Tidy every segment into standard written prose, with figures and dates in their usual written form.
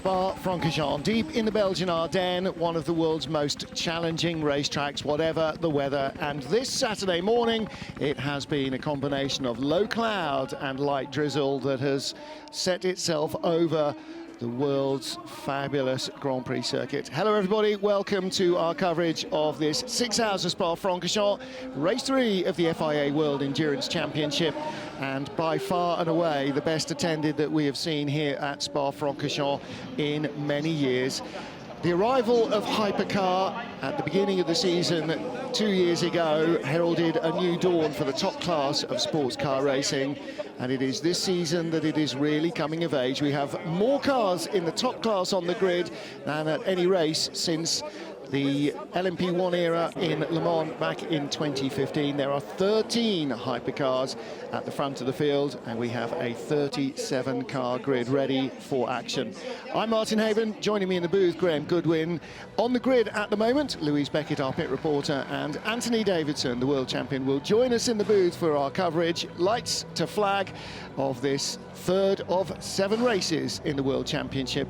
Spa-Francorchamps, deep in the Belgian Ardennes, one of the world's most challenging racetracks, whatever the weather. And this Saturday morning, it has been a combination of low cloud and light drizzle that has set itself over the world's fabulous Grand Prix circuit. Hello everybody, welcome to our coverage of this 6 hours of Spa-Francorchamps, race 3 of the FIA World Endurance Championship, and by far and away the best attended that we have seen here at Spa-Francorchamps in many years. The arrival of Hypercar at the beginning of the season 2 years ago heralded a new dawn for the top class of sports car racing, and it is this season that it is really coming of age. We have more cars in the top class on the grid than at any race since the LMP1 era in Le Mans back in 2015. There are 13 hypercars at the front of the field, and we have a 37-car grid ready for action. I'm Martin Haven, joining me in the booth, Graham Goodwin. On the grid at the moment, Louise Beckett, our pit reporter, and Anthony Davidson, the world champion, will join us in the booth for our coverage, lights to flag, of this third of 7 races in the World Championship.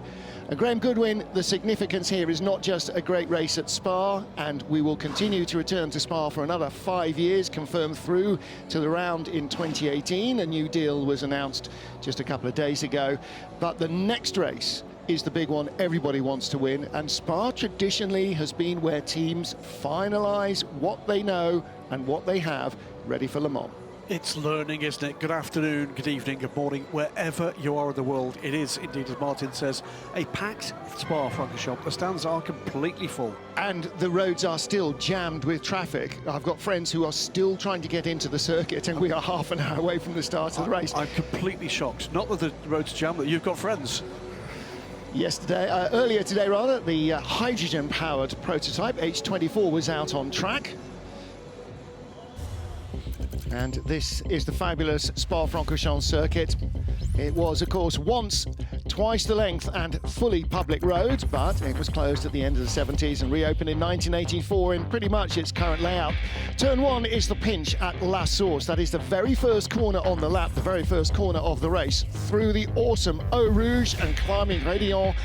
And Graham Goodwin, the significance here is not just a great race at Spa, and we will continue to return to Spa for another 5 years, confirmed through to the round in 2018. A new deal was announced just a couple of days ago. But the next race is the big one everybody wants to win, and Spa traditionally has been where teams finalise what they know and what they have ready for Le Mans. It's learning, isn't it? Good afternoon, good evening, good morning, wherever you are in the world. It is indeed, as Martin says, a packed Spa-Francorchamps. The stands are completely full. And the roads are still jammed with traffic. I've got friends who are still trying to get into the circuit, and we are half an hour away from the start of the race. I'm completely shocked. Not that the roads jammed, but you've got friends. Earlier today, the hydrogen-powered prototype H24 was out on track. And this is the fabulous Spa-Francorchamps circuit. It was, of course, once twice the length and fully public road, but it was closed at the end of the 70s and reopened in 1984 in pretty much its current layout. Turn 1 is the pinch at La Source. That is the very first corner on the lap, the very first corner of the race, through the awesome Eau Rouge and climbing Gradient.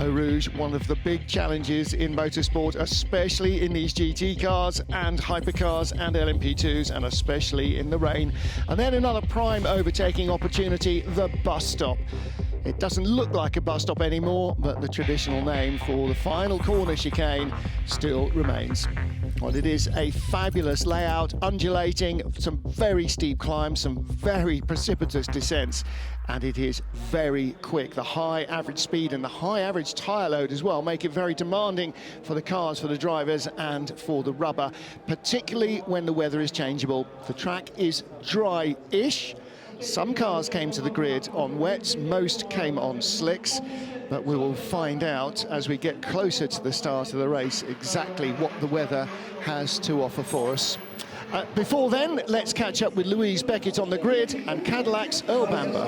Eau Rouge, one of the big challenges in motorsport, especially in these GT cars and hypercars and LMP2s, and especially in the rain. And then another prime overtaking opportunity, the bus stop. It doesn't look like a bus stop anymore, but the traditional name for the final corner chicane still remains. Well, it is a fabulous layout, undulating, some very steep climbs, some very precipitous descents, and it is very quick. The high average speed and the high average tyre load as well make it very demanding for the cars, for the drivers, and for the rubber, particularly when the weather is changeable. The track is dry-ish. Some cars came to the grid on wets, most came on slicks, but we will find out as we get closer to the start of the race exactly what the weather has to offer for us. Before then, let's catch up with Louise Beckett on the grid and Cadillac's Earl Bamber.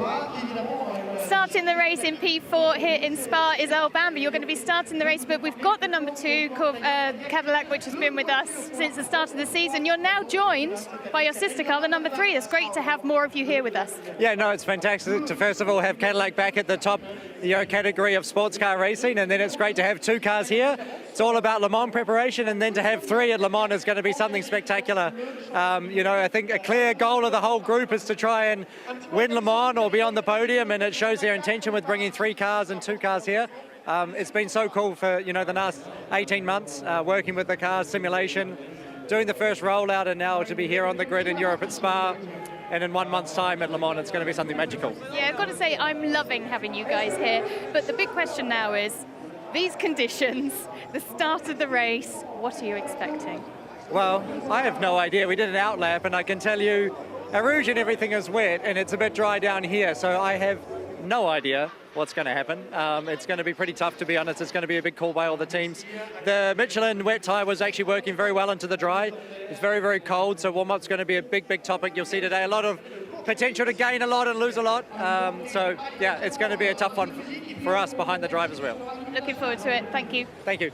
Starting the race in P4 here in Spa is Earl Bamber. You're going to be starting the race, but we've got the number 2 Cadillac, which has been with us since the start of the season. You're now joined by your sister car, the number 3. It's great to have more of you here with us. Yeah, no, it's fantastic to first of all have Cadillac back at the top category of sports car racing, and then it's great to have 2 cars here. It's all about Le Mans preparation, and then to have 3 at Le Mans is going to be something spectacular. I think a clear goal of the whole group is to try and win Le Mans or be on the podium, and it shows their intention with bringing 3 cars and 2 cars here. It's been so cool for the last 18 months, working with the cars, simulation, doing the first rollout, and now to be here on the grid in Europe at Spa. And in 1 month's time at Le Mans, it's going to be something magical. Yeah, I've got to say, I'm loving having you guys here. But the big question now is, these conditions, the start of the race, what are you expecting? Well, I have no idea. We did an outlap, and I can tell you, Eau Rouge and everything is wet, and it's a bit dry down here, so I have no idea what's going to happen. It's going to be pretty tough, to be honest. It's going to be a big call by all the teams. The Michelin wet tyre was actually working very well into the dry. It's very, very cold, so warm-up's going to be a big, big topic you'll see today. A lot of potential to gain a lot and lose a lot. So, yeah, it's going to be a tough one for us behind the driver's wheel. Looking forward to it. Thank you. Thank you.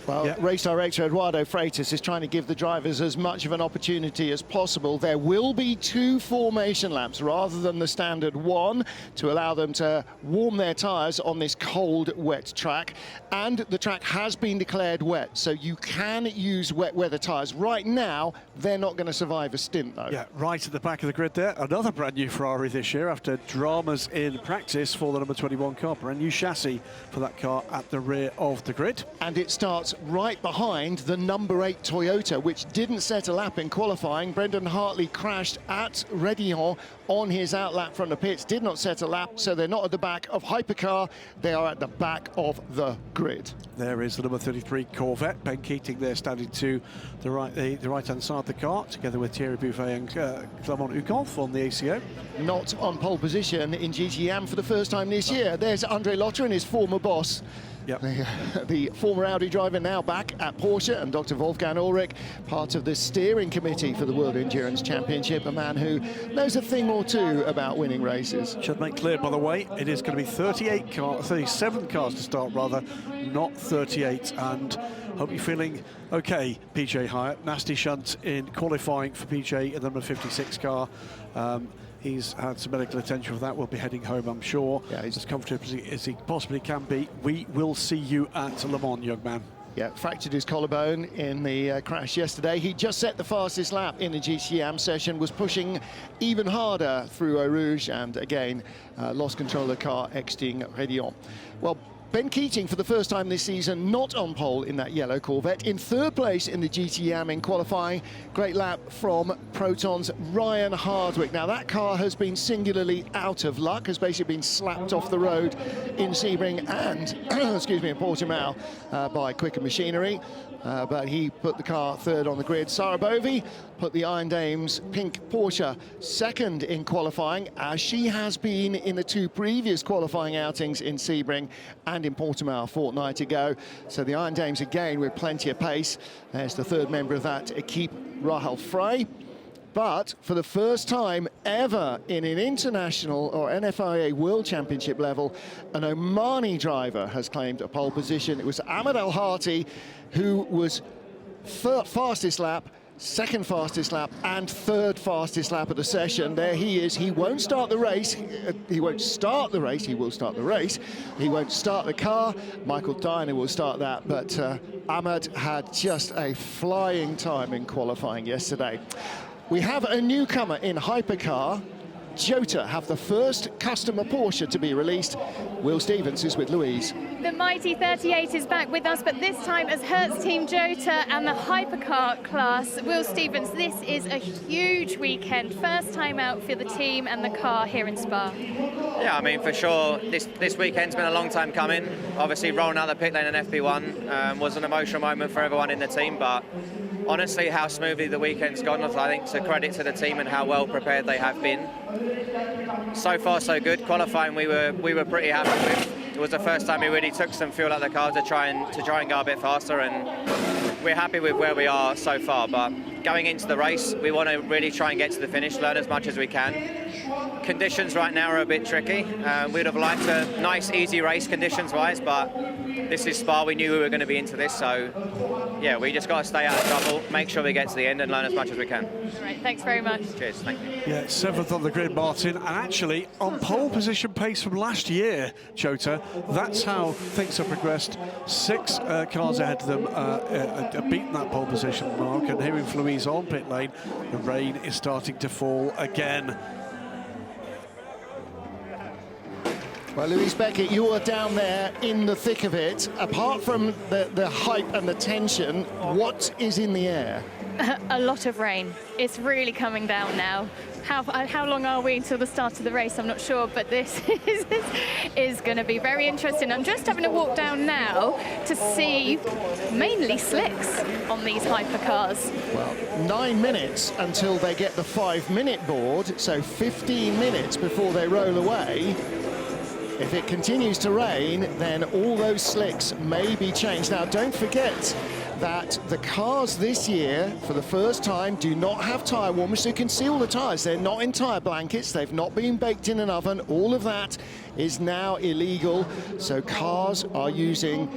Well, Yeah. race director Eduardo Freitas is trying to give the drivers as much of an opportunity as possible. There will be 2 formation laps rather than the standard 1 to allow them to warm their tyres on this cold, wet track. And the track has been declared wet, so you can use wet weather tyres. Right now, they're not going to survive a stint, though. Yeah, right at the back of the grid there. Another brand new Ferrari this year after dramas in practice for the number 21 car. Brand new chassis for that car at the rear of the grid. And it starts right behind the number 8 Toyota, which didn't set a lap in qualifying. Brendan Hartley crashed at Rédillon on his outlap from the pits, did not set a lap, so they're not at the back of Hypercar, they are at the back of the grid. There is the number 33 Corvette. Ben Keating there standing to the right-hand side of the car, together with Thierry Bouvet and Clement Ugonf on the ACO. Not on pole position in GTE Am for the first time this year. There's Andre Lotter and his former boss. Yep. The former Audi driver now back at Porsche, and Dr. Wolfgang Ulrich, part of the steering committee for the World Endurance Championship, a man who knows a thing or two about winning races. Should make clear, by the way, it is going to be 37 cars to start, rather, not 38. And hope you're feeling okay, PJ Hyatt. Nasty shunt in qualifying for PJ in the number 56 car. He's had some medical attention for that. Will be heading home, I'm sure, as comfortably as he possibly can be. We will see you at Le Mans, young man. Yeah, fractured his collarbone in the crash yesterday. He just set the fastest lap in the GTE Am session, was pushing even harder through Eau Rouge, and again, lost control of the car exiting Rédillon. Well, Ben Keating, for the first time this season, not on pole in that yellow Corvette. In 3rd place in the GTE Am in qualifying. Great lap from Proton's Ryan Hardwick. Now, that car has been singularly out of luck, has basically been slapped off the road in Sebring and, excuse me, in Portimao by Quicker Machinery. But he put the car 3rd on the grid. Sarah Bovey put the Iron Dames pink Porsche 2nd in qualifying, as she has been in the 2 previous qualifying outings in Sebring and in Portimao a fortnight ago. So the Iron Dames again with plenty of pace. There's the 3rd member of that equipe, Rahel Frey. But for the first time ever in an international or FIA World Championship level, an Omani driver has claimed a pole position. It was Ahmed El Hati, who was fastest lap, 2nd fastest lap and 3rd fastest lap of the session. There he is. He won't start the race. He won't start the race. He will start the race. He won't start the car. Michael Diner will start that. But Ahmed had just a flying time in qualifying yesterday. We have a newcomer in Hypercar. Jota have the first customer Porsche to be released. Will Stevens is with Louise. The mighty 38 is back with us, but this time as Hertz Team Jota and the Hypercar class. Will Stevens, this is a huge weekend. First time out for the team and the car here in Spa. Yeah, I mean, for sure, this weekend's been a long time coming. Obviously, rolling out the pit lane in FP1 was an emotional moment for everyone in the team, but honestly, how smoothly the weekend's gone, I think, to credit to the team and how well prepared they have been. So far, so good. Qualifying, we were pretty happy with. It was the first time we really took some fuel out of the car to try and go a bit faster, and we're happy with where we are so far. But going into the race, we want to really try and get to the finish, learn as much as we can. Conditions right now are a bit tricky. We'd have liked a nice, easy race conditions-wise, but this is Spa. We knew we were going to be into this, so yeah, we just got to stay out of trouble, make sure we get to the end and learn as much as we can. All right, thanks very much. Cheers, thank you. Yeah, 7th on the grid, Martin, and actually on pole position pace from last year, Jota. That's how things have progressed. 6 cars ahead of them have beaten that pole position mark, and here in Louise on pit lane, the rain is starting to fall again. Well, Louise Beckett, you are down there in the thick of it. Apart from the hype and the tension, what is in the air? A lot of rain. It's really coming down now. How long are we until the start of the race? I'm not sure, but this is going to be very interesting. I'm just having a walk down now to see mainly slicks on these hypercars. Well, 9 minutes until they get the 5-minute board, so 15 minutes before they roll away. If it continues to rain, then all those slicks may be changed. Now, don't forget that the cars this year, for the first time, do not have tyre warmers to conceal the tyres. They're not in tyre blankets. They've not been baked in an oven. All of that is now illegal. So cars are using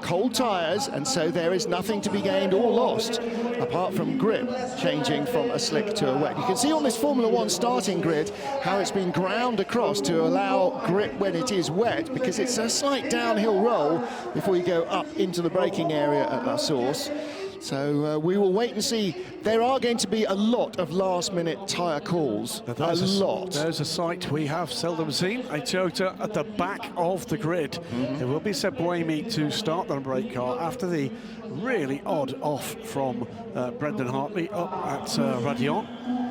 cold tyres, and so there is nothing to be gained or lost apart from grip changing from a slick to a wet. You can see on this Formula One starting grid how it's been ground across to allow grip when it is wet, because it's a slight downhill roll before you go up into the braking area at La Source. So we will wait and see. There are going to be a lot of last-minute tyre calls. A lot. There's a sight we have seldom seen, a Toyota at the back of the grid. It will be Seb Buemi to start the number 8 car after the really odd off from Brendan Hartley up at Radion.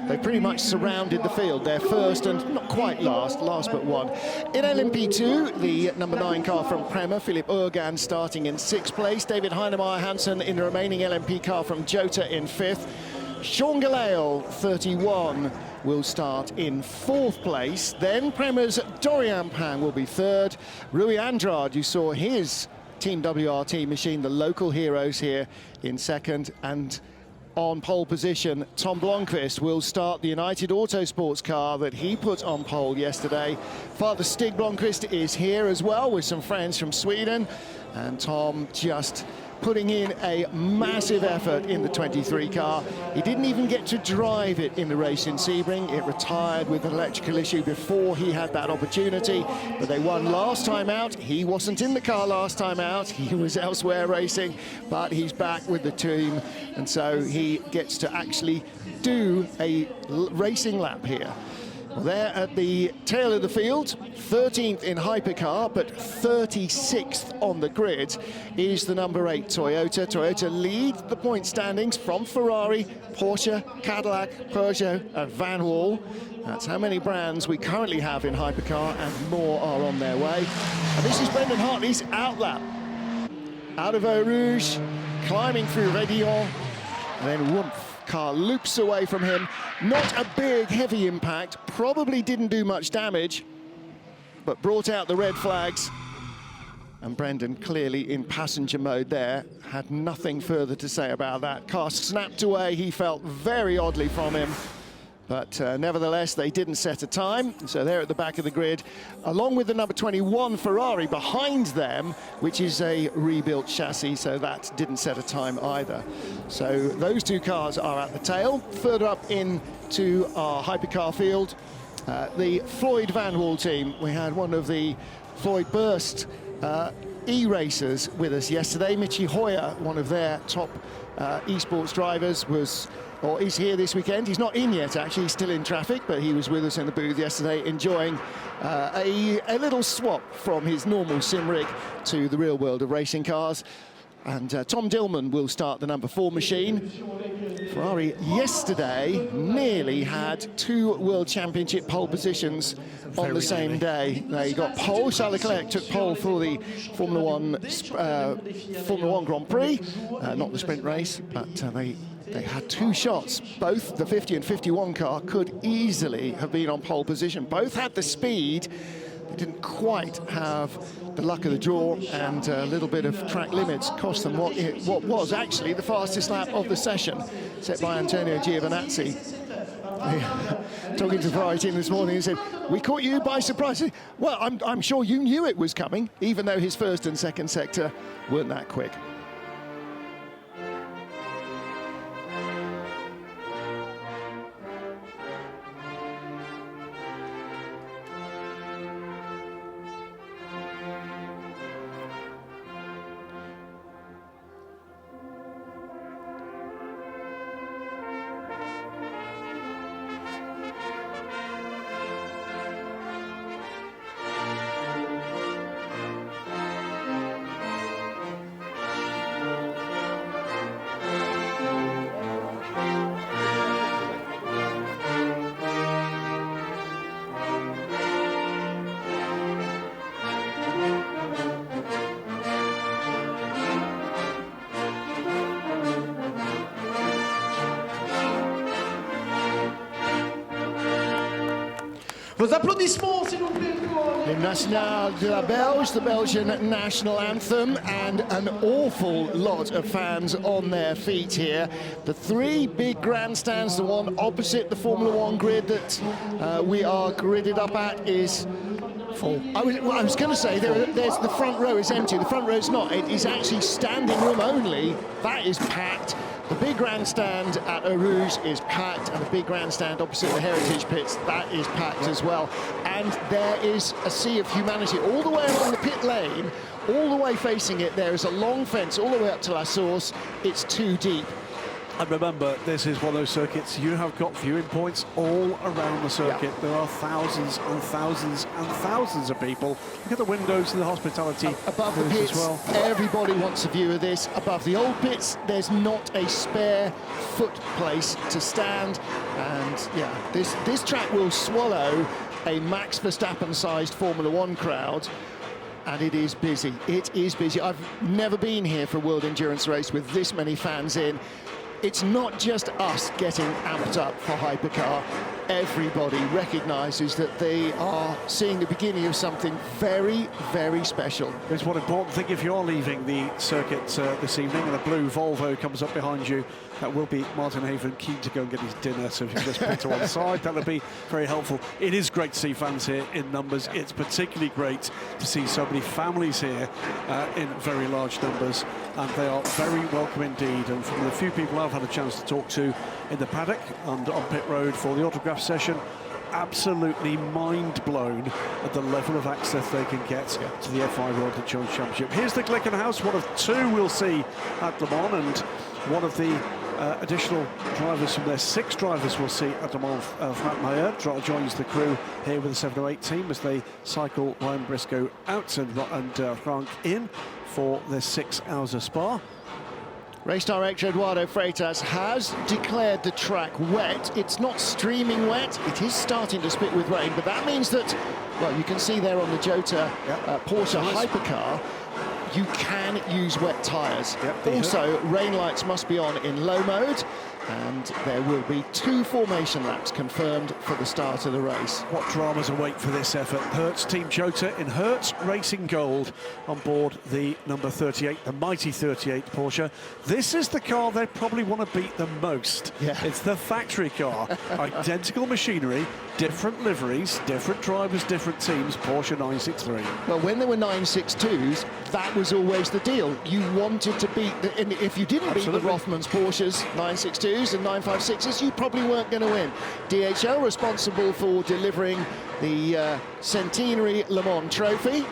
They pretty much surrounded the field. They're first and not quite last but one. In LMP2, the number 9 car from Prema, Philip Urgan starting in 6th place. David Heinemeier Hansen in the remaining LMP car from Jota in 5th. Sean Gelael, 31, will start in 4th place. Then Prema's Dorian Pang will be 3rd. Rui Andrade, you saw his Team WRT machine, the local heroes here, in 2nd. And on pole position, Tom Blomqvist will start the United Autosports car that he put on pole yesterday. Father Stig Blomqvist is here as well with some friends from Sweden, and Tom just putting in a massive effort in the 23 car. He didn't even get to drive it in the race in Sebring. It retired with an electrical issue before he had that opportunity, but they won last time out. He wasn't in the car last time out. He was elsewhere racing, but he's back with the team, and so he gets to actually do a racing lap here. Well, they're at the tail of the field, 13th in Hypercar, but 36th on the grid is the number 8 Toyota. Toyota lead the point standings from Ferrari, Porsche, Cadillac, Peugeot and Van Wall. That's how many brands we currently have in Hypercar, and more are on their way. And this is Brendan Hartley's outlap. Out of Eau Rouge, climbing through Radion, and then whoomph. Car loops away from him. Not a big, heavy impact. Probably didn't do much damage, but brought out the red flags. And Brendan clearly in passenger mode there. Had nothing further to say about that. Car snapped away. He felt very oddly from him. But nevertheless, they didn't set a time. So they're at the back of the grid, along with the number 21 Ferrari behind them, which is a rebuilt chassis, so that didn't set a time either. So those two cars are at the tail. Further up into our Hypercar field, the Floyd Van Wall team. We had one of the Floyd Burst e-racers with us yesterday. Michi Hoyer, one of their top esports drivers, is here this weekend. He's not in yet, actually. He's still in traffic, but he was with us in the booth yesterday, enjoying a little swap from his normal sim rig to the real world of racing cars. And Tom Dillman will start the number 4 machine. Ferrari yesterday nearly had 2 World Championship pole positions on the same day. They got pole. Charles Leclerc took pole for the Formula One Grand Prix, not the sprint race, but they had 2 shots. Both the 50 and 51 car could easily have been on pole position. Both had the speed. They didn't quite have the luck of the draw, and a little bit of track limits cost them what was actually the fastest lap of the session, set by Antonio Giovinazzi. Talking to the Ferrari team this morning, he said, "We caught you by surprise." Well, I'm sure you knew it was coming, even though his first and second sector weren't that quick. Vos applaudissements, s'il vous plaît. Hymne National de la Belge, the Belgian national anthem, and an awful lot of fans on their feet here. The 3 big grandstands, the one opposite the Formula One grid that we are gridded up at, is full. I was going to say, there's the front row is empty. The front row is not. It is actually standing room only. That is packed. The big grandstand at Eau Rouge is packed, and the big grandstand opposite the Heritage Pits, that is packed as well. And there is a sea of humanity all the way along the pit lane, all the way facing it. There is a long fence all the way up to La Source. It's too deep. And remember, this is one of those circuits, you have got viewing points all around the circuit. Yeah. There are thousands and thousands and thousands of people. Look at the windows and the hospitality. Above the pits, as well. everybody wants a view of this. Above the old pits, there's not a spare foot place to stand. And yeah, this track will swallow a Max Verstappen-sized Formula One crowd. And it is busy. It is busy. I've never been here for a World Endurance race with this many fans in. It's not just us getting amped up for Hypercar. Everybody recognises that they are seeing the beginning of something very, very special. It's one important thing if you're leaving the circuit this evening and a blue Volvo comes up behind you. That will be Martin Haven keen to go and get his dinner, so if you just put to one side, that'll be very helpful. It is great to see fans here in numbers. It's particularly great to see so many families here in very large numbers, and they are very welcome indeed. And from the few people I've had a chance to talk to in the paddock and on pit road for the autograph session, absolutely mind blown at the level of access they can get to the FIA World Endurance Championship. Here's the Glicken House, one of two we'll see at Le Mans, and one of the additional drivers from their 6 drivers we'll see at Le Mans. Frank Mayer joins the crew here with the 708 team as they cycle Ryan Briscoe out and Frank in for their 6 hours of Spa. Race director Eduardo Freitas has declared the track wet. It's not streaming wet. It is starting to spit with rain, but that means that, well, you can see there on the Jota Porsche Hypercar, you can use wet tyres. Also, rain lights must be on in low mode, and there will be 2 formation laps confirmed for the start of the race. What dramas await for this effort? Hertz Team Jota in Hertz Racing Gold on board the number 38, the mighty 38 Porsche. This is the car they probably want to beat the most. It's the factory car. Identical machinery, different liveries, different drivers, different teams, Porsche 963. Well, when there were 962s, that was always the deal. You wanted to beat, and if you didn't beat the Rothmans Porsches 962s and 956s, you probably weren't going to win. DHL responsible for delivering the Centenary Le Mans Trophy.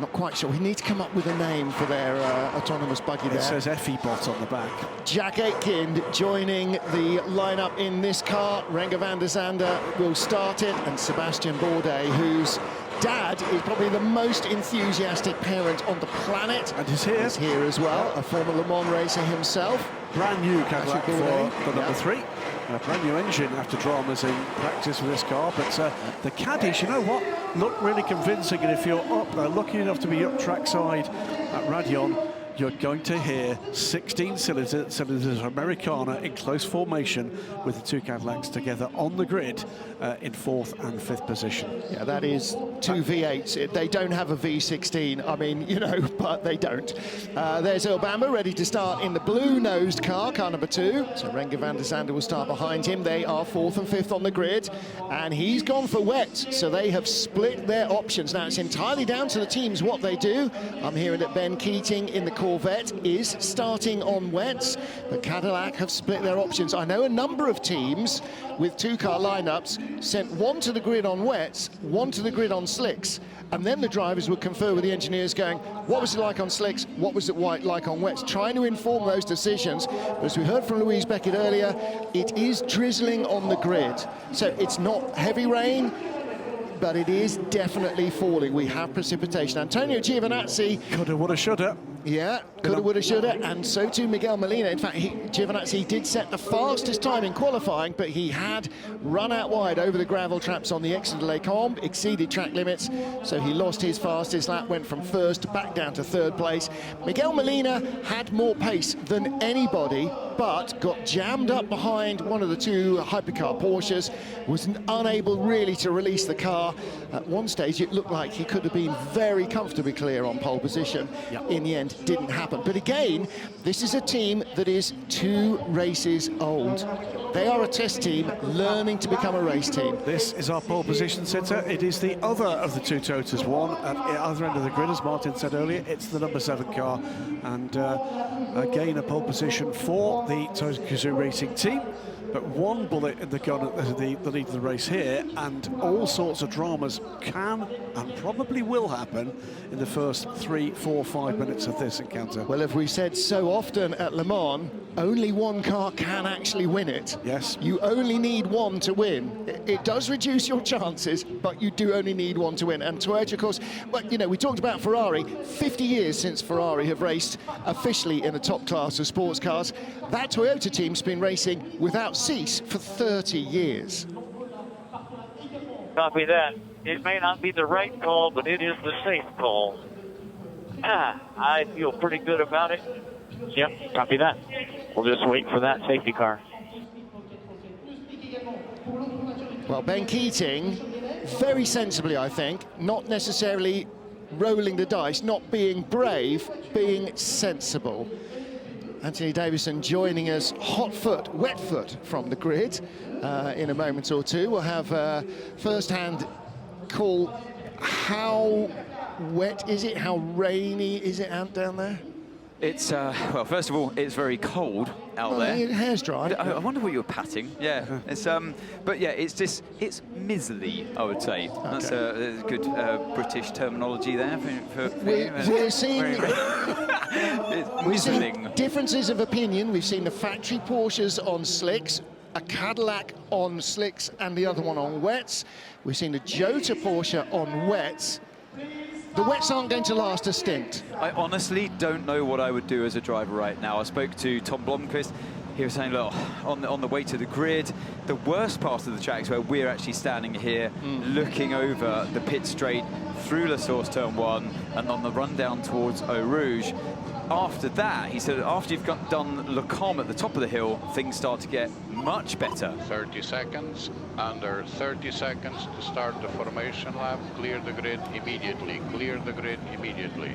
Not quite sure. We need to come up with a name for their autonomous buggy there. It says FE-Bot on the back. Jack Aitken joining the lineup in this car. Renger van der Zande will start it, and Sebastian Bourdais, whose dad is probably the most enthusiastic parent on the planet. And he's here. He's here as well, a former Le Mans racer himself. Brand new Cadillac for the number 3. A brand new engine after dramas in practice with this car, but the caddies, you know what, look really convincing. And if you're up there, lucky enough to be up trackside at Radion, you're going to hear 16 cylinders Americana in close formation with the 2 Cadillacs together on the grid in 4th and 5th position. Yeah, that is 2 V8s. They don't have a V16, I mean, you know, but they don't. There's Earl Bamber ready to start in the blue-nosed car number 2. So Renger van der Zande will start behind him. They are 4th and 5th on the grid, and he's gone for wet, so they have split their options. Now, it's entirely down to the teams what they do. I'm hearing that Ben Keating in the Corvette is starting on wets, but Cadillac have split their options. I know a number of teams with 2-car lineups sent one to the grid on wets, one to the grid on slicks, and then the drivers would confer with the engineers going, what was it like on slicks, what was it like on wets, trying to inform those decisions. But as we heard from Louise Beckett earlier, it is drizzling on the grid, so it's not heavy rain, but it is definitely falling. We have precipitation. Antonio Giovinazzi, coulda, woulda, shoulda. Yeah, coulda, woulda, shoulda, and so too Miguel Molina. In fact, Giovinazzi did set the fastest time in qualifying, but he had run out wide over the gravel traps on the Exeter Les Combes, exceeded track limits, so he lost his fastest lap, went from 1st back down to 3rd place. Miguel Molina had more pace than anybody, but got jammed up behind one of the 2 Hypercar Porsches, was unable really to release the car. At one stage, it looked like he could have been very comfortably clear on pole position. In the end, didn't happen. But again, this is a team that is 2 races old. They are a test team. learning to become a race team. This is our pole position sitter. It is the other of the two Totas, one at the other end of the grid, as Martin said earlier. It's the number 7 car, and again a pole position for the Toyota Gazoo Racing team. But one bullet in the gun at the lead of the race here, and all sorts of dramas can and probably will happen in the first 3, 4, 5 minutes of this encounter. Well, as we said so often at Le Mans, only one car can actually win it. Yes. You only need one to win. It does reduce your chances, but you do only need one to win. And Toyota, of course, well, you know, we talked about Ferrari. 50 years since Ferrari have raced officially in the top class of sports cars. That Toyota team's been racing without cease for 30 years. Copy that. It may not be the right call, but it is the safe call. I feel pretty good about it. Yep, copy that. We'll just wait for that safety car. Well, Ben Keating, very sensibly, I think, not necessarily rolling the dice, not being brave, being sensible. Anthony Davison joining us hot foot, wet foot from the grid in a moment or two. We'll have first-hand call. How wet is it? How rainy is it out down there? It's, well, first of all, it's very cold out there. Your hair's dry. I wonder what you were patting. Yeah, it's, but yeah, it's just, it's miserly, I would say. Okay. That's a good British terminology there. We're seeing we're seeing differences of opinion. We've seen the factory Porsches on slicks, a Cadillac on slicks, and the other one on wets. We've seen a Jota Porsche on wets. The wets aren't going to last a stint. I honestly don't know what I would do as a driver right now. I spoke to Tom Blomqvist. He was saying, look, on the way to the grid, the worst part of the track is where we're actually standing here, looking over the pit straight through La Source Turn 1 and on the run down towards Eau Rouge. After that, he said, after you've done Le Combe at the top of the hill, things start to get much better. 30 seconds, under 30 seconds to start the formation lap. Clear the grid immediately, clear the grid immediately.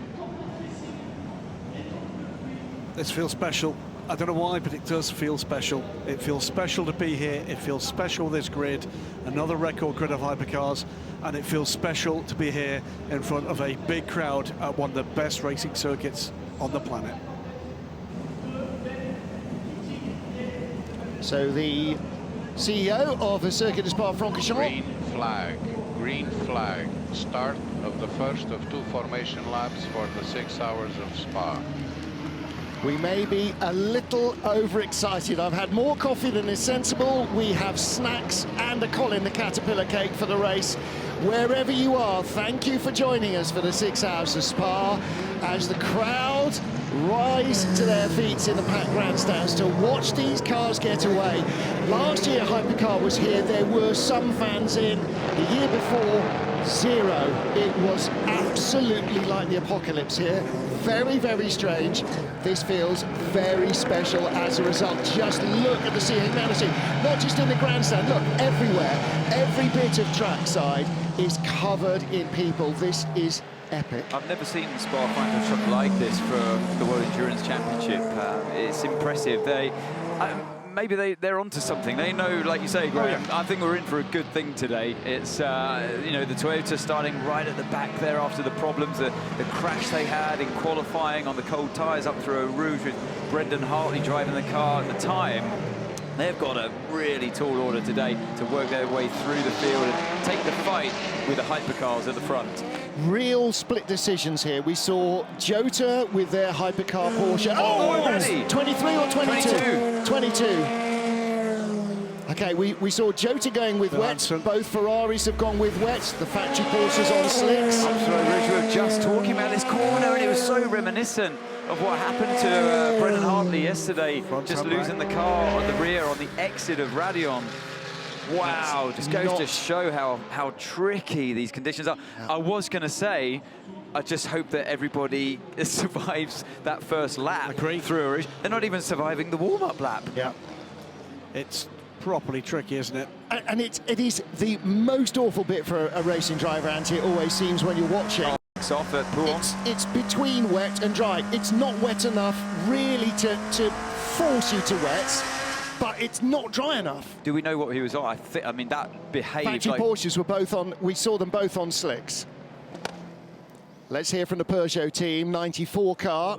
This feels special. I don't know why, but it does feel special. It feels special to be here. It feels special, this grid, another record grid of hypercars, and it feels special to be here in front of a big crowd at one of the best racing circuits on the planet. So the CEO of the Circuit de Spa-Francorchamps. Green flag, start of the first of 2 formation laps for the 6 hours of Spa. We may be a little overexcited. I've had more coffee than is sensible. We have snacks and a Colin the Caterpillar cake for the race. Wherever you are, thank you for joining us for the 6 hours of Spa as the crowd rise to their feet in the packed grandstands to watch these cars get away. Last year Hypercar was here, there were some fans in. The year before, 0. It was absolutely like the apocalypse here. Very, very strange. This feels very special as a result. Just look at the sea of humanity, not just in the grandstand, look, everywhere. Every bit of trackside is covered in people. This is epic. I've never seen Spa-Francorchamps like this for the World Endurance Championship. It's impressive. Maybe they're onto something. They know, like you say, Graham, I think we're in for a good thing today. It's, you know, the Toyota starting right at the back there after the problems, the crash they had in qualifying on the cold tyres up through Eau Rouge with Brendan Hartley driving the car at the time. They've got a really tall order today to work their way through the field and take the fight with the hypercars at the front. Real split decisions here. We saw Jota with their hypercar Porsche. Already? 23 or 22? 22. Okay, we saw Jota going with wets. Both Ferraris have gone with wets. The factory Porsches on slicks. We were just talking about this corner, and it was so reminiscent of what happened to Brendan Hartley yesterday, just losing the car on the rear on the exit of Radion. Wow, just goes to show how tricky these conditions are. I was going to say, I just hope that everybody survives that first lap through Rouge. They're not even surviving the warm-up lap. Yeah, it's properly tricky, isn't it? And it is the most awful bit for a racing driver, Antti. It always seems when you're watching. Off at it's between wet and dry. It's not wet enough really to force you to wets, but it's not dry enough. Do we know what he was on? I mean, that behaved Factory like... Porsches were both on, we saw them both on slicks. Let's hear from the Peugeot team, 94 car.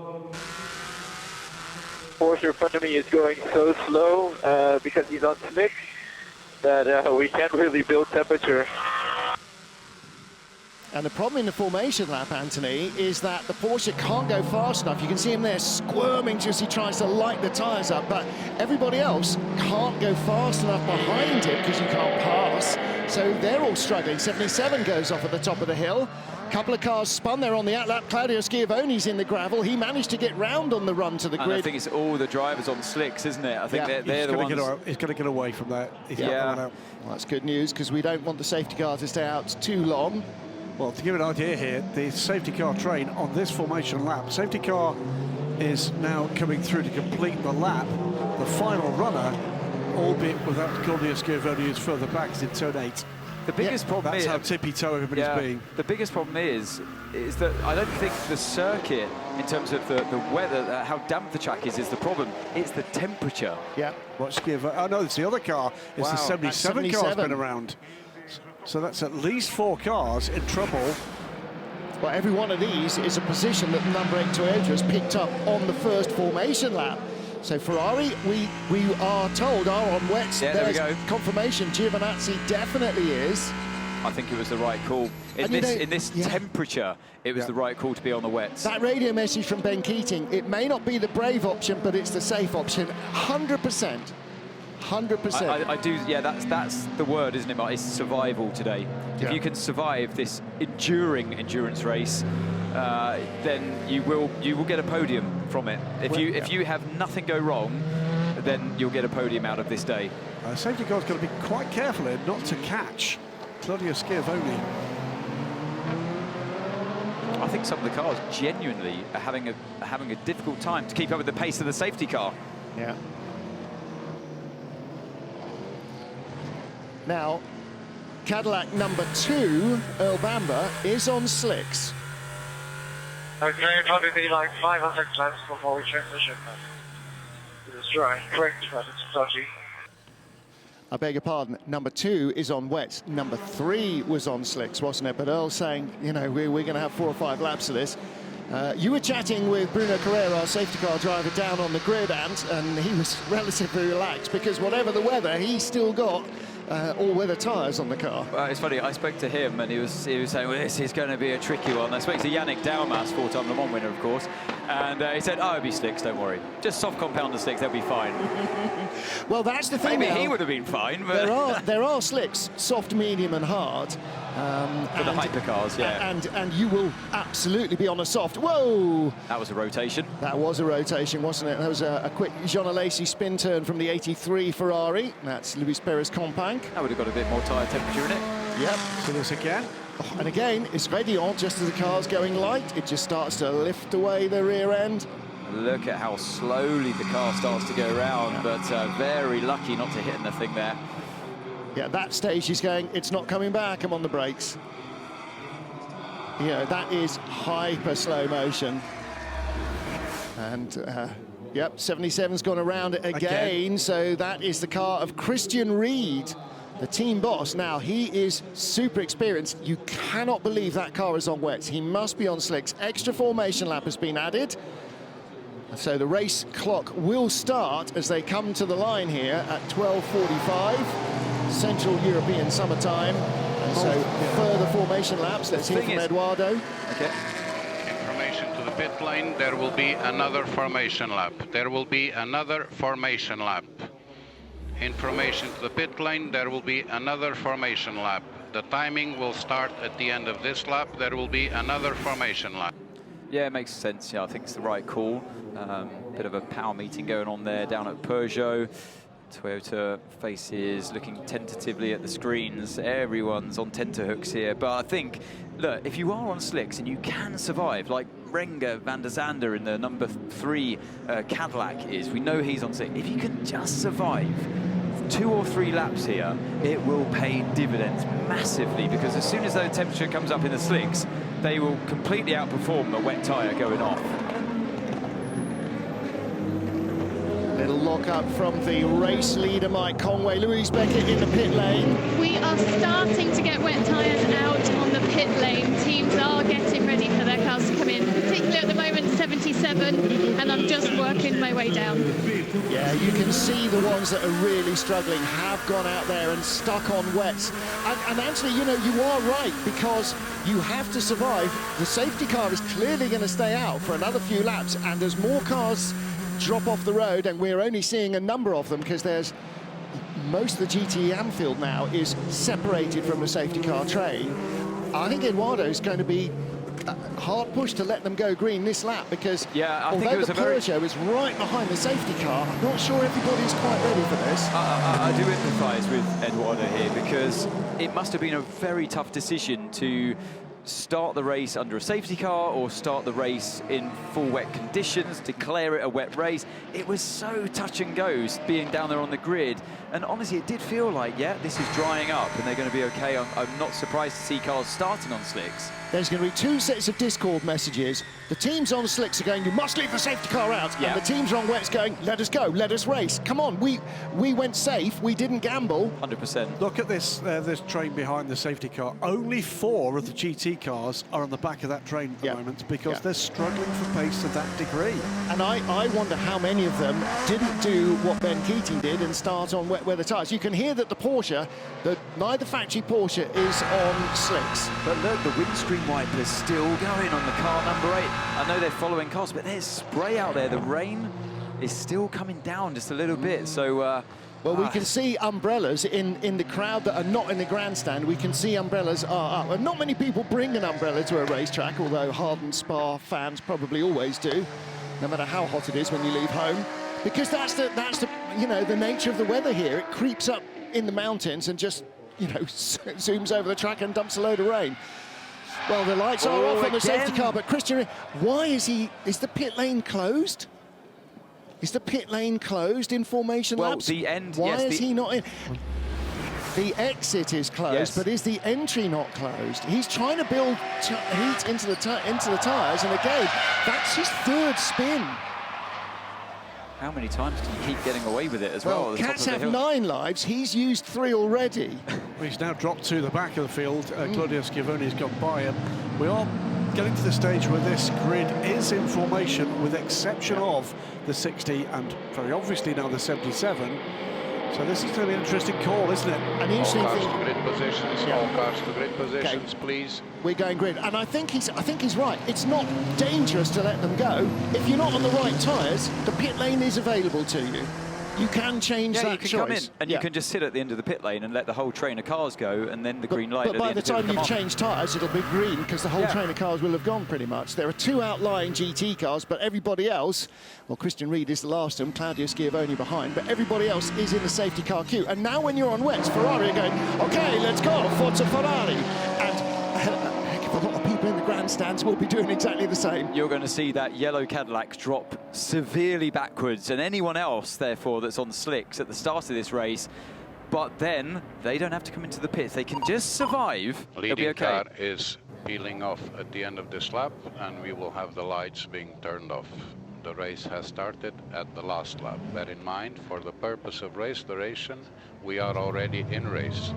Porsche in front of me is going so slow because he's on slick that we can't really build temperature. And the problem in the formation lap, Anthony, is that the Porsche can't go fast enough. You can see him there squirming just as he tries to light the tyres up, but everybody else can't go fast enough behind him because you can't pass. So they're all struggling. 77 goes off at the top of the hill. A couple of cars spun there on the outlap. Claudio Schiavone's in the gravel. He managed to get round on the run to the grid. And I think it's all the drivers on slicks, isn't it? I think they're the ones... He's going to get away from that. Well, that's good news because we don't want the safety car to stay out too long. Well, to give an idea here, the safety car train on this formation lap, safety car is now coming through to complete the lap. The final runner, albeit without Claudio Schiavone, is further back, is in turn 8. The biggest problem that's is... how tippy-toe everybody's being. The biggest problem is that I don't think the circuit, in terms of the weather, how damp the track is the problem. It's the temperature. Yeah. What's Schiavone? Oh, no, it's the other car. It's the 77 car's been around. So that's at least 4 cars in trouble. Well, every one of these is a position that number 8 Toyota has picked up on the first formation lap. So Ferrari, we are told, are on wets. Yeah, there we go. Confirmation, Giovinazzi definitely is. I think it was the right call. In this temperature, it was the right call to be on the wets. That radio message from Ben Keating, it may not be the brave option, but it's the safe option, 100%. 100%. I do, yeah, that's the word, isn't it, Mark? It's survival today. Yeah. If you can survive this enduring endurance race, then you will get a podium from it. If you have nothing go wrong, then you'll get a podium out of this day. Safety car's got to be quite careful here not to catch Claudio Schiavone. I think some of the cars genuinely are having a difficult time to keep up with the pace of the safety car. Yeah. Now, Cadillac number 2, Earl Bamber, is on slicks. Okay, probably be like 500 laps before we check the ship. It's dry, correct, but it's dodgy. I beg your pardon, number 2 is on wets. Number 3 was on slicks, wasn't it? But Earl's saying, you know, we're going to have 4 or 5 laps of this. You were chatting with Bruno Carrera, our safety car driver, down on the grid, and he was relatively relaxed because whatever the weather, he's still got all-weather tyres on the car. Well, it's funny, I spoke to him and he was saying, well, this is going to be a tricky one. I spoke to Yannick Dalmas, 4-time Le Mans winner, of course, and he said, oh, it'll be slicks, don't worry. Just soft compound and slicks, they'll be fine. Well, that's the thing. Maybe he would have been fine, but... There are slicks, soft, medium and hard. For the hypercars, yeah. And you will absolutely be on a soft. Whoa! That was a rotation. That was a rotation, wasn't it? That was a quick Jean Alesi spin turn from the 83 Ferrari. That's Luis Perez Companc. That would have got a bit more tyre temperature in it. Yep. So this again. Oh, and again, it's Redion, just as the car's going light, it just starts to lift away the rear end. Look at how slowly the car starts to go around, but very lucky not to hit anything there. Yeah, at that stage he's going, it's not coming back, I'm on the brakes. You know, that is hyper slow motion. And, yep, 77's gone around it again, so that is the car of Christian Reed, the team boss. Now, he is super experienced. You cannot believe that car is on wets. He must be on slicks. Extra formation lap has been added. So the race clock will start as they come to the line here at 12:45, Central European summertime. And so further formation laps. Let's hear from Eduardo. Okay. Information to the pit lane, there will be another formation lap. There will be another formation lap. Information to the pit lane, there will be another formation lap. The timing will start at the end of this lap. There will be another formation lap. Yeah, it makes sense. Yeah, I think it's the right call. Bit of a power meeting going on there down at Peugeot. Toyota faces looking tentatively at the screens. Everyone's on tenterhooks here. But I think, look, if you are on slicks and you can survive, like Renger van der Zande in the number 3 Cadillac is, we know he's on slicks. If you can just survive 2 or 3 laps here, it will pay dividends massively, because as soon as the temperature comes up in the slicks, they will completely outperform the wet tyre going off. little lock-up from the race leader, Mike Conway. Louise Beckett in the pit lane. We are starting to get wet tyres out on the pit lane. Teams are getting ready for their cars to come in, particularly at the moment 77, and I'm just working my way down. Yeah, you can see the ones that are really struggling have gone out there and stuck on wets. And actually, you know, you are right, because you have to survive. The safety car is clearly going to stay out for another few laps, and as more cars drop off the road, and we're only seeing a number of them because there's most of the GTE Am field now is separated from the safety car train. I think Eduardo's going to be hard pushed to let them go green this lap, because I think although it was the Peugeot is right behind the safety car, I'm not sure everybody's quite ready for this. I do empathise with Eduardo here, because it must have been a very tough decision to start the race under a safety car or start the race in full wet conditions, declare it a wet race. It was so touch and go being down there on the grid, and honestly it did feel like, yeah, this is drying up and they're going to be okay. I'm not surprised to see cars starting on slicks. There's going to be two sets of Discord messages. The teams on slicks are going, you must leave the safety car out, and the teams on wets going, let us go, let us race. Come on, we went safe, we didn't gamble. 100%. Look at this train behind the safety car. Only 4 of the GT cars are on the back of that train at the moment, because they're struggling for pace to that degree. And I wonder how many of them didn't do what Ben Keating did and start on wet weather tyres. You can hear that the Porsche, neither factory Porsche is on slicks. But look, the windscreen wipers still going on the car number 8. I know they're following cars, but there's spray out there. The rain is still coming down just a little bit, so... well, we can see umbrellas in the crowd that are not in the grandstand. We can see umbrellas are up. And not many people bring an umbrella to a racetrack, although hardened Spa fans probably always do, no matter how hot it is when you leave home. Because that's the you know, the nature of the weather here. It creeps up in the mountains and just, you know, zooms over the track and dumps a load of rain. Well, the lights are off on the safety car, but Christian, why is the pit lane closed? Is the pit lane closed in formation laps? The end, why is he not in? The exit is closed, but is the entry not closed? He's trying to build heat into the tyres, and again, that's his 3rd spin. How many times do you keep getting away with it as well? Cats have 9 lives. He's used 3 already. Well, he's now dropped to the back of the field. Claudio Schiavoni's gone by him. We are getting to the stage where this grid is in formation, with exception of the 60 and very obviously now the 77. So this is going to be an interesting call, isn't it? An interesting thing. All cars to grid positions. All cars to grid positions, please. We're going grid, and I think he's right. It's not dangerous to let them go. If you're not on the right tyres, the pit lane is available to you. You can change that you can choice. come in and you can just sit at the end of the pit lane and let the whole train of cars go, and then the green light. But by the time you've changed tyres, it'll be green, because the whole train of cars will have gone pretty much. There are 2 outlying GT cars, but everybody else, well, Christian Reed is the last of them, Claudio Schiavoni behind, but everybody else is in the safety car queue. And now when you're on wets, Ferrari are going, OK, let's go, Forza Ferrari. And a lot of people in the grandstands will be doing exactly the same. You're going to see that yellow Cadillac drop severely backwards, and anyone else, therefore, that's on slicks at the start of this race. But then they don't have to come into the pits. They can just survive. They'll be okay. Leading car is peeling off at the end of this lap, and we will have the lights being turned off. The race has started at the last lap. Bear in mind, for the purpose of race duration, we are already in race.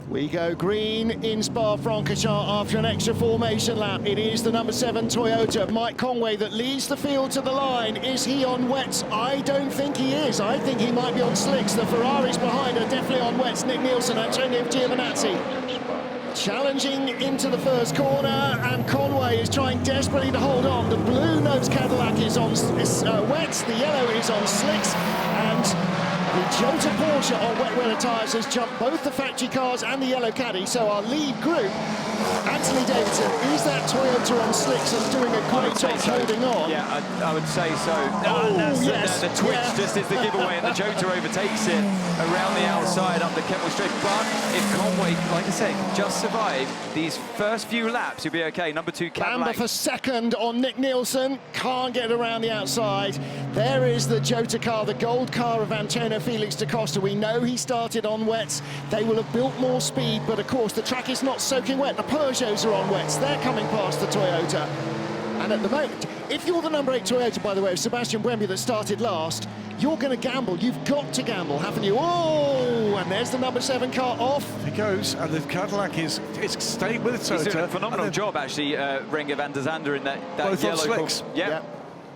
We go green in Spa-Francorchamps after an extra formation lap. It is the number 7 Toyota, Mike Conway, that leads the field to the line. Is he on wets? I don't think he is. I think he might be on slicks. The Ferraris behind are definitely on wets. Nick Nielsen, Antonio Giovinazzi challenging into the first corner, and Conway is trying desperately to hold on. The blue nose Cadillac is on wets, the yellow is on slicks, and the Jota Porsche on wet weather tyres has jumped both the factory cars and the yellow caddy. So our lead group, Anthony Davidson, is that Toyota on slicks and doing a great job holding on? Yeah, I would say so. The twitch just is the giveaway, and the Jota overtakes it around the outside up the Kentwell Straight. But if Conway, like I said, just survive these first few laps, you'll be okay. Number 2 Cadillac. Bamber for second on Nick Nielsen. Can't get around the outside. There is the Jota car, the gold car of Antonio Felix da Costa. We know he started on wets. They will have built more speed, but of course the track is not soaking wet. The Peugeots are on wets. They're coming past the Toyota. And at the moment, If you're the number 8 Toyota, by the way, Sebastian Buemi that started last, you're going to gamble. You've got to gamble, haven't you? Oh, and there's the number 7 car off. He goes, and the Cadillac is staying with Toyota. He's doing a phenomenal job, actually, Renger van der Zande in that both yellow. on slicks. Yep.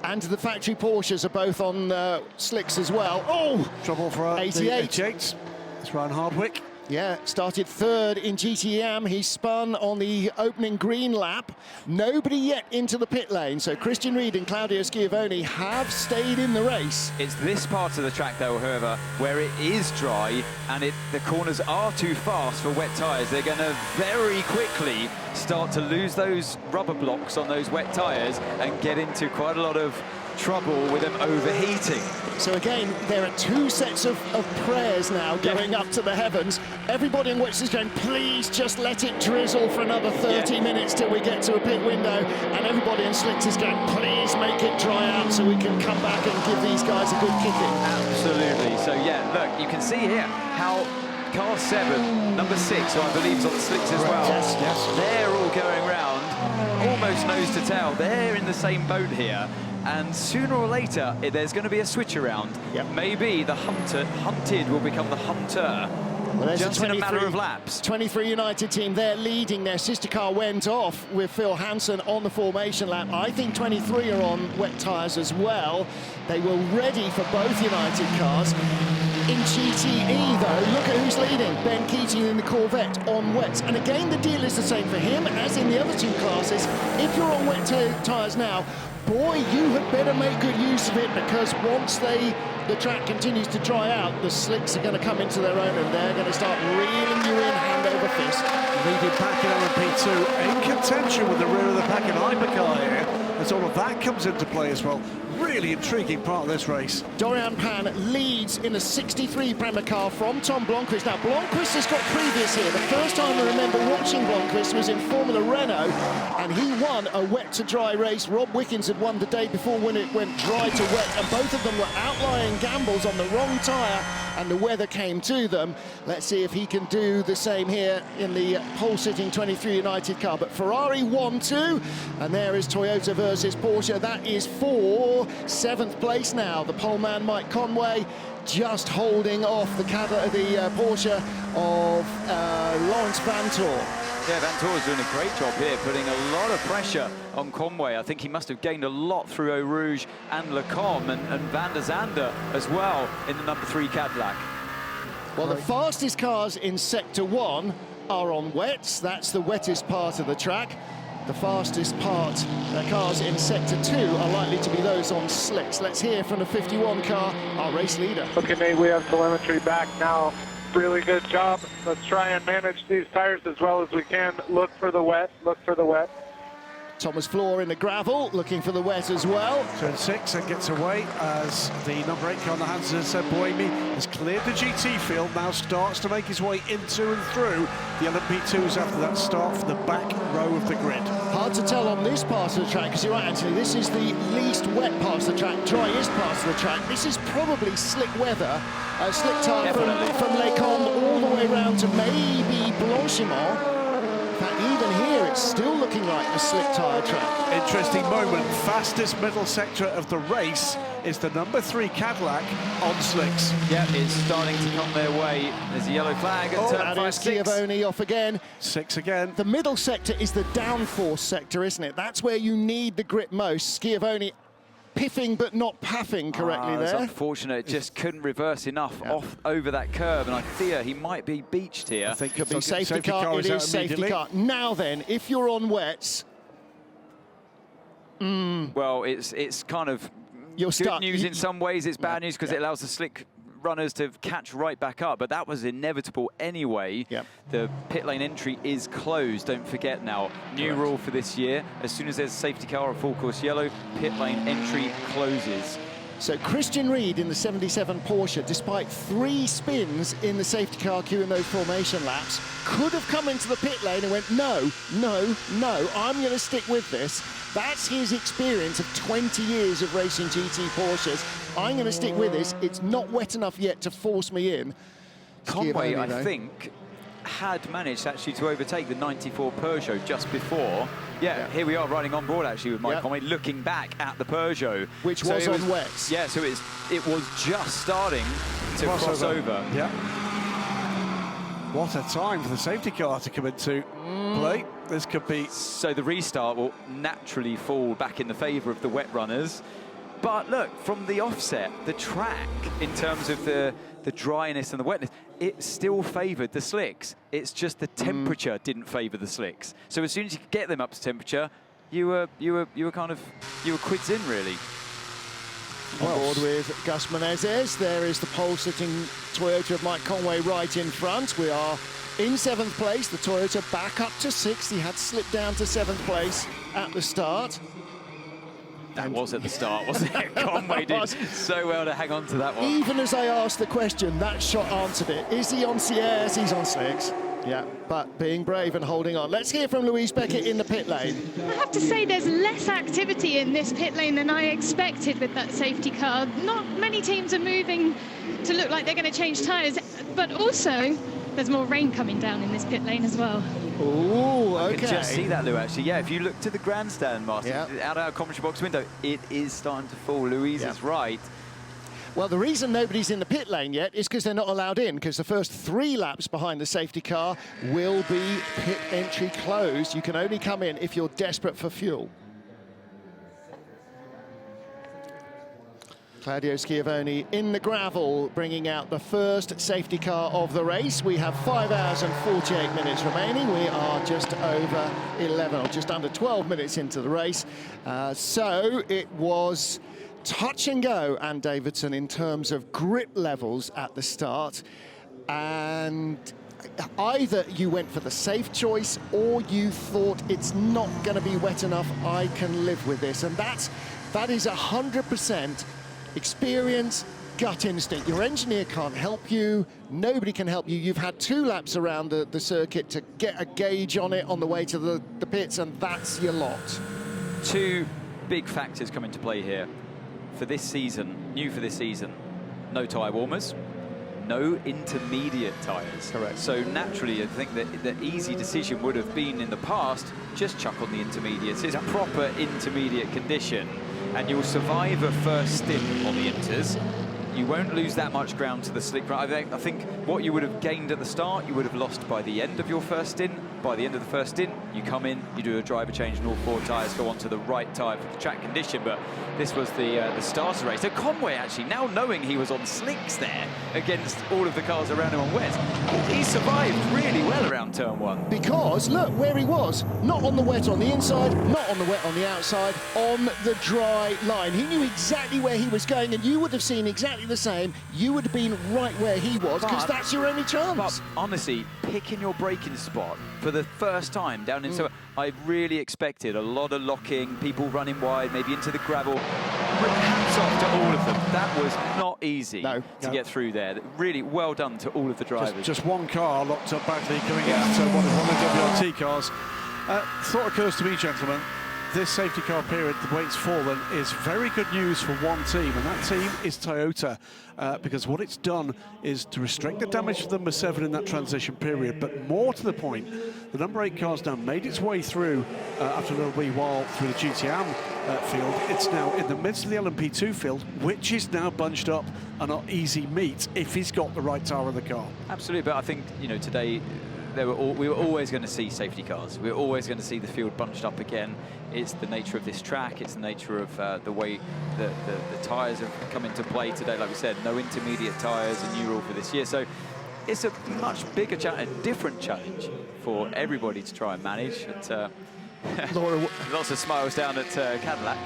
And the factory Porsches are both on slicks as well. Oh, trouble for 88. The 88. It's Ryan Hardwick. Yeah, started third in GTE Am. He spun on the opening green lap. Nobody yet into the pit lane, so Christian Reed and Claudio Schiavone have stayed in the race. It's this part of the track, though, however, where it is dry and the corners are too fast for wet tyres. They're going to very quickly start to lose those rubber blocks on those wet tyres and get into quite a lot of trouble with them overheating. So again, there are two sets of prayers now going up to the heavens. Everybody in which is going, please just let it drizzle for another 30 minutes till we get to a pit window. And everybody in slicks is going, please make it dry out so we can come back and give these guys a good kicking. Absolutely. So yeah, look, you can see here how car 7, number 6, who I believe is on the slicks as well. Yes. They're all going round, almost nose to tail. They're in the same boat here. And sooner or later, there's going to be a switch around. Yep. Maybe the hunted will become the hunter. Well, just in a matter of laps. 23 United team, they're leading. Their sister car went off with Phil Hansen on the formation lap. I think 23 are on wet tyres as well. They were ready for both United cars. In GTE, though, look at who's leading. Ben Keating in the Corvette on wets. And again, the deal is the same for him as in the other two classes. If you're on wet tyres now, boy, you had better make good use of it, because once the track continues to dry out, the slicks are going to come into their own and they're going to start reeling you in hand over fist. Leading back in LMP2, in contention with the rear of the pack in Hypercar here, as all of that comes into play as well. Really intriguing part of this race. Dorian Pan leads in a 63 Prema car from Tom Blomqvist. Now, Blomqvist has got previous here. The first time I remember watching Blomqvist was in Formula Renault, and he won a wet-to-dry race. Rob Wickens had won the day before when it went dry to wet, and both of them were outlying gambles on the wrong tyre, and the weather came to them. Let's see if he can do the same here in the pole-sitting 23 United car. But Ferrari 1-2, and there is Toyota versus Porsche. That is for 7th place now. The pole man Mike Conway just holding off the Porsche of Lawrence Vantor. Yeah, Vantor's doing a great job here, putting a lot of pressure on Conway. I think he must have gained a lot through Eau Rouge and Le Combe, and Van der Zande as well in the number 3 Cadillac. Well, the fastest cars in Sector 1 are on wets. That's the wettest part of the track. The fastest cars in Sector 2 are likely to be those on slicks. Let's hear from the 51 car, our race leader. Okay, Nate, we have telemetry back now. Really good job. Let's try and manage these tires as well as we can. Look for the wet, look for the wet. Thomas Floor in the gravel, looking for the wet as well. Turn 6 and gets away as the number 8 car on the Hansen said Buemi has cleared the GT field, now starts to make his way into and through the LMP2s after that start for the back row of the grid. Hard to tell on this part of the track, because you're right, Anthony, this is the least wet part of the track, driest part of the track. This is probably slick weather, slick tyre from Les Combes all the way around to maybe Blanchimont. In fact, even here, it's still looking like a slick tyre track. Interesting moment. Fastest middle sector of the race is the number 3 Cadillac on slicks. Yeah, it's starting to come their way. There's a yellow flag at turn 5, 6. Schiavone off again. 6 again. The middle sector is the downforce sector, isn't it? That's where you need the grip most. Schiavone piffing but not paffing correctly there. It's unfortunate, it just couldn't reverse enough off over that curve, and I fear he might be beached here. I think could be safety car. It is safety car. Now then, if you're on wets, well, it's kind of you're good stuck. news in some ways. It's bad news because it allows the slick runners to catch right back up, but that was inevitable anyway. The pit lane entry is closed, don't forget now. New rule for this year, as soon as there's a safety car or full course yellow, pit lane entry closes. So Christian Reed in the 77 Porsche, despite 3 spins in the safety car queue in those formation laps, could have come into the pit lane and went, no, I'm going to stick with this. That's his experience of 20 years of racing GT Porsches. I'm going to stick with this. It's not wet enough yet to force me in. Conway, I think, had managed actually to overtake the 94 Peugeot just before. Yeah, here we are riding on board actually with Mike Conway, looking back at the Peugeot. Which was on wets. Yeah, so it was just starting to cross over. Yeah. What a time for the safety car to come into play. This could be... So the restart will naturally fall back in the favour of the wet runners. But look, from the offset, the track, in terms of the dryness and the wetness, it still favoured the slicks. It's just the temperature didn't favour the slicks. So as soon as you could get them up to temperature, you were quids in, really. On board with Gus Menezes. There is the pole-sitting Toyota of Mike Conway right in front. We are in 7th place. The Toyota back up to 6th. He had slipped down to 7th place at the start. That was at the start, wasn't it? Conway did so well to hang on to that one. Even as I asked the question, that shot answered it. Is he on CS? He's on slicks. Yeah, but being brave and holding on. Let's hear from Louise Beckett in the pit lane. I have to say there's less activity in this pit lane than I expected with that safety car. Not many teams are moving to look like they're going to change tyres, but also there's more rain coming down in this pit lane as well. Ooh, okay. I can just see that, Lou, actually. Yeah, if you look to the grandstand, Martin, out our commentary box window, it is starting to fall. Louise is right. Well, the reason nobody's in the pit lane yet is because they're not allowed in, because the first 3 laps behind the safety car will be pit entry closed. You can only come in if you're desperate for fuel. Claudio Schiavone in the gravel, bringing out the first safety car of the race. We have 5 hours and 48 minutes remaining. We are just over 11, or just under 12 minutes into the race. So it was touch and go, Ann Davidson, in terms of grip levels at the start. And either you went for the safe choice or you thought it's not going to be wet enough, I can live with this. And that is 100% experience, gut instinct. Your engineer can't help you, nobody can help you. You've had 2 laps around the circuit to get a gauge on it on the way to the pits, and that's your lot. 2 big factors come into play here. For this season, new for this season, no tyre warmers, no intermediate tyres. Correct. So naturally, I think that the easy decision would have been in the past, just chuck on the intermediates. It's a proper intermediate condition, and you'll survive a first stint on the inters. You won't lose that much ground to the slick. I think what you would have gained at the start, you would have lost by the end of your first stint. By the end of the first stint, you come in, you do a driver change, and all 4 tyres go onto the right tyre for the track condition. But this was the starter race. So Conway, actually, now knowing he was on slicks there against all of the cars around him on wet, he survived really well around turn 1. Because look where he was, not on the wet on the inside, not on the wet on the outside, on the dry line. He knew exactly where he was going, and you would have seen exactly the same. You would have been right where he was, because that's your only chance. But honestly, picking your braking spot for the first time down in, so I really expected a lot of locking, people running wide, maybe into the gravel. Hats off to all of them. That was not easy to get through there. Really well done to all of the drivers. Just one car locked up badly coming into one of the WRT cars. Thought occurs to me, gentlemen, this safety car period, the way it's fallen, is very good news for one team, and that team is Toyota, because what it's done is to restrict the damage to the number 7 in that transition period, but more to the point, the number 8 car's now made its way through, after a little wee while, through the GT Am field. It's now in the midst of the LMP2 field, which is now bunched up and not easy meat if he's got the right tyre in the car. Absolutely, but I think, you know, today, we were always going to see safety cars. We were always going to see the field bunched up again. It's the nature of this track. It's the nature of the way the tyres have come into play today. Like we said, no intermediate tyres, a new rule for this year. So it's a much bigger challenge, a different challenge for everybody to try and manage. Lots of smiles down at Cadillac.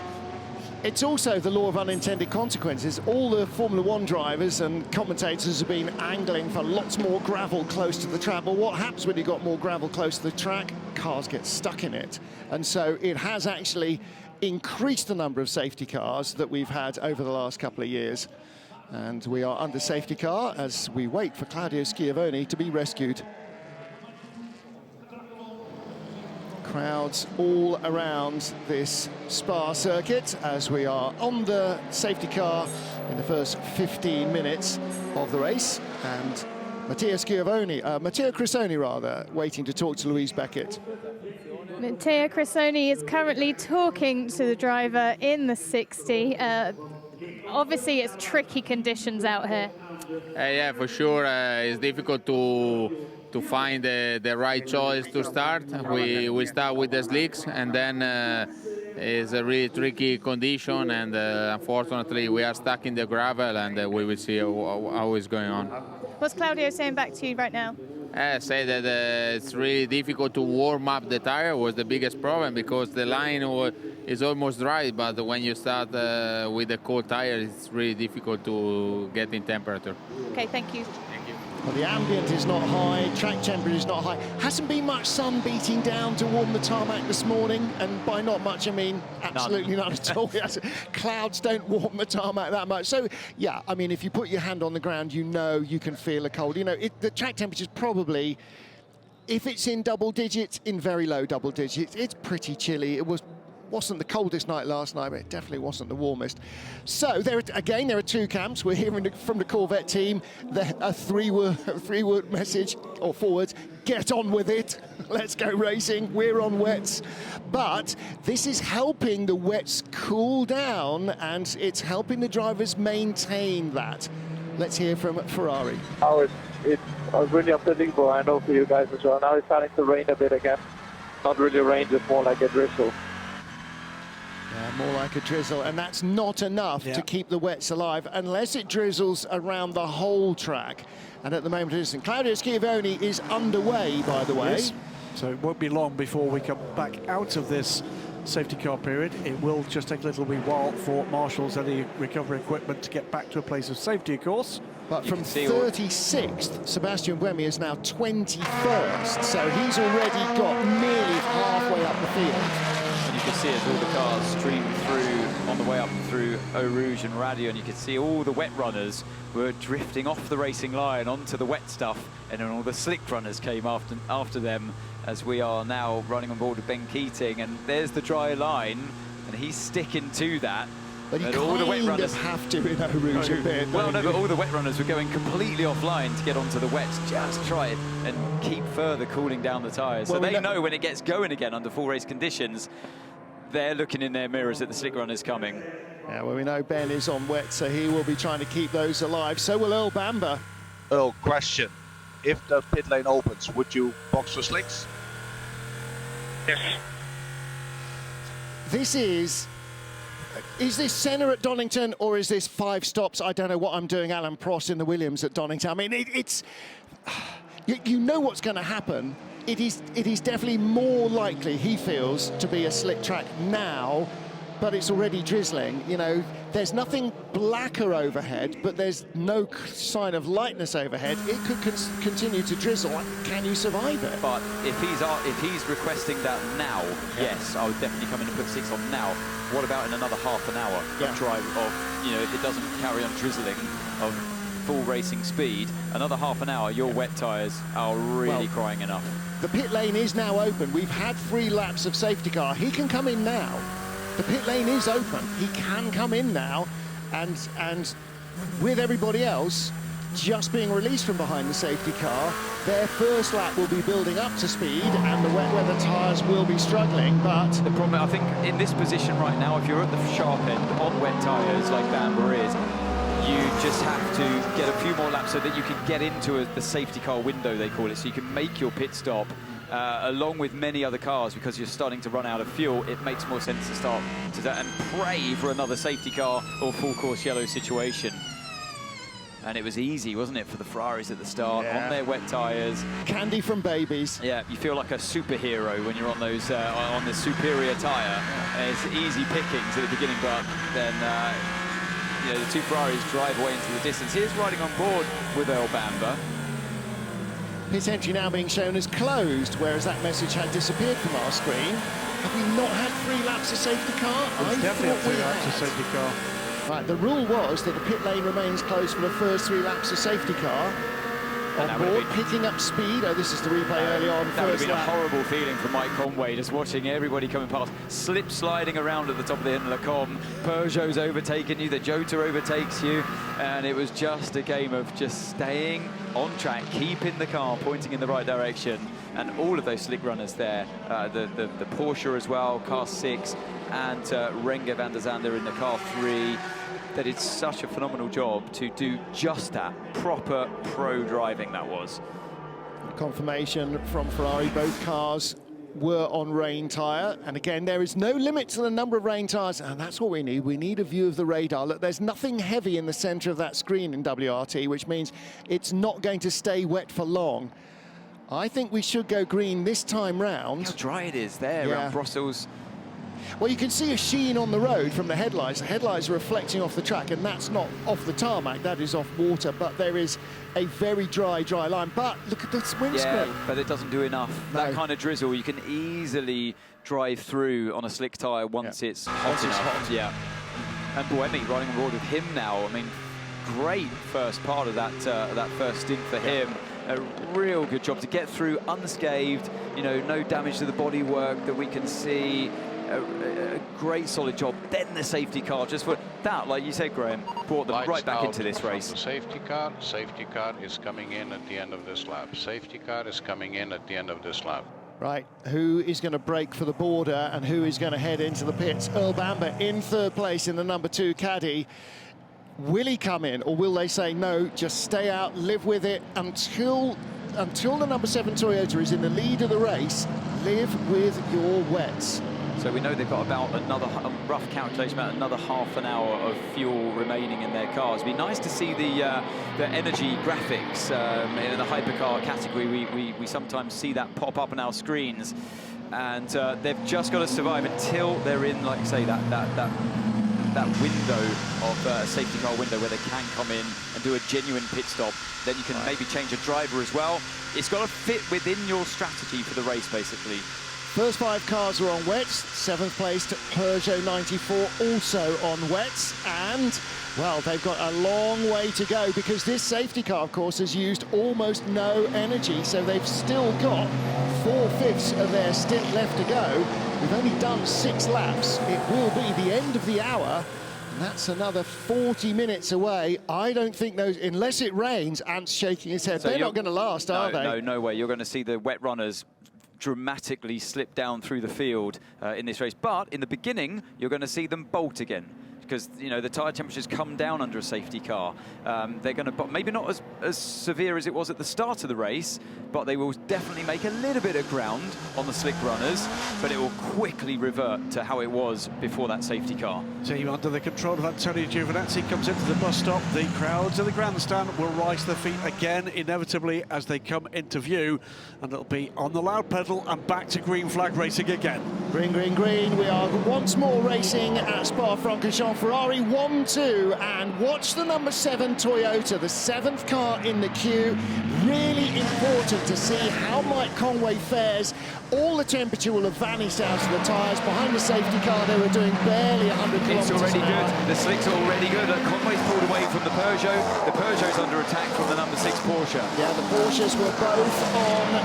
It's also the law of unintended consequences. All the Formula 1 drivers and commentators have been angling for lots more gravel close to the track. Well, what happens when you've got more gravel close to the track? Cars get stuck in it. And so it has actually increased the number of safety cars that we've had over the last couple of years. And we are under safety car as we wait for Claudio Schiavone to be rescued. Crowds all around this Spa circuit as we are on the safety car in the first 15 minutes of the race, and Matteo Crissoni, rather, waiting to talk to Louise Beckett. Matteo Crissoni is currently talking to the driver in the 60. Obviously, it's tricky conditions out here. Yeah, for sure. It's difficult to find the right choice to start. We start with the slicks, and then it's a really tricky condition, and unfortunately we are stuck in the gravel, and we will see how it's going on. What's Claudio saying back to you right now? I say that it's really difficult to warm up the tire was the biggest problem, because the line is almost dry, but when you start with the cold tire, it's really difficult to get in temperature. Okay, thank you. Thank you. Well, the ambient is not high, track temperature is not high. Hasn't been much sun beating down to warm the tarmac this morning, and by not much I mean absolutely none at all. Clouds don't warm the tarmac that much. So, yeah, I mean, if you put your hand on the ground, you know you can feel a cold. You know, the track temperature is probably, if it's in double digits, in very low double digits, it's pretty chilly. It wasn't the coldest night last night, but it definitely wasn't the warmest. So there are two camps. We're hearing from the Corvette team a three-word message, or 4 words: get on with it. Let's go racing. We're on wets. But this is helping the wets cool down, and it's helping the drivers maintain that. Let's hear from Ferrari. It was really unpredictable, I know, for you guys as well. Now it's starting to rain a bit again. Not really rain, just more like a drizzle. Yeah, more like a drizzle, and that's not enough to keep the wets alive unless it drizzles around the whole track. And at the moment it isn't. Claudio Schiavone is underway, by the way. Yes. So it won't be long before we come back out of this safety car period. It will just take a little wee while for marshals and the recovery equipment to get back to a place of safety, of course. But from 36th, Sebastian Buemi is now 21st, so he's already got nearly halfway up the field. And you can see as all the cars stream through on the way up through Eau Rouge and Radio, and you can see all the wet runners were drifting off the racing line onto the wet stuff, and then all the slick runners came after them, as we are now running on board with Ben Keating, and there's the dry line, and he's sticking to that. But you all the wet runners have to in Eau Rouge a bit. Well, no, but all the wet runners were going completely offline to get onto the wets, just try it and keep further cooling down the tyres. So they know when it gets going again under full race conditions, they're looking in their mirrors at the slick runners coming. Yeah, well, we know Ben is on wet, so he will be trying to keep those alive. So will Earl Bamber. Earl, question. If the pit lane opens, would you box for slicks? Yes. This is this Senna at Donington, or is this 5 stops? I don't know what I'm doing, Alan Prost in the Williams at Donington. I mean, it's you know what's going to happen. It is definitely more likely, he feels, to be a slick track now, but it's already drizzling. You know, there's nothing blacker overhead, but there's no sign of lightness overhead. It could continue to drizzle. Can you survive it? But if he's requesting that now, yes, I would definitely come in and put 6 on now. What about in another half an hour of drive of, you know, if it doesn't carry on drizzling of full racing speed, another half an hour, your wet tyres are really crying enough. The pit lane is now open. We've had 3 laps of safety car. He can come in now. The pit lane is open. He can come in now, and with everybody else just being released from behind the safety car, their first lap will be building up to speed, and the wet weather tyres will be struggling. But the problem, I think, in this position right now, if you're at the sharp end on wet tyres like Bamber is, you just have to get a few more laps so that you can get into the safety car window, they call it, so you can make your pit stop along with many other cars. Because you're starting to run out of fuel, it makes more sense to start to that and pray for another safety car or full course yellow situation. And it was easy, wasn't it, for the Ferraris at the start on their wet tyres. Candy from babies. Yeah, you feel like a superhero when you're on those on the superior tyre. It's easy pickings at the beginning, but then you know, the 2 Ferraris drive away into the distance. Here's riding on board with Earl Bamber. Pit entry now being shown as closed, whereas that message had disappeared from our screen. Have we not had 3 laps of safety car? It's definitely 3 laps of safety car. Right, the rule was that the pit lane remains closed for the first 3 laps of safety car. On board, picking up speed. Oh, this is the replay early on. That would have been a lap. horrible feeling for Mike Conway, just watching everybody coming past, slip sliding around at the top of the intercom. Peugeot's overtaken you, the Jota overtakes you, and it was just a game of just staying on track, keeping the car pointing in the right direction, and all of those slick runners there, the Porsche as well, car 6, and Renger van der Zande in the car 3. They did such a phenomenal job to do just that, proper pro driving that was. Confirmation from Ferrari, both cars were on rain tyre, and again there is no limit to the number of rain tyres, and that's what we need. We need a view of the radar. Look, there's nothing heavy in the centre of that screen in WRT, which means it's not going to stay wet for long. I think we should go green this time round. How dry it is there around Brussels. Well, you can see a sheen on the road from the headlights. The headlights are reflecting off the track, and that's not off the tarmac, that is off water, but there is a very dry line. But look at this windscreen. Yeah, but it doesn't do enough. No. That kind of drizzle, you can easily drive through on a slick tyre once it's hot enough. Yeah. And Buemi riding on board with him now. I mean, great first part of that first stint for him. A real good job to get through unscathed, you know, no damage to the bodywork that we can see. A great solid job. Then the safety car, just for that, like you said, Graham, brought them right back into this race. The safety car is coming in at the end of this lap. Safety car is coming in at the end of this lap. Right, who is going to break for the border and who is going to head into the pits? Earl Bamber in third place in the number 2 caddy. Will he come in, or will they say, no, just stay out, live with it until the number 7 Toyota is in the lead of the race? Live with your wets. So we know they've got about another, rough calculation, about another half an hour of fuel remaining in their cars. It'd be nice to see the energy graphics in the hypercar category. We sometimes see that pop up on our screens, and they've just got to survive until they're in, like I say, that window of safety car window where they can come in and do a genuine pit stop. Then you can maybe change a driver as well. It's got to fit within your strategy for the race, basically. First 5 cars were on wets. 7th place to Peugeot 94, also on wets. And, well, they've got a long way to go because this safety car, of course, has used almost no energy. So they've still got 4/5 of their stint left to go. We've only done 6 laps. It will be the end of the hour. And that's another 40 minutes away. I don't think those, unless it rains, Ant's shaking his head, so they're not going to last, are they? No way. You're going to see the wet runners dramatically slip down through the field in this race, but in the beginning you're going to see them bolt again because, you know, the tyre temperatures come down under a safety car. They're going to, maybe not as severe as it was at the start of the race, but they will definitely make a little bit of ground on the slick runners, but it will quickly revert to how it was before that safety car. Team under the control of Antonio Giovinazzi comes into the bus stop. The crowds in the grandstand will rise to their feet again, inevitably, as they come into view, and it'll be on the loud pedal and back to green flag racing again. Green, green, green. We are once more racing at Spa-Francorchamps. Ferrari 1-2, and watch the number 7 Toyota, the 7th car in the queue. Really important to see how Mike Conway fares. All the temperature will have vanished out of the tyres. Behind the safety car, they were doing barely 100 kilometres It's already an hour. good. The slick's already good. Look, Conway's pulled away from the Peugeot. The Peugeot's under attack from the number 6 Porsche. Yeah, the Porsches were both on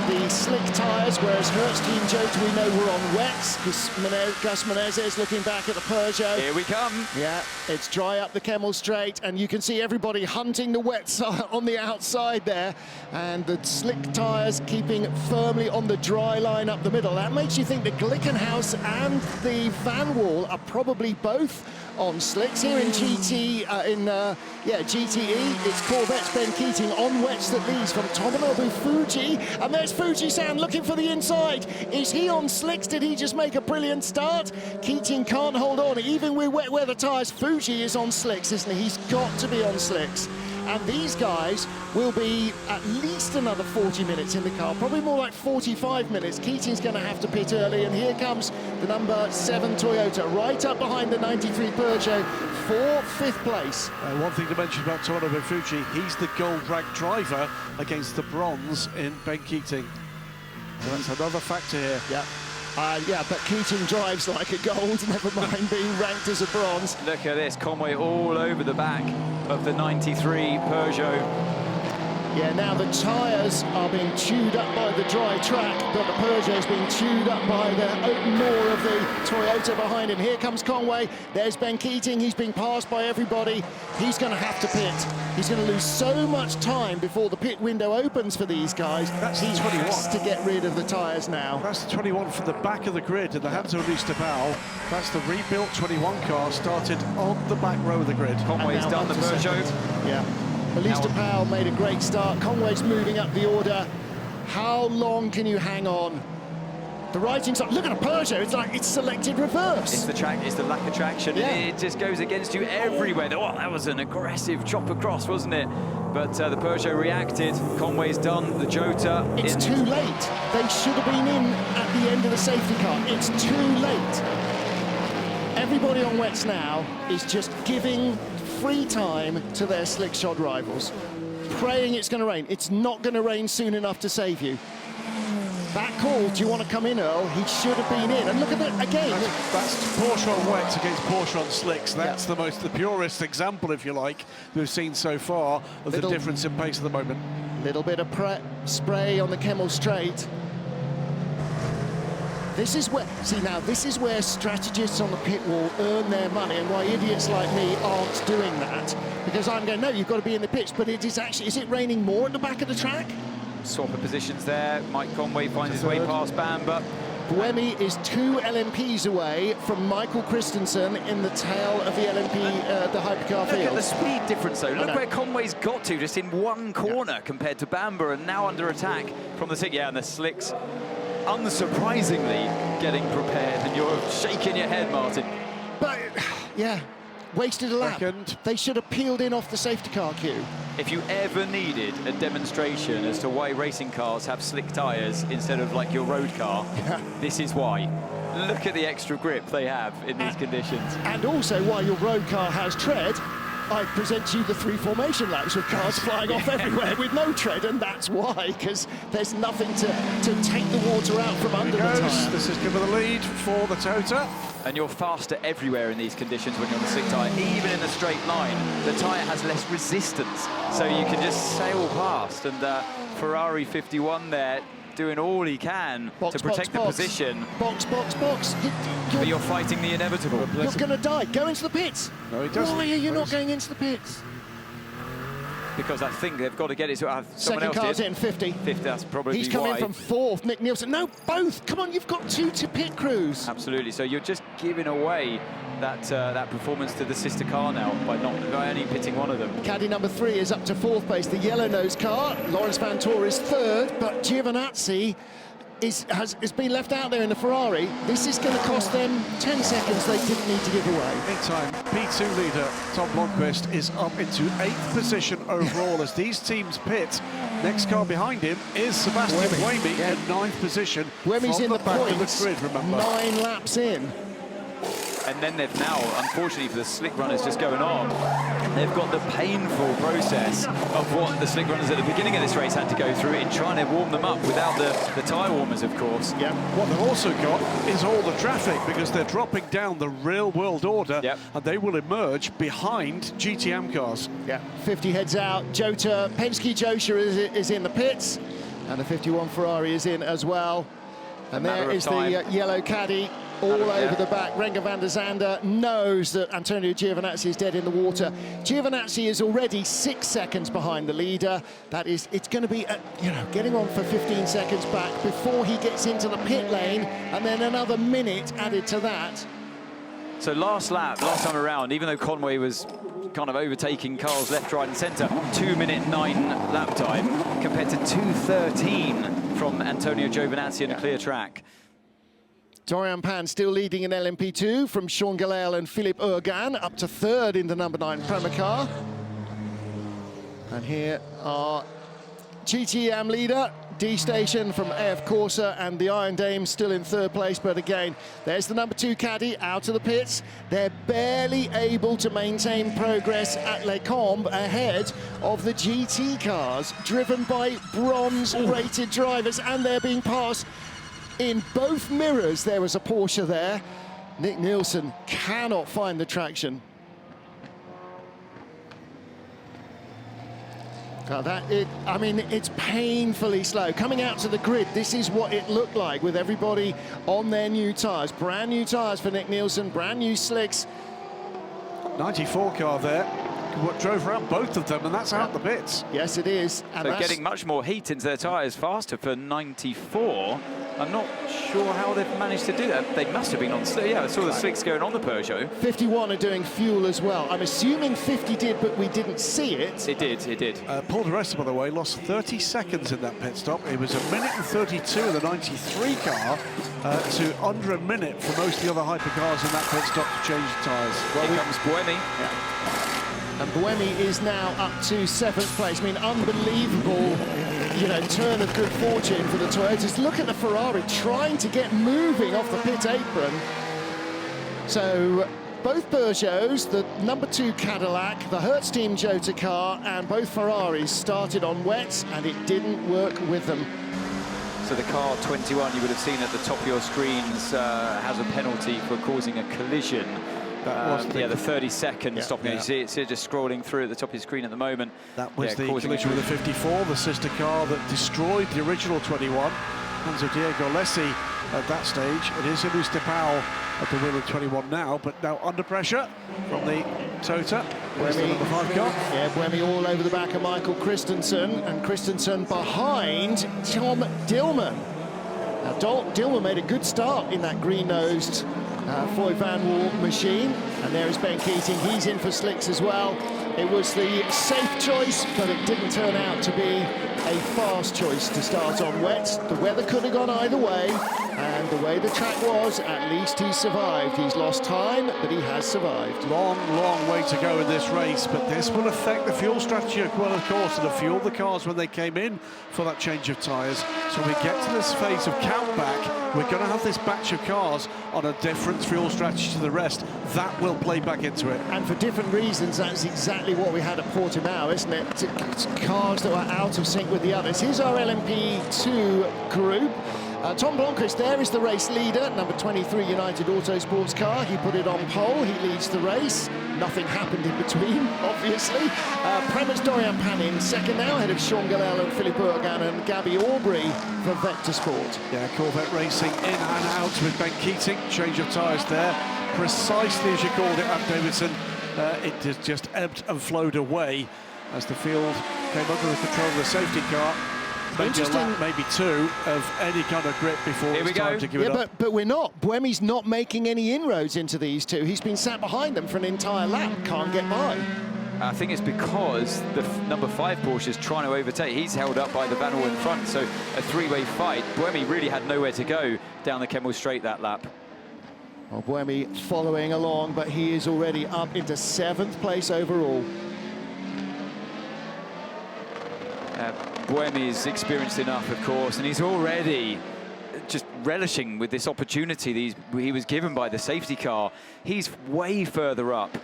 the slick tyres, whereas Hertz Team Jota, we know, were on wets. Gus Menezes looking back at the Peugeot. Here we come. Yeah, it's dry up the Kemmel Straight, and you can see everybody hunting the wets on the outside there, and the slick tyres keeping firmly on the dry line up the middle. That makes you think the Glickenhaus and the Van Wall are probably both on slicks. Here in GTE, it's Corvette's Ben Keating on wets that leads from Tomonobu Fuji, and there's Fuji-san looking for the inside. Is he on slicks? Did he just make a brilliant start? Keating can't hold on, even with wet weather tyres. Fuji is on slicks, isn't he? He's got to be on slicks. And these guys will be at least another 40 minutes in the car, probably more like 45 minutes. Keating's going to have to pit early, and here comes the number 7 Toyota, right up behind the 93 Peugeot for 5th place. One thing to mention about Tomonobu Fuji, he's the gold rank driver against the bronze in Ben Keating. So that's another factor here. Yeah, but Keating drives like a gold, never mind being ranked as a bronze. Look at this, Conway all over the back of the 93 Peugeot. Yeah, now the tyres are being chewed up by the dry track, but the Peugeot's being chewed up by the open door of the Toyota behind him. Here comes Conway. There's Ben Keating. He's being passed by everybody. He's going to have to pit. He's going to lose so much time before the pit window opens for these guys. That's he 21. has to get rid of the tyres now. That's the 21 from the back of the grid in the hands of Elise Tabal. That's the rebuilt 21 car started on the back row of the grid. Conway's done the Peugeot. Yeah. Elise Tabal made a great start. Conway's moving up the order. How long can you hang on? The writing's up. Look at a Peugeot. It's like it's selected reverse. It's the track. It's the lack of traction. Yeah. It just goes against you everywhere. Oh, that was an aggressive chop across, wasn't it? But the Peugeot reacted. Conway's done. The Jota. It's too late. They should have been in at the end of the safety car. It's too late. Everybody on wets now is just giving free time to their slick shod rivals, praying it's going to rain. It's not going to rain soon enough to save you. That call, do you want to come in, Earl? He should have been in. And look at that again. That's Porsche on wets against Porsche on slicks. That's the purest example, if you like, we've seen so far of the difference in pace at the moment. Little bit of spray on the Kemmel straight. This is where, see now, this is where strategists on the pit wall earn their money, and why idiots like me aren't doing that. Because I'm going, no, you've got to be in the pits, but it is actually, is it raining more at the back of the track? Swap of positions there. Mike Conway finds his way past Bamber. Buemi is 2 LMPs away from Michael Christensen in the tail of the LMP, the Hypercar field. Look at the speed difference, though. Look where Conway's got to, just in one corner compared to Bamber, and now under attack from the and the slicks, unsurprisingly, getting prepared, and you're shaking your head, Martin. But, yeah, wasted a lap. They should have peeled in off the safety car queue. If you ever needed a demonstration as to why racing cars have slick tyres instead of like your road car, this is why. Look at the extra grip they have in these conditions. And also why your road car has tread. I present you the 3 formation laps with cars flying off everywhere with no tread, and that's why, because there's nothing to take the water out from under the tyre. This is given the lead for the Tota. And you're faster everywhere in these conditions when you're on the slick tyre. Even in a straight line, the tyre has less resistance, so you can just sail past. And Ferrari 51 there, doing all he can to protect the position. Box. But you're fighting the inevitable. You're going to die. Go into the pits. No, he doesn't. Why are you not going into the pits? Because I think they've got to get it to someone else. Second car's in, 50. 50, that's probably He's coming from 4th, Nick Nielsen. No, both. Come on, you've got 2 to pit crews. Absolutely. So you're just giving away that performance to the sister car now by only pitting one of them. Caddy number 3 is up to 4th place, the yellow nose car. Lawrence Van Tor is 3rd, but Giovinazzi has been left out there in the Ferrari. This is going to cost them 10 seconds they didn't need to give away. Meantime, P2 leader Tom Blomqvist is up into 8th position overall as these teams pit. Next car behind him is Sebastian Buemi in 9th position. Buemi's in the back points, of the grid, remember. 9 laps in. And then they've now, unfortunately for the slick runners just going on, they've got the painful process of what the slick runners at the beginning of this race had to go through in trying to warm them up without the tyre warmers, of course. Yeah. What they've also got is all the traffic, because they're dropping down the real world order, and they will emerge behind GTM cars. Yeah, 50 heads out. Jota, Penske Jota is in the pits, and the 51 Ferrari is in as well. And there is the yellow caddy. All over the back. Renger van der Zande knows that Antonio Giovinazzi is dead in the water. Giovinazzi is already 6 seconds behind the leader. It's going to be, getting on for 15 seconds back before he gets into the pit lane, and then another minute added to that. So last time around, even though Conway was kind of overtaking cars left, right and centre, 2-minute 9 lap time compared to 2:13 from Antonio Giovinazzi in a clear track. Dorian Pan still leading in LMP2 from Sean Galel and Philippe Urgan, up to 3rd in the number 9 Prema car. And here are GTE Am leader, D-Station from AF Corsa, and the Iron Dame still in 3rd place. But again, there's the number 2 caddy out of the pits. They're barely able to maintain progress at Les Combes ahead of the GT cars, driven by bronze-rated drivers, and they're being passed in both mirrors. There was a Porsche there. Nick Nielsen cannot find the traction. I mean, it's painfully slow. Coming out to the grid, this is what it looked like with everybody on their new tyres. Brand new tyres for Nick Nielsen, brand new slicks. 94 car there, what drove around both of them, and that's out the bits. Yes, it is. And so getting much more heat into their tyres faster for 94. I'm not sure how they've managed to do that. They must have been on slick. Yeah, I saw the slicks going on the Peugeot. 51 are doing fuel as well. I'm assuming 50 did, but we didn't see it. It did. Paul di Resta, by the way, lost 30 seconds in that pit stop. It was 1 minute and 32 in the 93 car to under a minute for most of the other hypercars in that pit stop to change the tyres. Well, here comes Buemi. Yeah. And Buemi is now up to 7th place. I mean, unbelievable, turn of good fortune for the Toyotas. Look at the Ferrari trying to get moving off the pit apron. So both Peugeots, the number 2 Cadillac, the Hertz Team Jota car, and both Ferraris started on wet, and it didn't work with them. So the car 21, you would have seen at the top of your screens, has a penalty for causing a collision. The 30-second stopping. You see it just scrolling through at the top of your screen at the moment. That was the collision with the 54, the sister car that destroyed the original 21. Enzo Diego Alessi at that stage. It is Ilus de Pau at the wheel of 21 now, but now under pressure from the Tota. There's the number 5 car. Yeah, Buemi all over the back of Michael Christensen, and Christensen behind Tom Dillman. Now, Dillman made a good start in that green-nosed Floyd Van Wall machine, and there is Ben Keating. He's in for slicks as well. It was the safe choice, but it didn't turn out to be a fast choice to start on wet. The weather could have gone either way, and the way the track was, at least he survived. He's lost time, but he has survived. Long way to go in this race, but this will affect the fuel strategy as well, of course, and the fuel the cars when they came in for that change of tyres. So when we get to this phase of countback, we're going to have this batch of cars on a different fuel strategy to the rest. That will play back into it. And for different reasons, that's exactly what we had at Portimao, isn't it? Cars that were out of sync with the others. Here's our LMP2 group. Tom Blomqvist there is the race leader, number 23 United Autosports car. He put it on pole, he leads the race. Nothing happened in between, obviously. Prema's Dorian Panin second now, ahead of Sean Gallel and Philippe Urgan and Gabby Aubrey for Vector Sport. Yeah, Corvette Racing in and out with Ben Keating. Change of tyres there, precisely as you called it, Matt Davidson. It just ebbed and flowed away as the field came under the control of the safety car. Maybe a lap, maybe 2 of any kind of grip before it's time to give it up. But we're not. Buemi's not making any inroads into these two. He's been sat behind them for an entire lap. Can't get by. I think it's because the number 5 Porsche is trying to overtake. He's held up by the Van Wall in front, so a 3-way fight. Buemi really had nowhere to go down the Kemmel Straight that lap. Well, Buemi following along, but he is already up into 7th place overall. Buemi's experienced enough, of course, and he's already just relishing with this opportunity that he was given by the safety car. He's way further up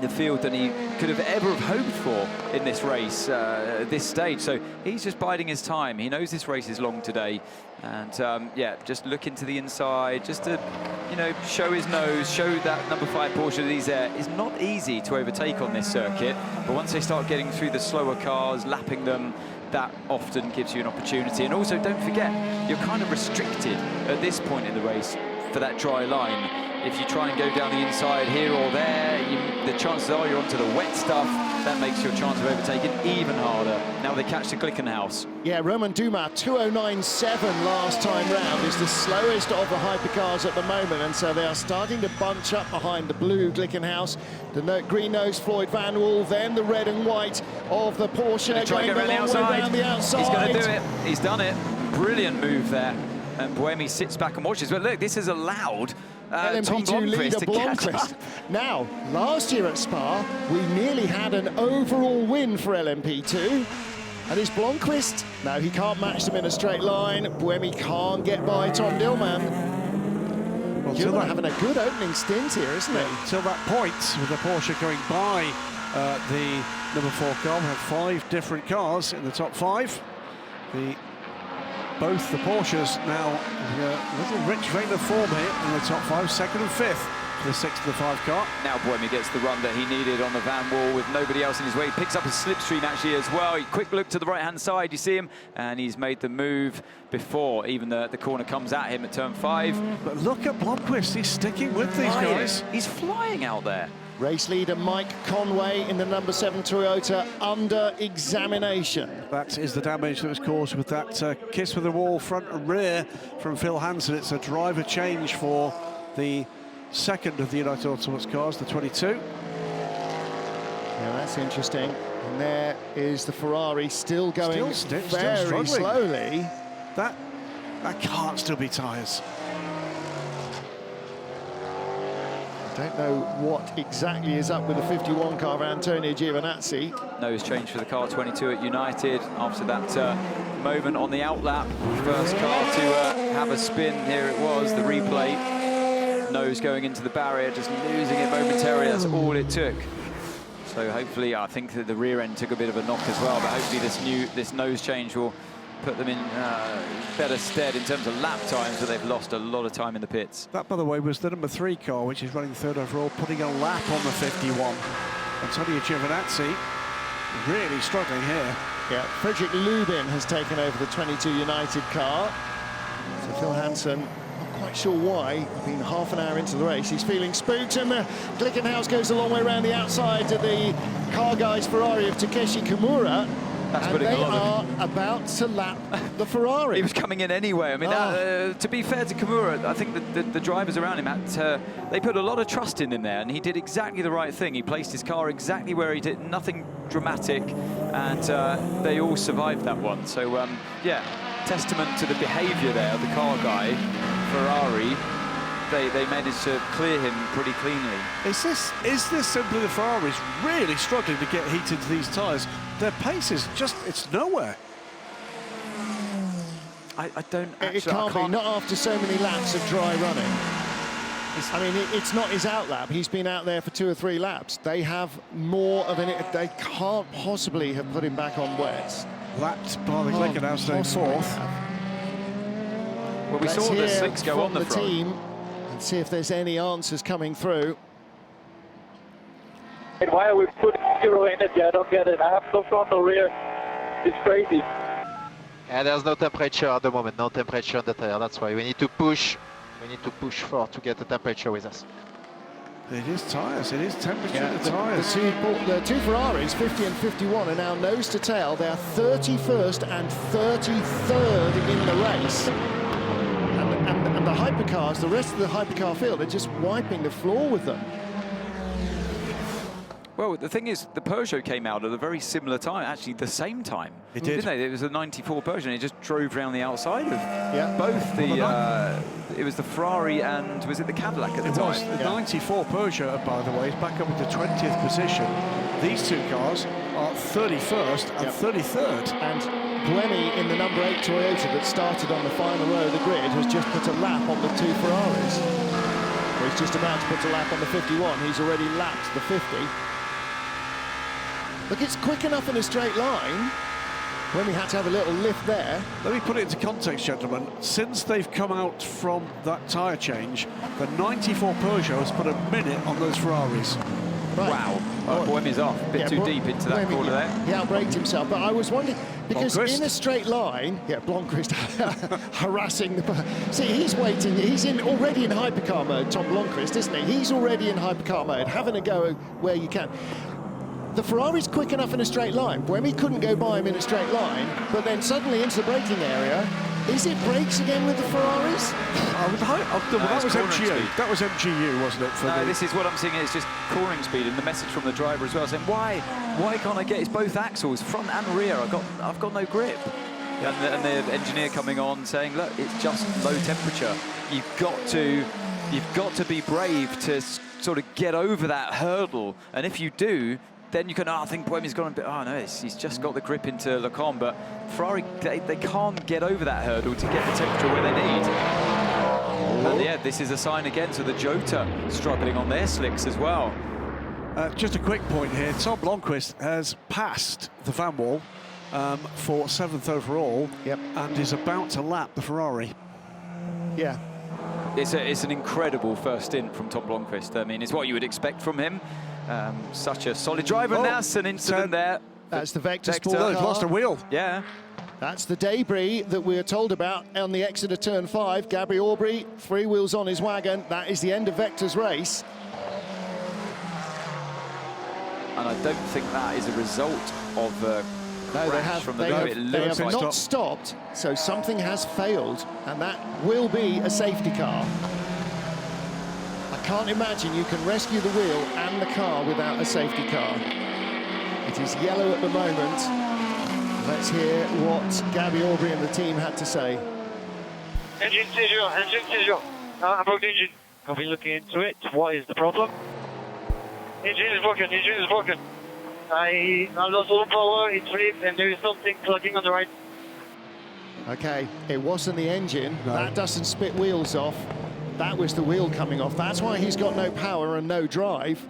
the field than he could have ever hoped for in this race, this stage. So he's just biding his time. He knows this race is long today, and yeah, just look into the inside, just to, show his nose, show that number 5 Porsche that he's there. It's not easy to overtake on this circuit, but once they start getting through the slower cars, lapping them, that often gives you an opportunity. And also, don't forget, you're kind of restricted at this point in the race for that dry line. If you try and go down the inside here or there, the chances are you're onto the wet stuff. That makes your chance of overtaking even harder. Now they catch the Glickenhaus. Yeah, Roman Dumas, 209.7 last time round, is the slowest of the hypercars at the moment, and so they are starting to bunch up behind the blue Glickenhaus, the green-nosed Floyd Van Wall, then the red and white of the Porsche. Try to go around the outside. He's going to do it. He's done it. Brilliant move there. And Buemi sits back and watches. But look, this has allowed LMP2 leader Blomqvist. Now, last year at Spa, we nearly had an overall win for LMP2. And is Blomqvist? No, he can't match them in a straight line. Buemi can't get by Tom Dillman. Well, Dillman having a good opening stint here, isn't it? Till that point, with the Porsche going by the number 4 car, we have 5 different cars in the top 5. Both the Porsches now a little rich vein of form here in the top 5, 2nd and 5th the 6 to the 5 car. Now Buemi gets the run that he needed on the van wall with nobody else in his way. He picks up a slipstream actually as well. Quick look to the right-hand side, you see him, and he's made the move before even the corner comes at him at turn 5. But look at Blomqvist, he's sticking with these guys. He's flying out there. Race leader Mike Conway in the number 7 Toyota under examination. That is the damage that was caused with that kiss with the wall front and rear from Phil Hansen. It's a driver change for the second of the United Autosports cars, the 22. Yeah, that's interesting. And there is the Ferrari still going very slowly. That can't still be tyres. Don't know what exactly is up with the 51 car of Antonio Giovinazzi. Nose change for the car 22 at United after that moment on the outlap. First car to have a spin. Here it was, the replay. Nose going into the barrier, just losing it momentarily. That's all it took. So hopefully, I think that the rear end took a bit of a knock as well, but hopefully this nose change will put them in better stead in terms of lap times, but they've lost a lot of time in the pits. That, by the way, was the number 3 car, which is running 3rd overall, putting a lap on the 51. Antonio Giovinazzi really struggling here. Yeah, Frederick Lubin has taken over the 22 United car. So Phil Hansen, not quite sure why, been half an hour into the race. He's feeling spooked, and Glickenhaus goes a long way around the outside to the car guys Ferrari of Takeshi Kimura. And they are about to lap the Ferrari. He was coming in anyway. I mean, to be fair to Kimura, I think the drivers around him, they put a lot of trust in him there, and he did exactly the right thing. He placed his car exactly where he did, nothing dramatic, and they all survived that one. So, yeah, testament to the behaviour there of the car guy, Ferrari. They managed to clear him pretty cleanly. Is this simply the Ferraris really struggling to get heat into these tyres? Their pace is just, it's nowhere. I don't actually... It can't be, not after so many laps of dry running. I mean, it's not his outlap. He's been out there for 2 or 3 laps. They have more of an... They can't possibly have put him back on wets. Lapped by the Glickenhaus staying 4th. Well, we saw the slicks go on the front. Team and see if there's any answers coming through. And why are we putting 0 energy? I don't get it. I have no front or rear. It's crazy. And there's no temperature at the moment, no temperature on the tire. That's why we need to push. We need to push for to get the temperature with us. It is tyres, it is temperature in the tyres. The two Ferraris, 50 and 51, are now nose to tail. They are 31st and 33rd in the race. And the hypercars, the rest of the hypercar field, are just wiping the floor with them. Well, the thing is, the Peugeot came out at a very similar time, actually the same time. It did. Didn't they? It was a 94 Peugeot, and it just drove around the outside of both it was the Ferrari and, was it the Cadillac at the time? It was. The 94 Peugeot, by the way, is back up at the 20th position. These two cars are 31st and 33rd. And Buemi in the number 8 Toyota that started on the final row of the grid has just put a lap on the 2 Ferraris. Well, he's just about to put a lap on the 51. He's already lapped the 50. Look, it's quick enough in a straight line. When we had to have a little lift there. Let me put it into context, gentlemen. Since they've come out from that tyre change, the 94 Peugeot has put a minute on those Ferraris. Right. Wow. Buemi's off, a bit too deep into that corner there. He outbraked himself, but I was wondering, because in a straight line, Blomqvist harassing the... See, he's waiting, he's already in hypercar mode, Tom Blomqvist, isn't he? He's already in hypercar mode, having a go where you can. The Ferrari's quick enough in a straight line. Buemi couldn't go by him in a straight line, but then suddenly into the braking area. Is it brakes again with the Ferraris? That was MGU. That was MGU, wasn't it? No, this is what I'm seeing. It's just cornering speed, and the message from the driver as well, saying, why can't I get? It's both axles, front and rear. I've got no grip. And the engineer coming on saying, look, it's just low temperature. You've got to be brave to sort of get over that hurdle, and if you do, then you can, I think Buemi's gone a bit, no, he's just got the grip into Lecombe, but Ferrari, they can't get over that hurdle to get the temperature where they need. And yeah, this is a sign again to the Jota struggling on their slicks as well. Just a quick point here, Tom Blomqvist has passed the van wall for 7th overall and is about to lap the Ferrari. Yeah. It's an incredible first stint from Tom Blomqvist. I mean, it's what you would expect from him. Such a solid driver. And that's an incident there. That's the Vector Sport car. He's lost a wheel. Yeah. That's the debris that we're told about on the exit of turn 5. Gabby Aubrey, 3 wheels on his wagon. That is the end of Vector's race. And I don't think that is a result of no, they have like not stopped, so something has failed, and that will be a safety car. I can't imagine you can rescue the wheel and the car without a safety car. It is yellow at the moment. Let's hear what Gabby Aubrey and the team had to say. Engine seizure, engine seizure. I broke the engine. I'll be looking into it. What is the problem? Engine is broken, engine is broken. I lost all power, it's flipped, and there is something plugging on the right. Okay, it wasn't the engine. No. That doesn't spit wheels off. That was the wheel coming off. That's why he's got no power and no drive.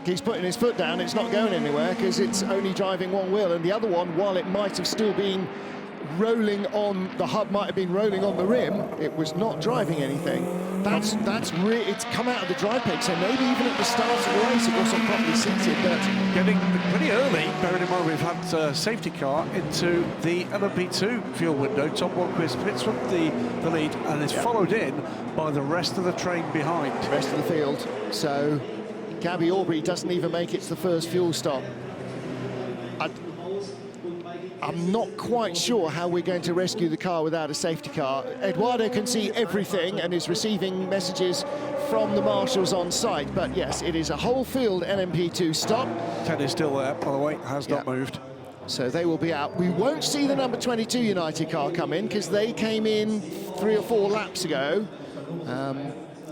He's putting his foot down, it's not going anywhere because it's only driving one wheel, and the other one, while it might have still been rolling on, the hub might have been rolling on the rim, it was not driving anything. It's come out of the dry peg, so maybe even at the start of the race it wasn't properly seated, but... Getting pretty early, bearing in mind we've had a safety car into the LMP2 fuel window. Tom Blomqvist pits from the lead and is followed in by the rest of the train behind. Rest of the field, so Gabby Aubrey doesn't even make it to the first fuel stop. I'm not quite sure how we're going to rescue the car without a safety car. Eduardo can see everything and is receiving messages from the marshals on site. But yes, it is a whole field LMP2 stop. 10 is still there, by the way, has not moved. So they will be out. We won't see the number 22 United car come in because they came in 3 or 4 laps ago.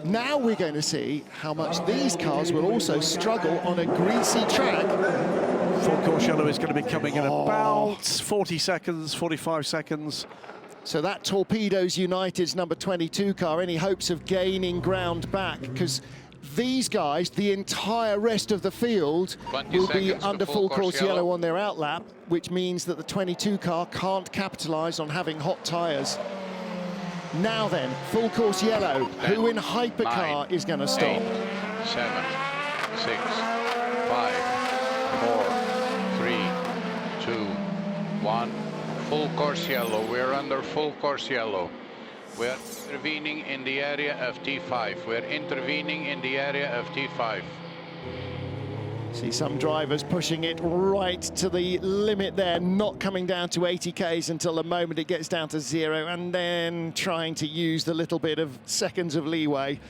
Now we're going to see how much these cars will also struggle on a greasy track. Full course yellow is going to be coming in about 40 seconds, 45 seconds. So that torpedoes United's number 22 car. Any hopes of gaining ground back? Because these guys, the entire rest of the field, will be under full course yellow on their outlap, which means that the 22 car can't capitalise on having hot tyres. Now then, full course yellow. 10, who in Hypercar 9, is going to stop? 8, 7, 6, 5, 4, 3, 2, 1. Full course yellow. We're under full course yellow. We're intervening in the area of T5. We're intervening in the area of T5. See some drivers pushing it right to the limit there, not coming down to 80 Ks until the moment it gets down to 0, and then trying to use the little bit of seconds of leeway.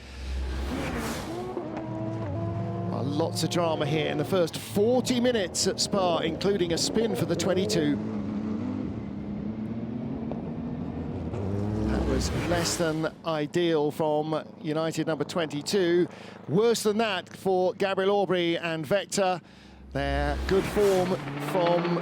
Lots of drama here in the first 40 minutes at Spa, including a spin for the 22. That was less than ideal from United number 22. Worse than that for Gabriel Aubrey and Vector. Their good form from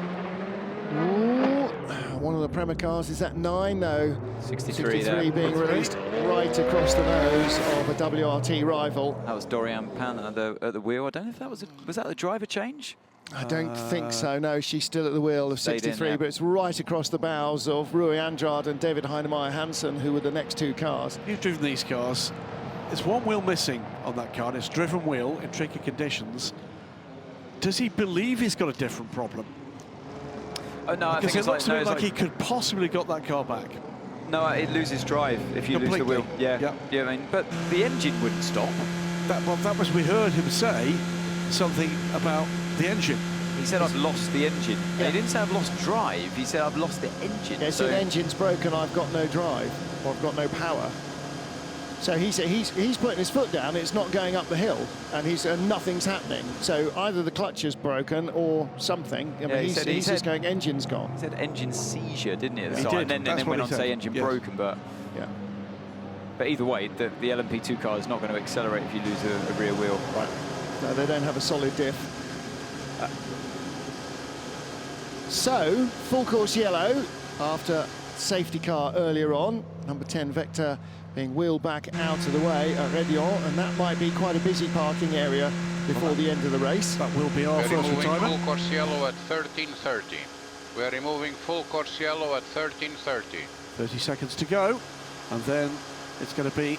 one of the Prema cars. Is that 9? No. 63 being released right across the nose of a WRT rival. That was Dorian Pan at the wheel. I don't know if that was that the driver change? I don't think so, no. She's still at the wheel of 63, but it's right across the bows of Rui Andrade and David Heinemeier Hansen, who were the next 2 cars. You've driven these cars. There's one wheel missing on that car, and it's driven wheel in tricky conditions. Does he believe he's got a different problem? Oh, no, I think it looks like he could possibly got that car back. No, it loses drive if you lose the wheel. Yeah, I mean, but the engine wouldn't stop. That was, we heard him say something about the engine. He said, I've lost the engine. Yeah. He didn't say I've lost drive, he said I've lost the engine. Yeah, so the engine's broken, I've got no drive, or I've got no power. So he said he's putting his foot down, it's not going up the hill, and nothing's happening. So either the clutch is broken or something. I mean, he's just going, engine's gone. He said engine seizure, didn't he? At the he start? did. And then went on to say engine broken, but... Yeah. But either way, the LMP2 car is not going to accelerate if you lose a rear wheel. Right. No, they don't have a solid diff. So, full course yellow after safety car earlier on. Number 10 Vector being wheeled back out of the way at Redion, and that might be quite a busy parking area before the end of the race. That will be our first retirement. Full course yellow at 13:30. We are removing full course yellow at 13:30. 30 seconds to go, and then It's going to be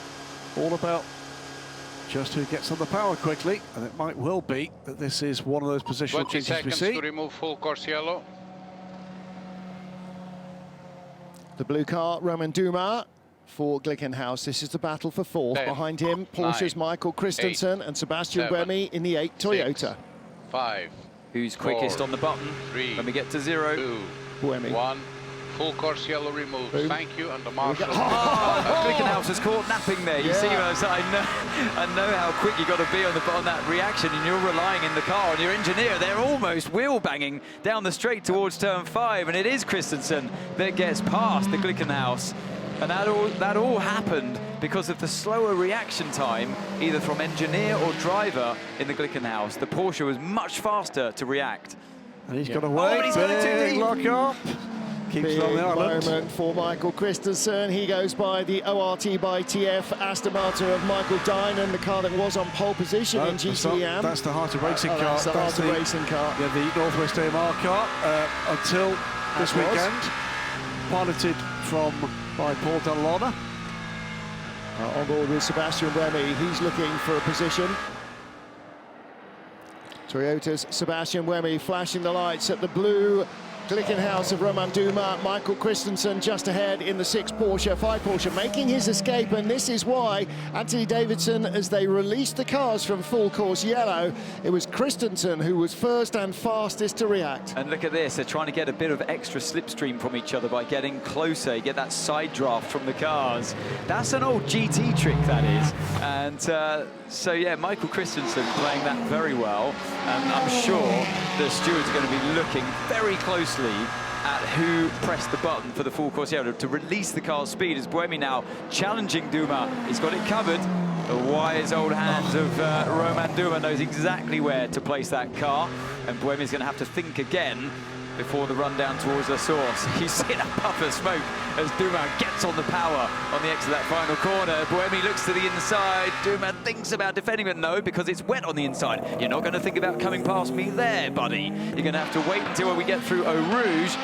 all about just who gets on the power quickly, and it might well be that this is one of those positional 20 changes we seconds see. to remove full course yellow. The blue car, Roman Dumas for Glickenhaus. This is the battle for fourth. 10, Behind him, Porsche's 9, Michael Christensen 8, and Sebastian 7, Buemi in the 8 Toyota. 6, 5. Who's quickest 4, on the button 3, when we get to 0? 2, Buemi. 1. Full course yellow removed. Boom. Thank you, and the marshal. Glickenhaus has caught napping there. You see, I know how quick you got to be on that reaction, and you're relying in the car on your engineer. They're almost wheel banging down the straight towards turn 5, and it is Christensen that gets past the Glickenhaus. And that all happened because of the slower reaction time, either from engineer or driver in the Glickenhaus. The Porsche was much faster to react. And he's got away. Oh, he's got it too deep. Lock up. Keeps Big it on the island. moment for Michael Christensen. He goes by the ORT by TF Aston Martin of Michael Dynan, the car that was on pole position in GTE Am. That's the Heart of Racing car. That's the Heart of Racing car. Yeah, the Northwest AMR car until this weekend. Piloted by Paul Dall'Anna. On board with Sebastian Buemi. He's looking for a position. Toyota's Sebastian Buemi flashing the lights at the blue Glickenhaus of Roman Dumas. Michael Christensen just ahead in the 6 Porsche, 5 Porsche, making his escape, and this is why Anthony Davidson, as they released the cars from full course yellow, it was Christensen who was first and fastest to react. And look at this, they're trying to get a bit of extra slipstream from each other by getting closer. You get that side draft from the cars. That's an old GT trick, that is. And so yeah, Michael Christensen playing that very well. And I'm sure the stewards are going to be looking very closely at who pressed the button for the full course yellow to release the car's speed, as Buemi now challenging Dumas. He's got it covered. The wise old hands of Roman Dumas knows exactly where to place that car, and Buemi's going to have to think again before the run down towards La Source. He's seen a puff of smoke as Dumas gets on the power on the exit of that final corner. Buemi looks to the inside. Dumas thinks about defending, but no, because it's wet on the inside. You're not going to think about coming past me there, buddy. You're going to have to wait until we get through Eau Rouge.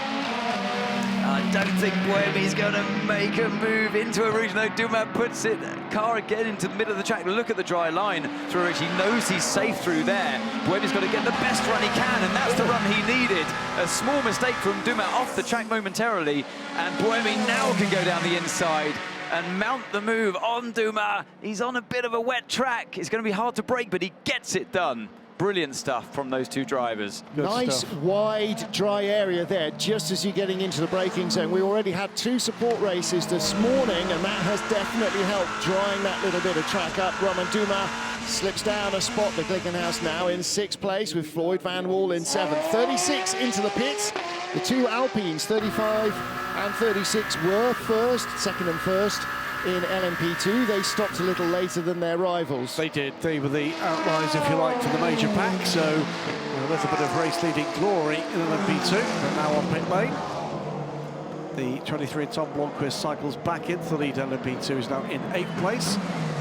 I don't think Buemi's going to make a move into Eau Rouge. No, Dumas puts it car again into the middle of the track. Look at the dry line through which he knows he's safe through there. Buemi's got to get the best run he can, and that's the run he needed. A small mistake from Dumas off the track momentarily, and Buemi now can go down the inside and mount the move on Dumas. He's on a bit of a wet track. It's going to be hard to break, but he gets it done. Brilliant stuff from those two drivers. Nice wide dry area there just as you're getting into the braking zone. We already had 2 support races this morning, and that has definitely helped drying that little bit of track up. Roman Dumas slips down a spot. The Glickenhaus now in 6th place with Floyd Van Wall in 7th. 36 into the pits. The 2 Alpines, 35 and 36, were first, second and first in LMP2. They stopped a little later than their rivals. They did. They were the outliers, if you like, for the major pack. So a little bit of race-leading glory in LMP2. They're now on pit lane. The 23 Tom Blomqvist cycles back into the lead. LMP2 is now in 8th place.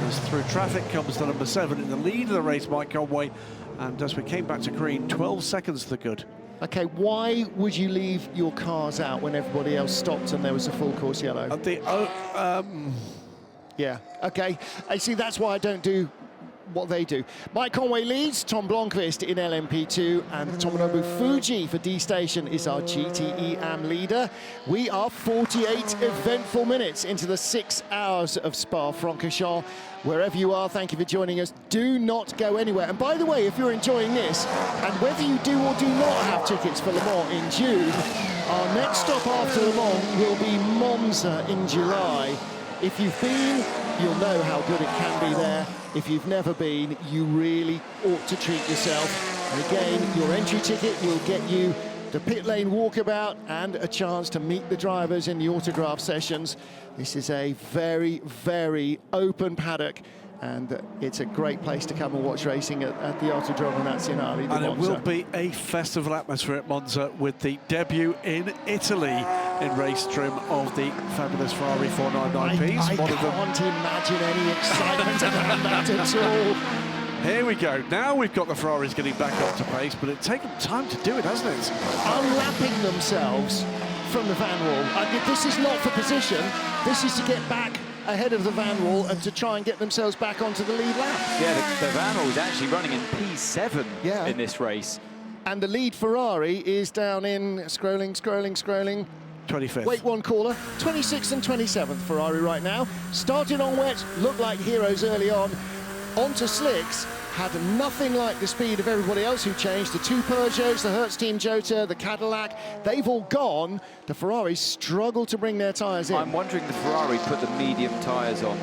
As through traffic comes the number 7 in the lead of the race, Mike Conway. And as we came back to green, 12 seconds to the good. Okay, why would you leave your cars out when everybody else stopped and there was a full course yellow? Yeah, okay. I see, that's why I don't do what they do. Mike Conway leads, Tom Blomqvist in LMP2, and Tomonobu Fuji for D-Station is our GTE Am leader. We are 48 eventful minutes into the 6 hours of Spa-Francorchamps. Wherever you are, thank you for joining us. Do not go anywhere. And by the way, if you're enjoying this, and whether you do or do not have tickets for Le Mans in June, our next stop after Le Mans will be Monza in July. If you've been, you'll know how good it can be there. If you've never been, you really ought to treat yourself. And again, your entry ticket will get you the pit lane walkabout and a chance to meet the drivers in the autograph sessions. This is a very, very open paddock, and it's a great place to come and watch racing at the Autodromo Nazionale di Monza. And it will be a festival atmosphere at Monza with the debut in Italy in race trim of the fabulous Ferrari 499Ps. I can't imagine any excitement around that at all. Here we go. Now we've got the Ferraris getting back up to pace, but it's taken time to do it, hasn't it? Unlapping themselves from the Van Wall. This is not for position. This is to get back ahead of the Van Wall and to try and get themselves back onto the lead lap. Yeah, the Van Wall is actually running in P7 in this race. And the lead Ferrari is down in, scrolling. 25th. Wait, one caller. 26th and 27th Ferrari right now. Started on wet, looked like heroes early on. Onto slicks, had nothing like the speed of everybody else who changed. The two Peugeots, the Hertz Team Jota, the Cadillac, they've all gone. The Ferraris struggle to bring their tyres in. I'm wondering if the Ferrari put the medium tyres on.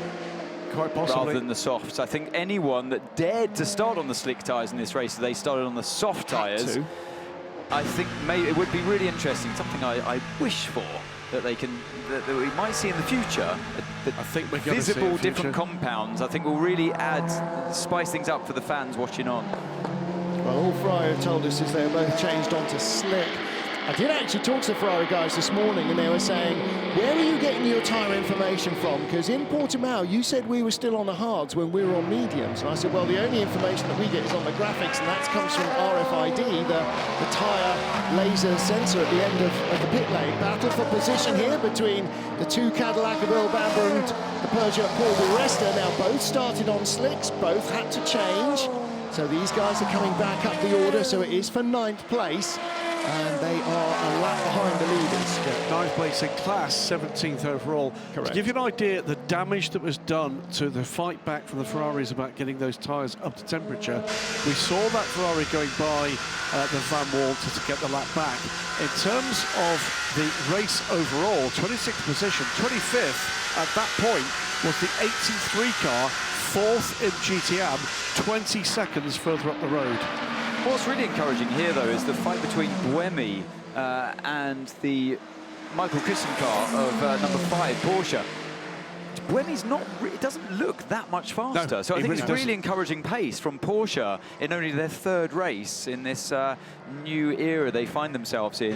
Quite possibly. Rather than the softs. I think anyone that dared to start on the slick tyres in this race, they started on the soft tyres. I think maybe it would be really interesting, something I wish for, that they can, that we might see in the future. I think we're going to visible see different compounds. I think will really spice things up for the fans watching on. Well, all Ferrari have told us is they were both changed onto slick. I did actually talk to the Ferrari guys this morning, and they were saying, where are you getting your tyre information from? Because in Portimao, you said we were still on the hards when we were on mediums. And I said, well, the only information that we get is on the graphics, and that comes from RFID, the tyre laser sensor at the end of the pit lane. Battle for position here between the two Cadillac of Earl Bamber and the Peugeot Paul Di Resta. Now, both started on slicks, both had to change. So these guys are coming back up the order, so it is for 9th place. And they are a lap behind the leaders. Yeah, 9th place in class, 17th overall. Correct. To give you an idea, the damage that was done to the fight back from the Ferraris about getting those tyres up to temperature, we saw that Ferrari going by the Van Wall to get the lap back. In terms of the race overall, 26th position, 25th at that point was the 83 car, 4th in GTE Am, 20 seconds further up the road. What's really encouraging here, though, is the fight between Buemi and the Michael Christen car of number 5, Porsche. Buemi's not, it doesn't look that much faster. No, so I think really it's really encouraging pace from Porsche in only their 3rd race in this new era they find themselves in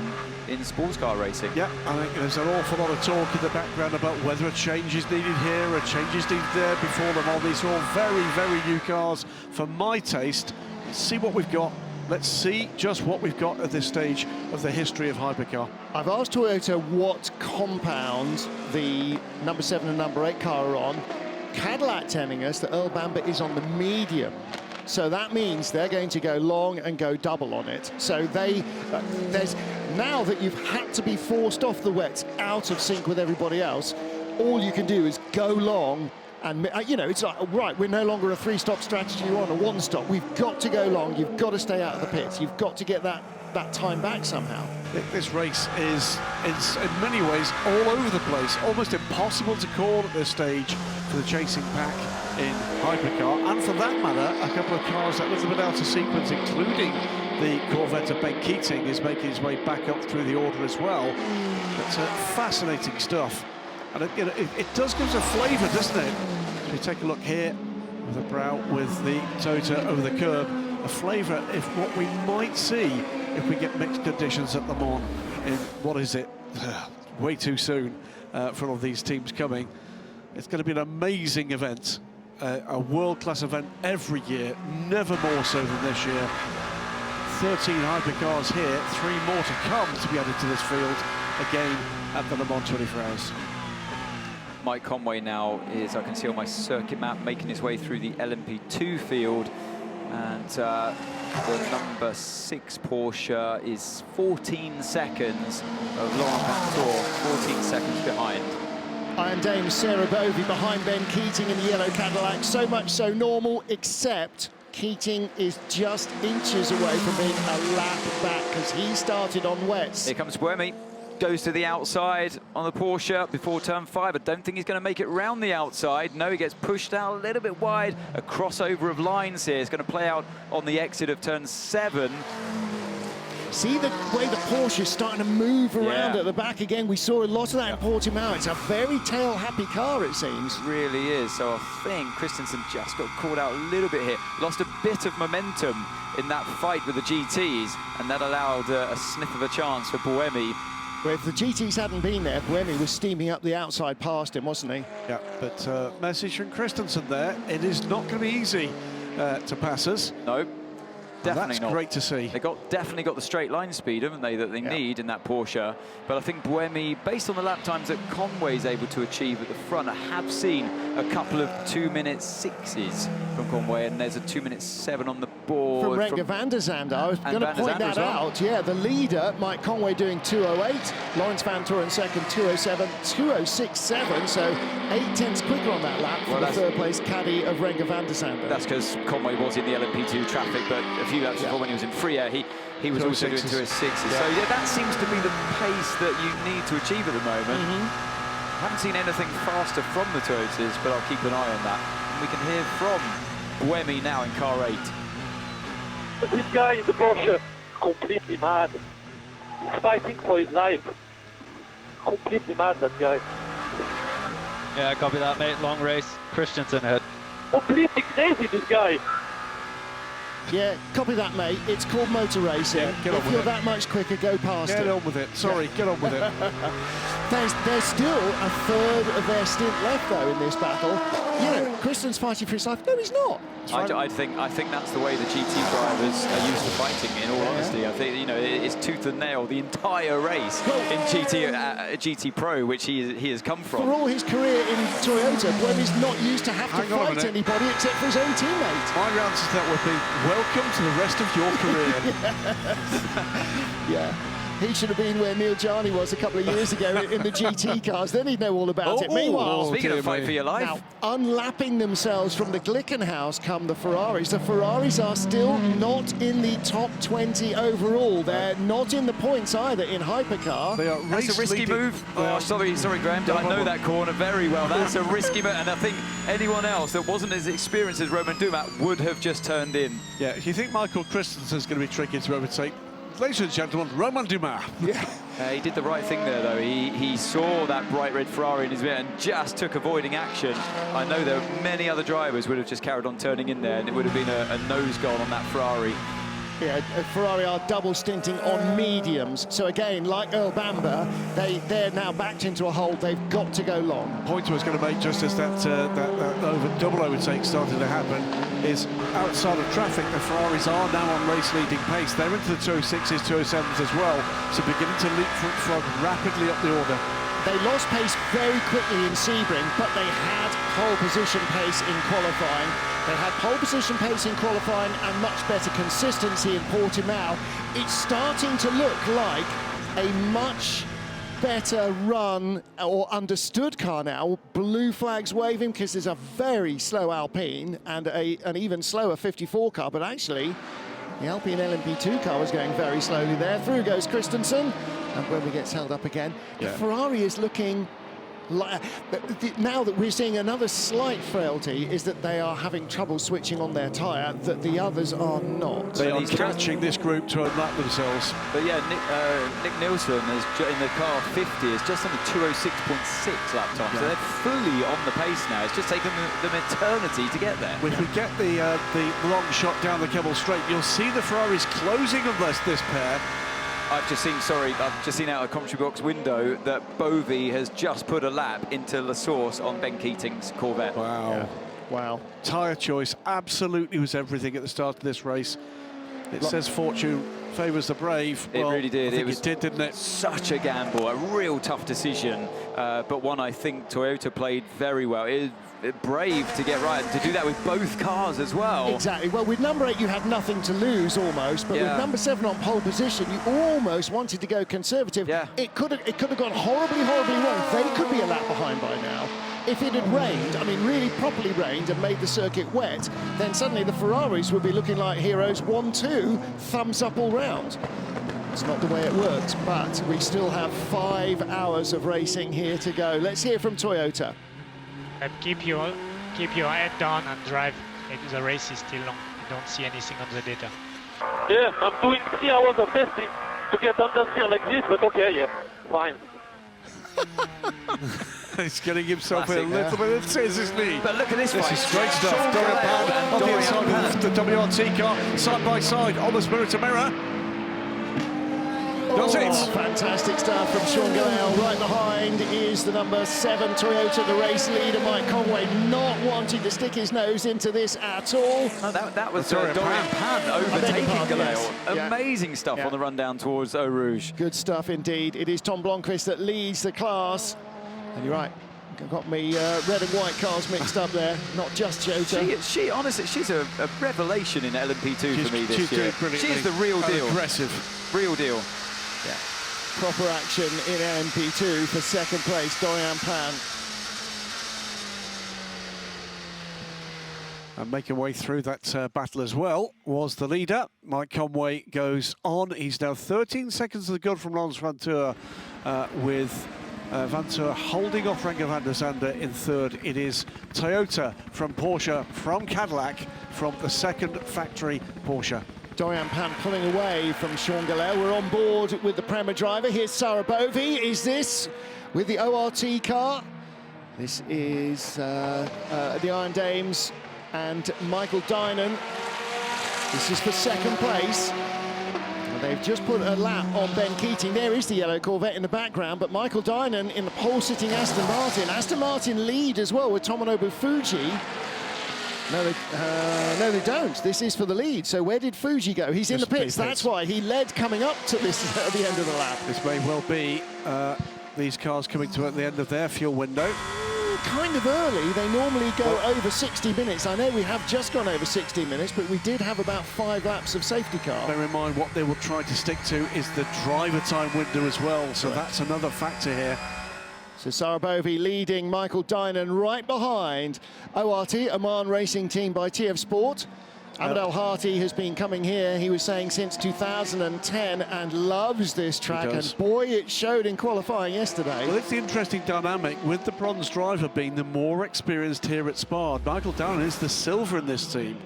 sports car racing. Yeah, I think there's an awful lot of talk in the background about whether a change is needed here, a change is needed there before them on. These are all very, very new cars for my taste. Let's see what we've got. Let's see just what we've got at this stage of the history of Hypercar. I've asked Toyota what compound the number 7 and number 8 car are on. Cadillac telling us that Earl Bamber is on the medium. So that means they're going to go long and go double on it. So there's now that you've had to be forced off the wets, out of sync with everybody else, all you can do is go long. And, you know, it's like, right, we're no longer a 3-stop strategy, we're on a 1-stop. We've got to go long, you've got to stay out of the pits, you've got to get that time back somehow. This race is in many ways all over the place, almost impossible to call at this stage for the chasing pack in Hypercar, and for that matter, a couple of cars that a little bit out of sequence, including the Corvette of Ben Keating is making his way back up through the order as well. It's fascinating stuff. And it does give us a flavour, doesn't it? So we take a look here with the brow with the Tota over the curb. A flavour of what we might see if we get mixed conditions at Le Mans in, what is it, way too soon for all of these teams coming. It's going to be an amazing event, a world-class event every year, never more so than this year. 13 hypercars here, 3 more to come to be added to this field, again at the Le Mans 24 Hours. Mike Conway now is, I can see on my circuit map, making his way through the LMP2 field. And the number 6 Porsche is 14 seconds of Laurent Pastor, 14 seconds behind. Iron Dame Sarah Bovey behind Ben Keating in the yellow Cadillac. So much so normal, except Keating is just inches away from being a lap back because he started on wets. Here comes Buemi. Goes to the outside on the Porsche before turn 5. I don't think he's going to make it round the outside. No, he gets pushed out a little bit wide. A crossover of lines here. It's going to play out on the exit of turn 7. See the way the Porsche is starting to move around at the back again. We saw a lot of that in Portimao. It's a very tail-happy car, it seems. It really is. So I think Christensen just got caught out a little bit here. Lost a bit of momentum in that fight with the GTs, and that allowed a sniff of a chance for Buemi. Well, if the GTs hadn't been there, Buemi was steaming up the outside past him, wasn't he? Yeah, but message from Christensen there. It is not going to be easy to pass us. No. definitely not. That's great to see. They definitely got the straight line speed, haven't they, that they need in that Porsche. But I think Buemi, based on the lap times that Conway's able to achieve at the front, I have seen a couple of 2:06s from Conway, and there's a 2:07 on the board. From Renger van der Zande, I was going to point that out. Yeah, the leader, Mike Conway, doing 2:08. Lawrence Van Toren second, 2:07, 2:067. So 8/10 quicker on that lap for the third place caddy of Renger van der Zande. That's because Conway was in the LMP2 traffic, but a few laps before when he was in FIA, he was also doing 2:06s. So yeah, that seems to be the pace that you need to achieve at the moment. Haven't seen anything faster from the Toyotas, but I'll keep an eye on that. And we can hear from Buemi now in car 8. This guy in the Porsche, completely mad. He's fighting for his life. Completely mad, that guy. Yeah, copy that, mate. Long race. Christensen ahead. Completely crazy, this guy. Yeah, copy that, mate. It's called motor racing. Get on if with you're it. that much quicker, go past it. Get on with it. Sorry, get on with it. There's still a third of their stint left, though, in this battle. You know, Christian's fighting for his life. No, he's not. I think that's the way the GT drivers are used to fighting, in all honesty. I think, you know, it's tooth and nail the entire race in GT Pro, which he has come from. For all his career in Toyota, Buemi's not used to have to fight anybody except for his own teammate. My answer to that would be, welcome to the rest of your career. Yeah. He should have been where Neil Jarni was a couple of years ago in the GT cars. Then he'd know all about it. Meanwhile, speaking of fight for your life, now unlapping themselves from the Glickenhaus come the Ferraris. The Ferraris are still not in the top 20 overall. They're not in the points either in Hypercar. They are That's a risky move. Oh, sorry, Graham. I know that corner very well. That's a risky move, and I think anyone else that wasn't as experienced as Roman Dumas would have just turned in. Yeah, you think Michael Christensen's going to be tricky to overtake? Ladies and gentlemen, Roman Dumas. Yeah. He did the right thing there, though. He saw that bright red Ferrari in his rear and just took avoiding action. I know there were many other drivers would have just carried on turning in there, and it would have been a nose goal on that Ferrari. Yeah, Ferrari are double stinting on mediums. So again, like Earl Bamber, they're now backed into a hole. They've got to go long. Point was going to make just as that double overtake started to happen is outside of traffic. The Ferraris are now on race leading pace. They're into the 206s, 207s as well. So beginning to leapfrog rapidly up the order. They lost pace very quickly in Sebring, but they had pole position pace in qualifying. They had pole position pace in qualifying and much better consistency in Portimao. It's starting to look like a much better run or understood car now. Blue flags waving because there's a very slow Alpine and an even slower 54 car, but actually the Alpine LMP2 car was going very slowly there. Through goes Christensen. And when we get held up again, the Ferrari is looking like, now that we're seeing another slight frailty, is that they are having trouble switching on their tyre, that the others are not. They are catching this group to unlap themselves. But yeah, Nick Nielsen is in the car 50 is just under 206.6 lap time, so they're fully on the pace now. It's just taken them eternity to get there. If we get the long shot down the Kemmel Straight, you'll see the Ferraris closing on this pair. I've just seen out a commentary box window that Bovey has just put a lap into La Source on Ben Keating's Corvette. Wow. Yeah. Wow. Tyre choice absolutely was everything at the start of this race. It says fortune favours the brave. It really did. It did, didn't it? Such a gamble, a real tough decision, but one I think Toyota played very well. It brave to get right, and to do that with both cars as well. Exactly. Well, with number 8, you had nothing to lose almost, but with number 7 on pole position, you almost wanted to go conservative. Yeah. It could have gone horribly, horribly wrong. They could be a lap behind by now. If it had rained, I mean, really properly rained and made the circuit wet, then suddenly the Ferraris would be looking like heroes. 1-2, thumbs up all round. It's not the way it works, but we still have 5 hours of racing here to go. Let's hear from Toyota. Keep your head down and drive. The race is still long. You don't see anything on the data. Yeah, I'm doing 3 hours of testing to get under steer like this, but okay, yeah, fine. He's getting himself in a little bit of his knee. But look at this fight. This is great stuff. Dorian Powell on the inside of the WRT car, side by side, almost mirror to mirror. got it. Fantastic stuff from Sean Gallel. Right behind is the number 7 Toyota, the race leader, Mike Conway, not wanting to stick his nose into this at all. Oh, that was Dorian Pan overtaking Gallel. Yes. Amazing stuff on the run down towards Eau Rouge. Good stuff indeed. It is Tom Blomqvist that leads the class. And you're right, got me red and white cars mixed up there, not just Jota. She honestly, she's a revelation in LMP2 for me this year. She's the real deal. Aggressive. Real deal. Yeah. Proper action in LMP2 for second place, Dorian Pan. And making way through that battle as well was the leader. Mike Conway goes on. He's now 13 seconds to the good from Lance Vantour, with Vantour holding off Renger van der Zande in third. It is Toyota from Porsche, from Cadillac, from the second factory Porsche. Dorian Pan pulling away from Sean Gallel. We're on board with the Prema driver. Here's Sarah Bovey. Is this with the ORT car? This is the Iron Dames and Michael Dynan. This is for second place. They've just put a lap on Ben Keating. There is the yellow Corvette in the background, but Michael Dynan in the pole-sitting Aston Martin. Aston Martin lead as well with Tomonobu Fuji. No, they don't. This is for the lead. So where did Fuji go? He's in the pits. That's why he led coming up to this at the end of the lap. This may well be these cars coming to the end of their fuel window. Kind of early. They normally go over 60 minutes. I know we have just gone over 60 minutes, but we did have about 5 laps of safety car. Bear in mind, what they will try to stick to is the driver time window as well, so that's another factor here. So Sarah Bovey leading Michael Dynan right behind ORT, Oman Racing Team by TF Sport. Ahmed El Harty has been coming here, he was saying, since 2010 and loves this track, and boy, it showed in qualifying yesterday. Well, it's the interesting dynamic with the bronze driver being the more experienced here at Spa. Michael Dynan is the silver in this team,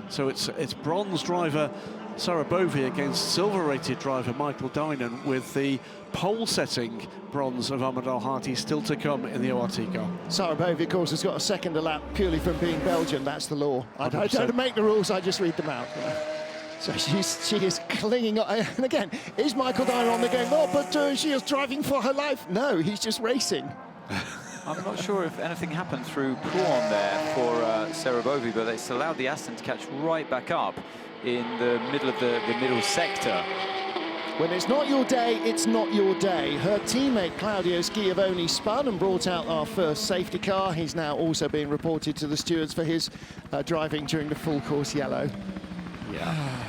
so it's bronze driver Sarah Bovey against silver-rated driver Michael Dynan, with the pole-setting bronze of Ahmed El Harty still to come in the ORT car. Sarah Bovey, of course, has got a second a lap purely from being Belgian. That's the law. I don't make the rules, I just read them out. So she is clinging on. And again, is Michael Dynan on the game? Oh, but she is driving for her life. No, he's just racing. I'm not sure if anything happened through Prawn there for Sarah Bovey, but it's allowed the Aston to catch right back up in the middle of the middle sector. When it's not your day, it's not your day. Her teammate Claudio Schiavone spun and brought out our first safety car. He's now also being reported to the stewards for his driving during the full course yellow. Yeah.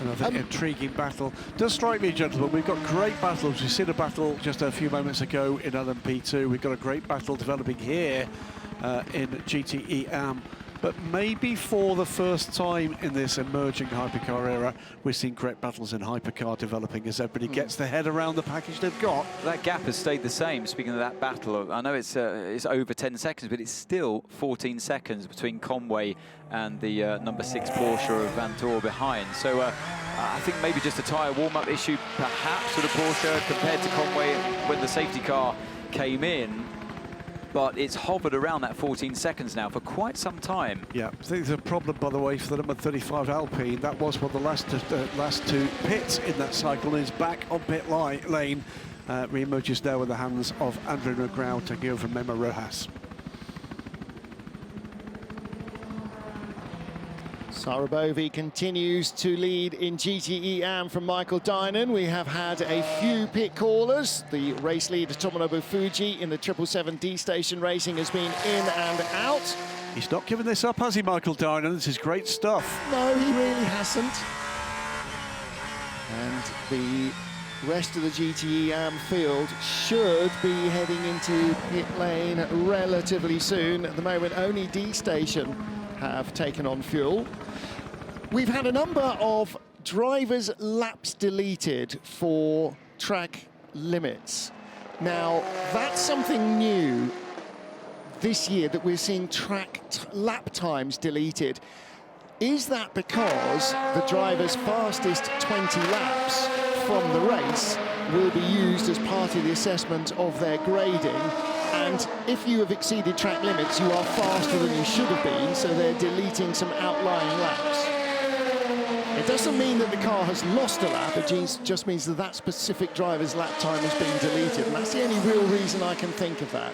Another intriguing battle. Does strike me, gentlemen, we've got great battles. We've seen a battle just a few moments ago in LMP2. We've got a great battle developing here in GTE Am. But maybe for the first time in this emerging hypercar era, we've seen great battles in hypercar developing as everybody gets their head around the package they've got. That gap has stayed the same. Speaking of that battle, I know it's over 10 seconds, but it's still 14 seconds between Conway and the number 6 Porsche of Vantour behind. So I think maybe just a tyre warm-up issue, perhaps, for the Porsche compared to Conway when the safety car came in. But it's hovered around that 14 seconds now for quite some time. Yeah, I think there's a problem, by the way, for the number 35 Alpine. That was one of the last two pits in that cycle, and is back on pit lane. Re-emerges there with the hands of Andrew Negrão taking over Memo Rojas. Sarah Bovey continues to lead in GTE Am from Michael Dynan. We have had a few pit callers. The race leader Tomonobu Fuji in the 777D station racing has been in and out. He's not given this up, has he, Michael Dynan? This is great stuff. No, he really hasn't. And the rest of the GTE Am field should be heading into pit lane relatively soon. At the moment, only D station have taken on fuel. We've had a number of drivers' laps deleted for track limits. Now, that's something new this year, that we're seeing track lap times deleted. Is that because the driver's fastest 20 laps from the race will be used as part of the assessment of their grading? And if you have exceeded track limits, you are faster than you should have been, so they're deleting some outlying laps. It doesn't mean that the car has lost a lap, it just means that that specific driver's lap time has been deleted, and that's the only real reason I can think of that.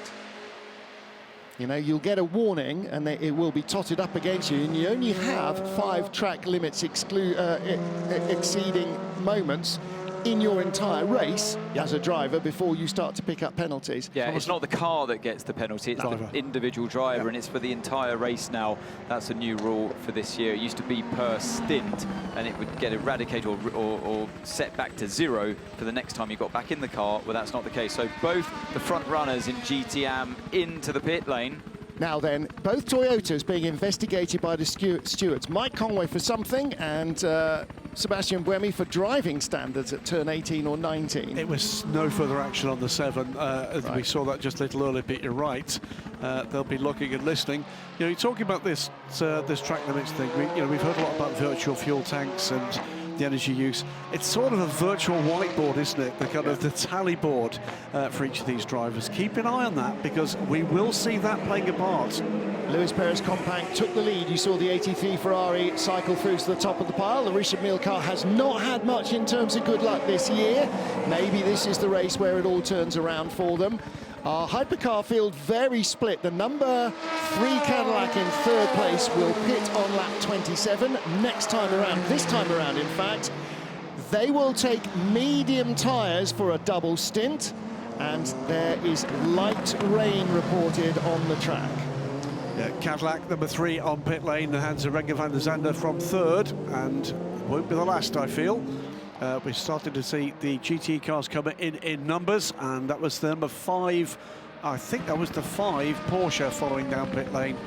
You know, you'll get a warning and it will be totted up against you, and you only have 5 track limits exceeding moments in your entire race as a driver before you start to pick up penalties. Yeah, it's not the car that gets the penalty, it's the individual driver, and it's for the entire race now. That's a new rule for this year. It used to be per stint, and it would get eradicated or set back to 0 for the next time you got back in the car. Well, that's not the case. So both the front runners in GT Am into the pit lane. Now then, both Toyotas being investigated by the stewards. Mike Conway for something, and Sebastian Buemi for driving standards at turn 18 or 19. It was no further action on the 7. We saw that just a little earlier, but you're right. They'll be looking and listening. You know, you're talking about this track limits thing. We've heard a lot about virtual fuel tanks and the energy use. It's sort of a virtual whiteboard, isn't it? The kind of the tally board for each of these drivers. Keep an eye on that, because we will see that playing a part. Lewis Perez Compact took the lead. You saw the 83 Ferrari cycle through to the top of the pile. The Richard Mille car has not had much in terms of good luck this year. Maybe this is the race where it all turns around for them. Our Hypercar field very split. The number 3 Cadillac in 3rd place will pit on lap 27 next time around. This time around, in fact, they will take medium tyres for a double stint, and there is light rain reported on the track. Yeah, Cadillac number 3 on pit lane, the hands of Renger van der Zande from 3rd, and won't be the last, I feel. We're starting to see the GT cars come in numbers, and that was the number 5. I think that was the 5 Porsche following down pit lane.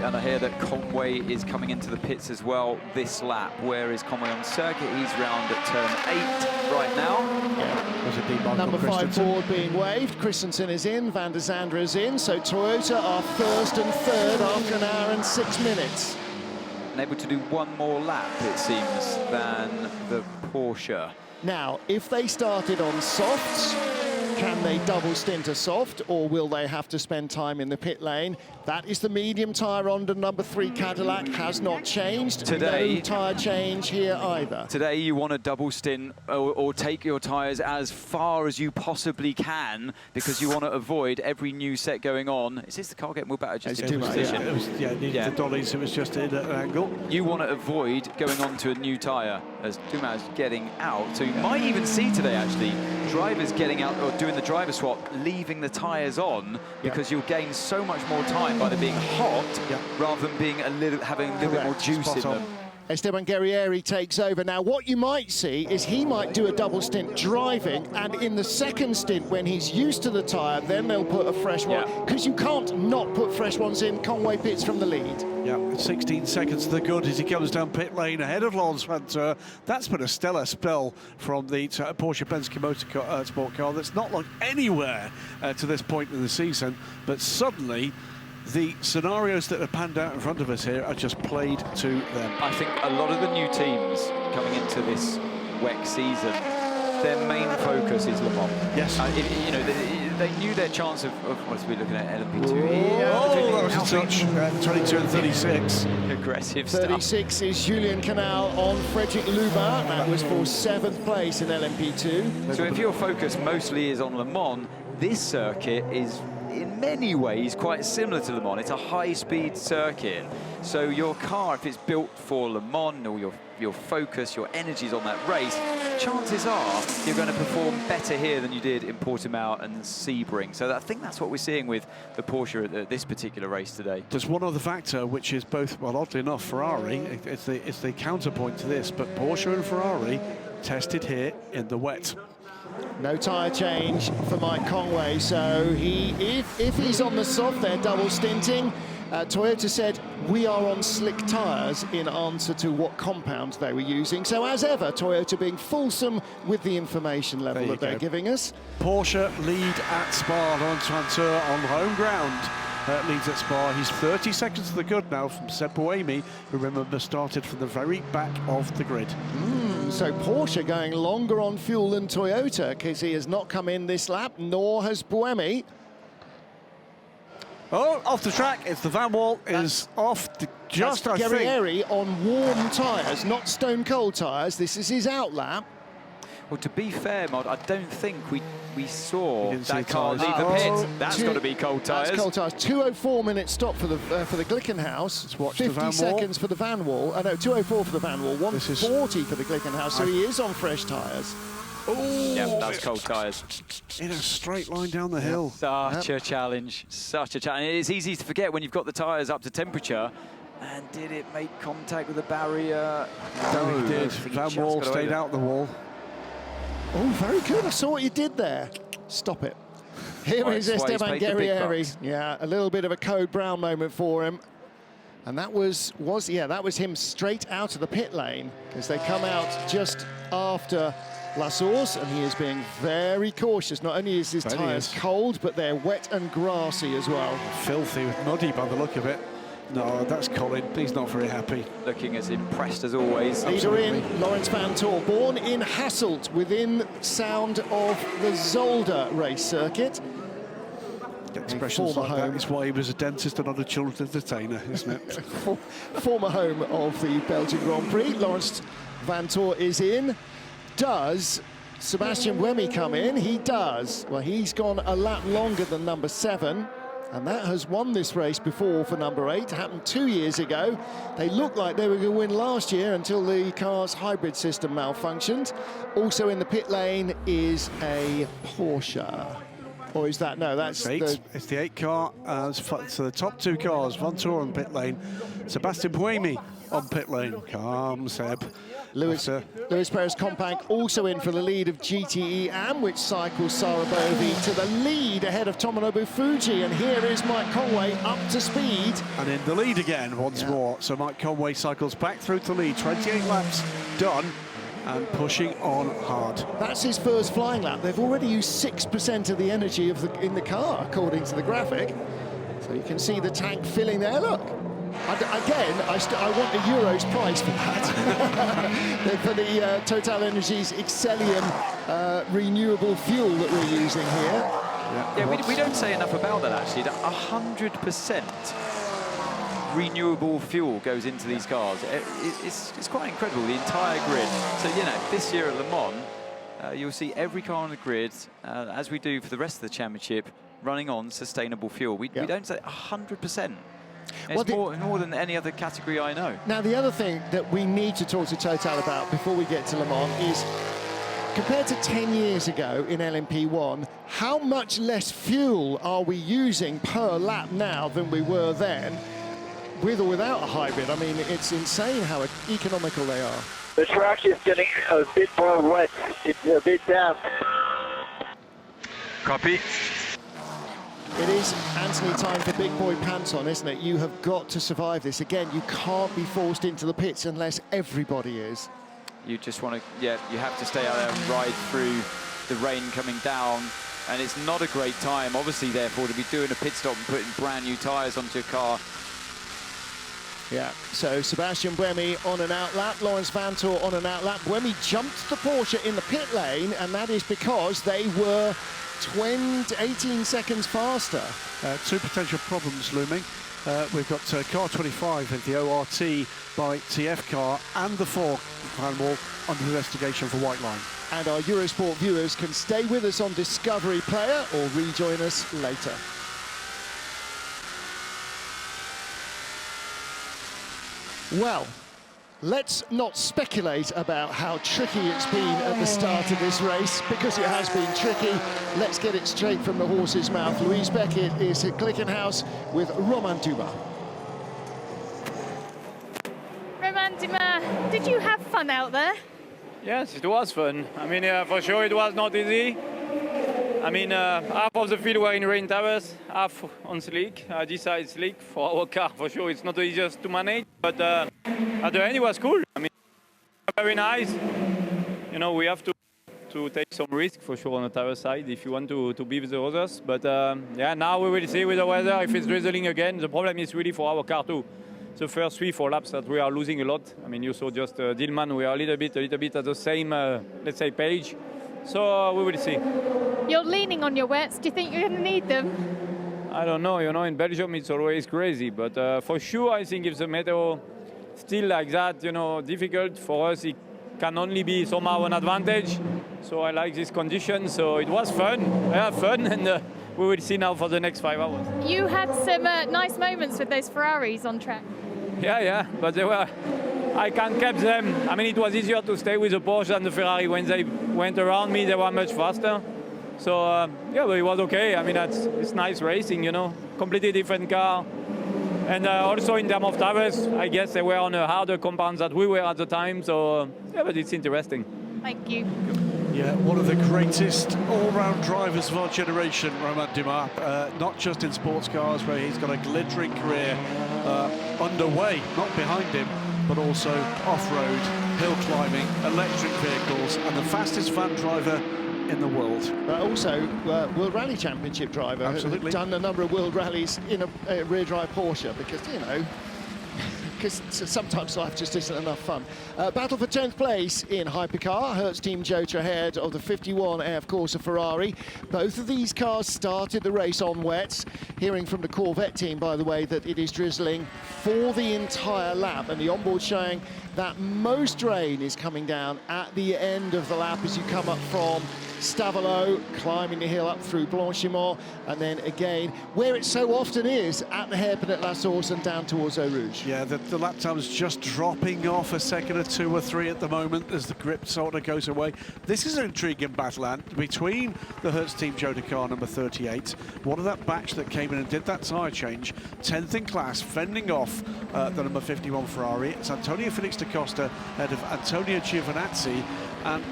And I hear that Conway is coming into the pits as well this lap. Where is Conway on circuit? He's round at turn 8 right now. Yeah. Number 5 board being waved. Christensen is in, Van der Zande is in, so Toyota are 1st and 3rd after an hour and 6 minutes. And able to do one more lap, it seems, than the Porsche. Now, if they started on softs, can they double stint a soft, or will they have to spend time in the pit lane? That is the medium tyre on the number 3 Cadillac, has not changed. Today, no tyre change here either. Today you want to double stint or take your tyres as far as you possibly can, because you want to avoid every new set going on. Is this the car getting moved back just into position? Yeah, it needed the dollies, it was just in at an angle. You want to avoid going on to a new tyre as Dumas getting out. So you might even see today, actually, drivers getting out or doing the driver swap, leaving the tyres on, because you'll gain so much more time by them being hot rather than being having a little bit more juice in them. Esteban Guerrieri takes over. Now, what you might see is he might do a double stint driving, and in the second stint, when he's used to the tyre, then they'll put a fresh one, because you can't not put fresh ones in. Conway pits from the lead. Yeah, 16 seconds to the good as he comes down pit lane ahead of Lance Vanteur. That's been a stellar spell from the Porsche Penske Motor Sport car that's not looked anywhere to this point in the season, but suddenly the scenarios that have panned out in front of us here are just played to them. I think a lot of the new teams coming into this WEC season, their main focus is Le Mans. Yes. You know, they knew their chance of what are we looking at, LMP2? That was a touch. 22 and 36. Aggressive stuff. 36 is Julien Canal on Frederic Lubin. That was for 7th place in LMP2. So if your focus mostly is on Le Mans, this circuit is in many ways quite similar to Le Mans. It's a high-speed circuit, so your car, if it's built for Le Mans, or your focus, your energy's on that race, chances are you're going to perform better here than you did in Portimao and Sebring. So I think that's what we're seeing with the Porsche at this particular race today. There's one other factor, which is both, well, oddly enough, Ferrari. It's the counterpoint to this, but Porsche and Ferrari tested here in the wet. No tyre change for Mike Conway, so if he's on the soft, they're double stinting. Toyota said, we are on slick tyres in answer to what compounds they were using. So as ever, Toyota being fulsome with the information level that they're giving us. Porsche lead at Spa. Lance Vanteur on home ground. Leads at Spa. He's 30 seconds to the good now from Seb Buemi, who, remember, started from the very back of the grid. So Porsche going longer on fuel than Toyota, because he has not come in this lap, nor has Buemi. Oh, off the track. It's the Van Wall is off the, just, I think. Guerrieri on warm tyres, not stone cold tyres. This is his out lap. Well, to be fair, Mod, I don't think we saw that car tyres. leave the pit. That's got to be cold tyres. That's cold tyres. 2:04 stop for the Glickenhaus. Let's watch 50 the Van Wall. seconds for the Van Wall. Oh, no, 2:04 for the Van Wall. 1:40 for the Glickenhaus. So he is on fresh tyres. Oh, yeah, that's cold tyres. In a straight line down the hill. Such a challenge. Such a challenge. It's easy to forget when you've got the tyres up to temperature. And did it make contact with the barrier? No, it did. Van Wall stayed out the wall. Oh, very good. I saw what you did there. Stop it. Here is Esteban Guerrieri. Yeah, a little bit of a Code Brown moment for him. And that was him straight out of the pit lane, because they come out just after La Source, and he is being very cautious. Not only is his tyres cold, but they're wet and grassy as well. Filthy, muddy by the look of it. No, that's Colin. He's not very happy. Looking as impressed as always. Leader in, Lawrence Vantor, born in Hasselt, within sound of the Zolder race circuit. Expressions like that is why he was a dentist and not a children's entertainer, isn't it? Former home of the Belgian Grand Prix. Lawrence Vantor is in. Does Sebastian Buemi come in? He does. Well, he's gone a lap longer than number 7. And that has won this race before for number 8. Happened 2 years ago. They looked like they were going to win last year until the car's hybrid system malfunctioned. Also in the pit lane is a Porsche. Or is that, no, that's it's the 8 car. So the top 2 cars, Vantor on pit lane, Sebastian Buemi on pit lane. Calm, Seb. Luis Perez Companc also in for the lead of GTE Am, which cycles Sarabovi to the lead ahead of Tomonobu Fuji. And here is Mike Conway up to speed. And in the lead again once more. So Mike Conway cycles back through to lead. 28 laps done and pushing on hard. That's his first flying lap. They've already used 6% of the energy in the car, according to the graphic. So you can see the tank filling there. Look. Again, I want the Euros prize for that. For the TotalEnergies Excellium renewable fuel that we're using here. Yeah, we don't say enough about that, actually. That 100% renewable fuel goes into these cars. It's quite incredible, the entire grid. So, you know, this year at Le Mans, you'll see every car on the grid, as we do for the rest of the championship, running on sustainable fuel. We don't say 100%. It's more than any other category I know. Now, the other thing that we need to talk to Total about before we get to Le Mans is, compared to 10 years ago in LMP1, how much less fuel are we using per lap now than we were then, with or without a hybrid? I mean, it's insane how economical they are. The track is getting a bit more wet. It's a bit damp. Copy. It is, Anthony, time for big boy pants on, isn't it? You have got to survive this. Again, you can't be forced into the pits unless everybody is. You just want to, you have to stay out there and ride through the rain coming down. And it's not a great time, obviously, therefore, to be doing a pit stop and putting brand new tyres onto your car. Yeah, so Sebastian Buemi on an outlap, Lawrence Vantor on an outlap. Buemi jumped the Porsche in the pit lane, and that is because they were 18 seconds faster. 2 potential problems looming. We've got car 25 at the ORT by TF car and the 4 Van Wall under investigation for white line. And our Eurosport viewers can stay with us on Discovery Player or rejoin us later. Well, let's not speculate about how tricky it's been at the start of this race, because it has been tricky. Let's get it straight from the horse's mouth. Louise Beckett is at Glickenhaus with Romain Dumas. Romain Dumas, did you have fun out there? Yes, it was fun. I mean, for sure it was not easy. I mean, half of the field were in rain towers, half on slick. This side slick for our car, for sure. It's not the easiest to manage, but at the end it was cool. I mean, very nice. You know, we have to take some risk for sure on the tower side if you want to beat the others. But yeah, now we will see with the weather if it's drizzling again. The problem is really for our car too. The first 3-4 laps that we are losing a lot. I mean, you saw just Dillman, we are a little bit at the same, let's say, page. So we will see. You're leaning on your wets. Do you think you're going to need them? I don't know, you know, in Belgium it's always crazy, but for sure I think if the meteor still like that, you know, difficult for us, it can only be somehow an advantage. So I like this condition, so it was fun, and we will see now for the next 5 hours. You had some nice moments with those Ferraris on track. Yeah, but they were, I can't keep them. I mean, it was easier to stay with the Porsche than the Ferrari. When they went around me, they were much faster. So yeah, but it was okay. I mean, it's nice racing, you know, completely different car. And also in terms of tires, I guess they were on a harder compound than we were at the time. So yeah, but it's interesting. Thank you. Yeah, one of the greatest all-round drivers of our generation, Romain Dumas, not just in sports cars, where he's got a glittering career underway, not behind him, but also off-road, hill climbing, electric vehicles, and the fastest van driver in the world. But also World Rally Championship driver. Absolutely. Done a number of World Rallies in a rear-drive Porsche, because, you know, because sometimes life just isn't enough fun. Battle for 10th place in Hypercar. Hertz Team Jota ahead of the 51 AF Corsa Ferrari. Both of these cars started the race on wets. Hearing from the Corvette team, by the way, that it is drizzling for the entire lap, and the onboard showing that most rain is coming down at the end of the lap as you come up from Stavelot, climbing the hill up through Blanchimont, and then again, where it so often is, at the hairpin at La Source and down towards Eau Rouge. Yeah, the lap time's just dropping off a second or 2 or 3 at the moment as the grip sort of goes away. This is an intriguing battle, Ant, between the Hertz Team Jota car number 38, one of that batch that came in and did that tyre change, 10th in class, fending off the number 51 Ferrari. It's Antonio Felix da Costa ahead of Antonio Giovinazzi, and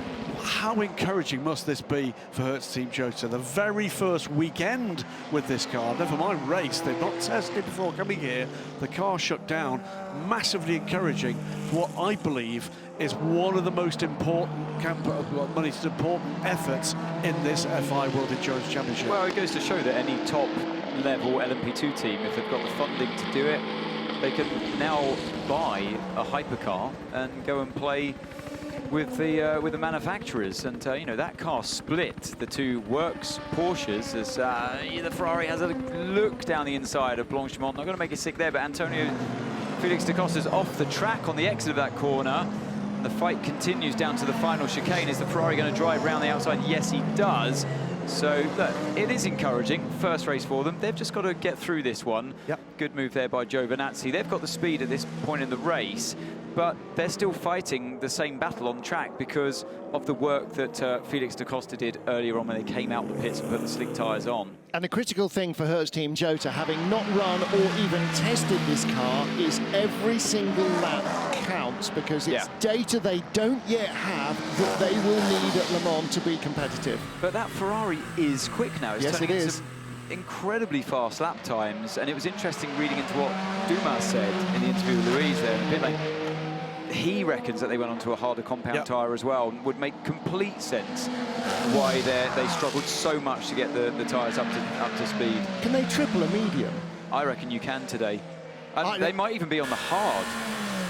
how encouraging must this be for Hertz Team Jota? The very first weekend with this car, never mind race, they've not tested before coming here. The car shut down, massively encouraging for what I believe is one of the most important important efforts in this FIA World Endurance Championship. Well, it goes to show that any top-level LMP2 team, if they've got the funding to do it, they can now buy a hypercar and go and play with the manufacturers, and you know, that car split the two works Porsches as the Ferrari has a look down the inside of Blanchimont. Not going to make it sick there, but Antonio Felix da Costa's off the track on the exit of that corner. The fight continues down to the final chicane. Is the Ferrari going to drive round the outside? Yes, he does. So look, it is encouraging. First race for them. They've just got to get through this one. Yep. Good move there by Giovinazzi. They've got the speed at this point in the race, but they're still fighting the same battle on track because of the work that Felix da Costa did earlier on when they came out the pits and put the slick tyres on. And the critical thing for Hertz Team Jota, having not run or even tested this car, is every single lap counts, because it's data they don't yet have that they will need at Le Mans to be competitive. But that Ferrari is quick now. It's yes, it is. Some incredibly fast lap times, and it was interesting reading into what Dumas said in the interview with Louise there in the pit lane. He reckons that they went onto a harder compound tyre as well, and would make complete sense why they struggled so much to get the tyres up to speed. Can they triple a medium? I reckon you can today. And they might even be on the hard.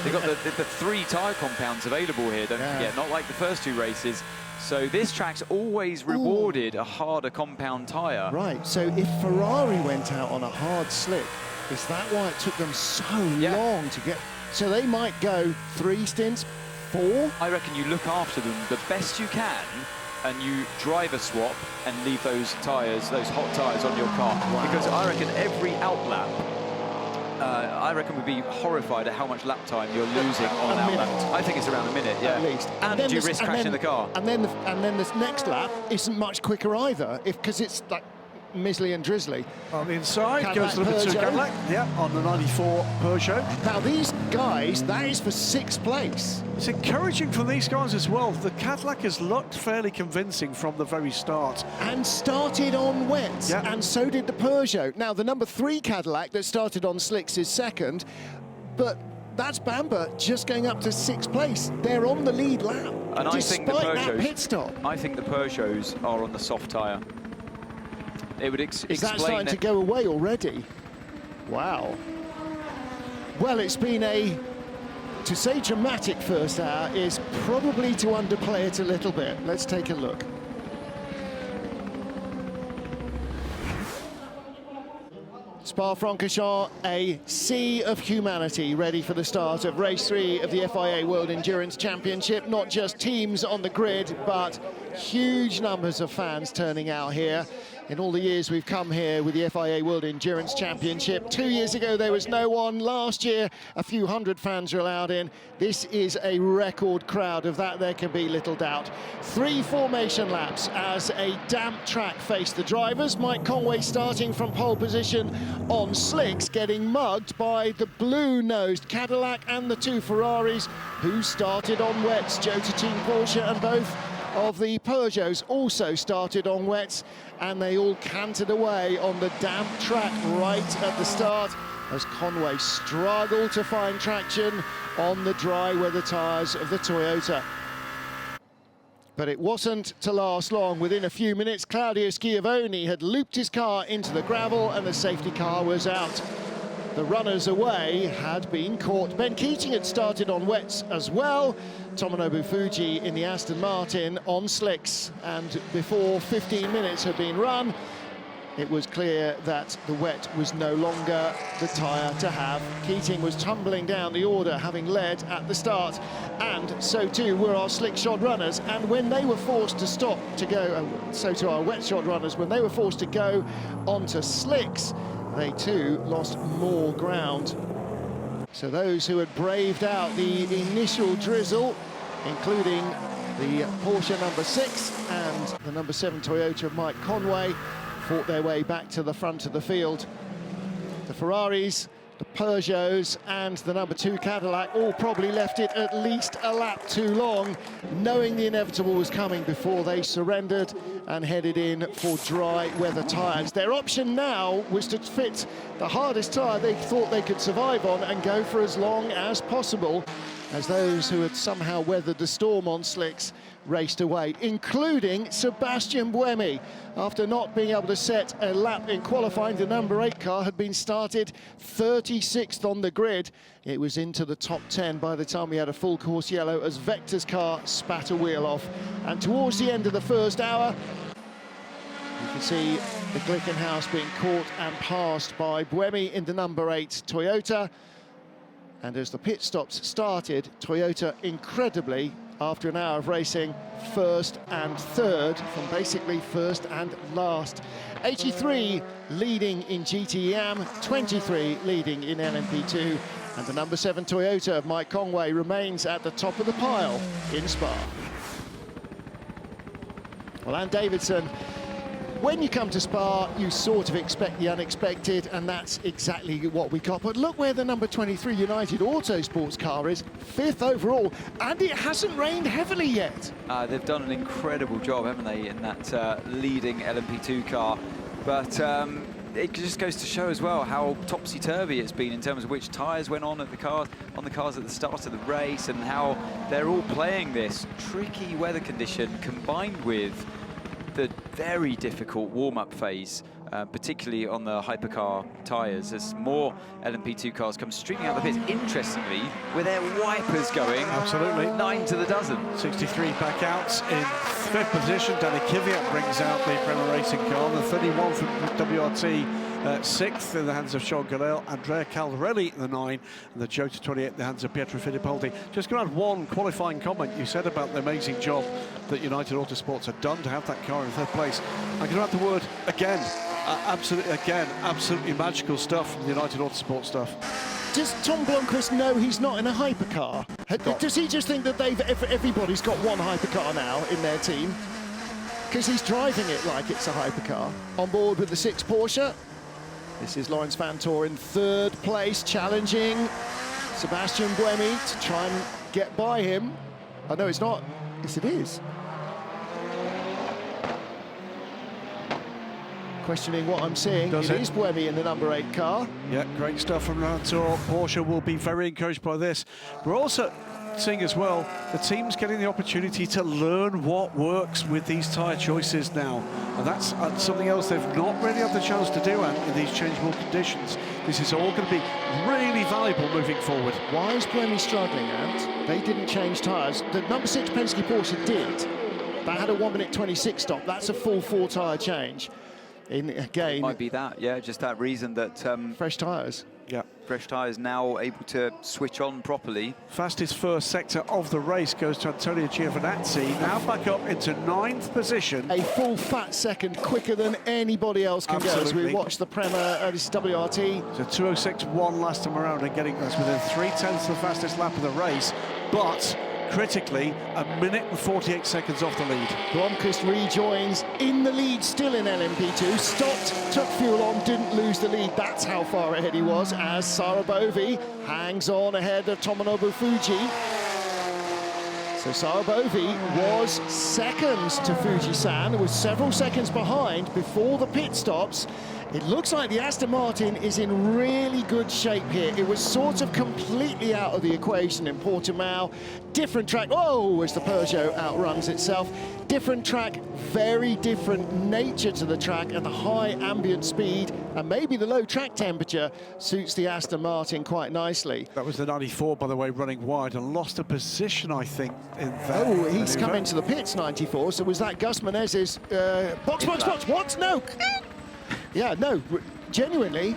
They've got the 3 tyre compounds available here, don't forget, not like the first 2 races. So this track's always rewarded a harder compound tyre. Right, so if Ferrari went out on a hard slick, is that why it took them so long to get... So they might go 3 stints, 4? I reckon you look after them the best you can, and you drive a swap and leave those tyres, those hot tyres on your car. Wow. Because I reckon every outlap, I reckon we'd be horrified at how much lap time you're losing on an outlap. I think it's around a minute, at least. And you risk crashing the car. And then this next lap isn't much quicker either, because it's like mizzly and drizzly. On the inside Cadillac goes number 2 Peugeot. Cadillac, on the 94 Peugeot. Now these guys, that is for 6th place. It's encouraging for these guys as well. The Cadillac has looked fairly convincing from the very start. And started on wets, and so did the Peugeot. Now the number 3 Cadillac that started on slicks is 2nd, but that's Bamber just going up to 6th place. They're on the lead lap, and despite that pit stop. I think the Peugeots are on the soft tyre. It would Is that starting to go away already? Wow. Well, it's been to say dramatic first hour is probably to underplay it a little bit. Let's take a look. Spa-Francorchamps, a sea of humanity ready for the start of race 3 of the FIA World Endurance Championship. Not just teams on the grid, but huge numbers of fans turning out here. In all the years we've come here with the FIA World Endurance Championship, 2 years ago there was no one. Last year a few hundred fans were allowed in. This is a record crowd, of that there can be little doubt. 3 formation laps as a damp track faced the drivers. Mike Conway starting from pole position on slicks, getting mugged by the blue-nosed Cadillac and the 2 Ferraris who started on wets. Jota Team Porsche and both of the Peugeots also started on wets, and they all cantered away on the damp track right at the start as Conway struggled to find traction on the dry weather tyres of the Toyota. But it wasn't to last long. Within a few minutes, Claudio Schiavone had looped his car into the gravel and the safety car was out. The runners away had been caught. Ben Keating had started on wets as well. Tomonobu Fuji in the Aston Martin on slicks. And before 15 minutes had been run, it was clear that the wet was no longer the tyre to have. Keating was tumbling down the order, having led at the start. And so too were our slick shod runners. And when they were forced to stop to go, so too our wet shod runners, when they were forced to go onto slicks, they too lost more ground. So those who had braved out the initial drizzle, including the Porsche number 6 and the number 7 Toyota of Mike Conway, fought their way back to the front of the field. The Ferraris, the Peugeots and the number 2 Cadillac all probably left it at least a lap too long, knowing the inevitable was coming before they surrendered and headed in for dry weather tyres. Their option now was to fit the hardest tyre they thought they could survive on and go for as long as possible, as those who had somehow weathered the storm on slicks raced away, including Sebastian Buemi. After not being able to set a lap in qualifying, the number 8 car had been started 36th on the grid. It was into the top 10 by the time we had a full course yellow as Vector's car spat a wheel off. And towards the end of the first hour, you can see the Glickenhaus being caught and passed by Buemi in the number 8 Toyota. And as the pit stops started, Toyota incredibly, after an hour of racing, 1st and 3rd, from basically 1st and last. 83 leading in GTE Am, 23 leading in LMP2, and the number 7 Toyota of Mike Conway remains at the top of the pile in Spa. Well, Ann Davidson, when you come to Spa, you sort of expect the unexpected, and that's exactly what we got. But look where the number 23 United Autosports car is, 5th overall, and it hasn't rained heavily yet. They've done an incredible job, haven't they, in that leading LMP2 car. But it just goes to show as well how topsy-turvy it's been in terms of which tyres went on the cars at the start of the race, and how they're all playing this tricky weather condition combined with the very difficult warm-up phase, particularly on the Hypercar tyres, as more LMP2 cars come streaming out the pits. Interestingly, with their wipers going, absolutely 9 to the dozen. 63 back out in 5th position. Danny Kvyat brings out the Prema Racing car. The 31 from WRT, 6th in the hands of Sean Gallel. Andrea Caldarelli in the 9, and the Jota 28 in the hands of Pietro Fittipaldi. Just going to add one qualifying comment. You said about the amazing job that United Autosports had done to have that car in 3rd place. I'm going to add the word again. Absolutely magical stuff from the United Autosport stuff. Does Tom Blomqvist know he's not in a hypercar? Does he just think that everybody's got one hypercar now in their team? Because he's driving it like it's a hypercar. On board with the 6 Porsche. This is Lawrence Vantor in 3rd place, challenging Sebastian Buemi to try and get by him. Oh, no, it's not. Yes, it is. Questioning what I'm seeing. It is Buemi in the number 8 car. Yeah, great stuff from Vantor. Porsche will be very encouraged by this. We're also seeing as well the team's getting the opportunity to learn what works with these tyre choices now, and that's something else they've not really had the chance to do in these changeable conditions. This is all going to be really valuable moving forward. Why is Buemi struggling, Ant? They didn't change tyres. The number 6 Penske Porsche did. That had a 1:26 stop. That's a full 4 tyre change. Again, might be that, yeah, just that reason that fresh tyres. Yeah, fresh tyres now able to switch on properly. Fastest first sector of the race goes to Antonio Giovinazzi, now back up into 9th position. A full fat second quicker than anybody else can go. As we watch the Prema, this is WRT. So 2:06.1 last time around, and getting us within 3/10 of the fastest lap of the race, but critically, 1 minute and 48 seconds off the lead. Blomqvist rejoins in the lead, still in LMP2, stopped, took fuel on, didn't lose the lead. That's how far ahead he was, as Sarabovi hangs on ahead of Tomonobu Fuji. So Sarabovi was seconds to Fuji-san, was several seconds behind before the pit stops. It looks like the Aston Martin is in really good shape here. It was sort of completely out of the equation in Portimao. Different track, oh, as the Peugeot outruns itself. Different track, very different nature to the track, and the high ambient speed and maybe the low track temperature suits the Aston Martin quite nicely. That was the 94, by the way, running wide and lost a position, I think, in that. Oh, he's come into the pits, 94, so was that Gus Menezes? Box, what? No! Yeah, no, genuinely,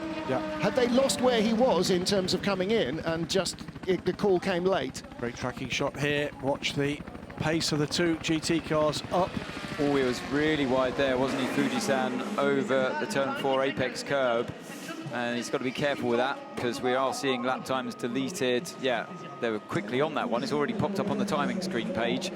had they lost where he was in terms of coming in and just the call came late? Great tracking shot here. Watch the pace of the two GT cars up. Oh, he was really wide there, wasn't he, Fuji-san, over the turn 4 apex curb. And he's got to be careful with that because we are seeing lap times deleted. Yeah, they were quickly on that one. It's already popped up on the timing screen page.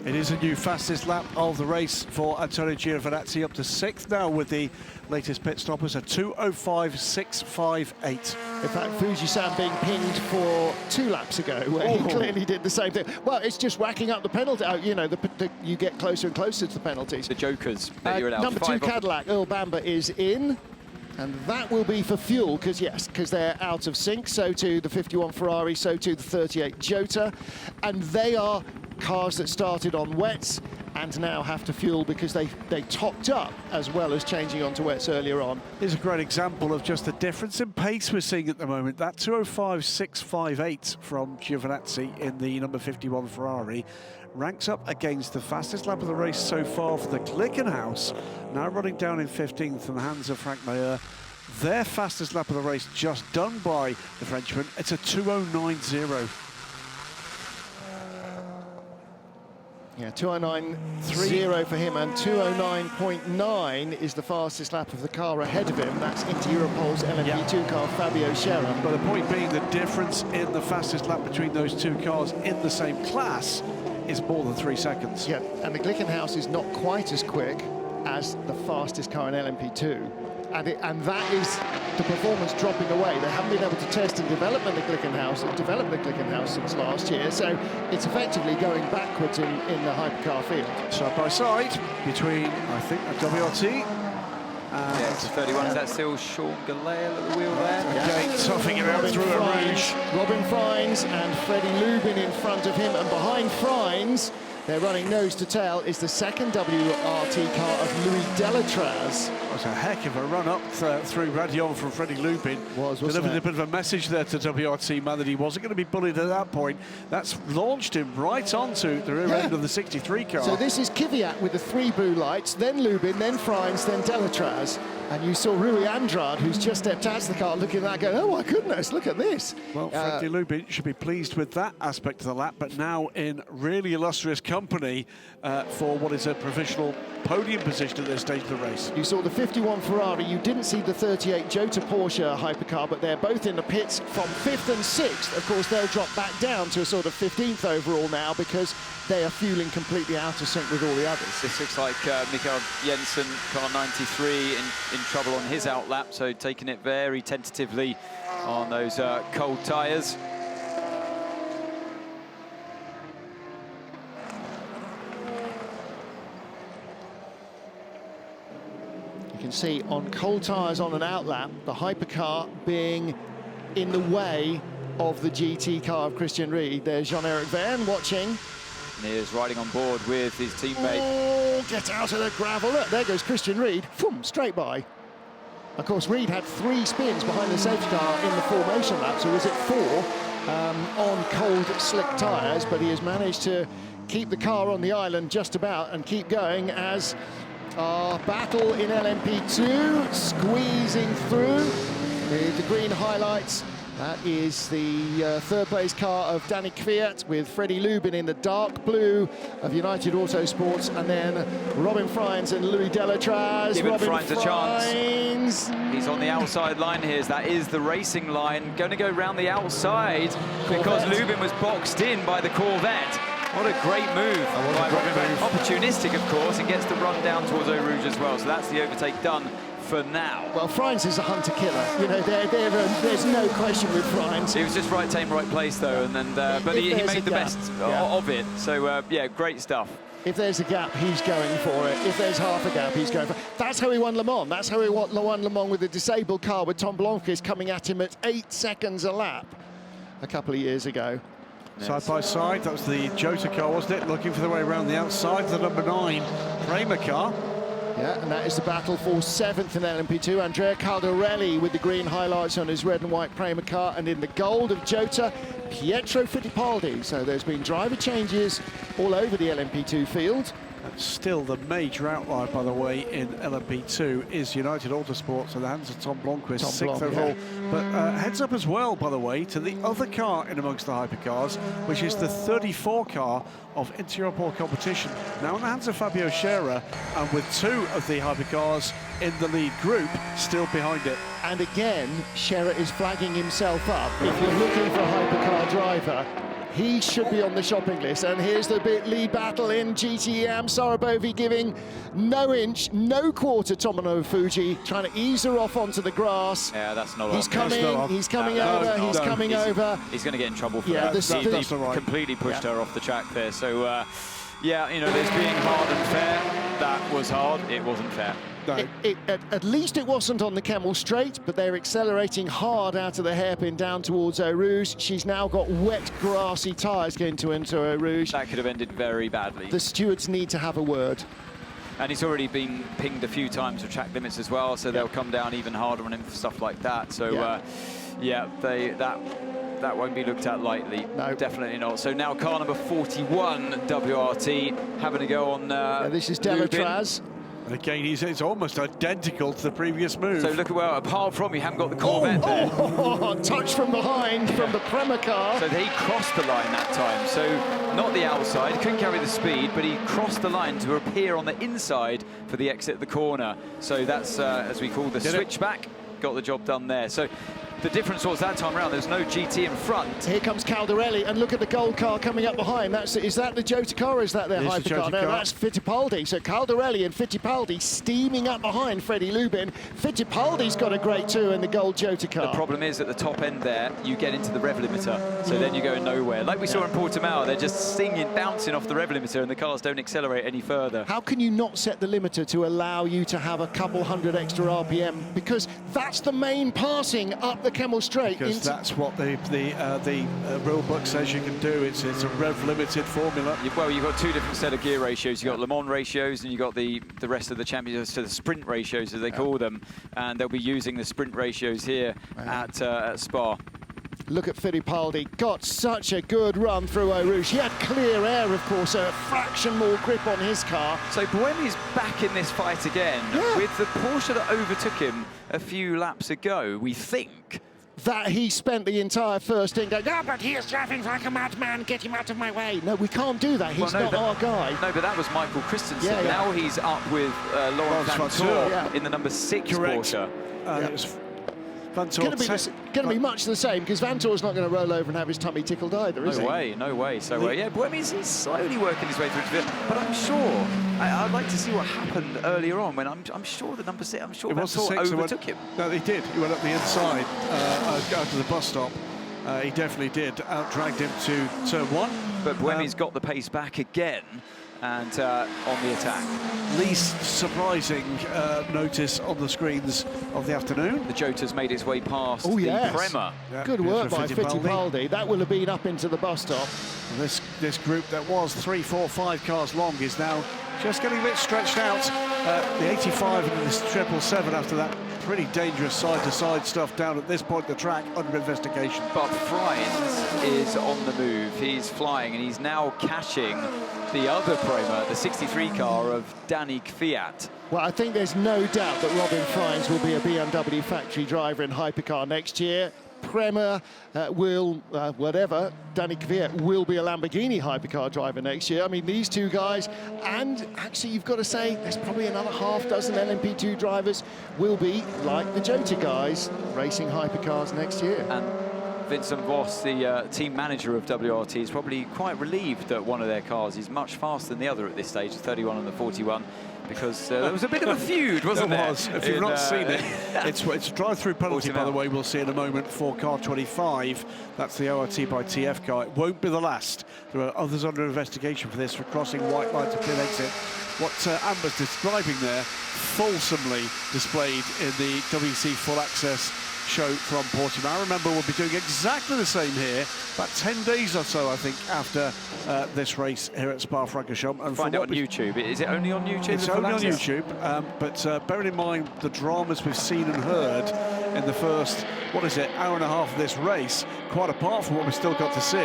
It is a new fastest lap of the race for Antonio Giovinazzi, up to 6th now with the latest pit stoppers, a 2:05.658. In fact, Fuji-san being pinged for 2 laps ago, where he clearly did the same thing. Well, it's just racking up the penalty. You know, you get closer and closer to the penalties. The jokers that you're allowed. Number 2 Cadillac, Earl Bamber is in. And that will be for fuel, because they're out of sync. So too the 51 Ferrari, so too the 38 Jota. And they are cars that started on wets and now have to fuel because they topped up as well as changing onto wets earlier on. Here's a great example of just the difference in pace we're seeing at the moment. That 2:05.658 from Giovinazzi in the number 51 Ferrari ranks up against the fastest lap of the race so far for the Glickenhaus, now running down in 15th in the hands of Frank Mayer. Their fastest lap of the race just done by the Frenchman. It's a 2:09.0. Yeah, 2:09.30 for him, and 2:09.9 is the fastest lap of the car ahead of him. That's into Europol's LMP2 car, Fabio Scherer. But the point being, the difference in the fastest lap between those two cars in the same class is more than 3 seconds. Yeah, and the Glickenhaus is not quite as quick as the fastest car in LMP2. And that is the performance dropping away. They haven't been able to test and develop the Glickenhaus since last year, so it's effectively going backwards in the hypercar field. Side by side between, I think, a WRT. Yeah, it's 31. Is that still Sean Galale at the wheel there? Again, toughing it out through a rouge. Robin Freins and Freddie Lubin in front of him, and behind Freins, they're running nose to tail, is the second WRT car of Louis Delatraz. It was a heck of a run-up through Radion from Freddie Lubin. Delivered a bit of a message there to WRT, man, that he wasn't going to be bullied at that point. That's launched him right onto the rear end of the 63 car. So this is Kvyat with the 3 blue lights, then Lubin, then Freins, then Delatraz. And you saw Rui Andrade, who's just stepped out of the car, looking at that going, oh my goodness, look at this. Well, Freddie Lubin should be pleased with that aspect of the lap, but now in really illustrious company for what is a provisional podium position at this stage of the race. You saw the 51 Ferrari, you didn't see the 38 Jota Porsche hypercar, but they're both in the pits from 5th and 6th. Of course, they'll drop back down to a sort of 15th overall now because they are fueling completely out of sync with all the others. This looks like Mikael Jensen, car 93, in trouble on his outlap, so taking it very tentatively on those cold tyres. You can see on cold tyres on an outlap, the hypercar being in the way of the GT car of Christian Ried. There's Jean-Eric Verne watching. And he is riding on board with his teammate. Oh, get out of the gravel. Look, there goes Christian Ried. Boom, straight by. Of course, Ried had 3 spins behind the safety car in the formation lap, so was it 4 on cold, slick tyres, but he has managed to keep the car on the island just about and keep going as our battle in LMP2, squeezing through with the green highlights. That is the third place car of Danny Kvyat with Freddie Lubin in the dark blue of United Autosports, and then Robin Frijns and Louis Delatraz. Giving Robin Frijns a chance. He's on the outside line here. That is the racing line. Going to go round the outside because Lubin was boxed in by the Corvette. What a great move by Robin Frijns. Opportunistic, of course, and gets the run down towards Eau Rouge as well. So that's the overtake done for now. Well, Frijns is a hunter-killer. You know, there's no question with Frijns. He was just right time, right place, though, and but he made the best of it. So, yeah, great stuff. If there's a gap, he's going for it. If there's half a gap, he's going for it. That's how he won Le Mans. That's how he won Le Mans with a disabled car, with Tom Blomqvist coming at him at 8 seconds a lap a couple of years ago. Side by side, that was the Jota car, wasn't it? Looking for the way around the outside, the number 9 Prema car. Yeah, and that is the battle for 7th in LMP2. Andrea Caldarelli with the green highlights on his red and white Prema car, and in the gold of Jota, Pietro Fittipaldi. So there's been driver changes all over the LMP2 field. That's still the major outlier, by the way, in LMP2 is United Autosports in the hands of Tom Blomqvist, 6th overall. But heads up as well, by the way, to the other car in amongst the hypercars, which is the 34 car of Intereuropa competition. Now in the hands of Fabio Scherer, and with 2 of the hypercars in the lead group still behind it. And again, Scherer is flagging himself up. If you're looking for a hypercar driver, he should be on the shopping list. And here's the lead battle in GTE Am. Sarabovi giving no inch, no quarter. Tomono Fuji trying to ease her off onto the grass. Yeah, that's not He's coming over, he's coming over. He's going to get in trouble for that. He completely pushed her off the track there. So, yeah, you know, there's being hard and fair. That was hard, it wasn't fair. No. At least it wasn't on the Kemmel Straight, but they're accelerating hard out of the hairpin down towards Eau Rouge. She's now got wet, grassy tyres going to enter Eau Rouge. That could have ended very badly. The stewards need to have a word. And he's already been pinged a few times with track limits as well, so they'll come down even harder on him for stuff like that. So, that won't be looked at lightly. No, definitely not. So now car number 41, WRT, having a go on. This is Delatraz. And again, it's almost identical to the previous move. So look, well, apart from you haven't got the Corvette there. Touch from behind from the Prema car. So he crossed the line that time. So not the outside, couldn't carry the speed, but he crossed the line to appear on the inside for the exit of the corner. So that's, as we call the switchback, got the job done there. So the difference was that time around, there's no GT in front. Here comes Caldarelli, and look at the gold car coming up behind. Is that the Jota car, or is that their hypercar? No, that's Fittipaldi. So Caldarelli and Fittipaldi steaming up behind Freddie Lubin. Fittipaldi's got a great 2 in the gold Jota car. The problem is at the top end there, you get into the rev limiter, so then you're going nowhere. Like we saw in Portimao, they're just bouncing off the rev limiter, and the cars don't accelerate any further. How can you not set the limiter to allow you to have a couple hundred extra RPM? Because that's the main passing up the Kemmel Straight. Because that's what the rule book says you can do. It's a rev limited formula. Well, you've got 2 different set of gear ratios. You've got Le Mans ratios, and you've got the rest of the championships, so the sprint ratios as they call them, and they'll be using the sprint ratios here at Spa. Look at Fittipaldi, got such a good run through Eau Rouge. He had clear air, of course, so a fraction more grip on his car. So Buemi's back in this fight again with the Porsche that overtook him a few laps ago, we think. That he spent the entire first thing going, but he is driving like a madman, get him out of my way. No, we can't do that, he's not our guy. No, but that was Michael Christensen. Now he's up with Laurent Vanthoor in the number 6 Porsche. It's going to be much the same, because Vanthoor's not going to roll over and have his tummy tickled either, is he? No way. So, yeah, Buemi's he's slowly working his way through to it, but I'm sure, I'd like to see what happened earlier on, when I'm sure the number 6, I'm sure Vanthoor overtook him. No, he did. He went up the inside, out to the bus stop. He definitely did. Out-dragged him to turn 1. But Buemi's got the pace back again, and on the attack. Least surprising notice on the screens of the afternoon. The Jota's made its way past the Prema. Yeah, good work by Fittipaldi. That will have been up into the bus stop. This group that was 3, 4, 5 cars long is now just getting a bit stretched out. The 85 and this 777 after that pretty dangerous side-to-side stuff down at this point of the track under investigation. But Friends is on the move. He's flying, and he's now catching the other Prema, the 63 car of Danny Kvyat. Well, I think there's no doubt that Robin Friends will be a BMW factory driver in Hypercar next year. Prema whatever, Danny Kvyat will be a Lamborghini Hypercar driver next year. I mean, these two guys, and actually you've got to say there's probably another half dozen LMP2 drivers will be, like the Jota guys, racing Hypercars next year. And Vincent Voss, the team manager of WRT, is probably quite relieved that one of their cars is much faster than the other at this stage, the 31 and the 41. Because there was a bit of a feud, wasn't there? If you've not seen it, it's a drive-through penalty, by the way, we'll see in a moment for car 25. That's the ORT by TF car. It won't be the last. There are others under investigation for this, for crossing white line to pit exit. What Amber's describing there, fulsomely displayed in the WC Full Access show from Portimao. Remember, we'll be doing exactly the same here, about 10 days or so, I think, after this race here at Spa-Francorchamps. And find it on YouTube. Is it only on YouTube? It's only on YouTube, but bearing in mind the dramas we've seen and heard in the first, hour and a half of this race, quite apart from what we've still got to see,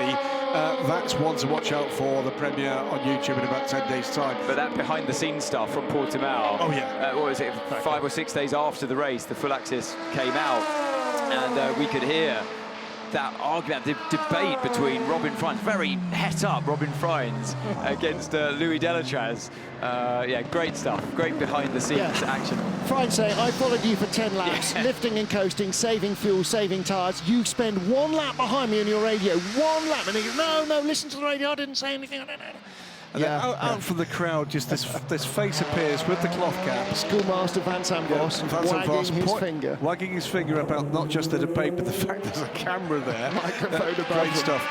that's one to watch out for, the premiere on YouTube in about 10 days' time. But that behind-the-scenes stuff from Portimao, oh yeah, what was it, 5 or 6 days after the race, the Full Access came out, and we could hear that argument, the debate between Robin Friends, very het-up Robin Friends, against Louis Delatraz. Yeah, great stuff, great behind-the-scenes action. Friends saying, I followed you for 10 laps, lifting and coasting, saving fuel, saving tyres. You spend 1 lap behind me on your radio, 1 lap. And he goes, no, listen to the radio, I didn't say anything. And then out from the crowd, just this face appears with the cloth cap. Schoolmaster Vincent Voss wagging his finger about not just the debate, but the fact there's a camera there. Microphone above great stuff.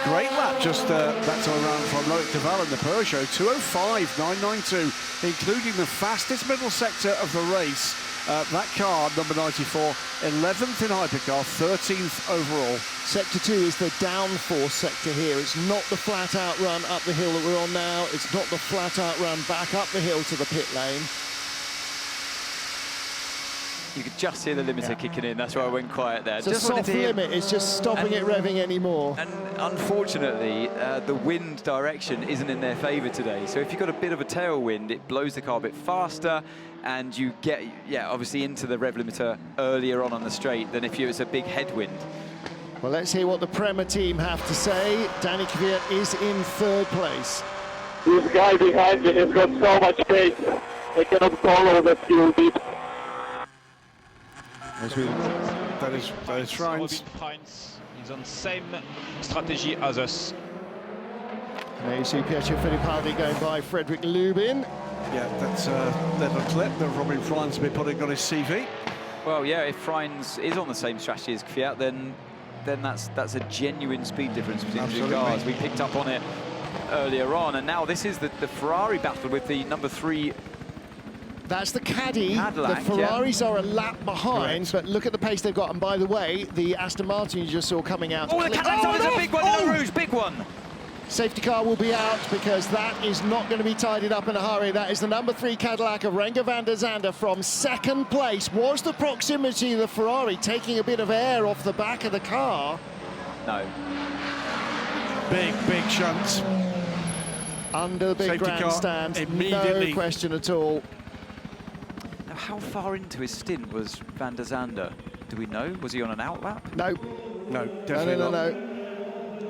Great lap just that time around from Loic Duval in the Peugeot, 2:05.992, including the fastest middle sector of the race. That car, number 94, 11th in Hypercar, 13th overall. Sector 2 is the downforce sector here. It's not the flat-out run up the hill that we're on now. It's not the flat-out run back up the hill to the pit lane. You could just hear the limiter kicking in. That's why I went quiet there. It's just a soft limit. It's just stopping it revving anymore. And unfortunately, the wind direction isn't in their favour today. So if you've got a bit of a tailwind, it blows the car a bit faster, and you get, obviously into the rev limiter earlier on the straight than if it was a big headwind. Well, let's hear what the Prema team have to say. Danny Kvyat is in 3rd place. This guy behind me has got so much pace, I cannot follow the fuel beat. That is right. Friends is on same strategy as us. There you see Pietro Fittipaldi going by Frederick Lubin. Yeah, that's a little clip that Robin Friends will be putting on his CV. Well, yeah, if Friends is on the same strategy as Kvyat, then that's a genuine speed difference between the two cars. We picked up on it earlier on, and now this is the Ferrari battle with the number 3. That's the Caddy. Cadillac, the Ferraris are a lap behind, Correct. but look at the pace they've got. And by the way, the Aston Martin you just saw coming out. Oh, the Cadillac, there's a big one in the Rouge, big one. Safety car will be out because that is not going to be tidied up in a hurry. That is the number 3 Cadillac of Renger van der Zande from 2nd place. Was the proximity of the Ferrari taking a bit of air off the back of the car? No. Big shunts. Under the big Safety grandstand, immediately. no question at all. Now, how far into his stint was van der Zande? Do we know? Was he on an outlap? No. No, definitely not. No.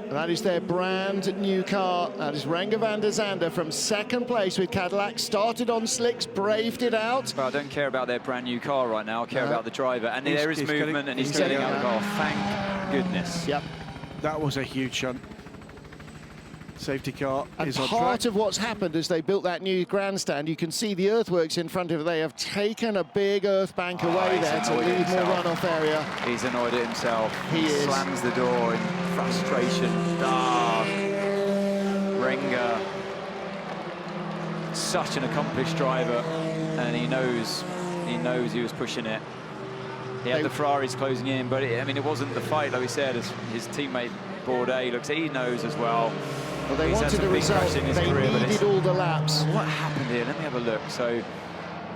That is their brand new car. That is Renger van der Zande from 2nd place with Cadillac. Started on slicks, braved it out. Well, I don't care about their brand new car right now. I care about the driver. And there is movement, and he's getting out of the car. Thank goodness. Yep. That was a huge shunt. Safety car is on track. Part of what's happened as they built that new grandstand, you can see the earthworks in front of it. They have taken a big earth bank away there to leave more runoff area. He's annoyed at himself. He is. Slams the door in frustration. Renger, such an accomplished driver, and he knows he was pushing it. He had the Ferraris closing in, but it wasn't the fight, like we said, as his teammate Bourdais he knows as well. Well, they wanted a result. They needed all the laps. What happened here? Let me have a look. So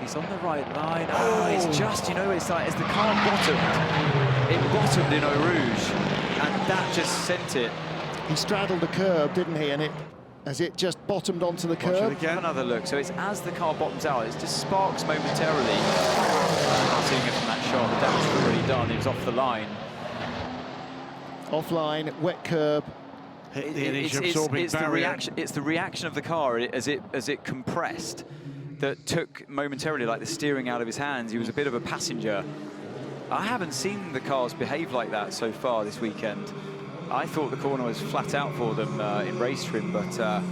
He's on the right line. Oh, it's just, you know, it's like as the car bottomed in Eau Rouge, and that just sent it. He straddled the curb, didn't he? And as it just bottomed onto the curb. Again. Another look. So it's as the car bottoms out, it just sparks momentarily. Not seeing it from that shot, the damage was already done. It was off the line. Offline, wet curb. It's the reaction of the car as it compressed that took momentarily like the steering out of his hands. He was a bit of a passenger. I haven't seen the cars behave like that so far this weekend. I thought the corner was flat out for them in race trim, but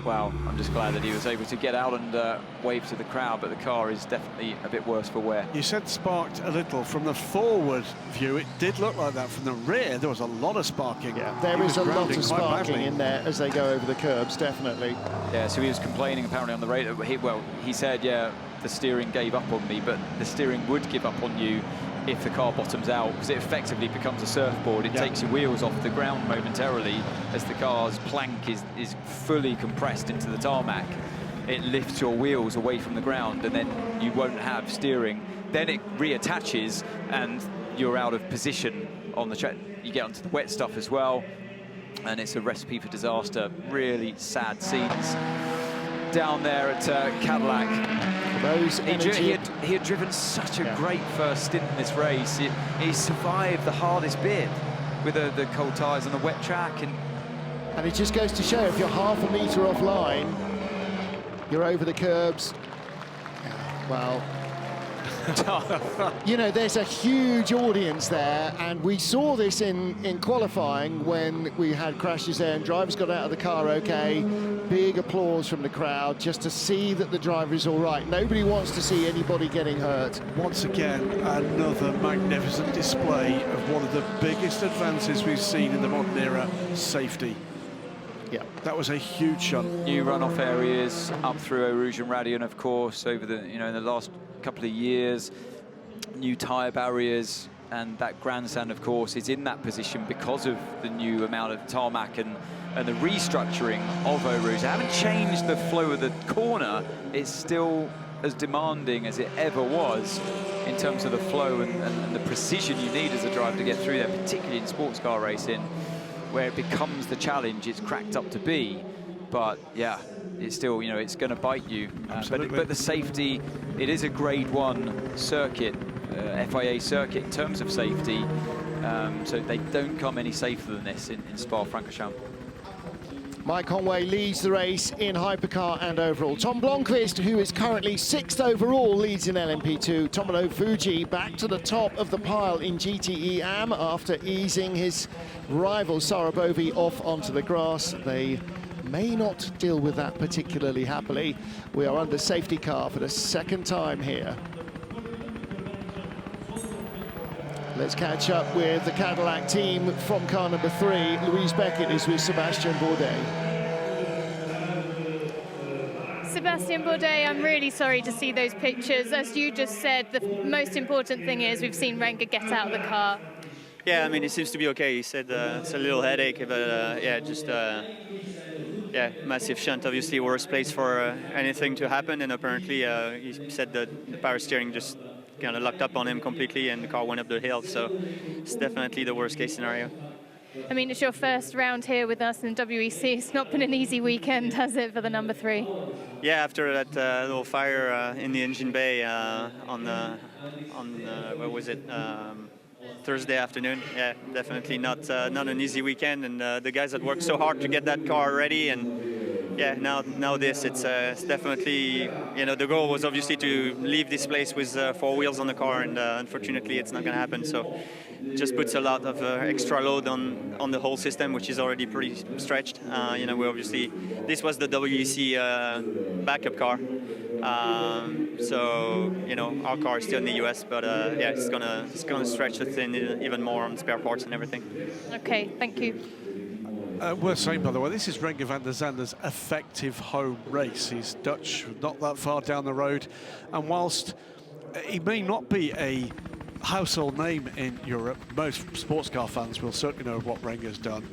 well, I'm just glad that he was able to get out and wave to the crowd, but the car is definitely a bit worse for wear. You said sparked a little. From the forward view, it did look like that. From the rear, there was a lot of sparking. Yeah, there is a lot of sparking in there as they go over the curbs, definitely. Yeah, so he was complaining apparently on the radio. He said, yeah, the steering gave up on me, but the steering would give up on you if the car bottoms out, because it effectively becomes a surfboard. It takes your wheels off the ground momentarily as the car's plank is fully compressed into the tarmac. It lifts your wheels away from the ground, and then you won't have steering. Then it reattaches and you're out of position on the track. You get onto the wet stuff as well, and it's a recipe for disaster. Really sad scenes down there at Cadillac. He had driven such a great first stint in this race. He survived the hardest bit with the cold tyres on the wet track. And it just goes to show, if you're half a metre offline, you're over the curbs. Well, you know, there's a huge audience there, and we saw this in qualifying when we had crashes there and drivers got out of the car okay. Big applause from the crowd just to see that the driver is all right. Nobody wants to see anybody getting hurt. Once again, another magnificent display of one of the biggest advances we've seen in the modern era, safety. Yeah, that was a huge shot. New runoff areas up through Eau Rouge and Radion, of course, over the in the last couple of years. New tyre barriers, and that grandstand, of course, is in that position because of the new amount of tarmac and the restructuring of Eau Rouge. They haven't changed the flow of the corner. It's still as demanding as it ever was in terms of the flow and the precision you need as a driver to get through there, particularly in sports car racing, where it becomes the challenge it's cracked up to be. But yeah, it's still, it's going to bite you. But the safety, it is a grade 1 circuit, FIA circuit in terms of safety. So they don't come any safer than this in Spa-Francorchamps. Mike Conway leads the race in Hypercar and overall. Tom Blomqvist, who is currently 6th overall, leads in LMP2. Tomono Fuji back to the top of the pile in GTE Am after easing his rival Sarabovi off onto the grass. They may not deal with that particularly happily. We are under safety car for the second time here. Let's catch up with the Cadillac team from car number 3. Louise Beckett is with Sebastian Bourdais. Sebastian Bourdais, I'm really sorry to see those pictures. As you just said, the most important thing is we've seen Renger get out of the car. Yeah, I mean, it seems to be okay. He said it's a little headache, but yeah, just massive shunt, obviously worst place for anything to happen, and apparently he said that the power steering just kind of locked up on him completely and the car went up the hill, so it's definitely the worst case scenario. I mean, it's your first round here with us in WEC. It's not been an easy weekend, has it, for the number 3? Yeah, after that little fire in the engine bay on what was it, Thursday afternoon. Yeah, definitely not an easy weekend, and the guys that worked so hard to get that car ready, and yeah, now this, it's definitely, the goal was obviously to leave this place with 4 wheels on the car, and unfortunately it's not going to happen. So it just puts a lot of extra load on the whole system, which is already pretty stretched. We obviously, this was the WEC backup car. So our car is still in the US, but yeah, it's gonna stretch the thing even more on spare parts and everything. Okay, thank you. Worth saying, by the way, this is Renger van der Zander's effective home race. He's Dutch, not that far down the road, and whilst he may not be a household name in Europe, most sports car fans will certainly know what Renger's done.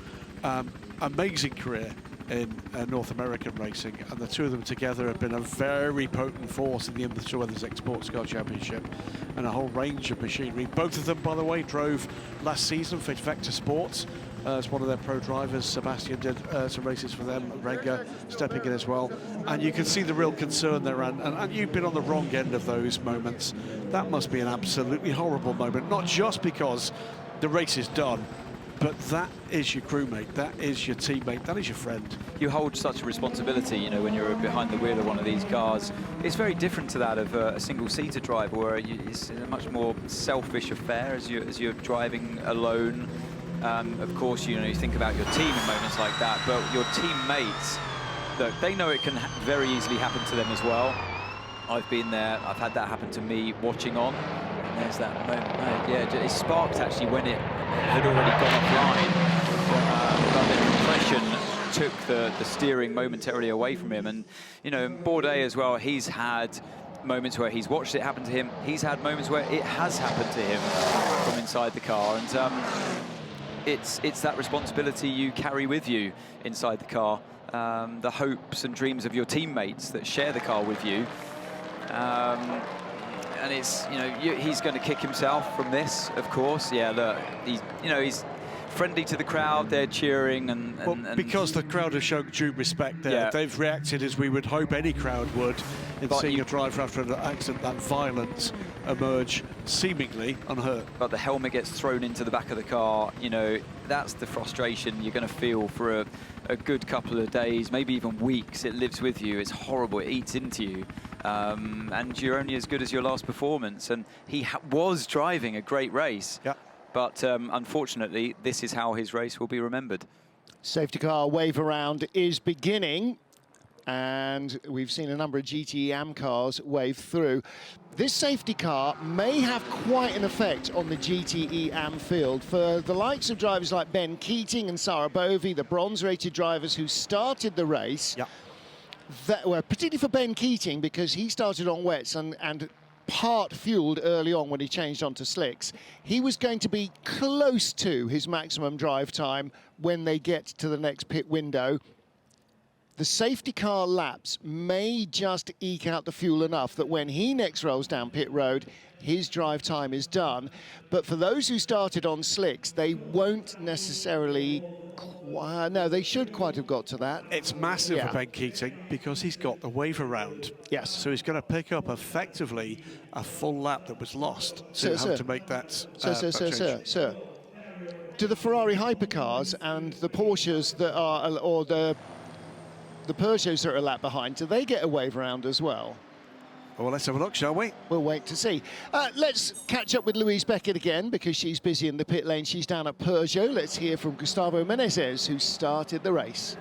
Amazing career, in North American racing, and the two of them together have been a very potent force in the TotalEnergies Sports Car Championship and a whole range of machinery. Both of them, by the way, drove last season for Vector Sports as one of their pro drivers. Sebastian did some races for them, Renger stepping in as well, and you can see the real concern there, and you've been on the wrong end of those moments. That must be an absolutely horrible moment, not just because the race is done, but that is your crewmate, that is your teammate, that is your friend. You hold such a responsibility, you know, when you're behind the wheel of one of these cars. It's very different to that of a single-seater driver, where it's a much more selfish affair as you're driving alone. Of course, you know, you think about your team in moments like that, but your teammates, look, they know it can very easily happen to them as well. I've been there, I've had that happen to me watching on. And there's that moment, yeah, it sparked actually when it had already gone offline. But the compression took the steering momentarily away from him. And, you know, Bourdais as well, he's had moments where he's watched it happen to him. He's had moments where it has happened to him from inside the car. And it's that responsibility you carry with you inside the car. The hopes and dreams of your teammates that share the car with you. And it's, you know, he's going to kick himself from this, of course. Yeah, look, he's friendly to the crowd, they're cheering and because the crowd have shown due respect there. Yeah. They've reacted as we would hope any crowd would in seeing a driver after an accident that violent emerge seemingly unhurt. But the helmet gets thrown into the back of the car, you know, that's the frustration you're going to feel for a good couple of days, maybe even weeks. It lives with you, it's horrible, it eats into you. And you're only as good as your last performance. And he was driving a great race. Yeah. But unfortunately, this is how his race will be remembered. Safety car wave around is beginning. And we've seen a number of GTE Am cars wave through. This safety car may have quite an effect on the GTE Am field. For the likes of drivers like Ben Keating and Sarah Bovey, the bronze-rated drivers who started the race, well, particularly for Ben Keating, because he started on wets and part fueled early on when he changed onto slicks. He was going to be close to his maximum drive time when they get to the next pit window. The safety car laps may just eke out the fuel enough that when he next rolls down pit road, his drive time is done. But for those who started on slicks, they won't necessarily... no, they should quite have got to that. It's massive for Ben Keating because he's got the wave around. Yes. So he's going to pick up effectively a full lap that was lost to have to make that Sir. Do the Ferrari hypercars and the Porsches that are, or the Peugeots that are a lap behind, do they get a wave around as well? Well, let's have a look, shall we? We'll wait to see. Let's catch up with Louise Beckett again because she's busy in the pit lane. She's down at Peugeot. Let's hear from Gustavo Menezes, who started the race.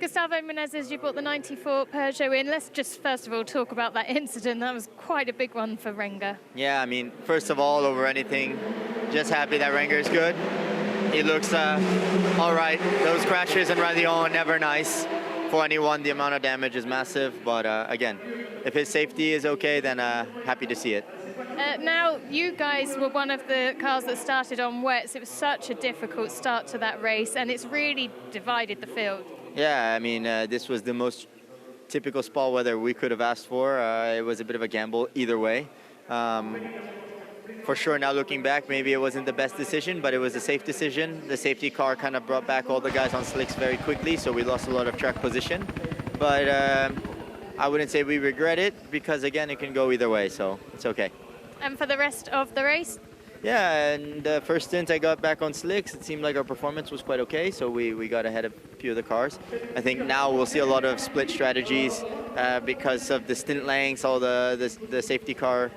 Gustavo Menezes, you brought the 94 Peugeot in. Let's just first of all talk about that incident. That was quite a big one for Renger. Yeah, I mean, first of all, over anything, just happy that Renger is good. He looks all right. Those crashes in Radion, never nice. For anyone, the amount of damage is massive. But again, if his safety is okay, then happy to see it. Now, you guys were one of the cars that started on wets. It was such a difficult start to that race, and it's really divided the field. Yeah, I mean, this was the most typical spot weather we could have asked for. It was a bit of a gamble either way. For sure, now looking back, maybe it wasn't the best decision, but it was a safe decision. The safety car kind of brought back all the guys on slicks very quickly, so we lost a lot of track position. But I wouldn't say we regret it, because again, it can go either way, so it's okay. And for the rest of the race? Yeah, and the first stint I got back on slicks, it seemed like our performance was quite okay, so we got ahead of a few of the cars. I think now we'll see a lot of split strategies because of the stint lengths, all the safety car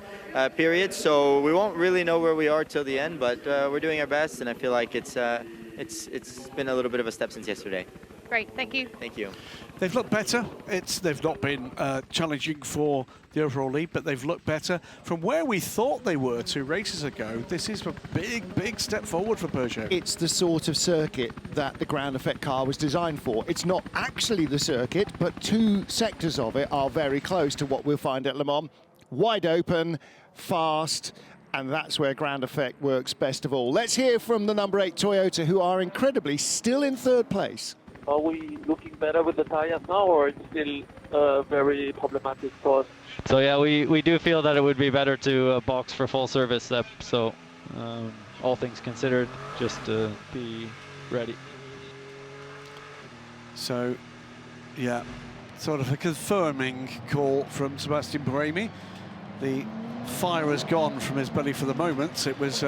periods, so we won't really know where we are till the end, but we're doing our best, and I feel like it's been a little bit of a step since yesterday. Great, thank you. Thank you. They've looked better. They've not been challenging for the overall lead, but they've looked better from where we thought they were 2 races ago. This is a big step forward for Peugeot. It's the sort of circuit that the ground effect car was designed for. It's not actually the circuit, but 2 sectors of it are very close to what we'll find at Le Mans. Wide open, fast, And that's where ground effect works best of all. Let's hear from the number 8 Toyota, who are incredibly still in 3rd place. Are we looking better with the tires now, or it's still very problematic for us? So yeah, we do feel that it would be better to box for full service. So all things considered, just be ready. So, yeah, sort of a confirming call from Sebastian Buemi. The fire has gone from his belly for the moment. It was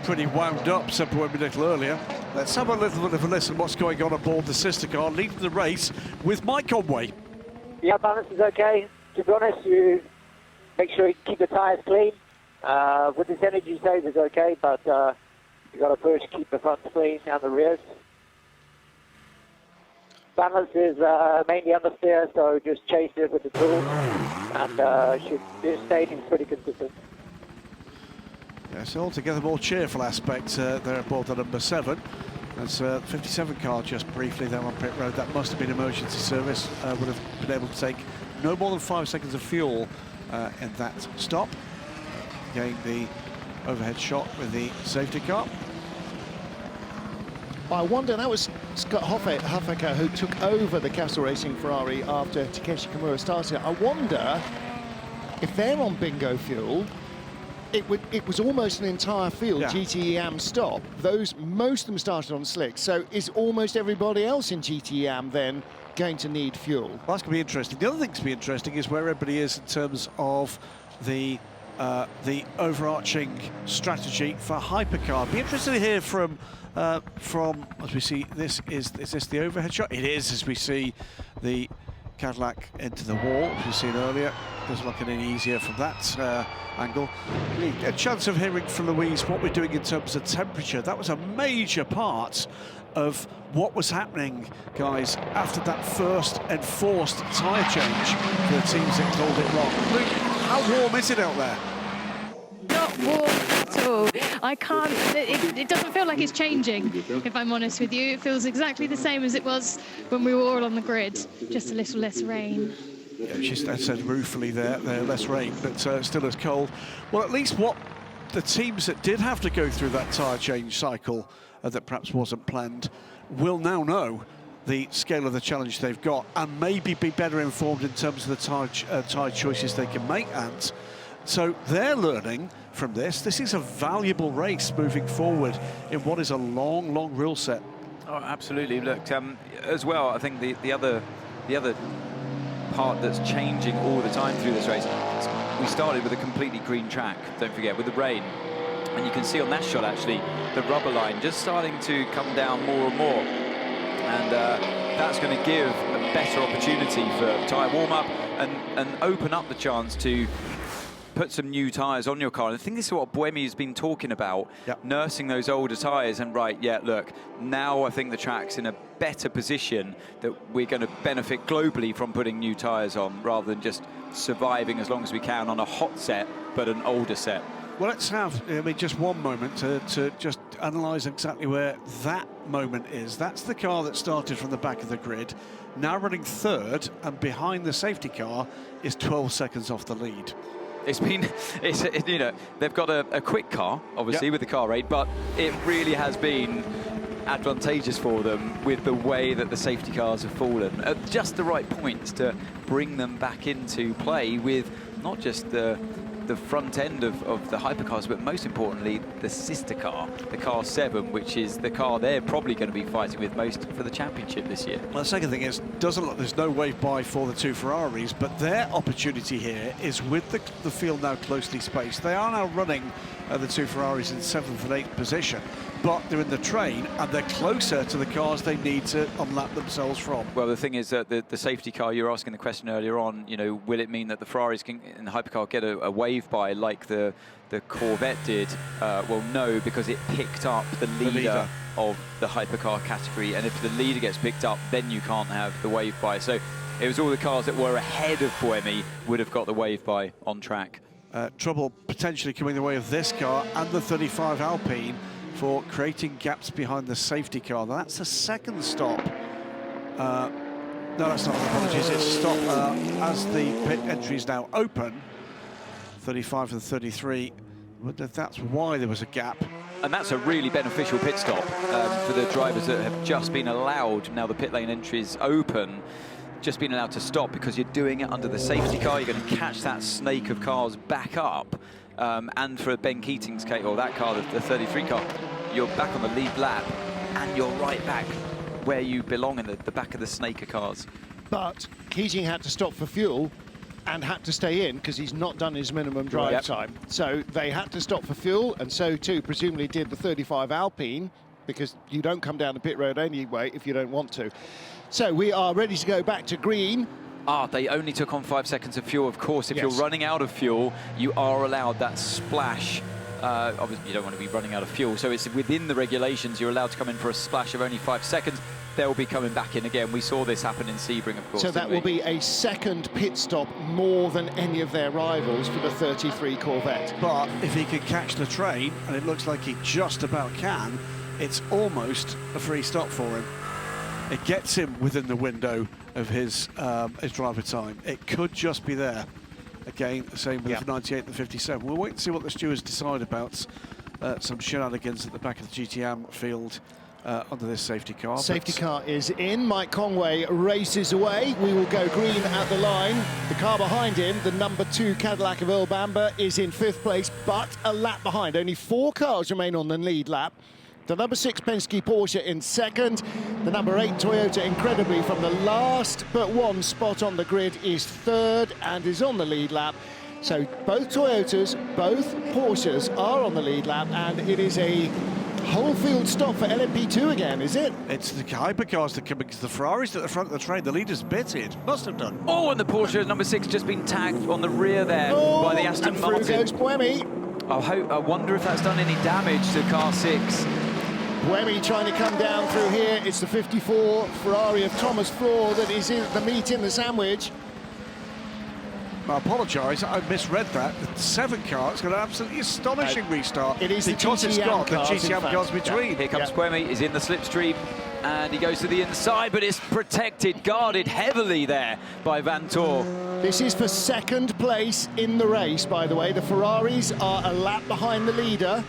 pretty wound up, said Buemi a little earlier. Let's have a little bit of a listen what's going on aboard the sister car, leading the race with Mike Conway. Yeah, balance is okay. To be honest, you make sure you keep the tyres clean. With this energy save is okay, but you got to push, keep the fronts clean and the rears. Balance is mainly understeer, so just chase it with the tool, and should be staying pretty consistent. Yes, altogether more cheerful aspect there aboard the number 7. That's 57 car just briefly there on pit road. That must have been emergency service. Would have been able to take no more than 5 seconds of fuel in that stop. Again, the overhead shot with the safety car. I wonder, that was Scott Hypercar who took over the Castle Racing Ferrari after Takeshi Kimura started. I wonder if they're on bingo fuel, it was almost an entire field GTE Am stop. Most of them started on slicks, so is almost everybody else in GTE Am then going to need fuel? Well, that's going to be interesting. The other thing to be interesting is where everybody is in terms of the overarching strategy for Hypercar. Be interested to hear from as we see, is this the overhead shot? It is, as we see the Cadillac into the wall, as we've seen earlier. Doesn't look any easier from that angle. A chance of hearing from Louise what we're doing in terms of temperature. That was a major part of what was happening, guys, after that first enforced tyre change for the teams that called it wrong. Luke, how warm is it out there? Not warm at all. I can't, it doesn't feel like it's changing, if I'm honest with you. It feels exactly the same as it was when we were all on the grid, just a little less rain. Yeah, she said ruefully there, less rain, but still as cold. Well, at least what the teams that did have to go through that tyre change cycle that perhaps wasn't planned will now know the scale of the challenge they've got and maybe be better informed in terms of the tyre choices they can make. And so they're learning from this. This is a valuable race moving forward in what is a long, long rule set. Oh, absolutely. Look, as well, I think the other part that's changing all the time through this race, we started with a completely green track, don't forget, with the rain. And you can see on that shot, actually, the rubber line just starting to come down more and more. And that's going to give a better opportunity for tyre warm-up and open up the chance to put some new tyres on your car. And I think this is what Buemi has been talking about, nursing those older tyres and look, now I think the track's in a better position that we're going to benefit globally from putting new tyres on rather than just surviving as long as we can on a hot set, but an older set. Well, let's have just one moment to just analyse exactly where that moment is. That's the car that started from the back of the grid, now running 3rd, and behind the safety car is 12 seconds off the lead. You know, they've got a quick car, obviously, with the car rate, but it really has been advantageous for them with the way that the safety cars have fallen at just the right points to bring them back into play with not just the front end of the hypercars, but most importantly, the sister car, the car 7, which is the car they're probably going to be fighting with most for the championship this year. Well, the second thing is, doesn't look there's no wave by for the 2 Ferraris, but their opportunity here is with the field now closely spaced. They are now running the 2 Ferraris in 7th and 8th position, but they're in the train and they're closer to the cars they need to unlap themselves from. Well, the thing is that the safety car, you were asking the question earlier on, you know, will it mean that the Ferraris can, in the hypercar, get a wave by like the Corvette did? Well, no, because it picked up the leader of the hypercar category, and if the leader gets picked up, then you can't have the wave by. So it was all the cars that were ahead of Buemi would have got the wave by on track. Trouble potentially coming the way of this car and the 35 Alpine for creating gaps behind the safety car. Now, that's the second stop. No, that's not, apologies. It's a stop as the pit entry is now open. 35 and 33 wonder if that's why there was a gap. And that's a really beneficial pit stop for the drivers that have just been allowed, now the pit lane entry is open, just been allowed to stop because you're doing it under the safety car. You're going to catch that snake of cars back up. And for Ben Keating's case, or that car, the 33 car, you're back on the lead lap and you're right back where you belong in the back of the snake of cars. But Keating had to stop for fuel and had to stay in because he's not done his minimum drive time. So they had to stop for fuel, and so too presumably did the 35 Alpine, because you don't come down the pit road anyway if you don't want to. So we are ready to go back to green. They only took on 5 seconds of fuel. Of course, if you're running out of fuel, you are allowed that splash. Obviously, you don't want to be running out of fuel, so it's within the regulations. You're allowed to come in for a splash of only 5 seconds. They'll be coming back in again. We saw this happen in Sebring, of course. So that will be a second pit stop more than any of their rivals for the 33 Corvette. But if he can catch the train, and it looks like he just about can, it's almost a free stop for him. It gets him within the window of his driver time. It could just be there. Again, the same with the 98 and the 57. We'll wait and see what the stewards decide about some shenanigans at the back of the GT Am field under this safety car. Safety car is in. Mike Conway races away. We will go green at the line. The car behind him, the number 2 Cadillac of Earl Bamber, is in 5th place, but a lap behind. Only 4 cars remain on the lead lap. The number 6 Penske Porsche in 2nd. The number 8 Toyota, incredibly, from the last but one spot on the grid, is 3rd and is on the lead lap. So both Toyotas, both Porsches are on the lead lap, and it is a whole field stop for LMP2 again, is it? It's the Hypercars that come, because the Ferraris at the front of the train, the leader's bitted. Must have done. Oh, and the Porsche number 6 just been tagged on the rear there by the Aston Martin. Through goes Buemi. I wonder if that's done any damage to car 6. Buemi trying to come down through here. It's the 54 Ferrari of Thomas Floor that is in the meat in the sandwich. I apologise, I misread that. The 7th car, it's got an absolutely astonishing restart. It is because it's got the GTM cars between. Here comes Buemi, he's in the slipstream, and he goes to the inside, but it's protected, guarded heavily there by Vantor. This is for 2nd place in the race, by the way. The Ferraris are a lap behind the leader.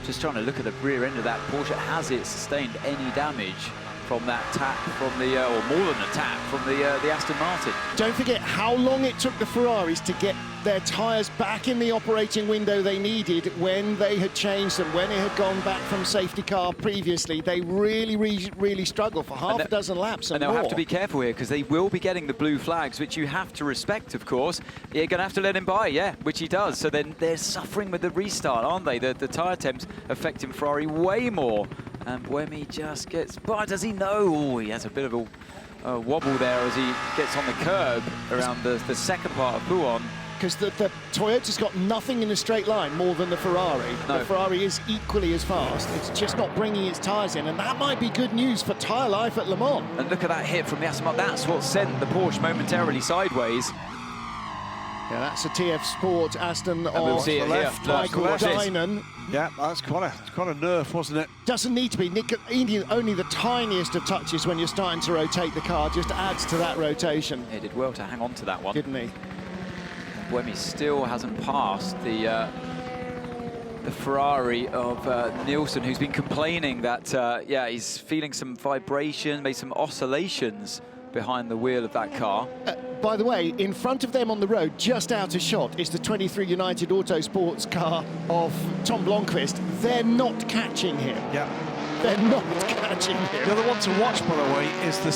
Just trying to look at the rear end of that Porsche. Has it sustained any damage from that tap from the, or more than a tap from the Aston Martin? Don't forget how long it took the Ferraris to get their tyres back in the operating window they needed when they had changed them, when it had gone back from safety car previously. They really struggled for half a dozen laps and they'll more. have to be careful here because they will be getting the blue flags, which you have to respect, of course. You're going to have to let him by, which he does. So then they're suffering with the restart, aren't they? The tyre temps affecting Ferrari way more. And Buemi just gets by. Does he know? Oh, he has a bit of a wobble there as he gets on the curb around the second part of Pouhon. Because the Toyota's got nothing in a straight line more than the Ferrari. No. The Ferrari is equally as fast. It's just not bringing its tyres in, and that might be good news for tyre life at Le Mans. And look at that hit from the Aston Martin. That's what sent the Porsche momentarily sideways. Yeah, that's a TF Sport Aston we'll on see the it left. here. Michael Dynan. Yeah, that's quite a nerf, wasn't it? Doesn't need to be. Only the tiniest of touches when you're starting to rotate the car just adds to that rotation. He did well to hang on to that one. Didn't he? Buemi still hasn't passed the Ferrari of Nielsen, who's been complaining that, he's feeling some vibration, maybe some oscillations behind the wheel of that car. By the way, in front of them on the road, just out of shot, is the 23 United Autosports car of Tom Blomqvist. They're not catching him. Yeah. They're not catching him. The other one to watch, by the way, is the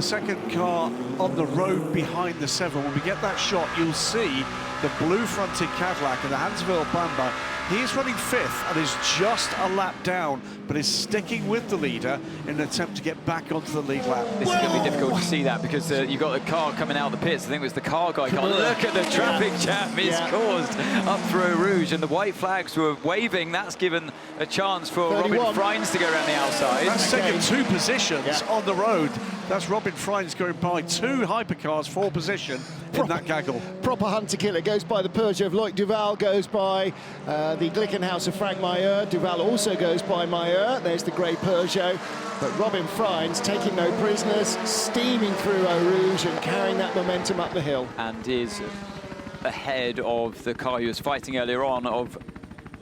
second car on the road behind the 7. When we get that shot, you'll see the blue-fronted Cadillac and the Hansville Bamba. He is running 5th and is just a lap down, but is sticking with the leader in an attempt to get back onto the lead lap. This is going to be difficult to see that because you've got the car coming out of the pits. I think it was the car guy. Look at the traffic jam it's caused up through Eau Rouge, and the white flags were waving. That's given a chance for 31. Robin Freins to go around the outside. That's taken 2 positions on the road. That's Robin Freins going by 2 hypercars, 4 position in that gaggle. Proper hunter killer. Goes by the Peugeot of Loic Duval, goes by the Glickenhaus of Frank Mayer. Duval also goes by Mayer. There's the grey Peugeot. But Robin Freins taking no prisoners, steaming through Eau Rouge and carrying that momentum up the hill. And is ahead of the car he was fighting earlier on of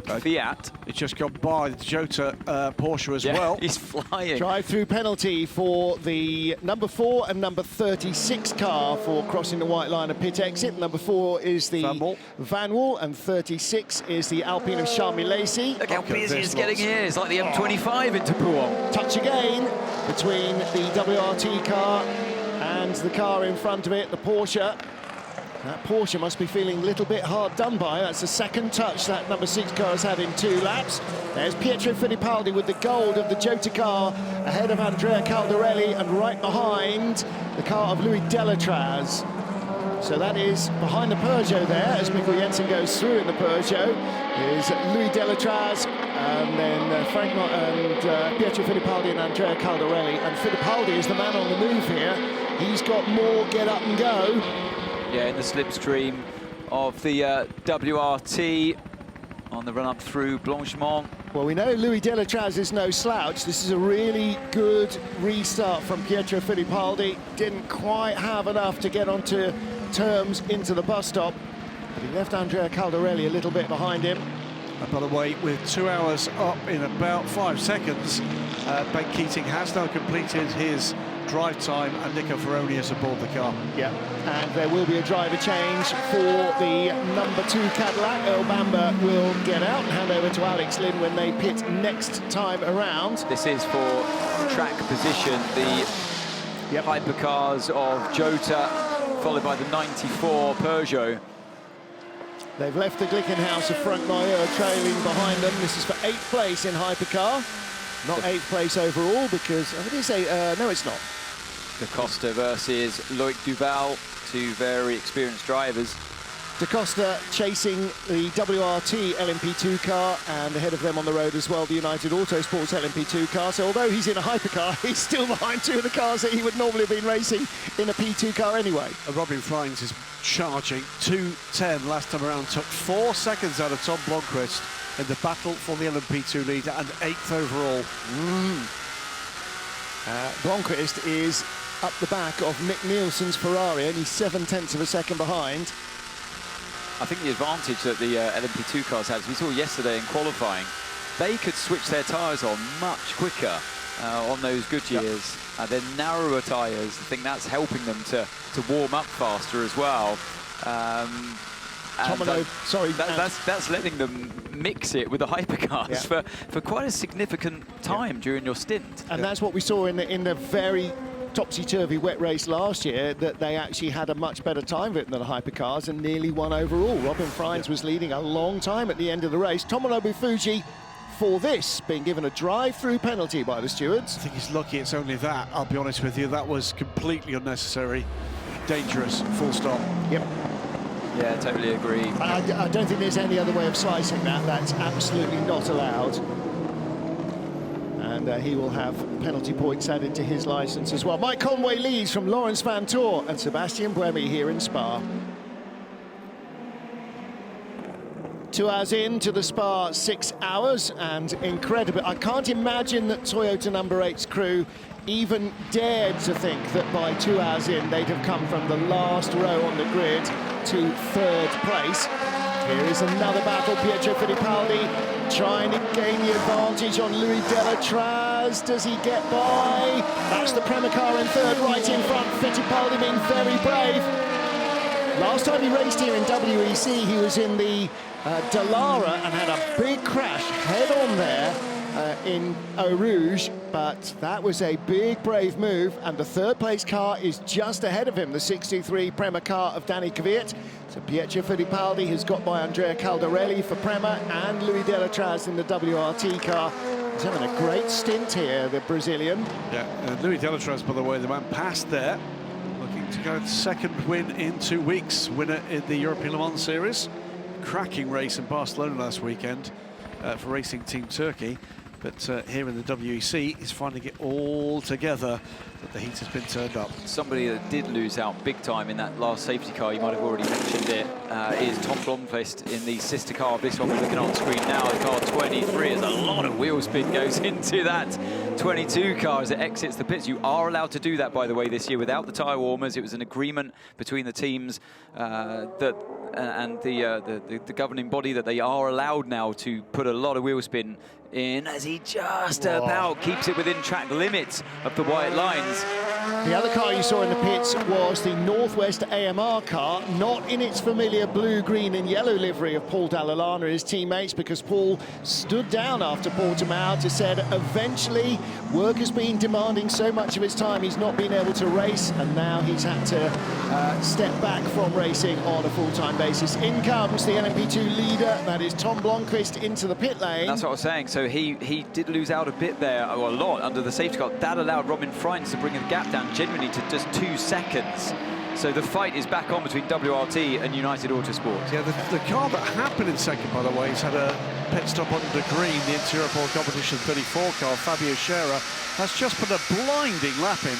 Fiat. It's just gone by the Jota Porsche as well. He's flying. Drive-through penalty for the number 4 and number 36 car for crossing the white line of pit exit. Number 4 is the Van Wall, and 36 is the Alpine of Charmy Lacey. Look how busy it's getting here. It's like the M25 into Pouhon. Touch again between the WRT car and the car in front of it, the Porsche. That Porsche must be feeling a little bit hard done by. That's the second touch that number 6 car has had in 2 laps. There's Pietro Fittipaldi with the gold of the Jota car ahead of Andrea Caldarelli, and right behind the car of Louis Delatraz. So that is behind the Peugeot there as Mikkel Jensen goes through in the Peugeot. Is Louis Delatraz, and then Frank and Pietro Fittipaldi and Andrea Caldarelli. And Fittipaldi is the man on the move here. He's got more get up and go. Yeah, in the slipstream of the WRT on the run-up through Blanchemont. Well, we know Louis Delatraz is no slouch. This is a really good restart from Pietro Fittipaldi. Didn't quite have enough to get onto terms into the bus stop, but he left Andrea Caldarelli a little bit behind him. And by the way, with 2 hours up in about 5 seconds, Ben Keating has now completed his drive time, and Nico Ferroni is aboard the car. Yeah, and there will be a driver change for the number 2 Cadillac. Earl Bamber will get out and hand over to Alex Lynn when they pit next time around. This is for track position, the hypercars of Jota, followed by the 94 Peugeot. They've left the Glickenhaus of Frank Mayer trailing behind them. This is for 8th place in hypercar. Not 8th place overall, because I think no, it's not. Da Costa versus Loic Duval, 2 very experienced drivers. Da Costa chasing the WRT LMP2 car, and ahead of them on the road as well, the United Autosports LMP2 car. So although he's in a hypercar, he's still behind 2 of the cars that he would normally have been racing in a P2 car anyway. Robin Freins is charging 2:10 last time around, took 4 seconds out of Tom Blomqvist in the battle for the LMP2 leader, and 8th overall. Blomqvist is up the back of Nick Nielsen's Ferrari, only 0.7 of a second behind. I think the advantage that the LMP2 cars have, as we saw yesterday in qualifying, they could switch their tyres on much quicker on those Goodyears. They're narrower tyres. I think that's helping them to warm up faster as well. That's letting them mix it with the hypercars for quite a significant time during your stint. And that's what we saw in the very topsy-turvy wet race last year, that they actually had a much better time of it than the hypercars and nearly won overall. Robin Freins was leading a long time at the end of the race. Tomonobu Fuji, for this, being given a drive-through penalty by the stewards. I think he's lucky it's only that, I'll be honest with you. That was completely unnecessary, dangerous, full stop. Yep. Yeah, totally agree. I don't think there's any other way of slicing that. That's absolutely not allowed. And he will have penalty points added to his licence as well. Mike Conway leads from Lawrence Van Toor and Sebastian Buemi here in Spa. 2 hours into the Spa 6 hours, and incredible. I can't imagine that Toyota number 8's crew even dared to think that by 2 hours in they'd have come from the last row on the grid to 3rd place. Here is another battle. Pietro Fittipaldi trying to gain the advantage on Louis Delatraz. Does he get by? That's the Prema car in 3rd, right in front. Fittipaldi being very brave. Last time he raced here in WEC, he was in the Dallara and had a big crash head on there in Eau Rouge, but that was a big, brave move, and the 3rd place car is just ahead of him, the 63 Prema car of Danny Kvyat. So Pietro Fittipaldi has got by Andrea Caldarelli for Prema and Louis Delatraz in the WRT car. He's having a great stint here, the Brazilian. Yeah, Louis Delatraz, by the way, the man passed there, looking to go 2nd win in 2 weeks, winner in the European Le Mans Series. Cracking race in Barcelona last weekend for Racing Team Turkey. but here in the WEC, he's finding it all together that the heat has been turned up. Somebody that did lose out big time in that last safety car, you might have already mentioned it, is Tom Blomqvist in the sister car of this one we're looking on screen now, the car 23. There's a lot of wheel spin goes into that 22 car as it exits the pits. You are allowed to do that, by the way, this year without the tyre warmers. It was an agreement between the teams and the governing body that they are allowed now to put a lot of wheel spin in as he just about keeps it within track limits of the white lines. The other car you saw in the pits was the Northwest AMR car, not in its familiar blue, green and yellow livery of Paul Dall'Anna and his teammates, because Paul stood down after Portimao to said eventually work has been demanding so much of his time he's not been able to race, and now he's had to step back from racing on a full-time basis. In comes the LMP2 leader, that is Tom Blomqvist, into the pit lane. That's what I was saying. So he did lose out a bit there, or a lot, under the safety car. That allowed Robin Freins to bring the gap down genuinely to just 2 seconds. So the fight is back on between WRT and United Autosport. Yeah, the car that had been in second, by the way, has had a pit stop under green. The Interior Pole Competition 34 car, Fabio Scherer, has just put a blinding lap in,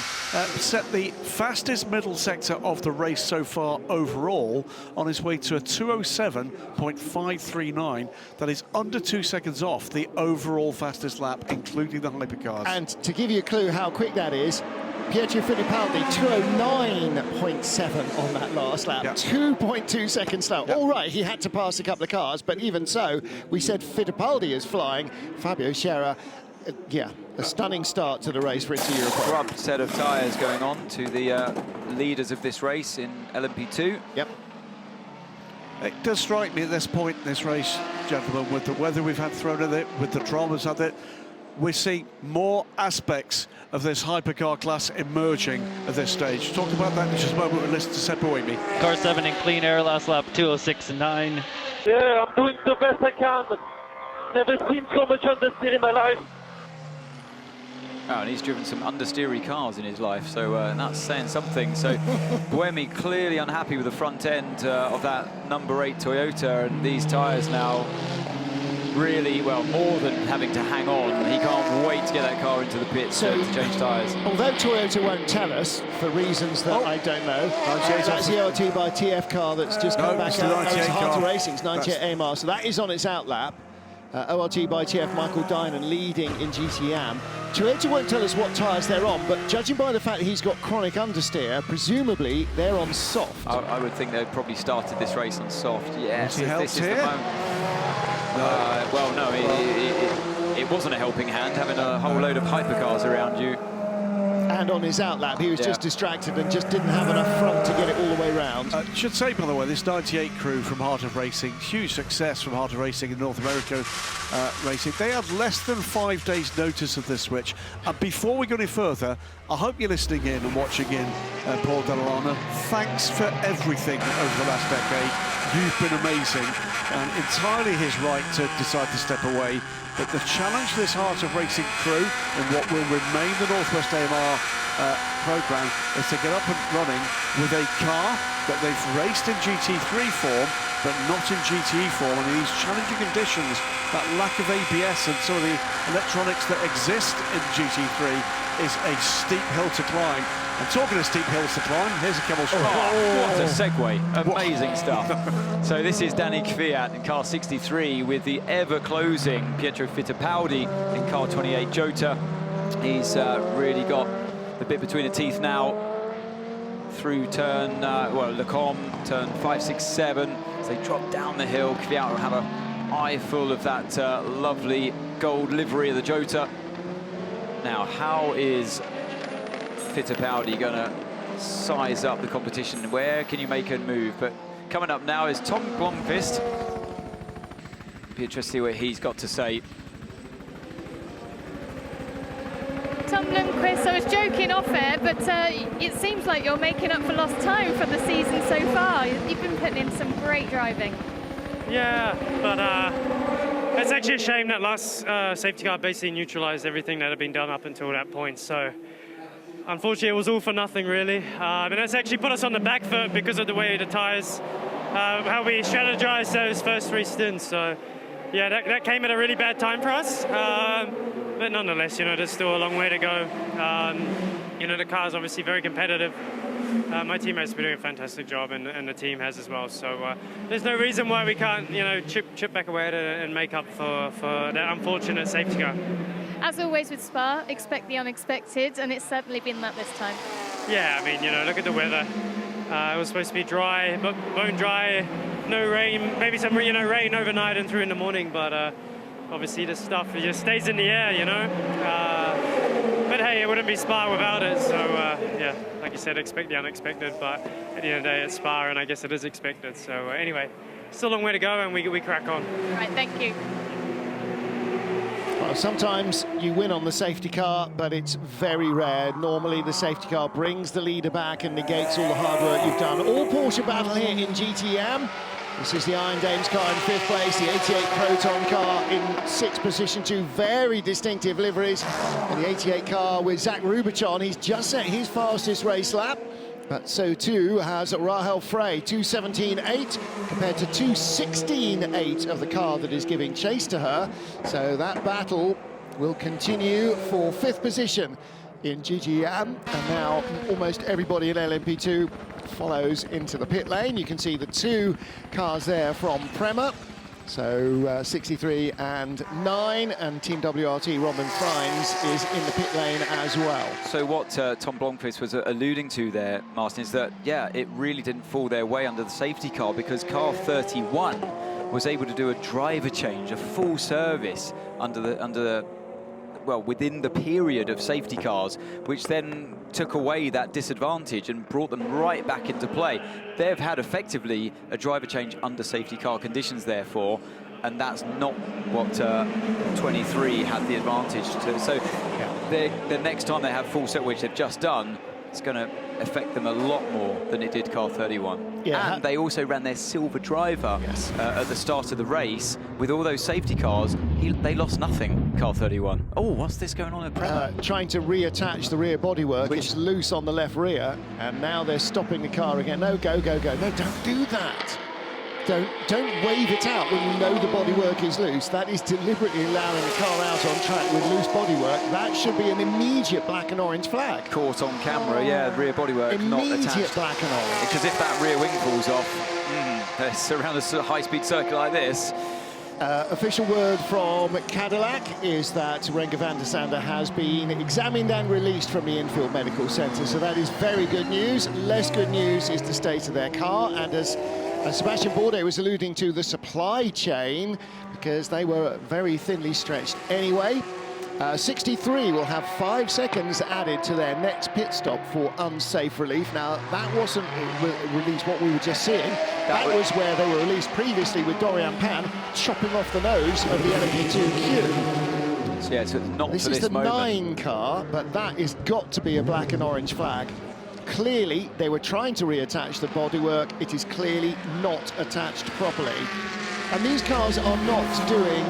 set the fastest middle sector of the race so far overall, on his way to a 2:07.539. That is under 2 seconds off the overall fastest lap, including the hypercars. And to give you a clue how quick that is, Pietro Fittipaldi, 2:09.7 on that last lap, 2.2 seconds slow. All right, he had to pass a couple of cars, but even so, we said Fittipaldi is flying. Fabio Scherer, yeah, a stunning start to the race for Inter-Europe. Scrubbed set of tyres going on to the leaders of this race in LMP2. Yep. It does strike me at this point in this race, gentlemen, with the weather we've had thrown at it, with the dramas at it, we're seeing more aspects of this hypercar class emerging at this stage. Talk about that in just a moment. We'll listen to Seppo Amy. Car 7 in clean air last lap, 2:06.9. Yeah, I'm doing the best I can. Never seen so much understeer in my life. Oh, and he's driven some understeery cars in his life, so that's saying something. So Buemi clearly unhappy with the front end of that number 8 Toyota, and these tyres now really, well, more than having to hang on. He can't wait to get that car into the pits to change tyres. Although Toyota won't tell us, for reasons that I don't know, that's the OLT by TF car that's just come back out. It's Heart of Racing's 98 AMR, so that is on its outlap. OLT by TF Michael Dynan leading in GT Am. Toyota won't tell us what tyres they're on, but judging by the fact that he's got chronic understeer, presumably they're on soft. I would think they've probably started this race on soft. Yes, this is the moment. Well, no, it wasn't a helping hand having a whole load of hypercars around you. And on his outlap, he was just distracted and just didn't have enough front to get it all the way round. Should say, by the way, this 98 crew from Heart of Racing, huge success from Heart of Racing in North America Racing. They had less than 5 days' notice of this switch. And before we go any further, I hope you're listening in and watching in, Paul Dall'Anna. Thanks for everything over the last decade. You've been amazing, and entirely his right to decide to step away. But the challenge for this Heart of Racing crew in what will remain the Northwest AMR programme is to get up and running with a car that they've raced in GT3 form, but not in GTE form. And in these challenging conditions, that lack of ABS and some of the electronics that exist in GT3 is a steep hill to climb. And talking of steep hills to climb, here's a Kemmel Strong. What a segue. Amazing stuff. So this is Danny Kvyat in car 63 with the ever-closing Pietro Fittipaldi in car 28 Jota. He's really got the bit between the teeth now through turn, Le Combe, turn 5, 6, 7. As they drop down the hill, Kvyat will have an eye full of that lovely gold livery of the Jota. Now, how is Fittipaldi going to size up the competition? Where can you make a move? But coming up now is Tom Blomqvist. Be interested to see what he's got to say. Tom Blomqvist, I was joking off air, but it seems like you're making up for lost time from the season so far. You've been putting in some great driving. Yeah, but it's actually a shame that last safety car basically neutralized everything that had been done up until that point. So unfortunately, it was all for nothing, really. And that's actually put us on the back foot because of the way the tyres, how we strategized those first 3 stints. So yeah, that came at a really bad time for us. But nonetheless, there's still a long way to go. The car's obviously very competitive. My teammates have been doing a fantastic job, and the team has as well. So there's no reason why we can't, chip back away at it and make up for that unfortunate safety car. As always with Spa, expect the unexpected, and it's certainly been that this time. Yeah, I mean, look at the weather. It was supposed to be dry, but bone dry, no rain, maybe some, rain overnight and through in the morning, but obviously the stuff just stays in the air, But hey, it wouldn't be Spa without it, so yeah, like you said, expect the unexpected, but at the end of the day, it's Spa, and I guess it is expected. So anyway, still a long way to go, and we crack on. Right, thank you. Well, sometimes you win on the safety car, but it's very rare. Normally, the safety car brings the leader back and negates all the hard work you've done. All Porsche battle here in GTE Am. This is the Iron Dames car in 5th place, the 88 Proton car in 6th position, 2 very distinctive liveries. And the 88 car with Zach Rubicon, he's just set his fastest race lap. But so too has Rahel Frey, 2:17.8 compared to 2:16.8 of the car that is giving chase to her. So that battle will continue for 5th position in GTE Am. And now almost everybody in LMP2 follows into the pit lane. You can see the 2 cars there from Prema. So 63 and 9, and Team WRT Robin Frines is in the pit lane as well. So what Tom Blomqvist was alluding to there, Martin, is that, yeah, it really didn't fall their way under the safety car, because car 31 was able to do a driver change, a full service well, within the period of safety cars, which then took away that disadvantage and brought them right back into play. They've had effectively a driver change under safety car conditions, therefore, and that's not what 23 had the advantage to. So the next time they have full set, which they've just done, it's going to affect them a lot more than it did car 31. Yeah. And they also ran their silver driver at the start of the race. With all those safety cars, they lost nothing, car 31. Oh, what's this going on at Prema? Trying to reattach the rear bodywork. It's loose on the left rear, and now they're stopping the car again. No, go. No, don't do that. Don't wave it out when you know the bodywork is loose. That is deliberately allowing the car out on track with loose bodywork. That should be an immediate black and orange flag. Caught on camera, yeah, rear bodywork not attached. Immediate black and orange. Because if that rear wing falls off, around a high-speed circuit like this. Official word from Cadillac is that Renger van der Sande has been examined and released from the infield medical centre. So that is very good news. Less good news is the state of their car, and as Sebastian Bourdais was alluding to, the supply chain, because they were very thinly stretched anyway. 63 will have 5 seconds added to their next pit stop for unsafe relief. Now, that wasn't released what we were just seeing. That was where they were released previously with Dorian Pan chopping off the nose of the LMP2 So, yeah, so not this for is this the moment. 9 car, but that is got to be a black and orange flag. Clearly, they were trying to reattach the bodywork. It is clearly not attached properly. And these cars are not doing,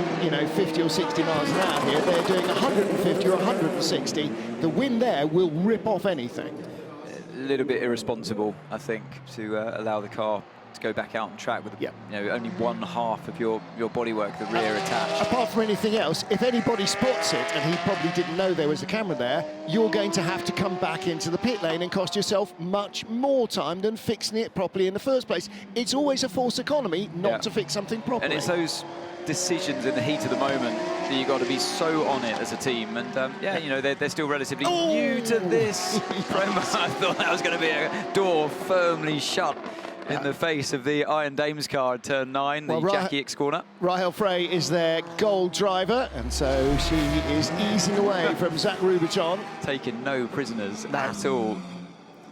50 or 60 miles an hour here. They're doing 150 or 160. The wind there will rip off anything. A little bit irresponsible, I think, to allow the car to go back out on track with only one half of your bodywork, the rear attached. Apart from anything else, if anybody spots it, and he probably didn't know there was a camera there, you're going to have to come back into the pit lane and cost yourself much more time than fixing it properly in the first place. It's always a false economy not to fix something properly. And it's those decisions in the heat of the moment that you've got to be so on it as a team. And they're still relatively new to this. Prema, I thought that was going to be a door firmly shut in the face of the Iron Dames car at turn 9, the Jackie X corner. Rahel Frey is their gold driver, and so she is easing away from Zach Rubicon. Taking no prisoners at all.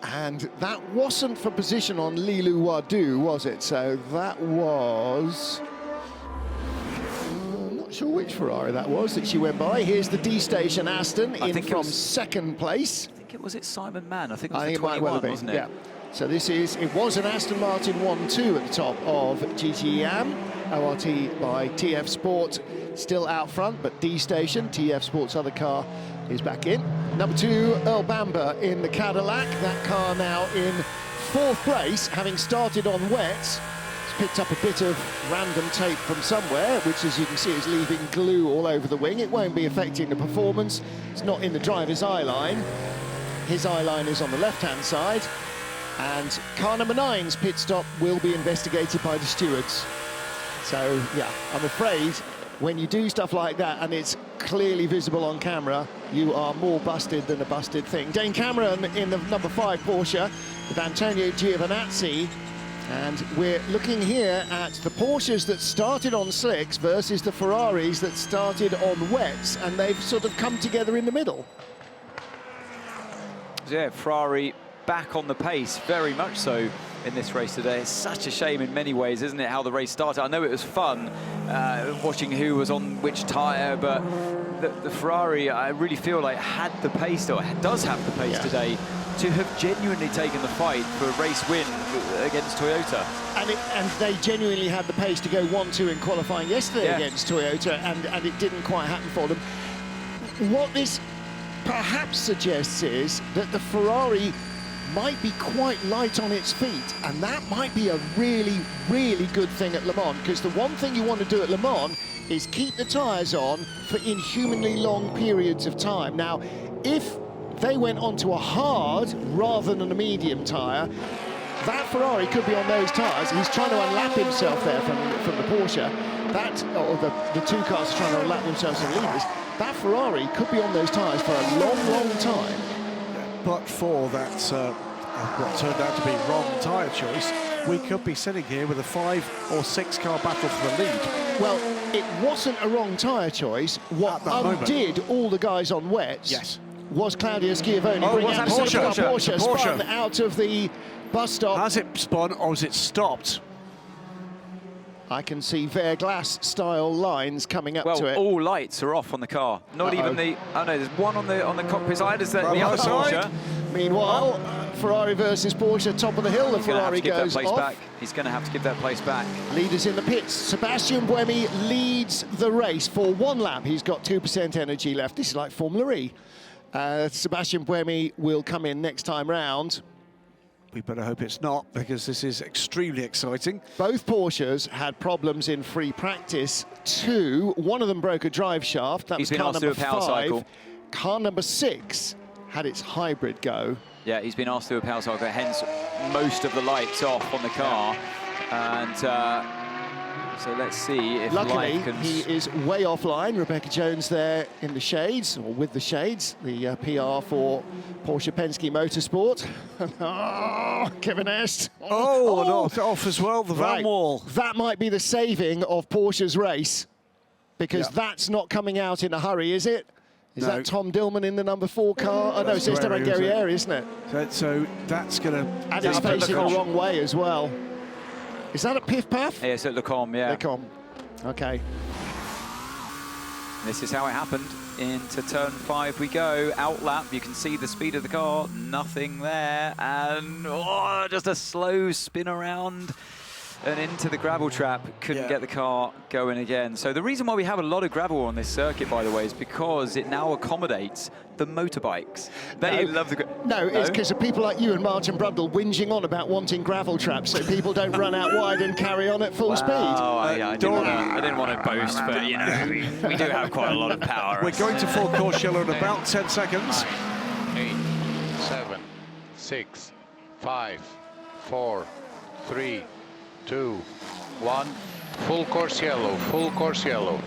And that wasn't for position on Lilu Wadu, was it? So that was... not sure which Ferrari that was that she went by. Here's the D Station Aston in from 2nd place. I think it was Simon Mann. I think it was the 21, wasn't it? Yeah. So it was an Aston Martin 1-2 at the top of GTE Am. ORT by TF Sport still out front, but D Station, TF Sport's other car, is back in. Number 2, Earl Bamber in the Cadillac. That car now in 4th place, having started on wets. picked up a bit of random tape from somewhere, which, as you can see, is leaving glue all over the wing. It won't be affecting the performance. It's not in the driver's eye line. His eye line is on the left-hand side. And car number 9's pit stop will be investigated by the stewards. So, yeah, I'm afraid when you do stuff like that and it's clearly visible on camera, you are more busted than a busted thing. Dane Cameron in the number 5 Porsche with Antonio Giovinazzi. And we're looking here at the Porsches that started on slicks versus the Ferraris that started on wets, and they've sort of come together in the middle. Yeah, Ferrari back on the pace, very much so in this race today. It's such a shame in many ways, isn't it, how the race started? I know it was fun watching who was on which tyre, but the Ferrari, I really feel like, had the pace, or does have the pace today, to have genuinely taken the fight for a race win against Toyota. And they genuinely had the pace to go 1-2 in qualifying yesterday against Toyota, and it didn't quite happen for them. What this perhaps suggests is that the Ferrari might be quite light on its feet, and that might be a really, really good thing at Le Mans, because the one thing you want to do at Le Mans is keep the tyres on for inhumanly long periods of time. Now, if they went onto a hard rather than a medium tyre, that Ferrari could be on those tyres. He's trying to unlap himself there from the Porsche. The two cars are trying to unlap themselves in the leaders. That Ferrari could be on those tyres for a long, long time. But for that, what turned out to be wrong tyre choice, we could be sitting here with a 5 or 6 car battle for the lead. Well, it wasn't a wrong tyre choice. What undid all the guys on wets was Claudio Schiavone bringing out Porsche spun out of the bus stop. Has it spun or has it stopped? I can see Verglass-style lines coming up to it. All lights are off on the car. Not even the... Oh no, there's one on the cockpit side. Is that the other Porsche? Meanwhile, Ferrari versus Porsche, top of the hill. The Ferrari goes off. He's going to have to give that place back. Leaders in the pits. Sebastian Buemi leads the race for 1 lap. He's got 2% energy left. This is like Formula E. Sebastian Buemi will come in next time round. We better hope it's not, because this is extremely exciting. Both Porsches had problems in free practice too. One of them broke a drive shaft. That was car number 5. Car number 6 had its hybrid go. Yeah, he's been asked to do a power cycle, hence most of the lights off on the car. And so let's see if luckily he is way offline. Rebecca Jones there in the shades, or with the shades, the PR for Porsche Penske Motorsport. Oh, Kevin Est. Not off as well, the van wall. That might be the saving of Porsche's race, because that's not coming out in a hurry, is it? Is that Tom Dillman in the number 4 car? Oh no, it's Esteban Guerrieri, isn't it? So that's going to... And it's facing the wrong way as well. Is that a Piff Paff? Yeah, it's at Lecombe, yeah. Lecombe, okay. This is how it happened. Into turn 5 we go. Outlap, you can see the speed of the car. Nothing there. And just a slow spin around and into the gravel trap. Couldn't get the car going again. So the reason why we have a lot of gravel on this circuit, by the way, is because it now accommodates the motorbikes. They love the gravel. No, it's because of people like you and Martin Brundle whinging on about wanting gravel traps so people don't run out wide and carry on at full speed. Oh, I didn't want to boast, but, you know, we do have quite a lot of power. We're going to full course yellow in about 10 seconds. 8, 7, 6, 5, 4, 3, 2, 1. Full course yellow, full course yellow.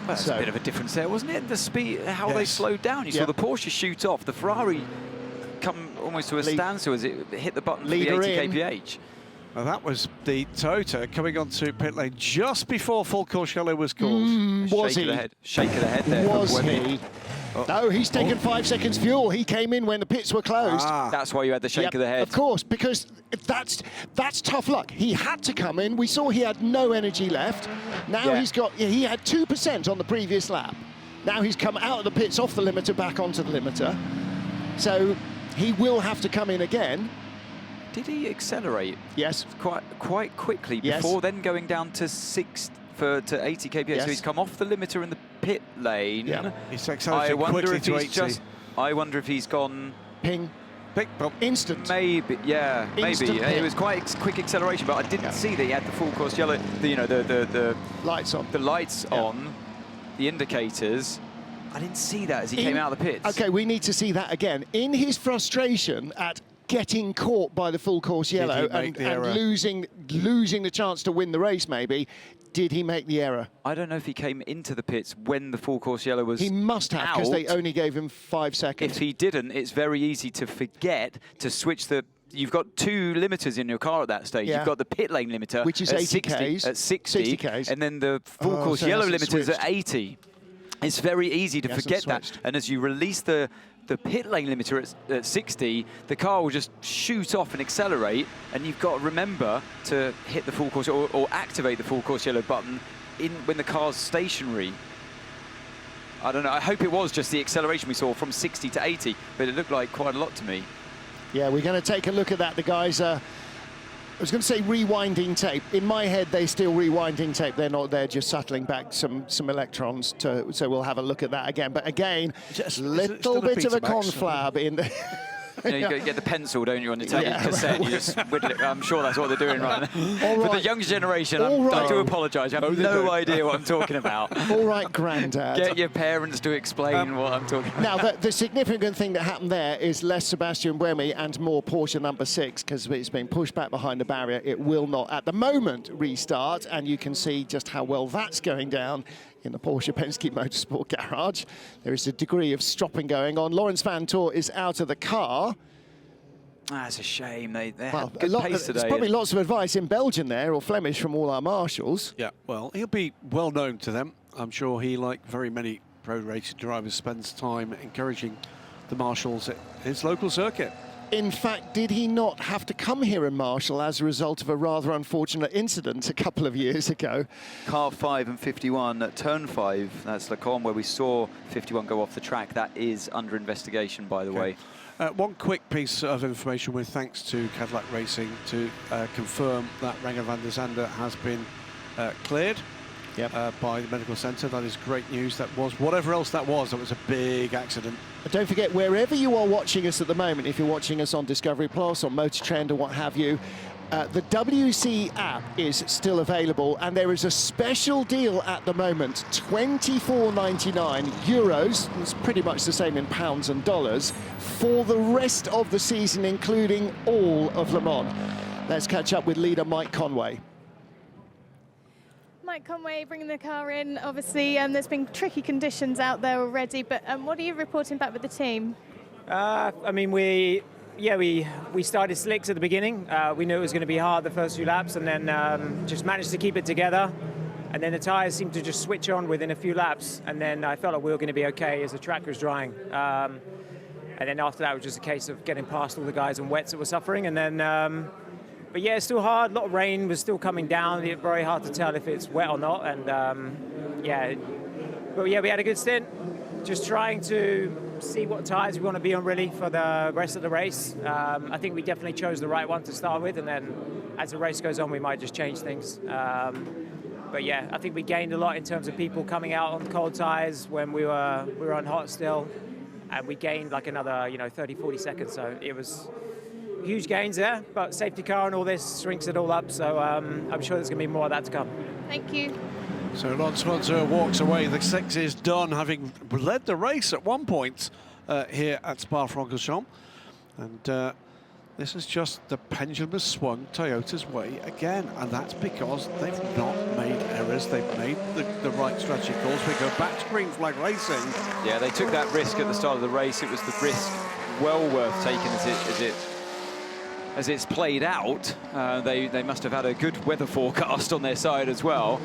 That's a bit of a difference there, wasn't it? The speed, how they slowed down. You saw the Porsche shoot off, the Ferrari come almost to a standstill as it hit the button for the 80 kph. Well, that was the Toyota coming onto pit lane just before full course yellow was called. Was he? Shake of the head there. Was he? No, he's taken 5 seconds fuel. He came in when the pits were closed. That's why you had the shake of the head. Of course, because that's tough luck. He had to come in. We saw he had no energy left. Now he had 2% on the previous lap. Now he's come out of the pits off the limiter back onto the limiter. So he will have to come in again. Did he accelerate? Yes. Quite quickly before then going down to to 80 kph. Yes. So he's come off the limiter in the pit lane. Yeah. He's accelerated quickly to 80. I wonder if he's gone... Ping. big bump. Instant. Maybe, yeah, Instant maybe. pit. It was quite quick acceleration, but I didn't see that he had the full course yellow, the lights on. The lights on, the indicators. I didn't see that as he came out of the pits. Okay, we need to see that again. In his frustration at getting caught by the full course yellow and losing the chance to win the race, maybe, did he make the error? I don't know if he came into the pits when the full course yellow was He must have, because they only gave him 5 seconds. If he didn't, it's very easy to forget to switch the... You've got 2 limiters in your car at that stage. Yeah. You've got the pit lane limiter, which is at 80 60, Ks. at 60 Ks. and then the full course so yellow hasn't limiters switched. at 80. It's very easy to forget that. And as you release the pit lane limiter at 60, the car will just shoot off and accelerate, and you've got to remember to hit the full course or activate the full course yellow button when the car's stationary. I don't know, I hope it was just the acceleration we saw from 60 to 80, but it looked like quite a lot to me. Yeah, we're going to take a look at that. The guys I was going to say rewinding tape. In my head, they still rewinding tape. They're not. They're just settling back some electrons. So we'll have a look at that again. But again, just little bit of a conflab in the. You get the pencil, don't you, on the cassette? You just whittle it. I'm sure that's what they're doing right now. For the younger generation, I do apologise. I have no idea what I'm talking about. All right, Grandad. Get your parents to explain what I'm talking about. Now, the significant thing that happened there is less Sebastian Buemi and more Porsche number 6, because it's been pushed back behind the barrier. It will not, at the moment, restart, and you can see just how well that's going down in the Porsche Penske Motorsport garage. There is a degree of stropping going on. Lawrence Van Toor is out of the car. That's a shame. They had good pace today. There's probably lots of advice in Belgian there, or Flemish from all our marshals. Yeah, well, he'll be well known to them. I'm sure he, like very many pro racing drivers, spends time encouraging the marshals at his local circuit. In fact, did he not have to come here and marshal as a result of a rather unfortunate incident a couple of years ago? Car 5 and 51 at turn 5, that's Lacombe, where we saw 51 go off the track. That is under investigation, by the way. One quick piece of information with thanks to Cadillac Racing to confirm that Renger van der Zande has been cleared by the medical centre. That is great news. That was, whatever else that was a big accident. But don't forget, wherever you are watching us at the moment, if you're watching us on Discovery Plus, on Motor Trend or what have you, the WC app is still available, and there is a special deal at the moment, €24.99 euros, it's pretty much the same in pounds and dollars, for the rest of the season, including all of Le Mans. Let's catch up with leader Mike Conway. Mike Conway bringing the car in. Obviously, there's been tricky conditions out there already, but what are you reporting back with the team? I mean, we started slicks at the beginning. We knew it was going to be hard the first few laps, and then just managed to keep it together. And then the tyres seemed to just switch on within a few laps, and then I felt like we were going to be okay as the track was drying. And then after that, it was just a case of getting past all the guys on wets that were suffering, and then. But yeah, it's still hard. A lot of rain was still coming down. It's very hard to tell if it's wet or not. And but yeah, we had a good stint. Just trying to see what tyres we want to be on really for the rest of the race. I think we definitely chose the right one to start with, and then as the race goes on, we might just change things. But yeah, I think we gained a lot in terms of people coming out on cold tyres when we were on hot still, and we gained like another 30, 40 seconds. So it was huge gains there, but safety car and all this shrinks it all up, so I'm sure there's going to be more of that to come. Thank you. So Lance Swanser walks away. The 6 is done, having led the race at one point here at Spa-Francorchamps. And this is just the pendulum has swung Toyota's way again, and that's because they've not made errors. They've made the right strategy calls. We go back to green flag racing. Yeah, they took that risk at the start of the race. It was the risk well worth taking as it's played out. They must have had a good weather forecast on their side as well.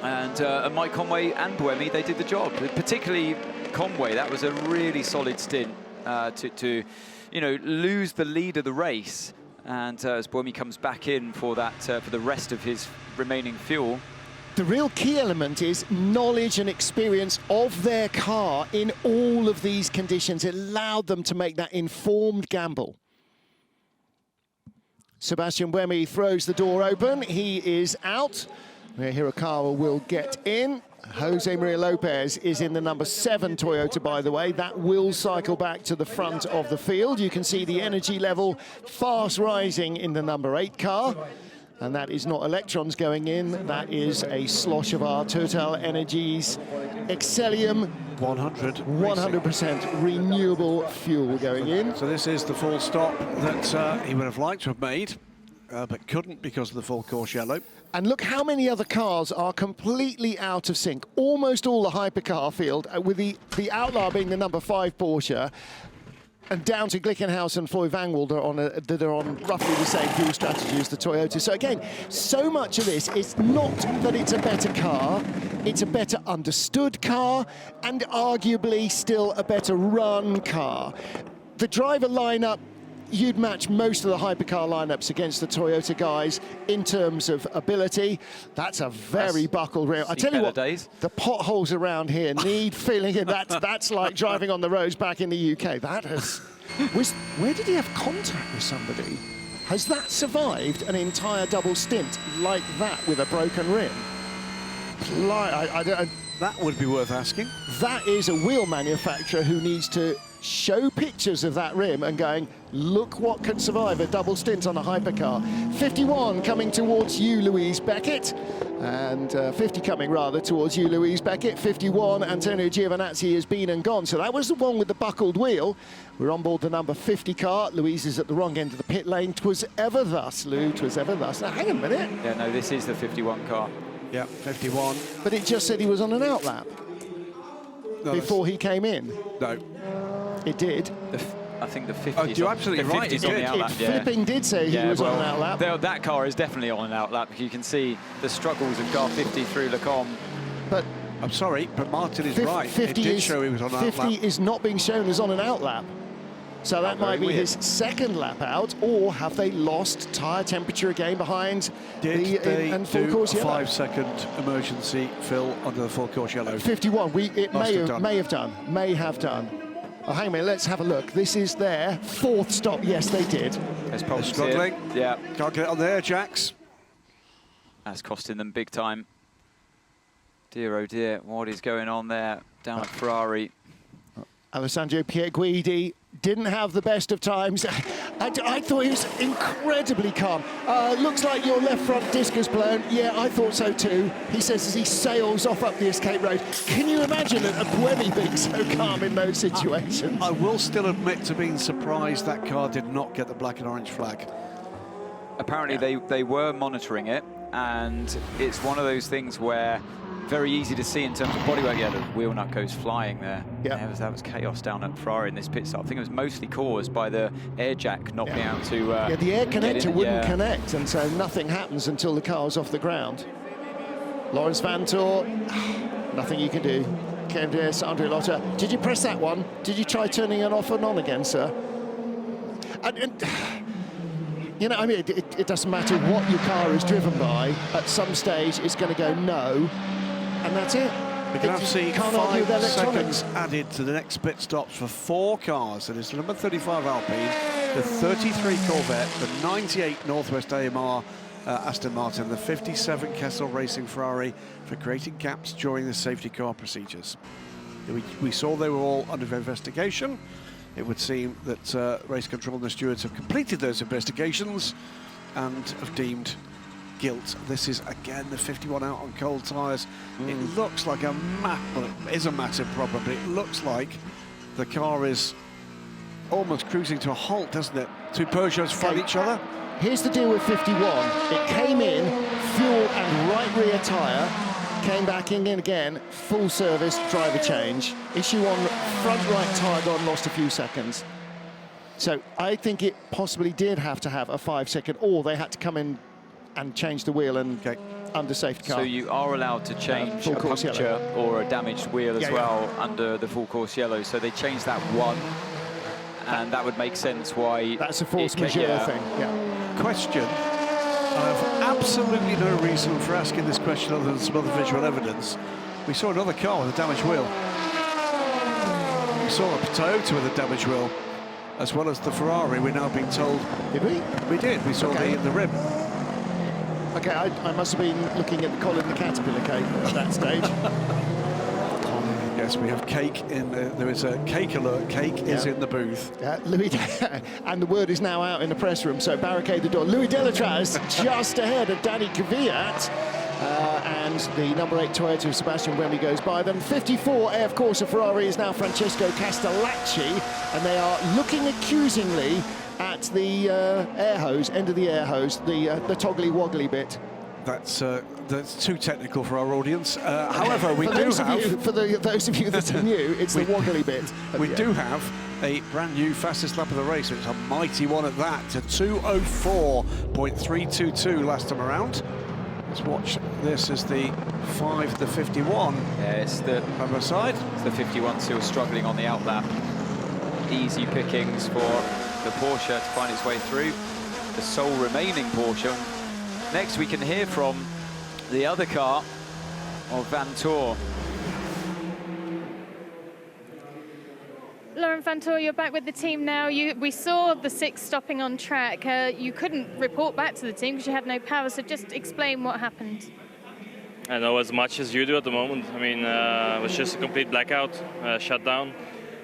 And Mike Conway and Buemi, they did the job. Particularly Conway, that was a really solid stint to lose the lead of the race. And as Buemi comes back in for that for the rest of his remaining fuel. The real key element is knowledge and experience of their car in all of these conditions. It allowed them to make that informed gamble. Sebastian Buemi throws the door open. He is out. Hirakawa will get in. Jose Maria Lopez is in the number 7 Toyota, by the way. That will cycle back to the front of the field. You can see the energy level fast rising in the number 8 car. And that is not electrons going in. That is a slosh of our TotalEnergies Excellium 100% renewable fuel going in. So this is the full stop that he would have liked to have made, but couldn't because of the full course yellow. And look how many other cars are completely out of sync. Almost all the Hypercar field, with the outlier being the number 5 Porsche, and down to Glickenhaus and Foy Vangwald that are on roughly the same fuel strategy as the Toyota. So again, so much of this is not that it's a better car, it's a better understood car, and arguably still a better run car. The driver lineup, you'd match most of the Hypercar lineups against the Toyota guys in terms of ability. That's a very buckled rear. I tell you what, the potholes around here need filling in. That's like driving on the roads back in the UK. That has... where did he have contact with somebody? Has that survived an entire double stint like that with a broken rim? That would be worth asking. That is a wheel manufacturer who needs to show pictures of that rim and going, look what can survive a double stint on a Hypercar. 51 coming towards you, Louise Beckett, and 50 coming rather towards you, Louise Beckett. 51, Antonio Giovinazzi has been and gone. So that was the one with the buckled wheel. We're on board the number 50 car. Louise is at the wrong end of the pit lane. 'Twas ever thus, Lou, 'twas ever thus. Now, hang on a minute. Yeah, no, this is the 51 car. Yeah, 51. But it just said he was on an outlap before he came in. No. It did. I think the 50 you're absolutely right. On the outlap. Flipping did say he was on an outlap. That car is definitely on an outlap. You can see the struggles of car 50 through Le Combe. But I'm sorry, but Martin is right. 50 it did show he was on an outlap. 50 is not being shown as on an outlap. So that might be his second lap out, or have they lost tyre temperature again behind Did they full do course a yellow? 5-second emergency fill under the full course yellow? 51. It may have done. Oh, hang on a minute, let's have a look. This is their 4th stop. Yes, they did. There's problems struggling. Yeah. Can't get it on there, Jacks. That's costing them big time. Dear, oh dear, what is going on there down at Ferrari? Alessandro Pierguidi didn't have the best of times. I thought he was incredibly calm. Looks like your left front disc is blown. Yeah, I thought so too. He says as he sails off up the escape road. Can you imagine a Buemi being so calm in those situations? I will still admit to being surprised that car did not get the black and orange flag. Apparently they were monitoring it, and it's one of those things where very easy to see in terms of bodywork. Yeah, the wheel nut goes flying there. Yeah, that was chaos down at Ferrari in this pit stop. I think it was mostly caused by the air jack not being able to. Yeah, the air connector wouldn't connect, and so nothing happens until the car's off the ground. Lawrence Vantor, nothing you can do. KMDS, Andre Lotter. Did you press that one? Did you try turning it off and on again, sir? You know, I mean, it doesn't matter what your car is driven by. At some stage, it's going to go no, and that's it. We're going to see can't argue with 5 electronics. seconds added to the next pit stops for 4 cars. It is the number 35 Alpine, the 33 Corvette, the 98 Northwest AMR Aston Martin, the 57 Kessel Racing Ferrari for creating gaps during the safety car procedures. We saw they were all under investigation. It would seem that race control and the stewards have completed those investigations and have deemed guilt. This is again the 51 out on cold tyres. It looks like well, it is a massive problem, but it looks like the car is almost cruising to a halt, doesn't it? Two Peugeots fight each other. Here's the deal with 51. It came in, fuel and right rear tyre, came back in again, full service, driver change. Issue on front right tyre gone, lost a few seconds. So I think it possibly did have to have a 5-second, or they had to come in and change the wheel and under safety car. So you are allowed to change a puncture or a damaged wheel as well under the full course yellow. So they changed that one, and that would make sense why... That's a force majeure thing, Question. I have absolutely no reason for asking this question other than some other visual evidence. We saw another car with a damaged wheel. We saw a Toyota with a damaged wheel, as well as the Ferrari, we're now being told. Did we? We did. We saw the rim. Okay, I must have been looking at the Colin the Caterpillar cake at that stage. Yes, we have cake in there is a cake alert. Cake is in the booth. Louis, and the word is now out in the press room, so barricade the door. Louis Delatraz just ahead of Danny Kvyat. And the number 8 Toyota of Sebastian Buemi goes by them. 54 AF Corsa Ferrari is now Francesco Castellacci, and they are looking accusingly at the air hose, end of the air hose, the toggly woggly bit. That's too technical for our audience. However, we do have... For those of you that are new, it's the woggly bit. We do have a brand new fastest lap of the race. It's a mighty one at that, to 2:04.322 last time around. Let's watch this as the 51. Yeah, it's the other side. It's the 51 still struggling on the outlap. Easy pickings for the Porsche to find its way through. The sole remaining Porsche. Next we can hear from the other car of Vantor. Laurent Vantor, you're back with the team now. We saw the 6 stopping on track. You couldn't report back to the team because you had no power, so just explain what happened. I know as much as you do at the moment. I mean, it was just a complete blackout, shut down.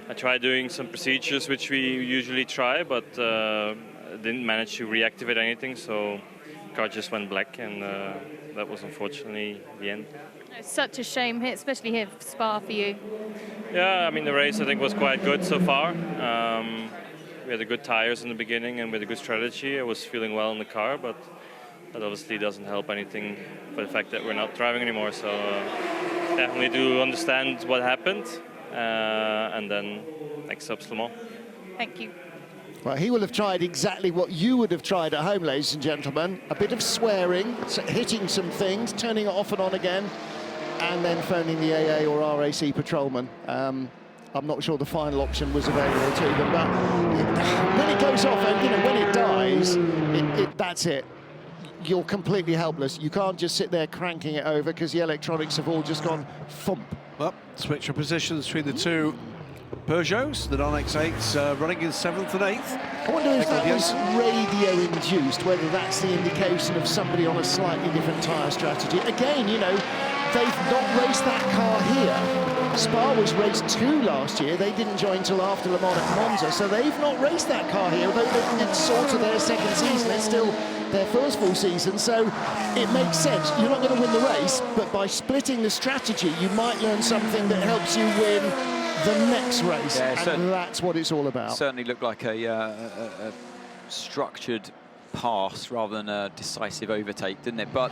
I tried doing some procedures, which we usually try, but didn't manage to reactivate anything, so the car just went black, and that was unfortunately the end. It's such a shame, especially here for Spa for you. Yeah, I mean, the race I think was quite good so far. We had the good tires in the beginning and with a good strategy. I was feeling well in the car, but that obviously doesn't help anything for the fact that we're not driving anymore. So yeah, we need to understand what happened and then next up's Le Mans. Thank you. Well, he will have tried exactly what you would have tried at home, ladies and gentlemen. A bit of swearing, hitting some things, turning it off and on again, and then phoning the AA or RAC patrolman. I'm not sure the final option was available to them, but when it goes off and, you know, when it dies, that's it. You're completely helpless. You can't just sit there cranking it over because the electronics have all just gone thump. Well, switch of positions between the two Peugeots, the non-X8s running in 7th and 8th. I wonder if that was radio-induced, whether that's the indication of somebody on a slightly different tyre strategy. Again, you know, they've not raced that car here. Spa was race 2 last year. They didn't join till after Le Mans at Monza, so they've not raced that car here. Although it's sort of their second season, it's still their first full season, so it makes sense. You're not going to win the race, but by splitting the strategy, you might learn something that helps you win the next race, and that's what it's all about. Certainly looked like a structured pass rather than a decisive overtake, didn't it? But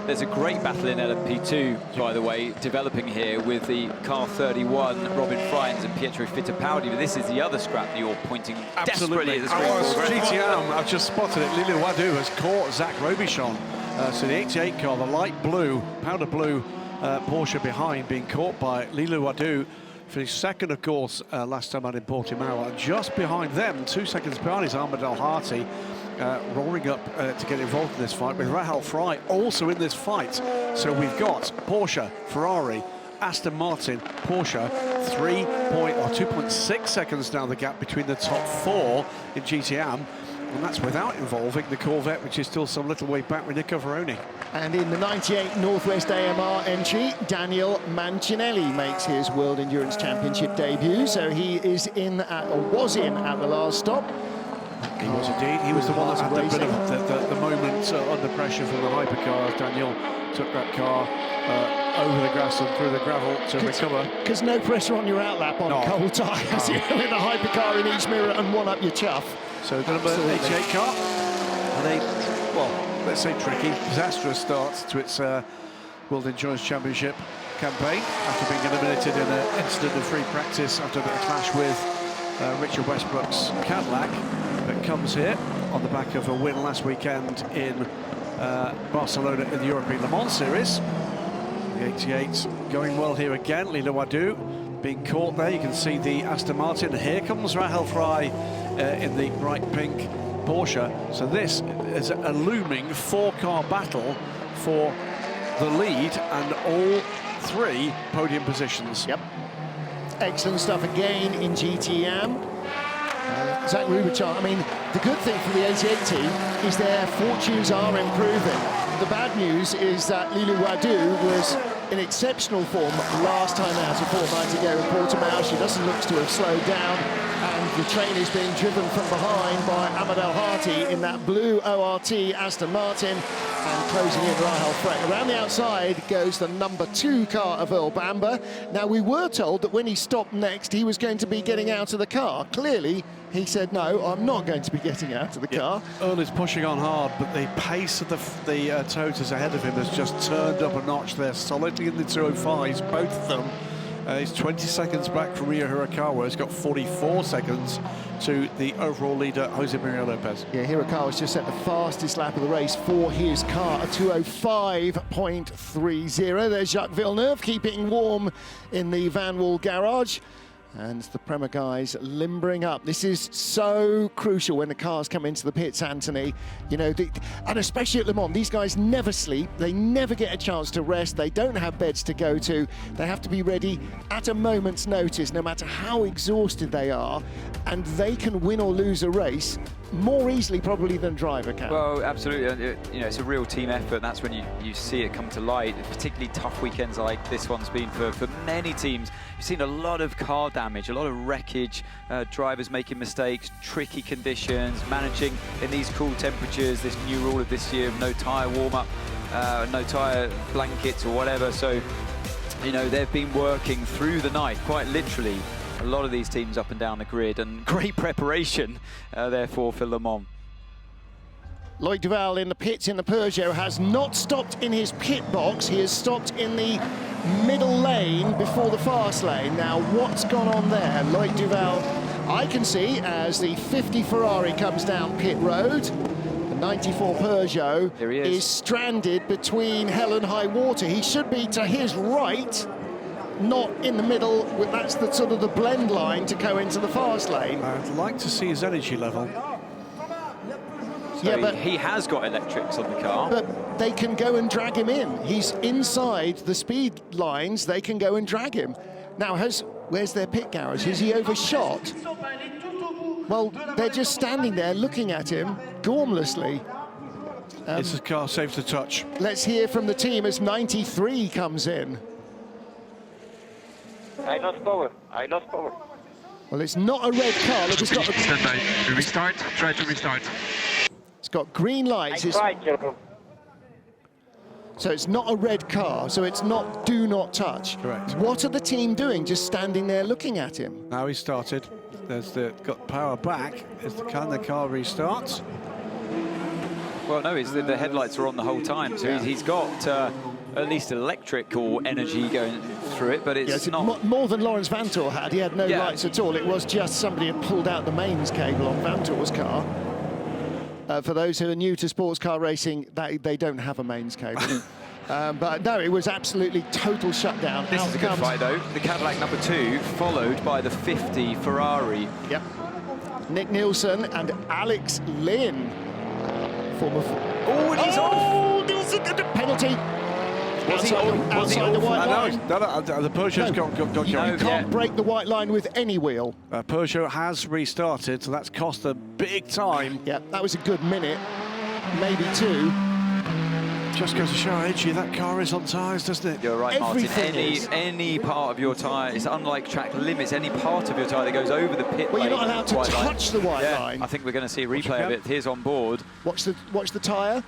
there's a great battle in LMP2, by the way, developing here with the car 31, Robin Frijns and Pietro Fittipaldi. But this is the other scrap that you're pointing desperately at the screen for. GT Am, I've just spotted it. Lilou Wadou has caught Zach Robichon. So the 88 car, the light blue, powder blue Porsche behind, being caught by Lilou Wadou. Finished second, of course, last time out in Portimao. And just behind them, 2 seconds behind, is Ahmed El-Hati, roaring up to get involved in this fight, with Rahal Fry also in this fight. So we've got Porsche, Ferrari, Aston Martin, Porsche, 2.6 seconds now the gap between the top 4 in GT Am. And that's without involving the Corvette, which is still some little way back with Nico Veroni. And in the 98 Northwest AMR entry, Daniel Mancinelli makes his World Endurance Championship debut. So he is in, or was in, at the last stop. He was indeed. He was the one that had the bit of the moment under pressure from the Hypercar. Daniel took that car over the grass and through the gravel to recover. Because no pressure on your outlap on cold tyres. You're in a Hypercar in each mirror and one up your chuff. So the number 88 car, and a, well, let's say tricky, disastrous start to its World Endurance Championship campaign after being eliminated in an incident of free practice after a clash with Richard Westbrook's Cadillac. But comes here on the back of a win last weekend in Barcelona in the European Le Mans Series. The 88 going well here again. Lilou Wadou being caught there. You can see the Aston Martin. Here comes Rahal Fry in the bright pink Porsche. So this is a looming 4-car battle for the lead and all 3 podium positions. Yep. Excellent stuff again in GT Am. Zach Rubichan, I mean, the good thing for the 88 team is their fortunes are improving. The bad news is that Lilou Wadou was in exceptional form last time out a fortnight ago in Portimao. She doesn't look to have slowed down, and the train is being driven from behind by Ahmed El Harti in that blue ORT Aston Martin, and closing in Rahel Freck. Around the outside goes the number 2 car of Earl Bamber. Now, we were told that when he stopped next, he was going to be getting out of the car. Clearly, he said, no, I'm not going to be getting out of the car. Earl is pushing on hard, but the pace of the Toyotas ahead of him has just turned up a notch. They're solidly in the 205s, both of them. He's 20 seconds back from Rio Hirakawa. He's got 44 seconds to the overall leader, Jose Maria Lopez. Yeah, Hirakawa's just set the fastest lap of the race for his car, a 2:05.30. There's Jacques Villeneuve keeping warm in the Van Wall garage. And the Prema guys limbering up. This is so crucial when the cars come into the pits, Anthony. You know, and especially at Le Mans, these guys never sleep. They never get a chance to rest. They don't have beds to go to. They have to be ready at a moment's notice, no matter how exhausted they are. And they can win or lose a race more easily probably than driver can. Well, absolutely. You know, it's a real team effort. That's when you see it come to light. Particularly tough weekends like this one's been for many teams. You've seen a lot of car damage, a lot of wreckage, drivers making mistakes, tricky conditions, managing in these cool temperatures, this new rule of this year of no tyre warm-up, no tyre blankets or whatever. So, you know, they've been working through the night, quite literally, a lot of these teams up and down the grid, and great preparation, therefore, for Le Mans. Loic Duval in the pits in the Peugeot has not stopped in his pit box. He has stopped in the middle lane before the fast lane. Now, what's gone on there? Loic Duval, I can see as the 50 Ferrari comes down pit road. The 94 Peugeot is stranded between hell and high water. He should be to his right, not in the middle. That's the sort of the blend line to go into the fast lane. I'd like to see his energy level. So yeah, but he has got electrics on the car. But they can go and drag him in. He's inside the speed lines. They can go and drag him. Now, where's their pit garage? Is he overshot? Well, they're just standing there looking at him gormlessly. Is the car safe to touch? Let's hear from the team as 93 comes in. I lost power. Well, it's not a red car. Look, it's got a... Restart. Try to restart. It's got green lights. So it's not a red car, so it's not do not touch. Correct. What are the team doing? Just standing there looking at him? Now he's started. Got power back. Can the car restart? Well, no, the headlights are on the whole time, so he's got at least electrical energy going through it, but it's not... More than Lawrence Vanthoor had. He had no lights at all. It was just somebody had pulled out the mains cable on Vanthoor's car. For those who are new to sports car racing, they don't have a mains cable. But no, it was absolutely total shutdown. This is a good fight, though. The Cadillac number 2, followed by the 50 Ferrari. Yep. Nick Nielsen and Alex Lynn. Oh, and he's off! Nielsen, the penalty. Outside the white line. The Peugeot's got going. You can't break the white line with any wheel. Peugeot has restarted, so that's cost them big time. Yeah, that was a good minute, maybe 2. Just goes to show how edgy that car is on tyres, doesn't it? You're right, Martin. Any part of your tyre, it's unlike track limits, any part of your tyre that goes over the pit Well, lane, you're not allowed to touch the white line. I think we're going to see a replay of it. Here's on board. Watch the tyre.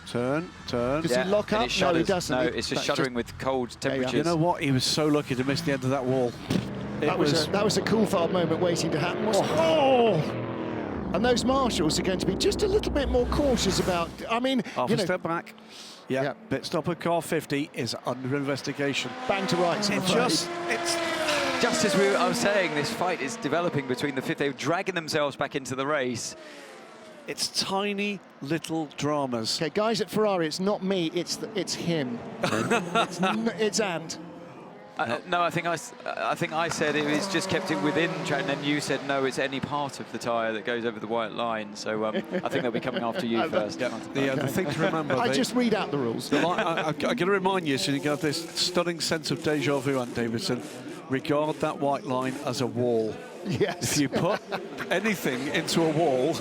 Turn. Does he lock up? No, he doesn't. No, it's just shuddering with cold temperatures. You know what? He was so lucky to miss the end of that wall. That was a Coulthard moment waiting to happen, wasn't it? Oh! And those marshals are going to be just a little bit more cautious about... I mean, half a step back. Yeah, pit stop at car 50 is under investigation. Bang to rights, Just as I was saying, this fight is developing between the 50. They're dragging themselves back into the race. It's tiny little dramas. Okay, guys at Ferrari, it's not me, it's him. it's Ant. No, I think I said it was just kept it within track, and then you said no, it's any part of the tyre that goes over the white line. So I think they'll be coming after you first. The thing to remember... I just read out the rules. I've got to remind you, so you have this stunning sense of deja vu, Ant Davidson. Regard that white line as a wall. Yes. If you put anything into a wall.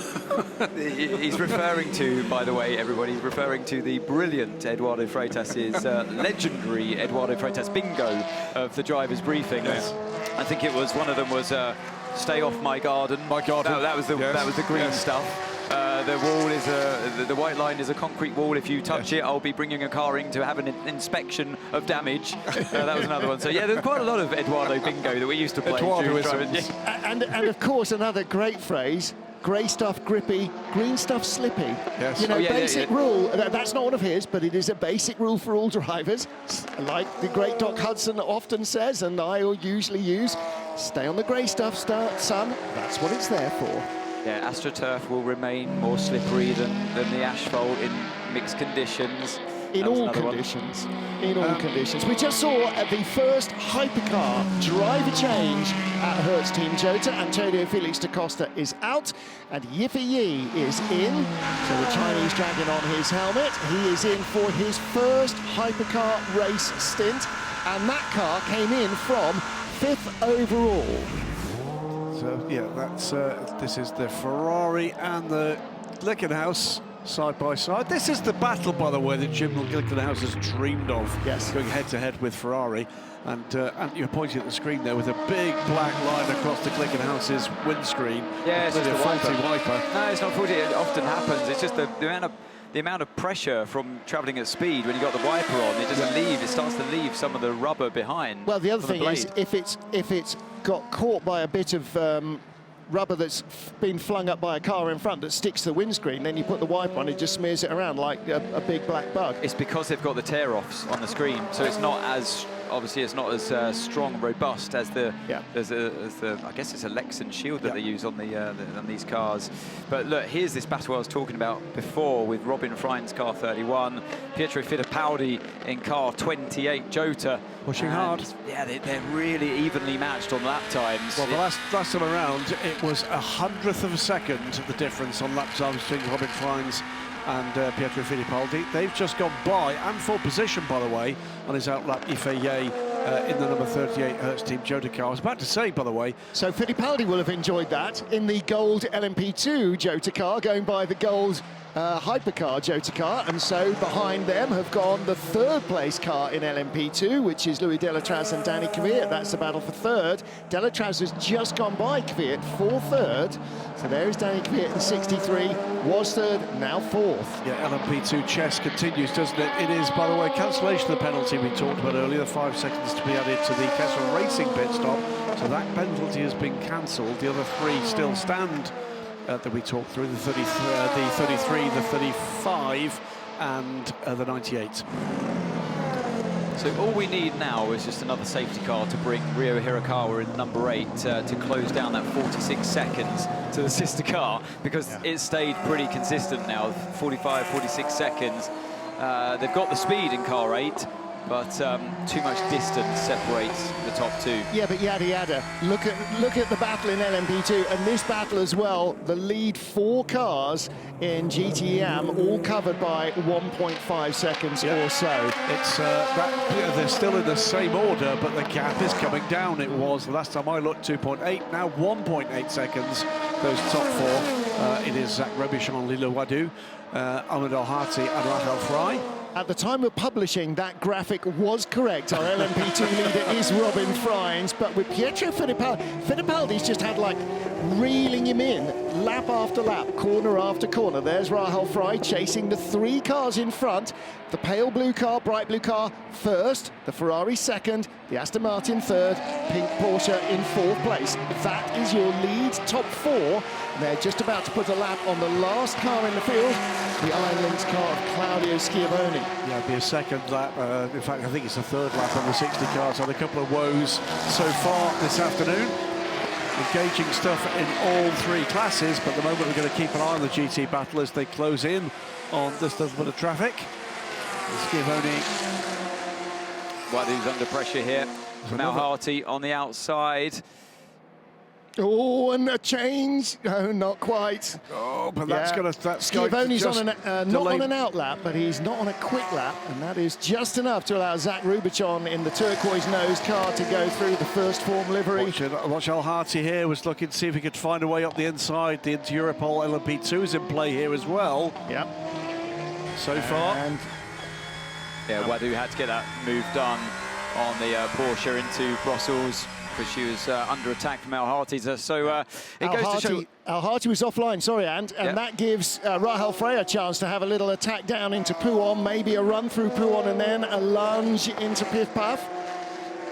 He's referring to, by the way, everybody, he's referring to the brilliant Eduardo Freitas's legendary Eduardo Freitas bingo of the driver's briefing. Yes. I think it was, one of them was stay off my garden. My garden. That was the, that was the green stuff. The wall is the white line is a concrete wall. If you touch it, I'll be bringing a car in to have an inspection of damage. That was another one. So yeah, there's quite a lot of Eduardo bingo that we used to play. And of course, another great phrase: grey stuff grippy, green stuff slippy. Yes. You know, basic rule. That's not one of his, but it is a basic rule for all drivers. Like the great Doc Hudson often says, and I usually use: stay on the grey stuff, son. That's what it's there for. Yeah, AstroTurf will remain more slippery than the asphalt in mixed conditions. In all conditions. In all conditions. We just saw the first Hypercar driver change at Hertz Team Jota. Antonio Felix da Costa is out, and Yiffy Yi is in. So the Chinese dragon on his helmet. He is in for his first Hypercar race stint, and that car came in from 5th overall. So yeah, that's this is the Ferrari and the Glickenhaus side by side. This is the battle, by the way, that Jim Glickenhaus has dreamed of. Yes. Going head to head with Ferrari, and you're pointing at the screen there with a big black line across the Glickenhaus's windscreen. Yeah, it's just a faulty wiper. No, it's not faulty. It often happens. It's just the amount of pressure from travelling at speed when you got the wiper on. It doesn't leave. It starts to leave some of the rubber behind. Well, the other thing is, if it's got caught by a bit of rubber that's been flung up by a car in front that sticks to the windscreen, then you put the wiper on, it just smears it around like a big black bug. It's because they've got the tear-offs on the screen, so it's not as, obviously it's not as strong and robust as the, as the I guess it's a Lexan shield that they use on on these cars. But look, here's this battle I was talking about before with Robin Frijns car 31, Pietro Fittipaldi in car 28, Jota. Pushing hard. Yeah, they're really evenly matched on lap times. Well, the last time around, it was 100th of a second, the difference on lap times between Robin Frijns and Pietro Fittipaldi. They've just gone by, and full position, by the way, on his outlap FIA in the number 38 Hertz Team Jota car. I was about to say, by the way... So Fittipaldi will have enjoyed that in the gold LMP2 Jota car, going by the gold Hypercar Jota car, and so behind them have gone the third place car in LMP2, which is Louis Delatraz and Danny Kvyat. That's the battle for third. Delatraz has just gone by Kvyat for third. So there is Danny Kvyat in 63, was third, now fourth. Yeah, LMP2 chess continues, doesn't it? It is, by the way, cancellation of the penalty we talked about earlier, 5 seconds to be added to the Kessel Racing pit stop. So that penalty has been cancelled. The other 3 still stand. That we talked through, the 33, the 35, and the 98. So all we need now is just another safety car to bring Rio Hirakawa in number 8 to close down that 46 seconds to the sister car, because it's stayed pretty consistent now, 45, 46 seconds. They've got the speed in car 8, but too much distance separates the top 2. Yeah, but yada. Look at the battle in LMP2, and this battle as well. The lead 4 cars in GTE Am, all covered by 1.5 seconds or so. It's they're still in the same order, but the gap is coming down. It was the last time I looked 2.8, now 1.8 seconds. Those top 4. It is Zach Robichon, Lila Wadu, Ahmed Al-Hati, and Rahel Fry. At the time of publishing, that graphic was correct. Our LMP2 leader is Robin Frijns, but with Pietro Fittipaldi's just had like reeling him in, lap after lap, corner after corner. There's Rahel Fry chasing the 3 cars in front. The pale blue car, bright blue car first, the Ferrari second, the Aston Martin third, pink Porsche in 4th place. That is your lead top 4. They're just about to put a lap on the last car in the field, the Iron Lynx car of Claudio Schiavone. Yeah, it'll be a second lap. In fact, I think it's the 3rd lap on the 60 cars. Had a couple of woes so far this afternoon. Engaging stuff in all 3 classes, but at the moment we're going to keep an eye on the GT battle as they close in on this little bit of traffic. Schiavone. Wadu's under pressure here. Al-Hati on the outside. Oh, and a change. No, not quite. Oh, but that's going to... Schiavone's on not on an out lap, but he's not on a quick lap, and that is just enough to allow Zach Rubicon in the turquoise-nosed car to go through the first form livery. Watch Al-Hati here, was looking to see if he could find a way up the inside. The Inter-Europol LMP2 is in play here as well. Yep. So far. And yeah, Wadu had to get that move done on the Porsche into Brussels, because she was under attack from Al-Hati. So it goes to show... Al-Hati was offline, sorry, and that gives Rahel Frey a chance to have a little attack down into Pouon, maybe a run through Pouon, and then a lunge into Piff Puff.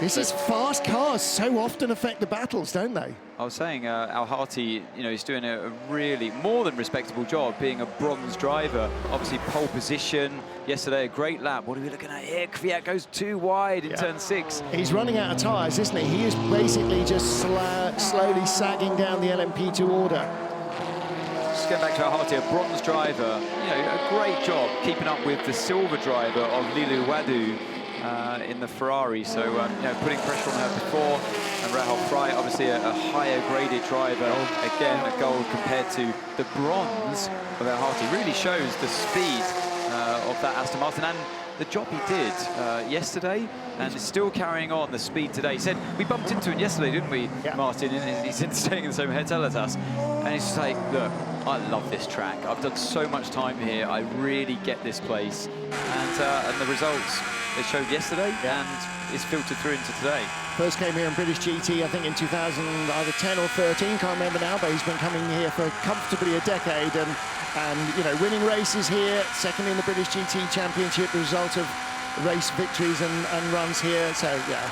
This is fast cars so often affect the battles, don't they? I was saying Al-Hati, you know, he's doing a really more than respectable job being a bronze driver. Obviously pole position yesterday, a great lap. What are we looking at here? Kvyat goes too wide in turn 6. He's running out of tyres, isn't he? He is basically just slowly sagging down the LMP2 order. Just going back to Al-Hati, a bronze driver, you know, a great job keeping up with the silver driver of Lilou Wadu in the Ferrari. So, you know, putting pressure on her before. And Rahel Frey, obviously a higher graded driver. Again, a gold compared to the bronze of Al-Hati. Really shows the speed of that Aston Martin and the job he did yesterday, and is still carrying on the speed today. He said, we bumped into him yesterday, didn't we, Martin? And he's staying in the same hotel as us. And he's just like, look, I love this track. I've done so much time here. I really get this place. And the results, they showed yesterday, and it's filtered through into today. First came here in British GT, I think in 2000, either 10 or 13, can't remember now, but he's been coming here for comfortably a decade, and you know, winning races here, second in the British GT Championship, the result of race victories and runs here. So yeah,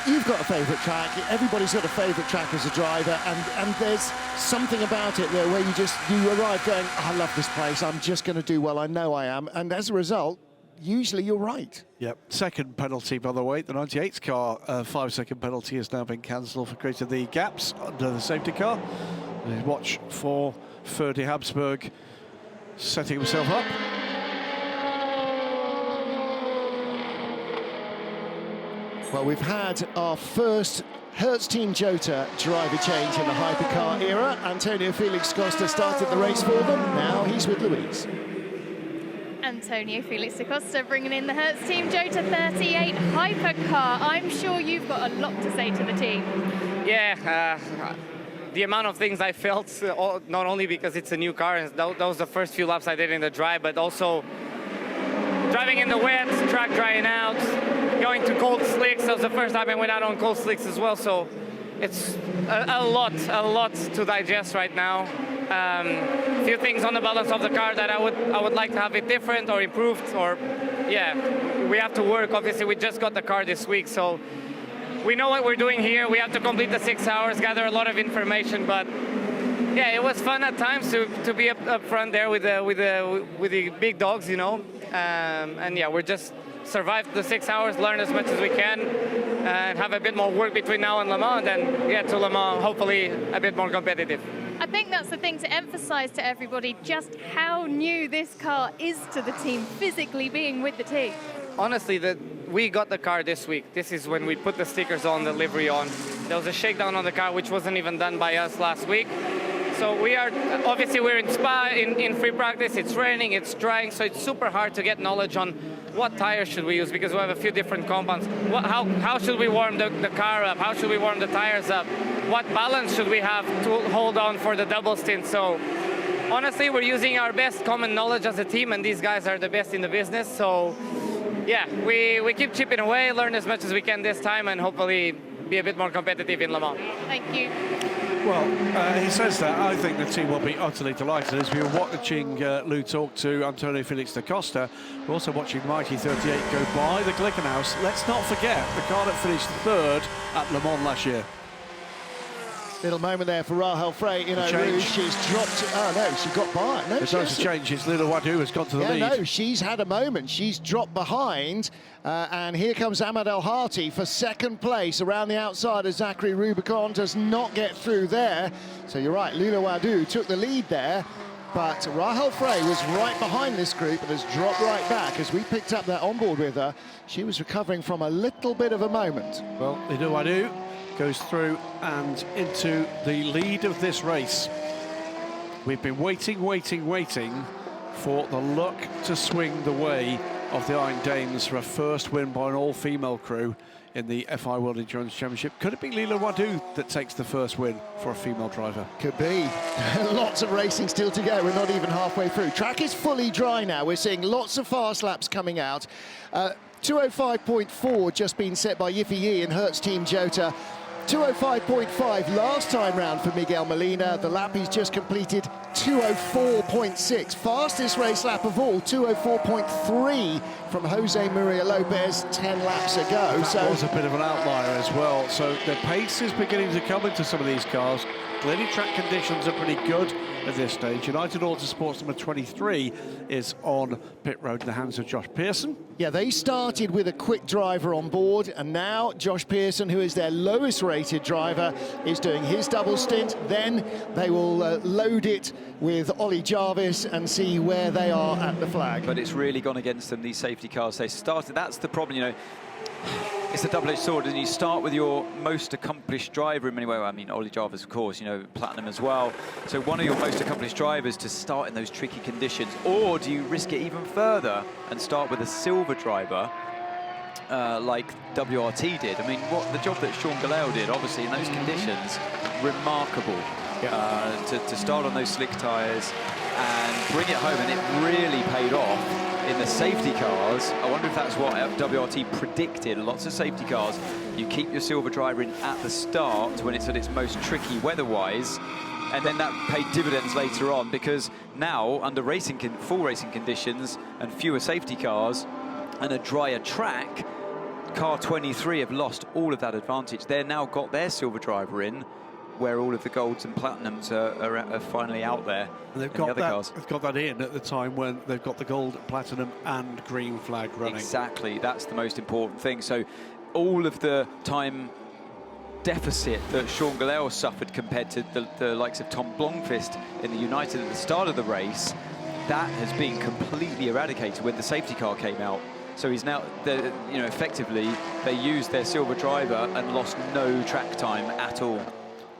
you've got a favourite track. Everybody's got a favourite track as a driver, and there's something about it there where you arrive going, oh, I love this place. I'm just going to do well. I know I am, and as a result, usually you're right. Yep. Second penalty, by the way. The 98's car 5-second penalty has now been cancelled for creating the gaps under the safety car. And watch for Ferdi Habsburg setting himself up. Well, we've had our first Hertz Team Jota driver change in the Hypercar era. Antonio Felix Costa started the race for them. Now he's with Louise. Antonio Felix da Costa bringing in the Hertz Team Jota 38 Hypercar. I'm sure you've got a lot to say to the team. Yeah, the amount of things I felt, not only because it's a new car, and that was the first few laps I did in the dry, but also driving in the wet, track drying out, going to cold slicks. That was the first time I went out on cold slicks as well, so it's a lot to digest right now. A few things on the balance of the car that I would like to have it different or improved, or yeah, we have to work. Obviously, we just got the car this week, so we know what we're doing here. We have to complete the 6 hours, gather a lot of information, but yeah, it was fun at times to be up front there with the big dogs, you know, and yeah, we're just survive the 6 hours, learn as much as we can, and have a bit more work between now and Le Mans, and then get to Le Mans hopefully a bit more competitive. I think that's the thing to emphasize to everybody, just how new this car is to the team, physically being with the team. Honestly, we got the car this week. This is when we put the stickers on, the livery on. There was a shakedown on the car, which wasn't even done by us last week. So we're in Spa in free practice. It's raining, it's drying, so it's super hard to get knowledge on what tires should we use, because we have a few different compounds. How should we warm the car up? How should we warm the tires up? What balance should we have to hold on for the double stint? So honestly, we're using our best common knowledge as a team, and these guys are the best in the business. So yeah, we keep chipping away, learn as much as we can this time, and hopefully be a bit more competitive in Le Mans. Thank you. Well, he says that. I think the team will be utterly delighted. As we were watching Lou talk to Antonio Felix da Costa, we're also watching Mighty 38 go by the Glickenhaus. Let's not forget the car that finished third at Le Mans last year. Little moment there for Rahel Frey in Eau Rouge. She's dropped. Oh no, she got by. No, there's a change. It's Lilou Wadu has gone to the lead. No, she's had a moment. She's dropped behind, and here comes Ahmad Al-Hati for second place around the outside as Zachary Rubicon does not get through there. So you're right, Lilou Wadu took the lead there, but Rahel Frey was right behind this group and has dropped right back. As we picked up that onboard with her, she was recovering from a little bit of a moment. Well, Lilou Wadu goes through and into the lead of this race. We've been waiting for the luck to swing the way of the Iron Dames for a first win by an all-female crew in the FIA World Endurance Championship. Could it be Lila Wadu that takes the first win for a female driver? Could be. Lots of racing still to go. We're not even halfway through. Track is fully dry now. We're seeing lots of fast laps coming out. 205.4 just been set by Yiffy Yi and Hertz Team Jota. 205.5 last time round for Miguel Molina. The lap he's just completed, 204.6. Fastest race lap of all, 204.3 from Jose Maria Lopez 10 laps ago. That was a bit of an outlier as well. So the pace is beginning to come into some of these cars. Clearly track conditions are pretty good at this stage. United Autosports number 23 is on pit road in the hands of Josh Pearson. Yeah, they started with a quick driver on board, and now Josh Pearson, who is their lowest rated driver, is doing his double stint. Then they will load it with Ollie Jarvis and see where they are at the flag. But it's really gone against them, these safety cars. They started, that's the problem, you know. It's a double-edged sword, and you start with your most accomplished driver in many ways. I mean, Ollie Jarvis, of course, you know, platinum as well. So one of your most accomplished drivers to start in those tricky conditions, or do you risk it even further and start with a silver driver like WRT did? I mean, what the job that Sean Galeo did, obviously, in those conditions, remarkable. To start on those slick tyres and bring it home, and it really paid off. In the safety cars, I wonder if that's what WRT predicted. Lots of safety cars, you keep your silver driver in at the start when it's at its most tricky weather-wise, and then that paid dividends later on, because now, under full racing conditions and fewer safety cars and a drier track, car 23 have lost all of that advantage. They've now got their silver driver in, where all of the golds and platinums are finally out there. And they've got that in at the time when they've got the gold, platinum and green flag running. Exactly, that's the most important thing. So all of the time deficit that Sean Galeo suffered compared to the likes of Tom Blomqvist in the United at the start of the race, that has been completely eradicated when the safety car came out. So he's now, you know, effectively, they used their silver driver and lost no track time at all.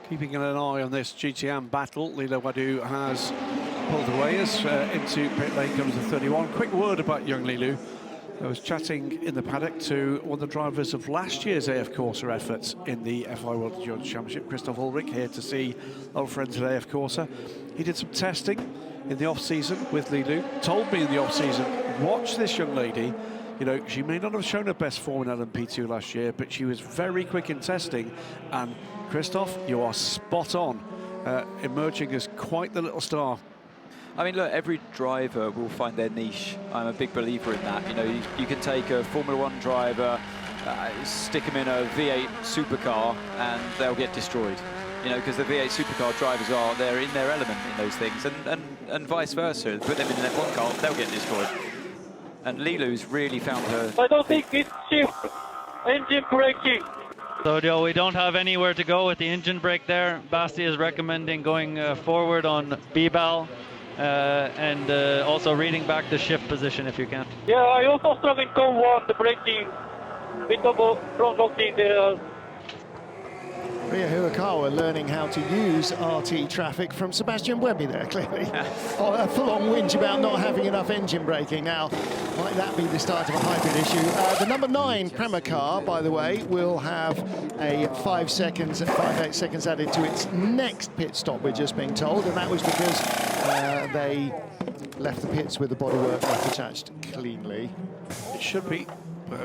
Keeping an eye on this GT Am battle, Lila Wadu has pulled away as into pit lane comes the 31. Quick word about young Lilu. I was chatting in the paddock to one of the drivers of last year's AF Corsa efforts in the FIA World Endurance Championship, Christoph Ulrich, here to see old friends at AF Corsa. He did some testing in the off-season with Lilu, told me in the off-season, watch this young lady. You know, she may not have shown her best form in LMP2 last year, but she was very quick in testing. And Christoph, you are spot on, emerging as quite the little star. I mean, look, every driver will find their niche. I'm a big believer in that. You know, you can take a Formula One driver, stick them in a V8 supercar, and they'll get destroyed. You know, because the V8 supercar drivers they're in their element in those things, and vice versa. Put them in an F1 car, they'll get destroyed. And Lilu's really found her. I don't think it's shift. Engine braking. So, Joe, we don't have anywhere to go with the engine brake there. Basti is recommending going forward on B-bal and also reading back the shift position if you can. Yeah, I also struggle in Cone 1, the braking, bit of front locking there. Ria Hirakawa learning how to use RT traffic from Sebastian Webby there, clearly. A full-on whinge about not having enough engine braking. Now, might that be the start of a hybrid issue? The number 9 Prema car, by the way, will have a 5 seconds, 5-8 seconds added to its next pit stop, we're just being told, and that was because they left the pits with the bodywork left attached cleanly. It should be.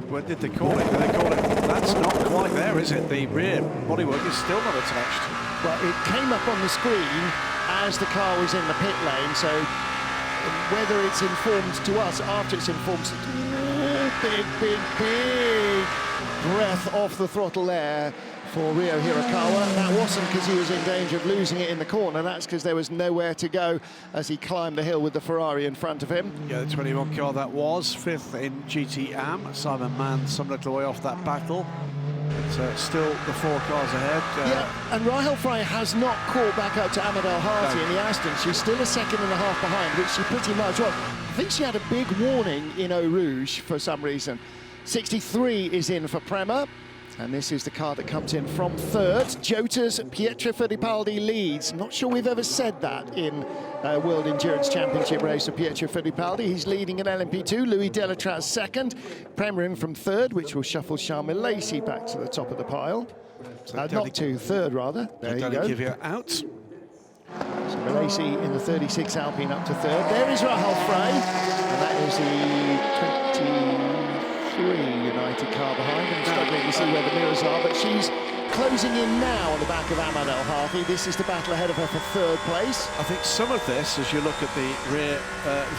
When did they call it? Did they call it? That's not quite there, is it? The rear bodywork is still not attached. Well, it came up on the screen as the car was in the pit lane, so whether it's informed to us after it's informed, big breath off the throttle there for Rio Hirakawa. That wasn't because he was in danger of losing it in the corner, that's because there was nowhere to go as he climbed the hill with the Ferrari in front of him. Yeah, the 21 car that was, 5th in GT Am. Simon Mann some little way off that battle. It's still the 4 cars ahead. Yeah, and Rahel Frey has not caught back up to Amadel Harty in the Aston. She's still a second and a half behind, which she pretty much was. I think she had a big warning in Eau Rouge for some reason. 63 is in for Prema. And this is the car that comes in from third. Jota's Pietro Fittipaldi leads. Not sure we've ever said that in World Endurance Championship race of Pietro Fittipaldi. He's leading an LMP2. Louis Delatraz second. Premarin from third, which will shuffle Charles Lacey back to the top of the pile. Not to third, rather. There you go. Give you out. So Lacey in the 36 Alpine up to third. There is Rahul Frey, and that is the 23 United car behind. I'm struggling to see where the mirrors are, but she's closing in now on the back of Ahmed El Harfi. This is the battle ahead of her for third place. I think some of this, as you look at the rear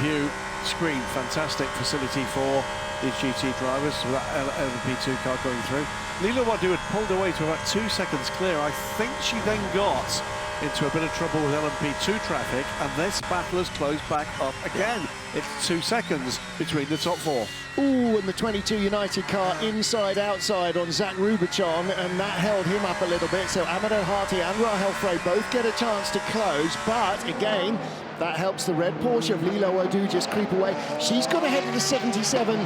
view screen, fantastic facility for these GT drivers with that LMP2 car going through. Lila Wadu had pulled away to about 2 seconds clear. I think she then got into a bit of trouble with LMP2 traffic, and this battle has closed back up again. It's 2 seconds between the top four. Ooh, and the 22 United car inside outside on Zach Rubicon, and that held him up a little bit. So Ahmed El Harfi and Rahul Frey both get a chance to close, but again, that helps the red Porsche of Lila Wadu just creep away. She's got ahead of the 77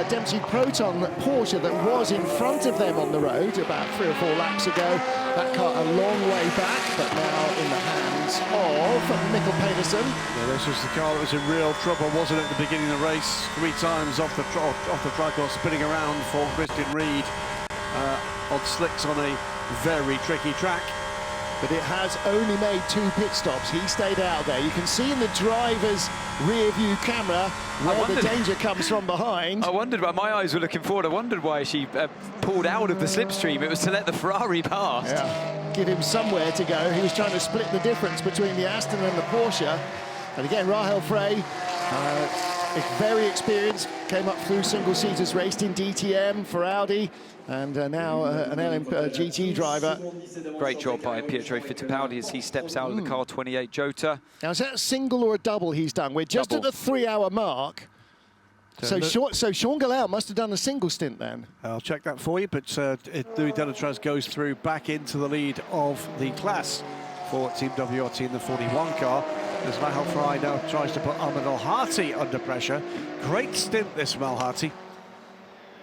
Dempsey Proton Porsche that was in front of them on the road about 3 or 4 laps ago. That car a long way back, but now in the hands of Mikkel Pedersen. Yeah, this was the car that was in real trouble, wasn't it, at the beginning of the race? 3 times off the track or spinning around for Christian Reed on slicks on a very tricky track. But it has only made 2 pit stops. He stayed out there. You can see in the driver's rear view camera where the danger comes from behind. I wondered, my eyes were looking forward. I wondered why she pulled out of the slipstream. It was to let the Ferrari pass. Yeah. Give him somewhere to go. He was trying to split the difference between the Aston and the Porsche. And again, Rahul Frey, very experienced, came up through single-seaters, raced in DTM for Audi, and now an LMGT driver. Great job by Pietro Fittipaldi as he steps out of the car, 28 Jota. Now, is that a single or a double he's done? We're just Double. at the 3-hour mark. So Sean Galal must have done a single stint then. I'll check that for you, but Louis Delatraz goes through back into the lead of the class for Team WRT in the 41 car. As Rahul Frey now tries to put Ahmed El Harfi under pressure. Great stint, this from El Harfi.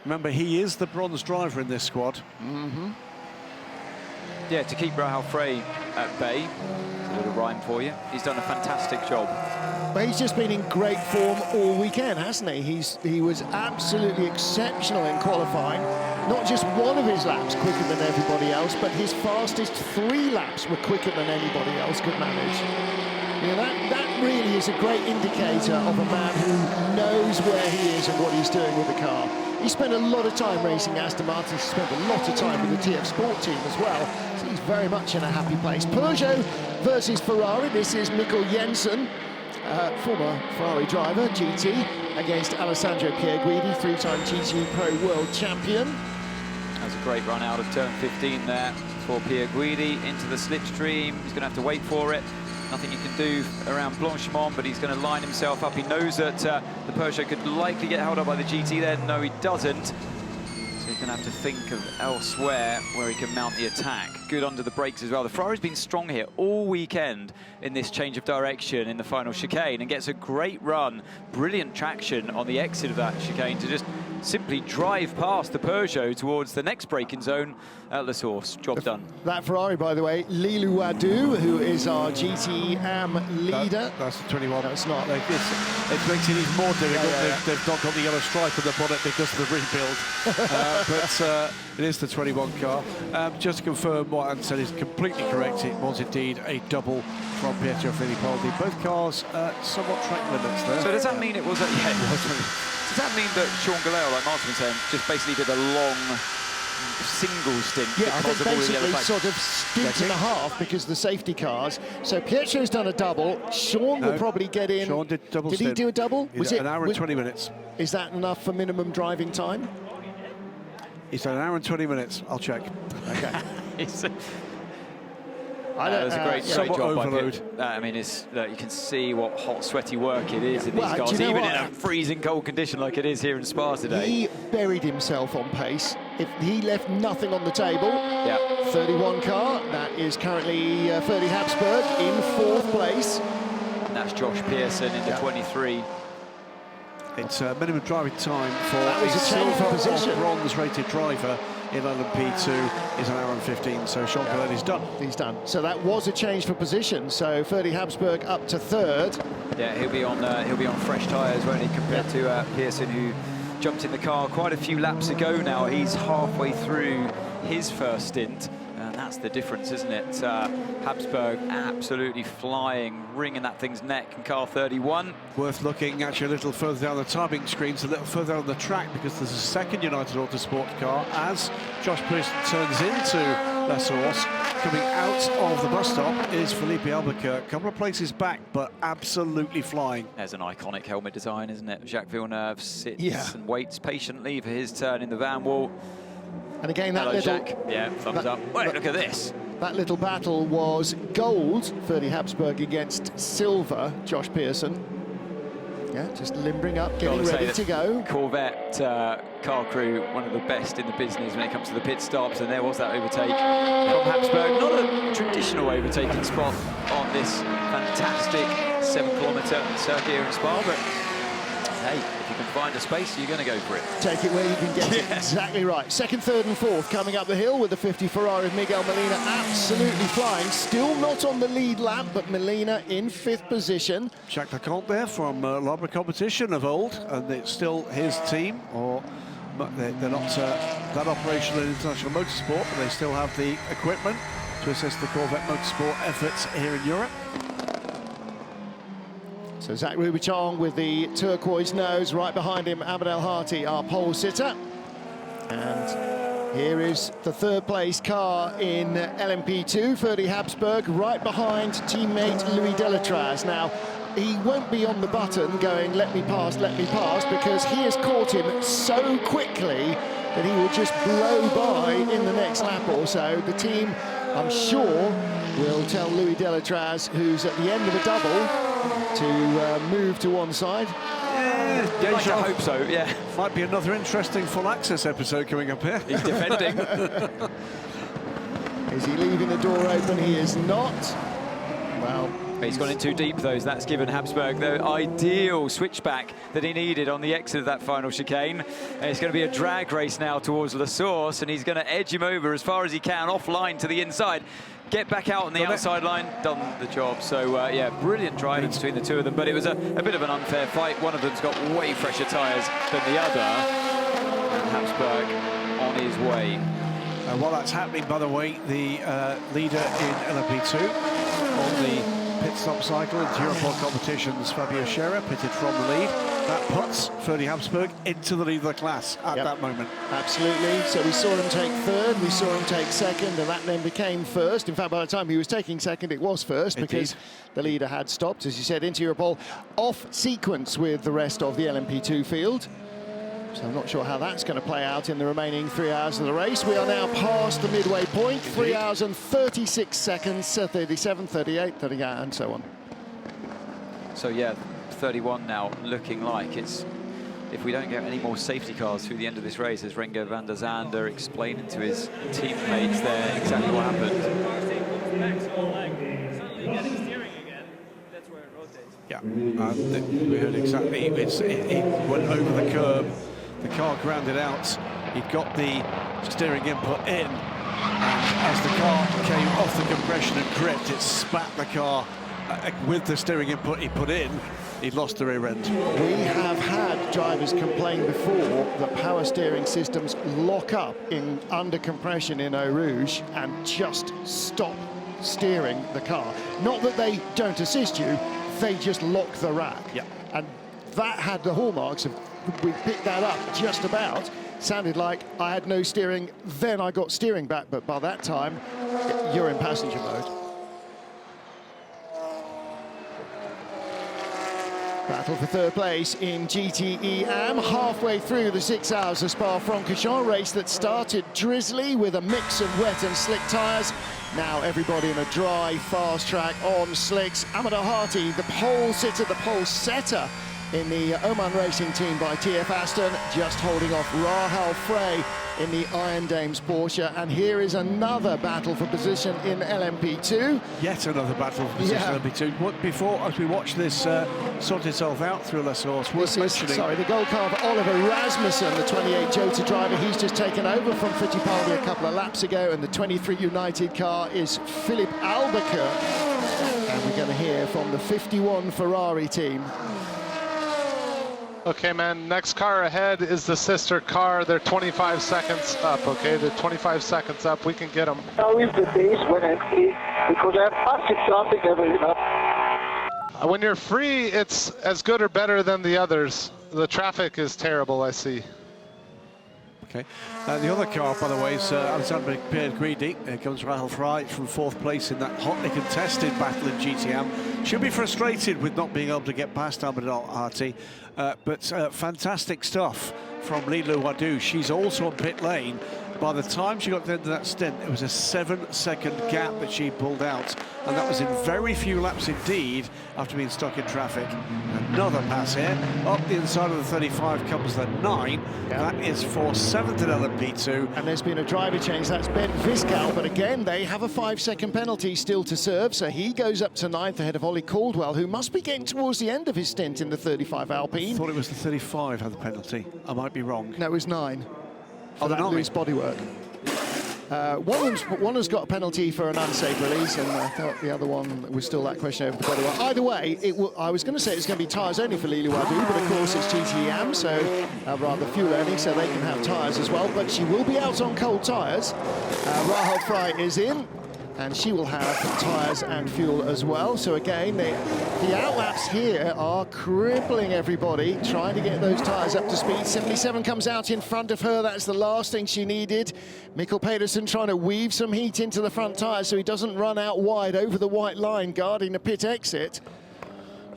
Remember, he is the bronze driver in this squad. Yeah, to keep Rahul Frey at bay, a little rhyme for you. He's done a fantastic job. But he's just been in great form all weekend, hasn't he? He was absolutely exceptional in qualifying. Not just one of his laps quicker than everybody else, but his fastest 3 laps were quicker than anybody else could manage. You know, that really is a great indicator of a man who knows where he is and what he's doing with the car. He spent a lot of time racing Aston Martin, he spent a lot of time with the TF Sport team as well, so he's very much in a happy place. Peugeot versus Ferrari. This is Mikkel Jensen, former Ferrari driver, GT, against Alessandro Pierguidi, 3-time GT Pro World Champion. That was a great run out of turn 15 there for Pierguidi into the slipstream. He's going to have to wait for it. Nothing you can do around Blanchimont, but he's going to line himself up. He knows that the Peugeot could likely get held up by the GT there. No, he doesn't. So he's going to have to think of elsewhere where he can mount the attack. Good under the brakes as well. The Ferrari's been strong here all weekend in this change of direction in the final chicane and gets a great run. Brilliant traction on the exit of that chicane to just simply drive past the Peugeot towards the next braking zone at La Source. Job done. That Ferrari, by the way, Lilou Wadu, who is our GT Am leader. That's the 21. No, it's not. It makes it even more difficult. They've not got the yellow stripe on the bonnet because of the rebuild. But it is the 21 car. Just to confirm what Anne said is completely correct. It was indeed a double from Pietro Fittipaldi. Both cars somewhat track limits there. So does that mean it was? Yeah, it was. Does that mean that Sean Galal, like Martin was saying, just basically did a long single stint? Yeah, I think basically sort of stint and a half because of the safety cars. So Pietro's done a double. Sean will probably get in. Sean did double. Did he do a double? Was it an hour and 20 minutes? Is that enough for minimum driving time? He's done an hour and 20 minutes. I'll check. Okay. It was a great job overload. I mean, you can see what hot, sweaty work it is in these cars, even in a freezing cold condition like it is here in Spa today. He buried himself on pace. If he left nothing on the table, 31 car, that is currently Ferdy Habsburg in 4th place. And that's Josh Pearson in the 23. It's minimum driving time for a silver position. bronze rated driver in LMP2 is an hour and 15. So Sean Colletti's done. He's done. So that was a change for position. So Ferdy Habsburg up to third. Yeah, he'll be on fresh tyres, won't he, compared to Pearson, who jumped in the car quite a few laps ago now. He's halfway through his first stint. And that's the difference, isn't it? Habsburg absolutely flying, wringing that thing's neck in car 31. Worth looking actually a little further down the timing screens, a little further on the track, because there's a second United Autosport car as Josh Pearson turns into La Source. Coming out of the bus stop is Felipe Albuquerque, a couple of places back, but absolutely flying. There's an iconic helmet design, isn't it? Jacques Villeneuve sits and waits patiently for his turn in the van wall. And again, that Hello, little... Jack. Yeah, thumbs up. Wait, look at this. That little battle was gold, Ferdy Habsburg against silver, Josh Pearson. Yeah, just limbering up, getting ready to go. Corvette car crew, one of the best in the business when it comes to the pit stops, and there was that overtake from Habsburg. Not a traditional overtaking spot on this fantastic 7-kilometre circuit here in Spa, but hey, if you can find a space, you're going to go for it. Take it where you can get it. Exactly right. Second, third and fourth coming up the hill with the 50 Ferrari of Miguel Molina absolutely flying. Still not on the lead lap, but Molina in 5th position. Jacques Lecomte there from Labour Competition of old, and it's still his team, or they're not that operational in international motorsport, but they still have the equipment to assist the Corvette motorsport efforts here in Europe. So Zach Rubichon with the turquoise nose, right behind him Ahmed El Hati, our pole sitter. And here is the 3rd place car in LMP2, Ferdy Habsburg, right behind teammate Louis Delatraz. Now, he won't be on the button going, let me pass, because he has caught him so quickly that he will just blow by in the next lap or so. The team, I'm sure, will tell Louis Delatraz, who's at the end of a double, to move to one side. Yeah, I hope so, yeah. Might be another interesting full access episode coming up here. He's defending. Is he leaving the door open? He is not. Well, he's gone in too deep, though, so that's given Habsburg the ideal switchback that he needed on the exit of that final chicane. And it's going to be a drag race now towards La Source, and he's going to edge him over as far as he can, offline to the inside. Get back out on the outside line, done the job. So, yeah, brilliant driving between the two of them, but it was a bit of an unfair fight. One of them's got way fresher tyres than the other. And Habsburg on his way. While that's happening, by the way, the leader in LMP2 on the pit stop cycle into Europol competitions, Fabio Scherer, pitted from the lead. That puts Ferdy Habsburg into the lead of the class at that moment. Absolutely. So we saw him take 3rd, we saw him take 2nd, and that then became 1st. In fact, by the time he was taking 2nd, it was 1st because the leader had stopped, as you said, into Europol, off sequence with the rest of the LMP2 field. So I'm not sure how that's going to play out in the remaining 3 hours of the race. We are now past the midway point, 3 hours and 36 seconds, 37, 38, 38, and so on. So, yeah, 31 now, looking like it's, if we don't get any more safety cars through the end of this race, as Rengo van der Zande explaining to his teammates there exactly what happened. Yeah, we heard exactly, it went over the curb, the car grounded out, he'd got the steering input in, and as the car came off the compression and gripped, it spat the car with the steering input he put in. He'd lost the rear end. We have had drivers complain before that power steering systems lock up in under compression in Eau Rouge and just stop steering the car. Not that they don't assist you, they just lock the rack. Yeah. And that had the hallmarks of, we picked that up just about. Sounded like I had no steering, then I got steering back, but by that time, you're in passenger mode. Battle for 3rd place in GTE Am, halfway through the 6 hours of Spa-Francorchamps, race that started drizzly with a mix of wet and slick tyres. Now everybody in a dry, fast track on slicks. Ahmed El Hati, the pole sitter, the pole setter in the Oman Racing Team by TF Aston, just holding off Rahal Frey in the Iron Dames Porsche. And here is another battle for position in LMP2. Yet another battle for position in LMP2. Before, as we watch this sort itself out through La Source, worth mentioning... Sorry, the gold car for Oliver Rasmussen, the 28 Jota driver. He's just taken over from Fittipaldi a couple of laps ago, and the 23 United car is Philip Albuquerque. And we're going to hear from the 51 Ferrari team. Okay, man, next car ahead is the sister car. They're 25 seconds up, okay? They're 25 seconds up. We can get them. How is the pace when empty? Because I have passed traffic every lap. When you're free, it's as good or better than the others. The traffic is terrible, I see. Okay. The other car, by the way, is Alexander Pierre-Guidi. Here comes Rahal Frey from 4th place in that hotly contested battle in GTM. She'll be frustrated with not being able to get past Abedal Arti, but fantastic stuff from Lila Wadou. She's also on pit lane. By the time she got to the end of that stint, it was a 7-second gap that she pulled out, and that was in very few laps indeed after being stuck in traffic. Another pass here. Up the inside of the 35 comes the 9. That is for 7th at LMP2. And there's been a driver change. That's Ben Viscal, but again, they have a 5-second penalty still to serve, so he goes up to 9th ahead of Ollie Caldwell, who must be getting towards the end of his stint in the 35 Alpine. I thought it was the 35 had the penalty. I might be wrong. No, it was 9. For the that loose bodywork. One has got a penalty for an unsafe release, and I thought the other one was still that question over the bodywork. Either way, I was going to say it's going to be tyres only for Lila Wadou, but of course it's GTE Am, so rather fuel only, so they can have tyres as well. But she will be out on cold tyres. Rahal Frey is in, and she will have tyres and fuel as well. So again, the outlaps here are crippling everybody, trying to get those tyres up to speed. 77 comes out in front of her. That's the last thing she needed. Mikkel Pedersen trying to weave some heat into the front tyres so he doesn't run out wide over the white line, guarding the pit exit.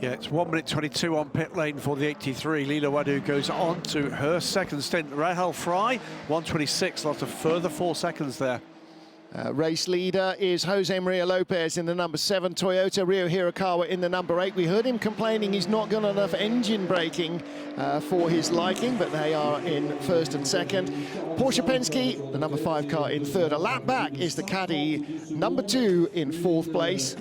Yeah, it's 1:22 on pit lane for the 83. Lila Wadou goes on to her second stint. Rahal Frey, 1:26, lost a further 4 seconds there. Race leader is Jose Maria Lopez in the number 7 Toyota, Ryo Hirakawa in the number 8. We heard him complaining he's not got enough engine braking for his liking, but they are in 1st and 2nd. Porsche Penske, the number 5 car, in 3rd. A lap back is the Caddy, number 2 in 4th place.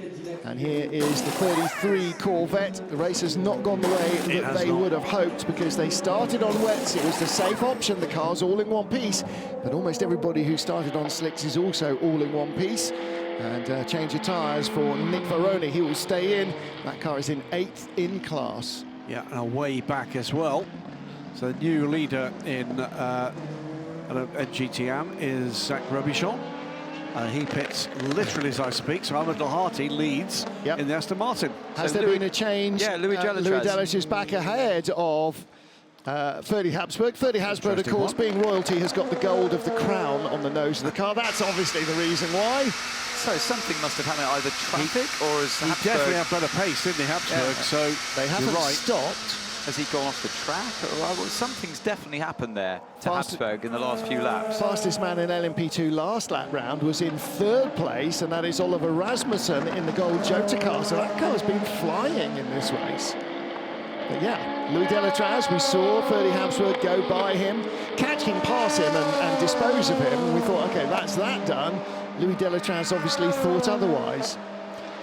And here is the 33 Corvette. The race has not gone the way that they would have hoped, because they started on wets. It was the safe option, the car's all in one piece. But almost everybody who started on slicks is also all in one piece. And change of tyres for Nick Varoni. He will stay in. That car is in 8th in class. Yeah, and away back as well. So the new leader in GTM is Zach Robichon. He pits literally as I speak, so Ahmed Al-Hati leads in the Aston Martin. Has there been a change? Yeah, Louis Delatraz. Louis Delatraz is back ahead of Ferdy Habsburg. Ferdy Habsburg, of course, being royalty, has got the gold of the crown on the nose of the car. That's obviously the reason why. So something must have happened, either traffic or as He definitely had better pace, didn't he, Habsburg? Yeah. So they haven't right. stopped. Has he gone off the track? Or, something's definitely happened there to Habsburg in the last few laps. Fastest man in LMP2 last lap round was in 3rd place, and that is Oliver Rasmussen in the gold Jota car. So that car's been flying in this race. But yeah, Louis Delatraz, we saw Ferdy Habsburg go by him, catch him, pass him, and dispose of him. And we thought, OK, that's that done. Louis Delatraz obviously thought otherwise.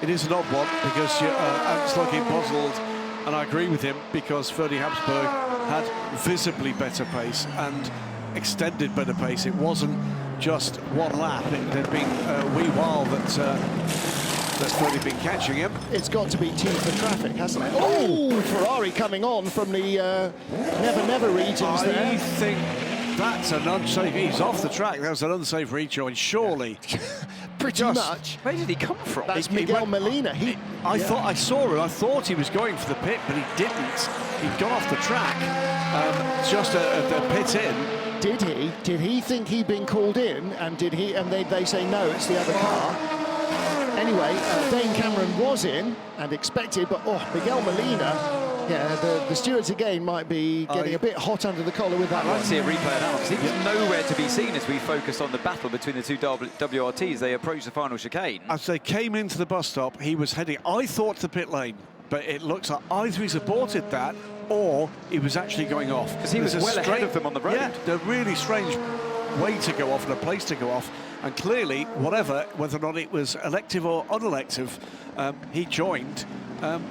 It is an odd one, because Ants looking puzzled. And I agree with him, because Ferdy Habsburg had visibly better pace and extended better pace. It wasn't just one lap. It had been a wee while that's Ferdy been catching him. It's got to be team for traffic, hasn't it? Oh, Ferrari coming on from the Never regions there. I think that's an unsafe... He's off the track. That was an unsafe rejoin, surely. Pretty much. Where did he come from? That's Miguel Molina. I thought I saw him. I thought he was going for the pit, but he didn't. He got off the track just at the pit in. Did he? Did he think he'd been called in? And did he? And they say no, it's the other car. Anyway, Dane Cameron was in and expected, but Miguel Molina. Yeah, the stewards again might be getting a bit hot under the collar with that. I'd like to see a replay of that, because he was nowhere to be seen as we focused on the battle between the two WRTs. They approached the final chicane. As they came into the bus stop, he was heading, I thought, to the pit lane, but it looks like either he's aborted that or he was actually going off. Because he was well ahead of them on the road. Yeah, a really strange way to go off and a place to go off. And clearly, whether or not it was elective or unelective, he joined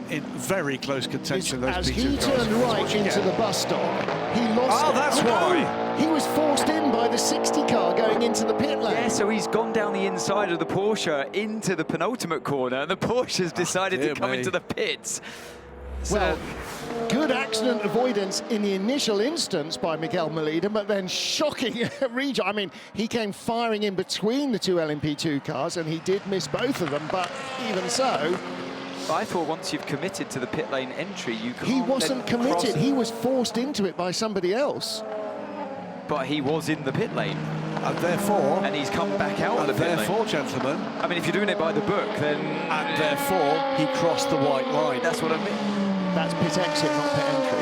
in very close contention. As he turned right into the bus stop, he lost. Oh, that's why. He was forced in by the 60 car going into the pit lane. Yeah, so he's gone down the inside of the Porsche into the penultimate corner, and the Porsche's decided to come into the pits. So, well, good accident avoidance in the initial instance by Miguel Molina, but then shocking rejoin. I mean, he came firing in between the two LMP2 cars, and he did miss both of them, but even so... I thought once you've committed to the pit lane entry, you can't. He wasn't committed. He was forced into it by somebody else. But he was in the pit lane. And therefore... And he's come back out of the pit lane. And therefore, gentlemen... I mean, if you're doing it by the book, then... And therefore, he crossed the white line. That's what I mean. That's pit exit, not pit entry.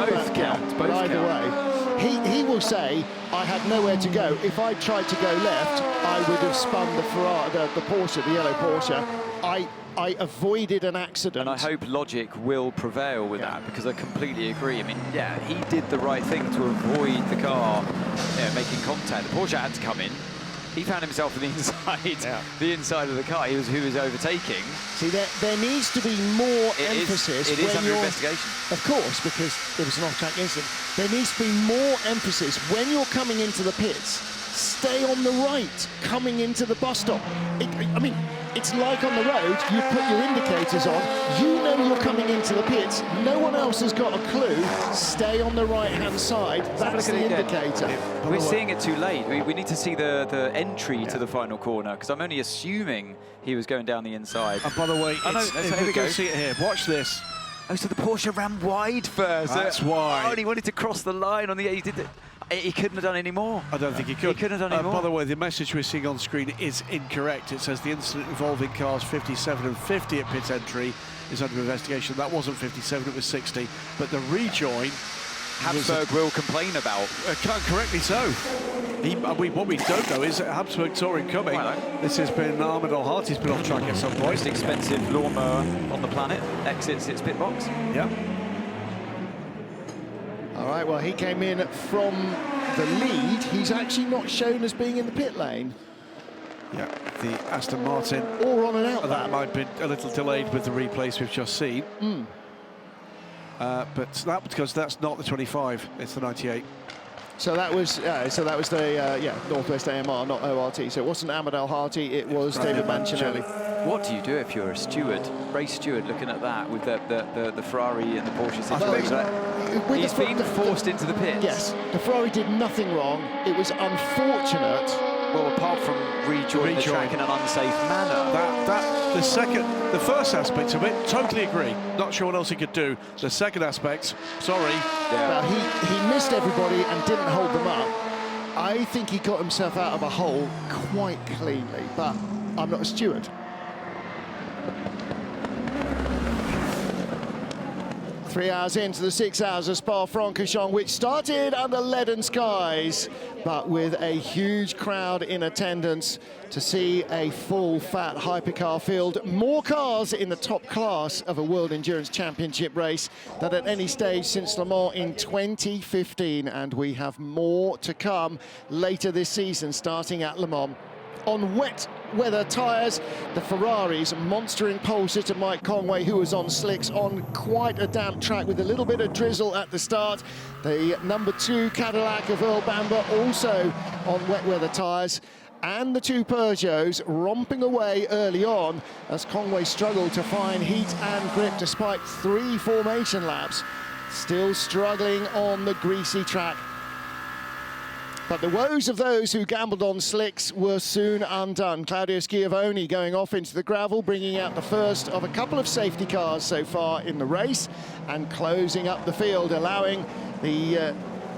Both count. But either way, he will say, I had nowhere to go. If I tried to go left, I would have spun the Porsche, the yellow Porsche. I avoided an accident. And I hope logic will prevail with that, because I completely agree. I mean, yeah, he did the right thing to avoid the car making contact. The Porsche had to come in. He found himself on the inside, the inside of the car. Who was overtaking. See, there needs to be more emphasis. It is under investigation. Of course, because it was an off-track incident. There needs to be more emphasis when you're coming into the pits. Stay on the right, coming into the bus stop. I mean, it's like on the road, you put your indicators on, you know you're coming into the pits, no one else has got a clue, stay on the right-hand side, that's the indicator. We're seeing it too late. We need to see the entry to the final corner, because I'm only assuming he was going down the inside. And by the way, here we go. See it here, watch this. Oh, so the Porsche ran wide first. That's why. Oh, and he wanted to cross the line on the... He did it. He couldn't have done any more. I don't think he could. He couldn't have done any more. By the way, the message we're seeing on screen is incorrect. It says the incident involving cars 57 and 50 at pit entry is under investigation. That wasn't 57, it was 60. But the rejoin... Habsburg will complain about. Correctly so. What we don't know is that Habsburg saw him coming. This has been Ahmed Al-Harti's been off track at some point. Most expensive lawnmower on the planet exits its pit box. Yeah. All right, well, he came in from the lead. He's actually not shown as being in the pit lane. Yeah, the Aston Martin. Or on and out that might be a little delayed with the replays we've just seen. But that because that's not the 25, it's the 98. So that was the Northwest AMR, not ORT. So it wasn't Ahmed Al-Harti, it was David Mancinelli. What do you do if you're a steward, race steward, looking at that with the Ferrari and the Porsche situation? He's been forced into the pits. Yes, the Ferrari did nothing wrong. It was unfortunate. Well, apart from rejoining the track in an unsafe manner. The first aspect of it, totally agree. Not sure what else he could do. The second aspect, sorry. Well, he missed everybody and didn't hold them up. I think he got himself out of a hole quite cleanly, but I'm not a steward. Three hours into the 6 hours of Spa-Francorchamps, which started under leaden skies, but with a huge crowd in attendance to see a full, fat hypercar field. More cars in the top class of a World Endurance Championship race than at any stage since Le Mans in 2015, and we have more to come later this season, starting at Le Mans. On wet weather tyres, the Ferraris monstering pole sitter Mike Conway, who was on slicks on quite a damp track with a little bit of drizzle at the start. The number 2 Cadillac of Earl Bamber also on wet weather tyres, and the 2 Peugeots romping away early on as Conway struggled to find heat and grip despite 3 formation laps, still struggling on the greasy track. But the woes of those who gambled on slicks were soon undone. Claudio Schiavone going off into the gravel, bringing out the first of a couple of safety cars so far in the race and closing up the field, allowing the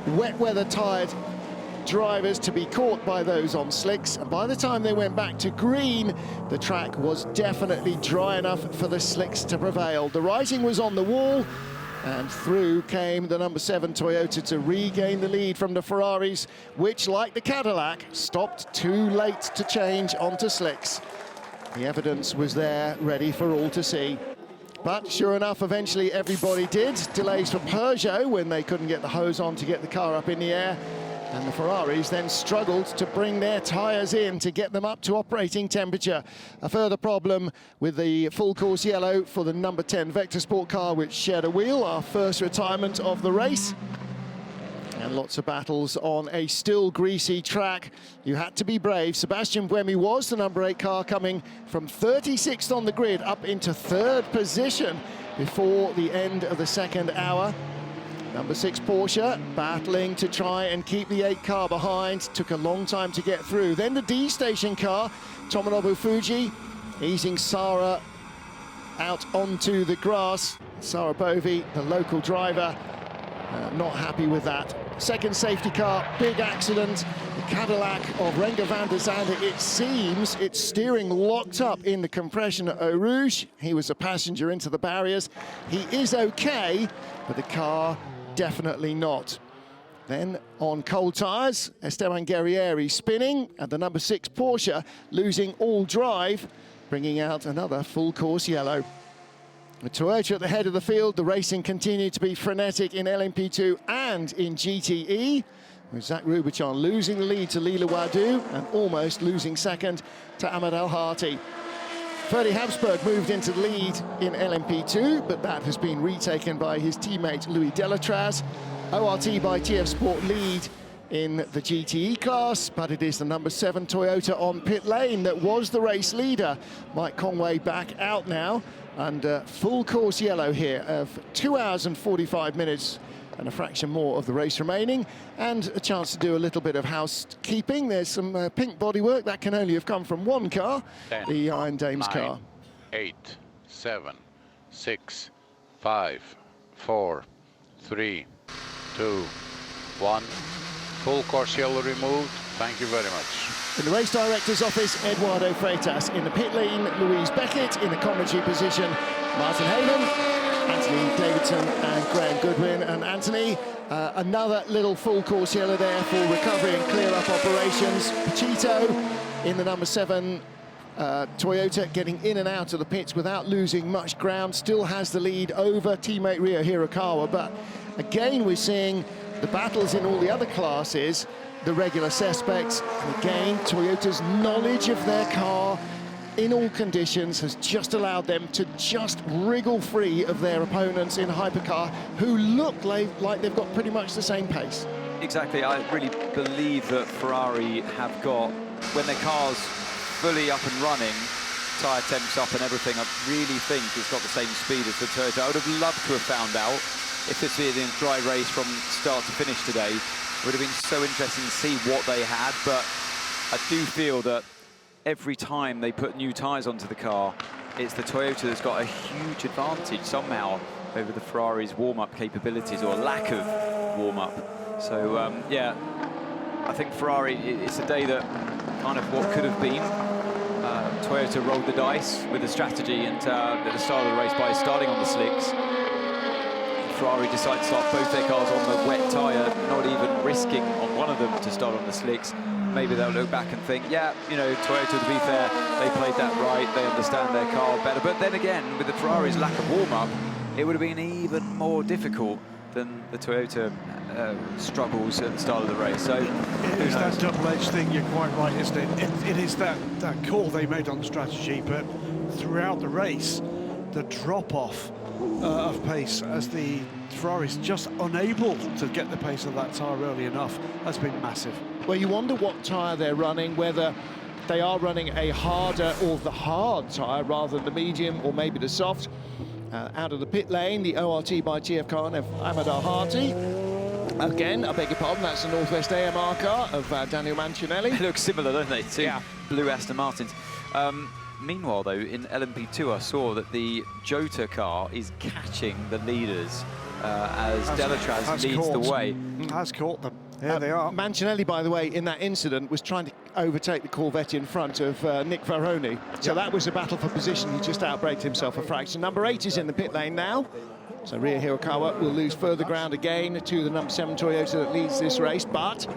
wet weather tired drivers to be caught by those on slicks. And by the time they went back to green, the track was definitely dry enough for the slicks to prevail. The writing was on the wall, and through came the number 7 Toyota to regain the lead from the Ferraris, which, like the Cadillac, stopped too late to change onto slicks. The evidence was there, ready for all to see. But sure enough, eventually everybody did. Delays for Peugeot when they couldn't get the hose on to get the car up in the air. And the Ferraris then struggled to bring their tyres in to get them up to operating temperature. A further problem with the full course yellow for the number 10 Vector Sport car, which shared a wheel, our first retirement of the race. And lots of battles on a still greasy track. You had to be brave. Sebastian Buemi was the number 8 car, coming from 36th on the grid up into 3rd position before the end of the second hour. Number 6 Porsche battling to try and keep the 8 car behind. Took a long time to get through. Then the D station car, Tomonobu Fuji, easing Sara out onto the grass. Sara Bovi, the local driver, not happy with that. Second safety car, big accident. The Cadillac of Renger van der Zande, it seems its steering locked up in the compression at Eau Rouge. He was a passenger into the barriers. He is okay, but the car definitely not. Then on cold tyres, Esteban Guerrieri spinning, and the number 6 Porsche losing all drive, bringing out another full course yellow. The Toyota at the head of the field. The racing continued to be frenetic in LMP2 and in GTE, with Zach Rubichan losing the lead to Lila Wadu and almost losing second to Ahmed Al-Hati. Ferdy Habsburg moved into the lead in LMP2, but that has been retaken by his teammate Louis Delatraz. ORT by TF Sport lead in the GTE class, but it is the number 7 Toyota on pit lane that was the race leader. Mike Conway back out now, and full course yellow here of 2 hours and 45 minutes and a fraction more of the race remaining, and a chance to do a little bit of housekeeping. There's some pink bodywork that can only have come from one car, 10, the Iron Dames 9, car. 8, 7, 6, 5, 4, 3, 2, 1. Full course yellow removed. Thank you very much. In the race director's office, Eduardo Freitas. In the pit lane, Louise Beckett. In the commentary position, Martin Haven, Anthony Davidson and Graham Goodwin. And Anthony, another little full course yellow there for recovery and clear up operations. Pachito in the number 7 Toyota, getting in and out of the pits without losing much ground, still has the lead over teammate Ryo Hirakawa. But again, we're seeing the battles in all the other classes, the regular suspects. And again, Toyota's knowledge of their car in all conditions has just allowed them to just wriggle free of their opponents in Hypercar, who look like they've got pretty much the same pace. Exactly. I really believe that Ferrari have got, when their car's fully up and running, tyre temps up and everything, I really think it's got the same speed as the Toyota. I would have loved to have found out if this had been a dry race from start to finish today. It would have been so interesting to see what they had, but I do feel that every time they put new tyres onto the car, it's the Toyota that's got a huge advantage somehow over the Ferrari's warm-up capabilities, or lack of warm-up. So, yeah, I think Ferrari, it's a day that kind of what could have been. Toyota rolled the dice with the strategy and at the start of the race by starting on the slicks. Ferrari decided to start both their cars on the wet tyre, not even risking on one of them to start on the slicks. Maybe they'll look back and think, yeah, you know, Toyota, to be fair, they played that right, they understand their car better. But then again, with the Ferrari's lack of warm-up, it would have been even more difficult than the Toyota struggles at the start of the race. So it is that double-edged thing, you're quite right, isn't it? It is that call they made on the strategy, but throughout the race, the drop-off of pace as the Ferrari's just unable to get the pace of that tyre early enough has been massive. Well, you wonder what tyre they're running, whether they are running a harder or the hard tyre rather than the medium or maybe the soft. Out of the pit lane, the ORT by GF Khan of Ahmed Al-Hati. Again, I beg your pardon, that's the Northwest AMR car of Daniel Mancinelli. They look similar, don't they, to blue Aston Martins. Meanwhile, though, in LMP2, I saw that the Jota car is catching the leaders as Delatraz leads the way. Has caught them. There they are. Mancinelli, by the way, in that incident, was trying to overtake the Corvette in front of Nick Varroni. So that was a battle for position. He just outbraked himself a fraction. Number 8 is in the pit lane now. So Ryo Hirakawa will lose further ground again to the number 7 Toyota that leads this race. But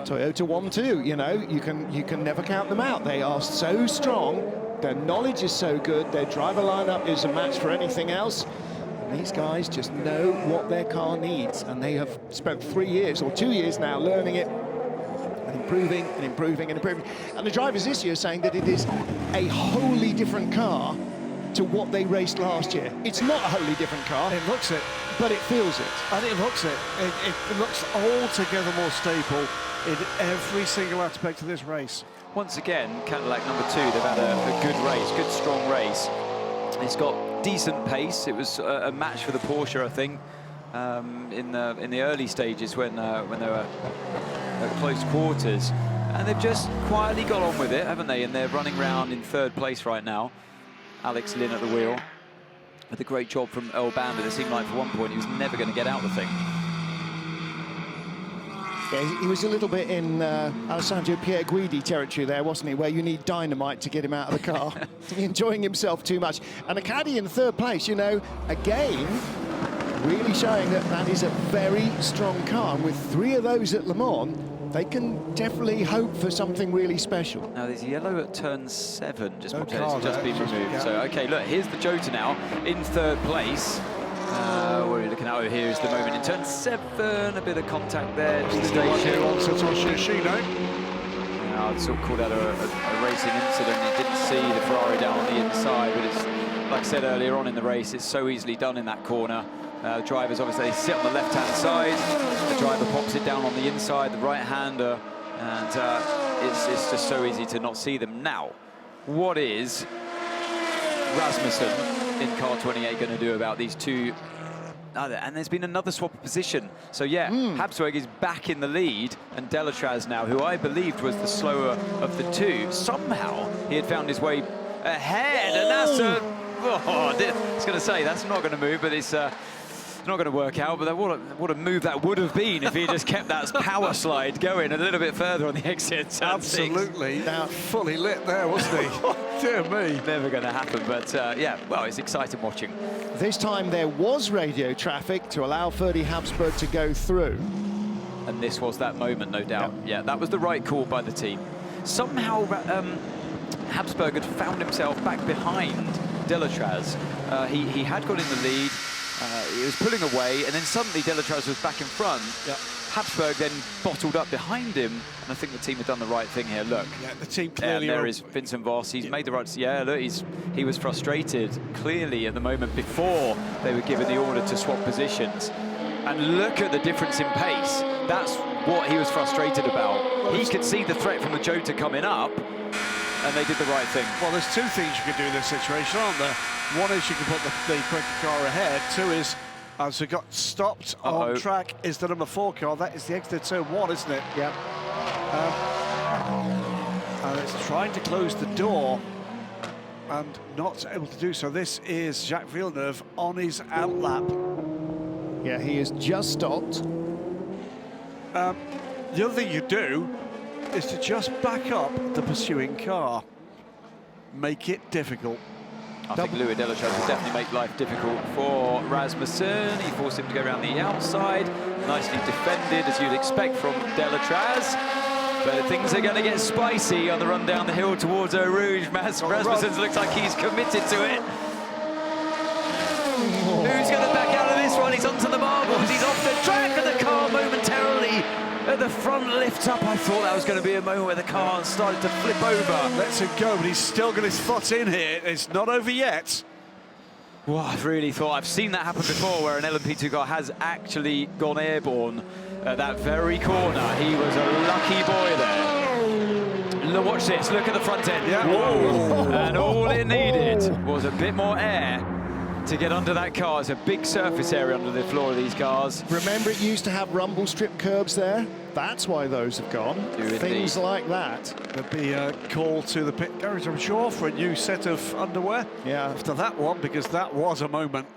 Toyota 1-2, you know, you can never count them out. They are so strong Their knowledge is so good, their driver lineup is a match for anything else. And these guys just know what their car needs, and they have spent 3 years or 2 years now learning it and improving and improving and improving. And the drivers this year are saying that it is a wholly different car to what they raced last year. It's not a wholly different car. It looks it. But it feels it. And it looks it. It looks altogether more stable in every single aspect of this race. Once again, Cadillac number 2, they've had a good race, good strong race. It's got decent pace. It was a match for the Porsche, I think, in the early stages when they were at close quarters. And they've just quietly got on with it, haven't they? And they're running around in 3rd place right now. Alex Lynn at the wheel, with a great job from Earl Bamber. It seemed like for one point he was never going to get out the thing. Yeah, he was a little bit in Alessandro Pierguidi territory there, wasn't he, where you need dynamite to get him out of the car. Enjoying himself too much. And a caddy in 3rd place, you know, again, really showing that that is a very strong car. And with 3 of those at Le Mans, they can definitely hope for something really special. Now there's yellow at turn 7, just No it's car just there, been removed. yeah. So, okay, look, here's the Jota now in 3rd place. What are we looking at over here is the moment in turn 7, a bit of contact there. On Satoshi Yoshino. Now, it's sort of called out a racing incident. He didn't see the Ferrari down on the inside, but it's, like I said earlier on in the race, it's so easily done in that corner. The drivers, obviously, they sit on the left-hand side. The driver pops it down on the inside, the right-hander, and it's just so easy to not see them. Now, what is Rasmussen in car 28 going to do about these two? And there's been another swap of position. So, yeah, Habsburg is back in the lead, and Delatraz now, who I believed was the slower of the 2, somehow he had found his way ahead, and that's I was going to say, that's not going to move, but it's not going to work out. But what a move that would have been if he just kept that power slide going a little bit further on the exit. Absolutely. Now, fully lit there, wasn't he? Dear me. Never going to happen, but yeah, well, it's exciting watching. This time there was radio traffic to allow Ferdy Habsburg to go through. And this was that moment, no doubt. Yeah, that was the right call by the team. Somehow, Habsburg had found himself back behind Delatraz. He had got in the lead. He was pulling away, and then suddenly Delatraz was back in front. Yep. Habsburg then bottled up behind him, and I think the team had done the right thing here. Look, yeah, the team clearly. There is Vincent Voss. He's made the right. Yeah, look, he was frustrated clearly at the moment before they were given the order to swap positions. And look at the difference in pace. That's what he was frustrated about. He could see the threat from the Jota coming up, and they did the right thing. Well, there's 2 things you can do in this situation, aren't there? One is you can put the quicker car ahead. 2 is, as it got stopped on track, is the number 4 car. That is the exit turn 1, isn't it? Yeah. And it's trying to close the door and not able to do so. This is Jacques Villeneuve on his out lap. Yeah, he has just stopped. The other thing you do is to just back up the pursuing car. Make it difficult. I think Louis Delatraz will definitely make life difficult for Rasmussen. He forced him to go around the outside. Nicely defended, as you'd expect from Delatraz. But things are going to get spicy on the run down the hill towards Eau Rouge. Rasmussen looks like he's committed to it. Who's going to back out of this one? He's onto the marbles. He's off the track, and the car momentarily at the front lifts up. I thought that was going to be a moment where the car started to flip over. Lets him go, but he's still got his foot in here. It's not over yet. Well, I really thought I've seen that happen before, where an LMP2 car has actually gone airborne at that very corner. He was a lucky boy there. Look, watch this. Look at the front end. Yeah. Whoa. And all it needed was a bit more air to get under that car. It's a big surface area under the floor of these cars. Remember, it used to have rumble strip curbs there? That's why those have gone. Things like that. There'd be a call to the pit garage, I'm sure, for a new set of underwear. Yeah. After that one, because that was a moment.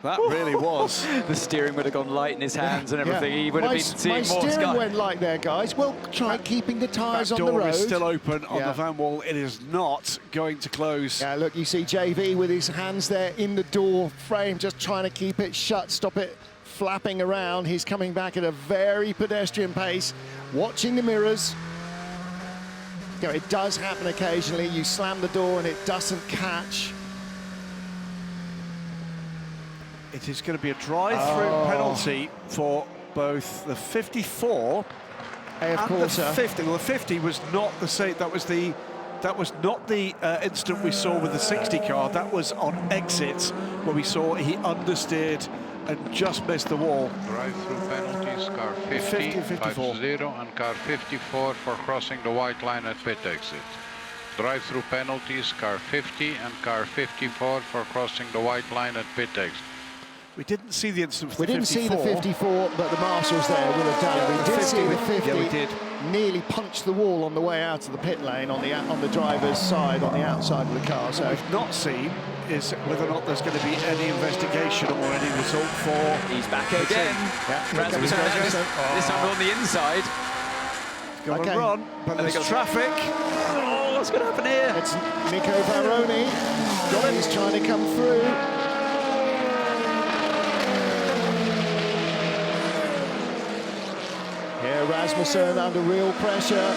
That really was. The steering would have gone light in his hands and everything. He would have been seeing more My steering sky. went light there, guys. Well, try keeping the tyres on the road. Door is still open on the van wall. It is not going to close. Yeah, look, you see JV with his hands there in the door frame, just trying to keep it shut, stop it flapping around. He's coming back at a very pedestrian pace, watching the mirrors. go. It does happen occasionally. You slam the door and it doesn't catch. It is going to be a drive-through penalty for both the 54 and the 50. Well, the 50 was not the same. That was not the incident we saw with the 60 car. That was on exits where we saw he understeered and just missed the wall. Drive-through penalties, car 50, 5-0, and car 54 for crossing the white line at pit exit. Drive-through penalties, car 50 and car 54 for crossing the white line at pit exit. We didn't see the incident for we didn't see the 54, but the marshals there will have done. Yeah, we did see the 50. Yeah, we did. Nearly punched the wall on the way out of the pit lane on the driver's side, on the outside of the car. So what we've not seen is whether or not there's going to be any investigation or any result for... He's back again. Rasmussen, this time on the inside. Got to run, but there's traffic. Oh, what's going to happen here? It's Nico Varroni. He's trying to come through. Here, Rasmussen under real pressure.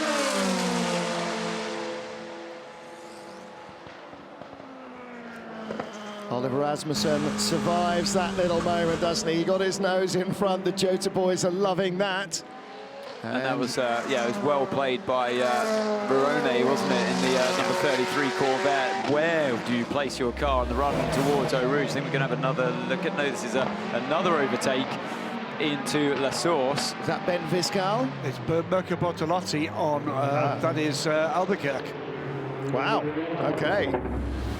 Oliver Rasmussen survives that little moment, doesn't he? He got his nose in front. The Jota boys are loving that. And that was, yeah, it was well played by Barone, wasn't it, in the number 33 Corvette. Where do you place your car on the run towards Eau Rouge? I think we're going to have another look at, no, this is another overtake into La Source. Is that Ben Viscal? It's Mirko Bortolotti on, that is Albuquerque. Wow, okay.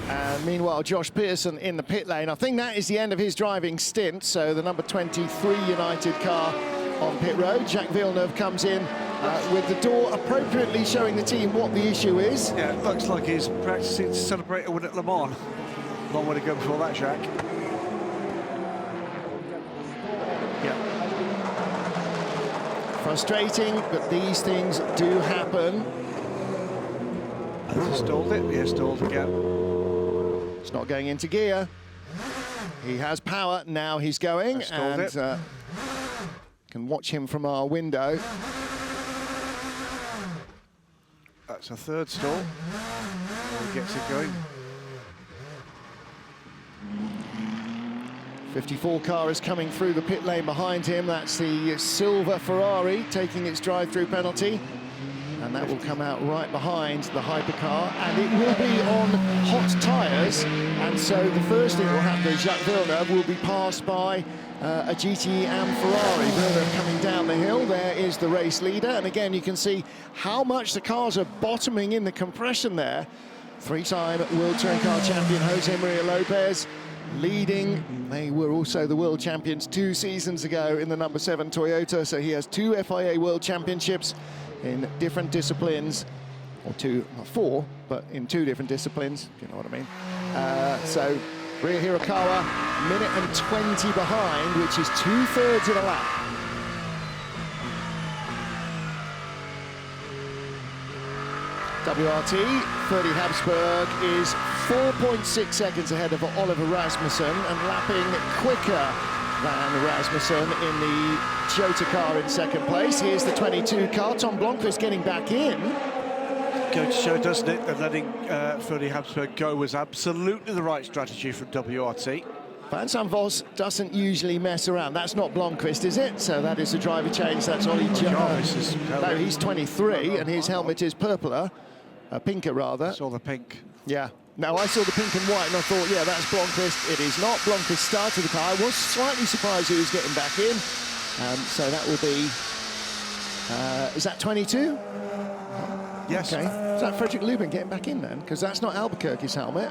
And meanwhile, Josh Pearson in the pit lane. I think that is the end of his driving stint. So the number 23 United car on pit road. Jacques Villeneuve comes in with the door appropriately showing the team what the issue is. Yeah, it looks like he's practicing to celebrate a win at Le Mans. Long way to go before that, Jacques. Yeah. Frustrating, but these things do happen. Has he stalled it? He stalled again. It's not going into gear. He has power, now he's going, and can watch him from our window. That's a third stall. He gets it going. 54 car is coming through the pit lane behind him. That's the silver Ferrari taking its drive-through penalty. And that will come out right behind the Hypercar, and it will be on hot tyres. And so the first thing that will happen is Jacques Villeneuve will be passed by a GTE Am Ferrari. Villeneuve coming down the hill, there is the race leader. And again, you can see how much the cars are bottoming in the compression there. Three-time World Touring Car champion Jose Maria Lopez leading. They were also the world champions 2 seasons ago in the number 7 Toyota, so he has 2 FIA World Championships in different disciplines, or 2 or 4, but in 2 different disciplines, if you know what I mean. So Ria Hirakawa, minute and 20 behind, which is 2/3 of a lap. WRT, 30 Habsburg is 4.6 seconds ahead of Oliver Rasmussen and lapping quicker than Rasmussen in the Jota car in second place. Here's the 22 car. Tom Blomqvist getting back in. Go to show, doesn't it, that letting 30 Habsburg go was absolutely the right strategy from WRT. Vincent Vos doesn't usually mess around. That's not Blomqvist, is it? So that is the driver change. That's Ollie Jarvis. No, he's 23 and his helmet is purpler. Pinker, rather. I saw the pink. Yeah. Now, I saw the pink and white and I thought, yeah, that's Blomqvist. It is not. Blomqvist started the car. I was slightly surprised he was getting back in. So that will be... is that 22? Yes. Okay. Is that Frederick Lubin getting back in then? Because that's not Albuquerque's helmet.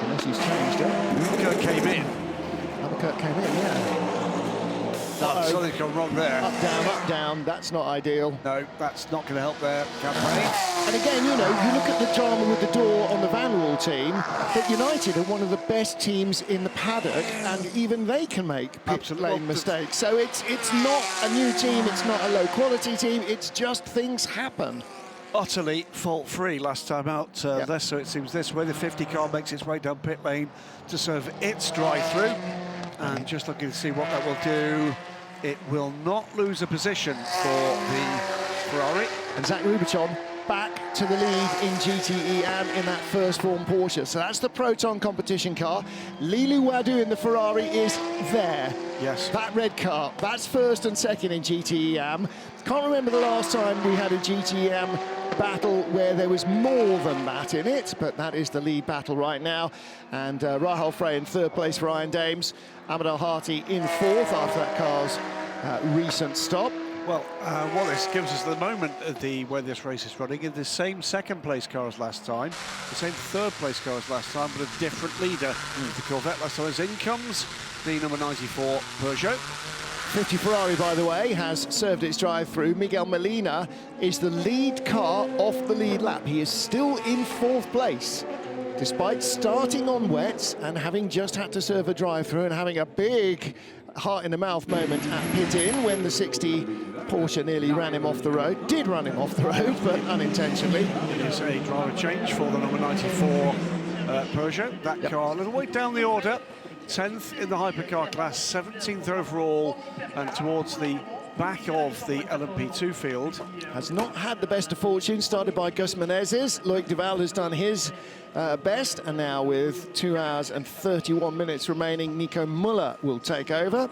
Unless he's changed it. Albuquerque came in. Albuquerque came in, yeah. Something's gone wrong there. Up, down, that's not ideal. No, that's not going to help their campaign. And again, you know, you look at the drama with the door on the Van Wall team, but United are one of the best teams in the paddock, and even they can make pit lane mistakes. So it's not a new team, it's not a low-quality team, it's just things happen. Utterly fault-free last time out, so it seems this way. The 50 car makes its way down pit lane to serve its drive-through. And just looking to see what that will do it will not lose a position for the Ferrari. And Zach Rubicon back to the lead in GTE Am in that first form Porsche. So that's the Proton competition car. Lilou Wadou in the Ferrari is there. Yes. That red car, that's first and second in GTE Am. Can't remember the last time we had a GTE Am battle where there was more than that in it, but that is the lead battle right now. And Rahul Frey in third place for Iron Dames. Ahmed Al-Hati in fourth after that car's recent stop. Well, what this gives us the moment of the way this race is running in the same second place car as last time, the same third place car as last time, but a different leader. The Corvette last time, as in comes the number 94 Peugeot. 50 Ferrari, by the way, has served its drive through. Miguel Molina is the lead car off the lead lap. He is still in fourth place, despite starting on wets and having just had to serve a drive through and having a big heart in the mouth moment at pit in when the 60 Porsche nearly ran him off the road. Did run him off the road, but unintentionally. It is a driver change for the number 94 Peugeot. That car a little way down the order. 10th in the Hypercar class, 17th overall, and towards the back of the LMP2 field. Has not had the best of fortune, started by Gus Menezes. Loic Duval has done his best, and now with 2 hours and 31 minutes remaining, Nico Muller will take over.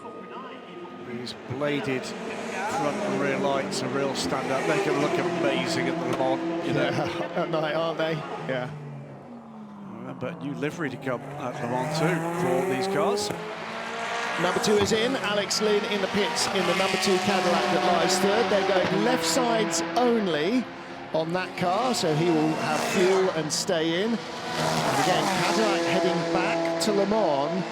These bladed front and rear lights, a real stand-up. They can look amazing at the Le Mans, you know. Yeah, at night, aren't they? Yeah. But new livery to come at Le Mans too for these cars. Number 2 is in. Alex Lynn in the pits in the number 2 Cadillac that lies third. They're going left sides only on that car, so he will have fuel and stay in. And again, Cadillac heading back to Le Mans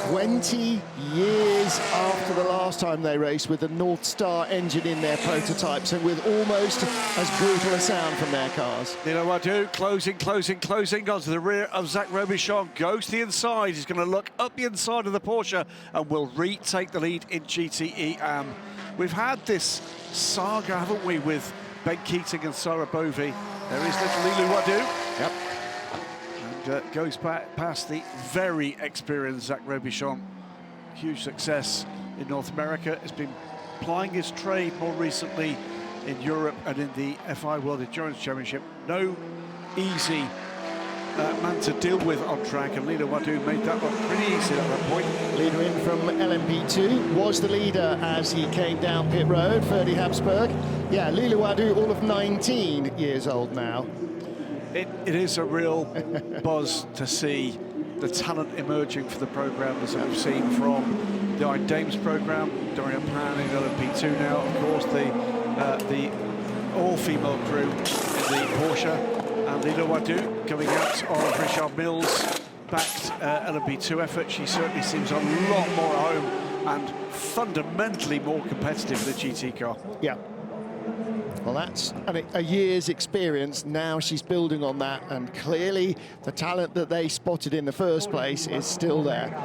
20 years after the last time they raced with the North Star engine in their prototypes and with almost as brutal a sound from their cars. Lilou Wadou closing onto the rear of Zach Robichon, goes to the inside. He's going to look up the inside of the Porsche and will retake the lead in GTE Am. We've had this saga, haven't we, with Ben Keating and Sarah Bovey. There is little Lilou Wadou. Yep. And goes back past the very experienced Zach Robichon. Huge success in North America. Has been plying his trade more recently in Europe and in the FIA World Endurance Championship. No easy man to deal with on track, and Lilou Wadou made that look pretty easy at that point. Leader in from LMP2, was the leader as he came down pit road, Ferdy Habsburg. Yeah, Lilou Wadou, all of 19 years old now. It is a real buzz to see the talent emerging for the programme, as we've seen from the Iron Dames programme, Dorian Pan in LMP2 now, of course, the all-female crew in the Porsche, and Lilou Wadou coming out of Richard Mills' backed LMP2 effort. She certainly seems a lot more at home and fundamentally more competitive in the GT car. Yeah. Well, that's a year's experience. Now she's building on that, and clearly the talent that they spotted in the first place is still there.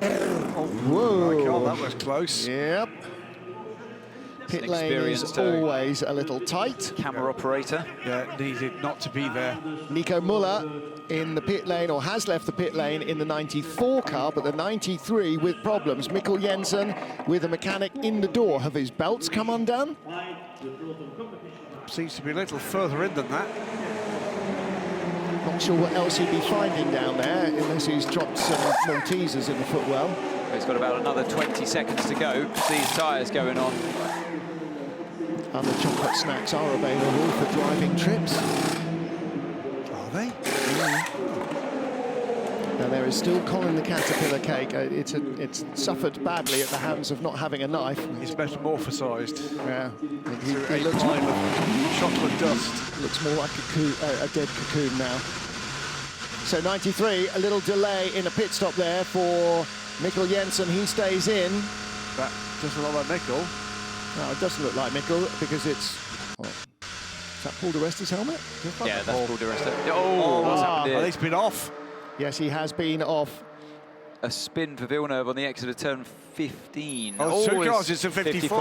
Oh, whoa. My God, that was close. Yep. Pit lane is always a little tight. Camera operator. Yeah, needed not to be there. Nico Muller in the pit lane, or has left the pit lane in the 94 car, but the 93 with problems. Mikkel Jensen with a mechanic in the door. Have his belts come undone? Seems to be a little further in than that. Not sure what else he'd be finding down there, unless he's dropped some Maltesers in the footwell. He's got about another 20 seconds to go. These tyres going on. Other chocolate snacks are available for driving trips. Are they? Now there is still Colin the Caterpillar cake. It's suffered badly at the hands of not having a knife. He's metamorphosised. Yeah. He looks like chocolate dust. Looks more like a dead cocoon now. So 93, a little delay in a pit stop there for Mikkel Jensen. He stays in. That doesn't look like Mikkel. No, it doesn't look like Mikkel because it's... Oh, is that Paul di Resta's helmet? Yeah, that's Paul di Resta. Oh, what's happened here? He's been off. Yes, he has been off. A spin for Villeneuve on the exit of turn 15. Oh, two cars, it's a 54.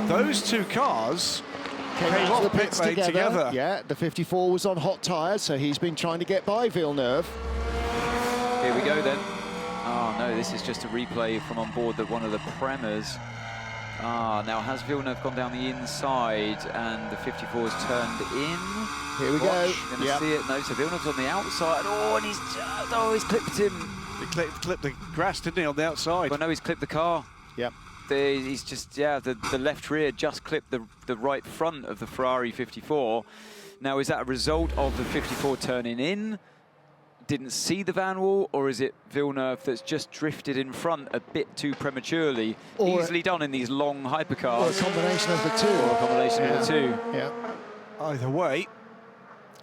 Those two cars came off the pit lane together. Yeah, the 54 was on hot tyres, so he's been trying to get by Villeneuve. Here we go then. Oh no, this is just a replay from on board that one of the Premers Now has Villeneuve gone down the inside and the 54 has turned in? Here we go. Going to see it. No, so Villeneuve's on the outside. Oh, and he's clipped him. He clipped the grass, didn't he, on the outside? Well, no, he's clipped the car. Yep. He's just, the left rear just clipped the right front of the Ferrari 54. Now, is that a result of the 54 turning in? Didn't see the van wall, or is it Villeneuve that's just drifted in front a bit too prematurely? Or easily done in these long hypercars. Or a combination of the two. Or a combination of the two. Yeah. Either way,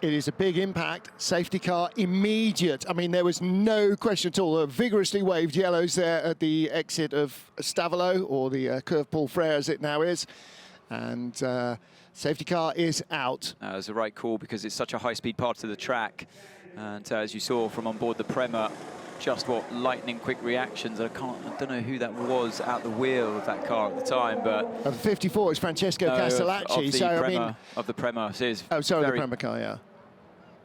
it is a big impact. Safety car immediate. I mean, there was no question at all. Vigorously waved yellows there at the exit of Stavolo, or the Curve Paul Frere as it now is. And safety car is out. It was the right call because it's such a high-speed part of the track. And as you saw from on board the Prema, just what lightning quick reactions. I don't know who that was at the wheel of that car at the time, but the 54 is Francesco Castellacci. Of the Prema. So the Prema car, yeah.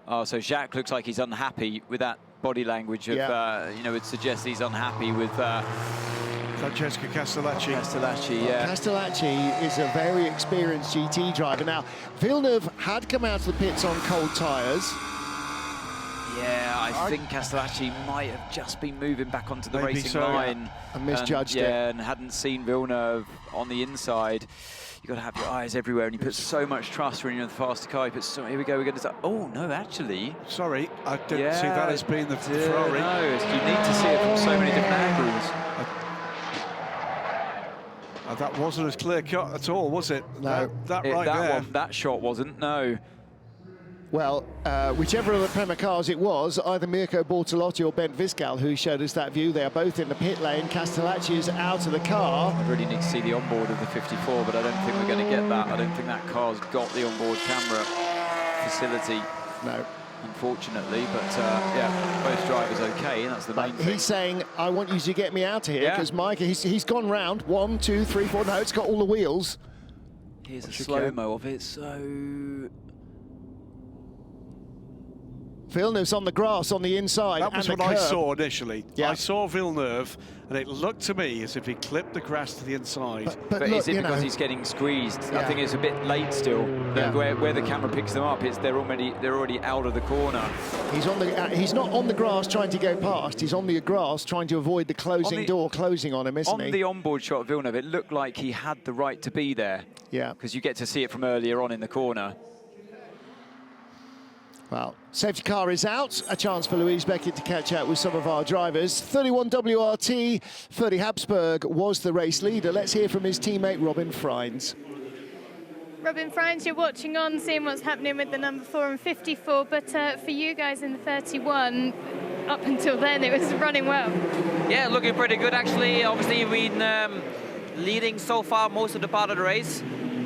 Oh, so Jacques looks like he's unhappy with that body language of, it suggests he's unhappy with Francesco Castellacci. Castellacci is a very experienced GT driver. Now, Villeneuve had come out of the pits on cold tyres. Yeah, I think Castellacci might have just been moving back onto the racing line. And misjudged it. Yeah, and hadn't seen Villeneuve on the inside. You've got to have your eyes everywhere, and you put so much trust when you're in the faster car. You put here we go, we're going to start. Oh, no, actually. Sorry, I didn't see that as being the Ferrari. No, you need to see it from so many different angles. That wasn't as clear cut at all, was it? No. That shot wasn't, no. Well, whichever of the Prema cars it was, either Mirko Bortolotti or Bent Viscal who showed us that view. They are both in the pit lane. Castellacci is out of the car. I really need to see the onboard of the 54, but I don't think we're going to get that. I don't think that car's got the onboard camera facility. No. Unfortunately, but both drivers okay, and that's the main thing. He's saying, I want you to get me out of here, because Mike, he's gone round 1, 2, 3, 4. No, it's got all the wheels. Here's a slow-mo of it, so... Villeneuve's on the grass on the inside. That was what I saw initially. Yeah. I saw Villeneuve, and it looked to me as if he clipped the grass to the inside. But look, is it because he's getting squeezed? Yeah. I think it's a bit late still. Yeah. Where the camera picks them up, they're already out of the corner. He's not on the grass trying to go past. He's on the grass trying to avoid the closing door closing on him, isn't he? On the onboard shot of Villeneuve, it looked like he had the right to be there. Yeah. Because you get to see it from earlier on in the corner. Well, safety car is out. A chance for Louise Beckett to catch up with some of our drivers. 31 WRT, Ferdy Habsburg was the race leader. Let's hear from his teammate, Robin Freins. Robin Freins, you're watching on, seeing what's happening with the number 4 and 54, but for you guys in the 31, up until then, it was running well. Yeah, looking pretty good, actually. Obviously, we've been leading so far most of the part of the race.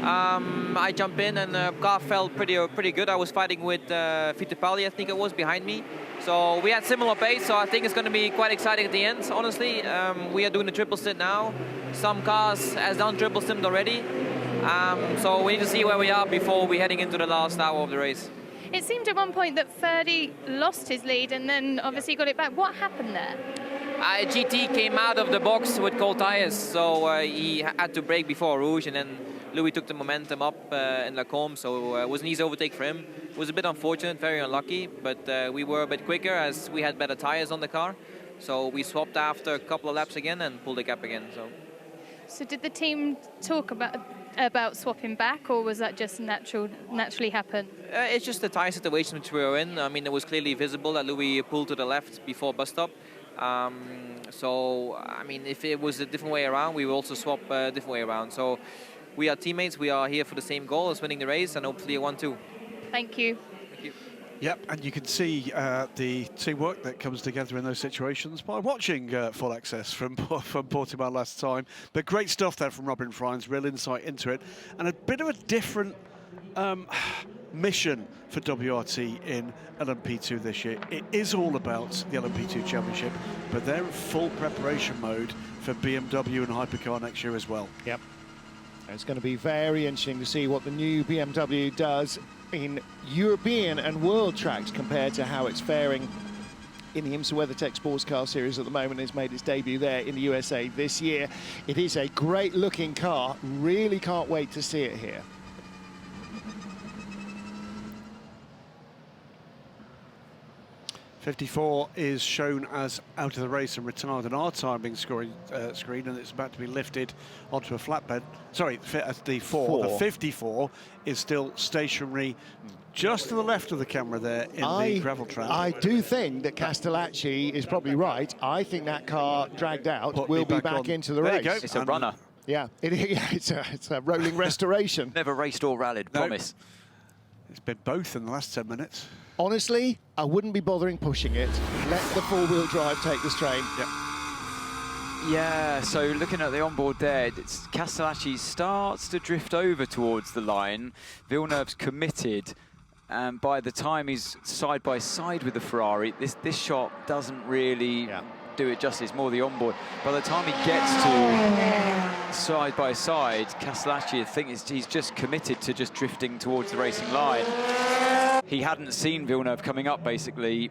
I jumped in and the car felt pretty good. I was fighting with Fittipaldi, I think it was, behind me. So we had similar pace, so I think it's going to be quite exciting at the end, honestly. We are doing the triple stint now. Some cars has done triple stint already. So we need to see where we are before we're heading into the last hour of the race. It seemed at one point that Ferdy lost his lead and then obviously got it back. What happened there? GT came out of the box with cold tires, so he had to brake before Rouge, and then Louis took the momentum up in Lacombe, so it was an easy overtake for him. It was a bit unfortunate, very unlucky, but we were a bit quicker as we had better tires on the car. So we swapped after a couple of laps again and pulled the gap again. So did the team talk about swapping back, or was that just naturally happen? It's just the tire situation which we were in. I mean, it was clearly visible that Louis pulled to the left before bus stop. So, I mean, if it was a different way around, we would also swap a different way around. So we are teammates. We are here for the same goal as winning the race and hopefully a 1-2. Thank you. Thank you. Yep, and you can see the teamwork that comes together in those situations by watching full access from Portimao last time. But great stuff there from Robin Freins, real insight into it. And a bit of a different mission for WRT in LMP2 this year. It is all about the LMP2 Championship, but they're in full preparation mode for BMW and Hypercar next year as well. Yep. It's going to be very interesting to see what the new BMW does in European and world tracks compared to how it's faring in the IMSA WeatherTech Sports Car Series at the moment. It's made its debut there in the USA this year. It is a great looking car. Really can't wait to see it here. '54 is shown as out of the race and retired on our timing screen, and it's about to be lifted onto a flatbed. Sorry, the 4. The 54 is still stationary just to the left of the camera there in the gravel trap. I do think that Castellacci is probably right. I think that car dragged out will be back into the there race. You go. It's a runner. Yeah, it's a rolling restoration. Never raced or rallied, promise. It's been both in the last 10 minutes. Honestly, I wouldn't be bothering pushing it. Let the four-wheel drive take the strain. Yep. Yeah, so looking at the onboard there, Castellacci starts to drift over towards the line. Villeneuve's committed, and by the time he's side by side with the Ferrari, this shot doesn't really do it justice. More the onboard. By the time he gets to side by side, Castellacci, I think he's just committed to just drifting towards the racing line. He hadn't seen Villeneuve coming up, basically.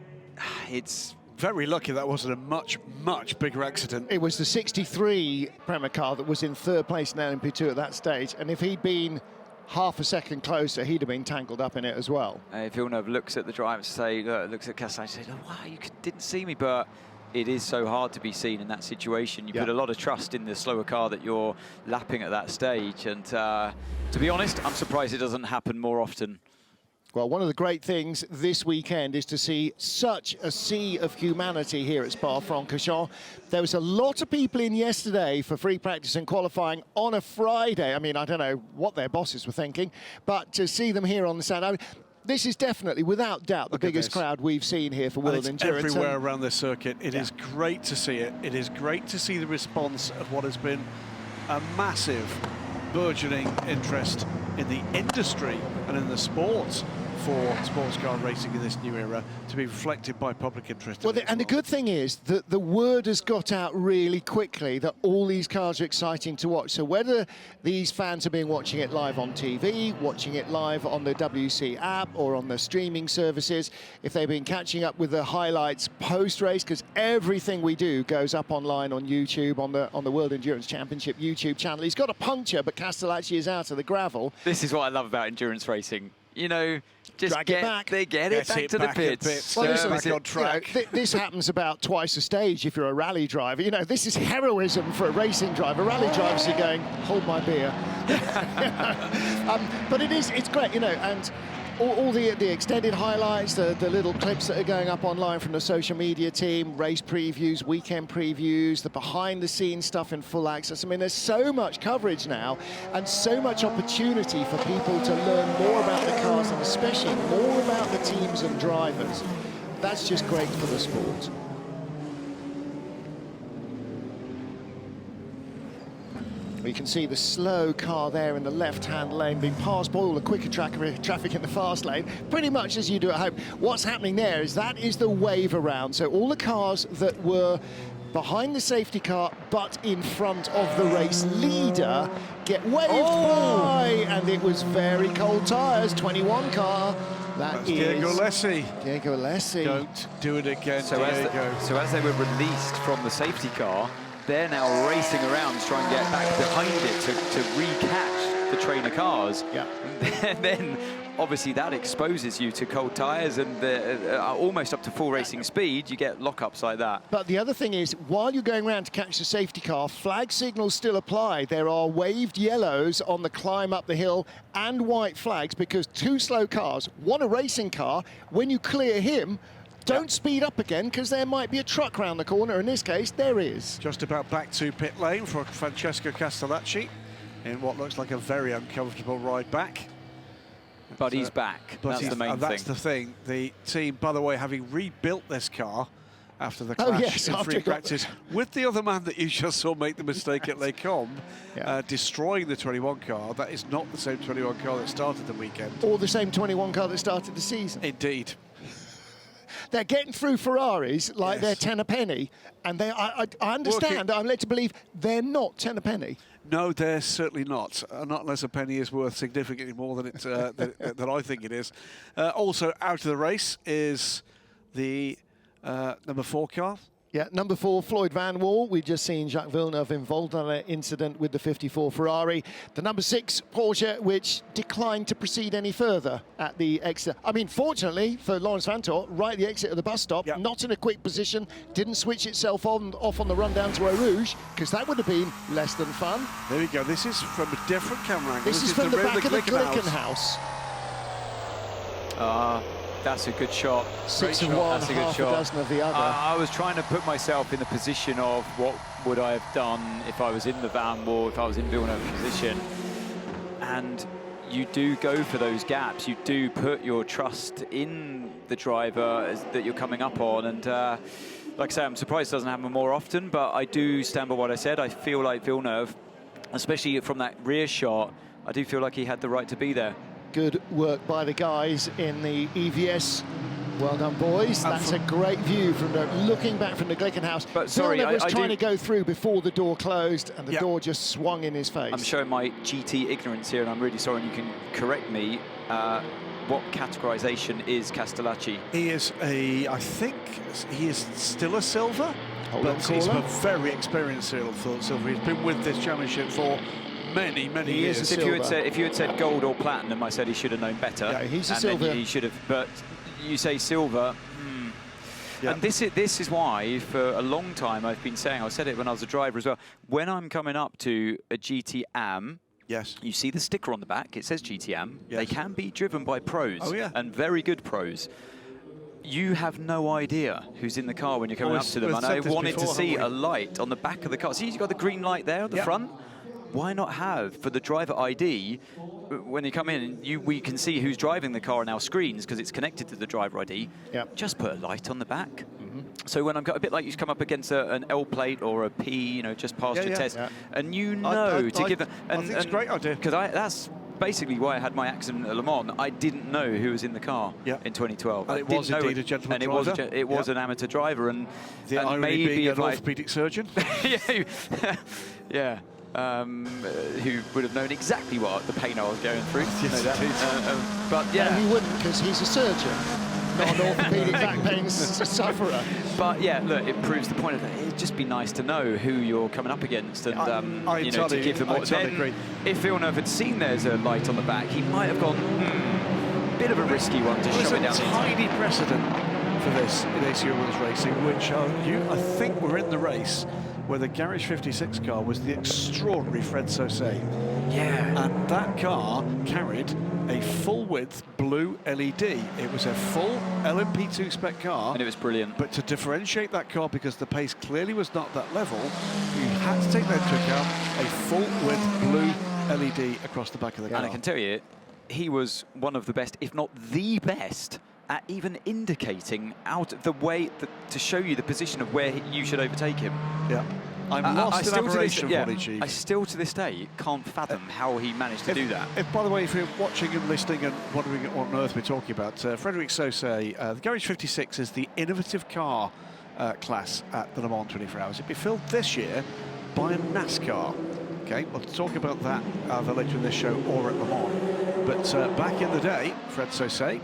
It's very lucky that wasn't a much, much bigger accident. It was the 63 Prema car that was in third place in LMP2 at that stage, and if he'd been half a second closer, he'd have been tangled up in it as well. Villeneuve looks at the driver, looks at Castellacci, says, "Oh, wow, you didn't see me," but it is so hard to be seen in that situation. You put a lot of trust in the slower car that you're lapping at that stage, and to be honest, I'm surprised it doesn't happen more often. Well, one of the great things this weekend is to see such a sea of humanity here at Spa-Francorchamps. There was a lot of people in yesterday for free practice and qualifying on a Friday. I mean, I don't know what their bosses were thinking, but to see them here on the Saturday, this is definitely, without doubt, the biggest crowd we've seen here for World Endurance. Everywhere around this circuit. It is great to see it. It is great to see the response of what has been a massive, burgeoning interest in the industry and in the sport for sports car racing in this new era to be reflected by public interest. Well, and the good thing is that the word has got out really quickly that all these cars are exciting to watch. So whether these fans have been watching it live on TV, watching it live on the WC app or on the streaming services, if they've been catching up with the highlights post-race, because everything we do goes up online on YouTube, on the World Endurance Championship YouTube channel. He's got a puncture, but Castellacci is out of the gravel. This is what I love about endurance racing. You know, just drag it back. They get it back to the pits. Well, listen, back on track. This happens about twice a stage if you're a rally driver. You know, this is heroism for a racing driver. Rally drivers are going, hold my beer. But it's great, you know, and all the extended highlights, the little clips that are going up online from the social media team, race previews, weekend previews, the behind-the-scenes stuff in full access. I mean, there's so much coverage now and so much opportunity for people to learn more about the cars and especially more about the teams and drivers. That's just great for the sport. You can see the slow car there in the left-hand lane being passed by all the quicker traffic in the fast lane, pretty much as you do at home. What's happening there is that is the wave around. So all the cars that were behind the safety car but in front of the race leader get waved by, and it was very cold tyres, 21 car. That's Diego Alessi. Diego Alessi. Don't do it again, So as they were released from the safety car, they're now racing around to try and get back behind it to re-catch the train of cars. Yeah. And then, obviously, that exposes you to cold tyres and almost up to full racing speed, you get lockups like that. But the other thing is, while you're going around to catch the safety car, flag signals still apply. There are waved yellows on the climb up the hill and white flags because two slow cars, one a racing car, when you clear him, don't speed up again because there might be a truck round the corner. In this case, there is. Just about back to pit lane for Francesco Castellacci in what looks like a very uncomfortable ride back. But he's back. That's the main thing. That's the thing. The team, by the way, having rebuilt this car after the clash in free practice with the other man that you just saw make the mistake at Les Combes, destroying the 21 car. That is not the same 21 car that started the weekend. Or the same 21 car that started the season. Indeed. They're getting through Ferraris like they're 10 a penny, and I understand, I'm led to believe they're not 10 a penny. No, they're certainly not. Not unless a penny is worth significantly more than than I think it is. Also out of the race is the number 4 car. Yeah, number 4, Floyd Van Wall. We've just seen Jacques Villeneuve involved in an incident with the 54 Ferrari. The number 6 Porsche, which declined to proceed any further at the exit. I mean, fortunately for Lawrence Vanthoor, right at the exit of the bus stop, not in a quick position, didn't switch itself off on the run down to Eau Rouge, because that would have been less than fun. There we go. This is from a different camera angle. This is from the back of the Glickenhaus. That's a good shot. 6 of one, that's a good half shot. a dozen of the other. I was trying to put myself in the position of what would I have done if I was in the Van Wall, if I was in Villeneuve's position. And you do go for those gaps. You do put your trust in the driver that you're coming up on. And like I say, I'm surprised it doesn't happen more often, but I do stand by what I said. I feel like Villeneuve, especially from that rear shot, I do feel like he had the right to be there. Good work by the guys in the EVS. Well done, boys. That's a great view from looking back from the Glickenhaus. But sorry, Villeneuve was I trying to go through before the door closed, and the door just swung in his face. I'm showing my GT ignorance here, and I'm really sorry, and you can correct me. What categorization is Castellacci? He is I think he is still a silver, Hold-on but he's caller. a very experienced silver. He's been with this championship for many years. If you had said gold or platinum, I said he should have known better. Yeah, he's a and silver. Then he should have. But you say silver. And this is why for a long time I've been saying. I said it when I was a driver as well. When I'm coming up to a GT Am. Yes. You see the sticker on the back. It says GT Am. Yes. They can be driven by pros. Oh, yeah. And very good pros. You have no idea who's in the car when you're coming up to them. And I wanted to see a light on the back of the car. See, you've got the green light there at the front. Why not have, for the driver ID, when you come in, we can see who's driving the car on our screens because it's connected to the driver ID. Just put a light on the back. So when I'm a bit like you come up against an L plate or a P, just past your test, and you know to give them. I think it's a great idea. Because that's basically why I had my accident at Le Mans. I didn't know who was in the car in 2012. And it was indeed a gentleman driver. And it was an amateur driver. And the irony being an orthopedic surgeon. Yeah. Who would have known exactly what the pain I was going through. But yeah, no, he wouldn't, because he's a surgeon, not an orthopedic back pain sufferer. But yeah, look, it proves the point of it. It'd just be nice to know who you're coming up against, and to give them more. Totally agree. If Villeneuve had seen there's a light on the back, he might have gone, bit of a risky one to shove it down. There's a tiny precedent for this in ACO Wheels Racing, which I think we're in the race where the Garage 56 car was the extraordinary Fred Sausset. Yeah. And that car carried a full-width blue LED. It was a full LMP2 spec car. And it was brilliant. But to differentiate that car, because the pace clearly was not that level, you had to take that into account, a full-width blue LED across the back of the car. And I can tell you, he was one of the best, if not the best, at even indicating out the way to show you the position of where you should overtake him. Yeah. I'm lost in admiration of what he achieved. I still to this day can't fathom how he managed to do that. By the way, if you're watching and listening and wondering what on earth we're talking about, Frédéric Sausset, the Garage 56 is the innovative car class at the Le Mans 24 Hours. It'll be filled this year by a NASCAR. Okay, we'll talk about that either later in this show or at Le Mans. But back in the day, Fred Sausset,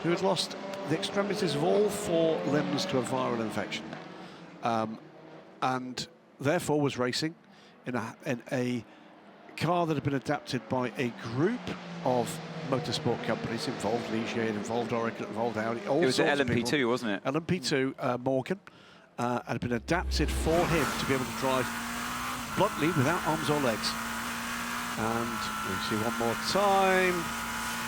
who had lost the extremities of all 4 limbs to a viral infection, and therefore was racing in a car that had been adapted by a group of motorsport companies involved, Ligier, involved Oracle, involved Audi. It was an LMP2, wasn't it? LMP2 Morgan had been adapted for him to be able to drive bluntly without arms or legs. And we see one more time.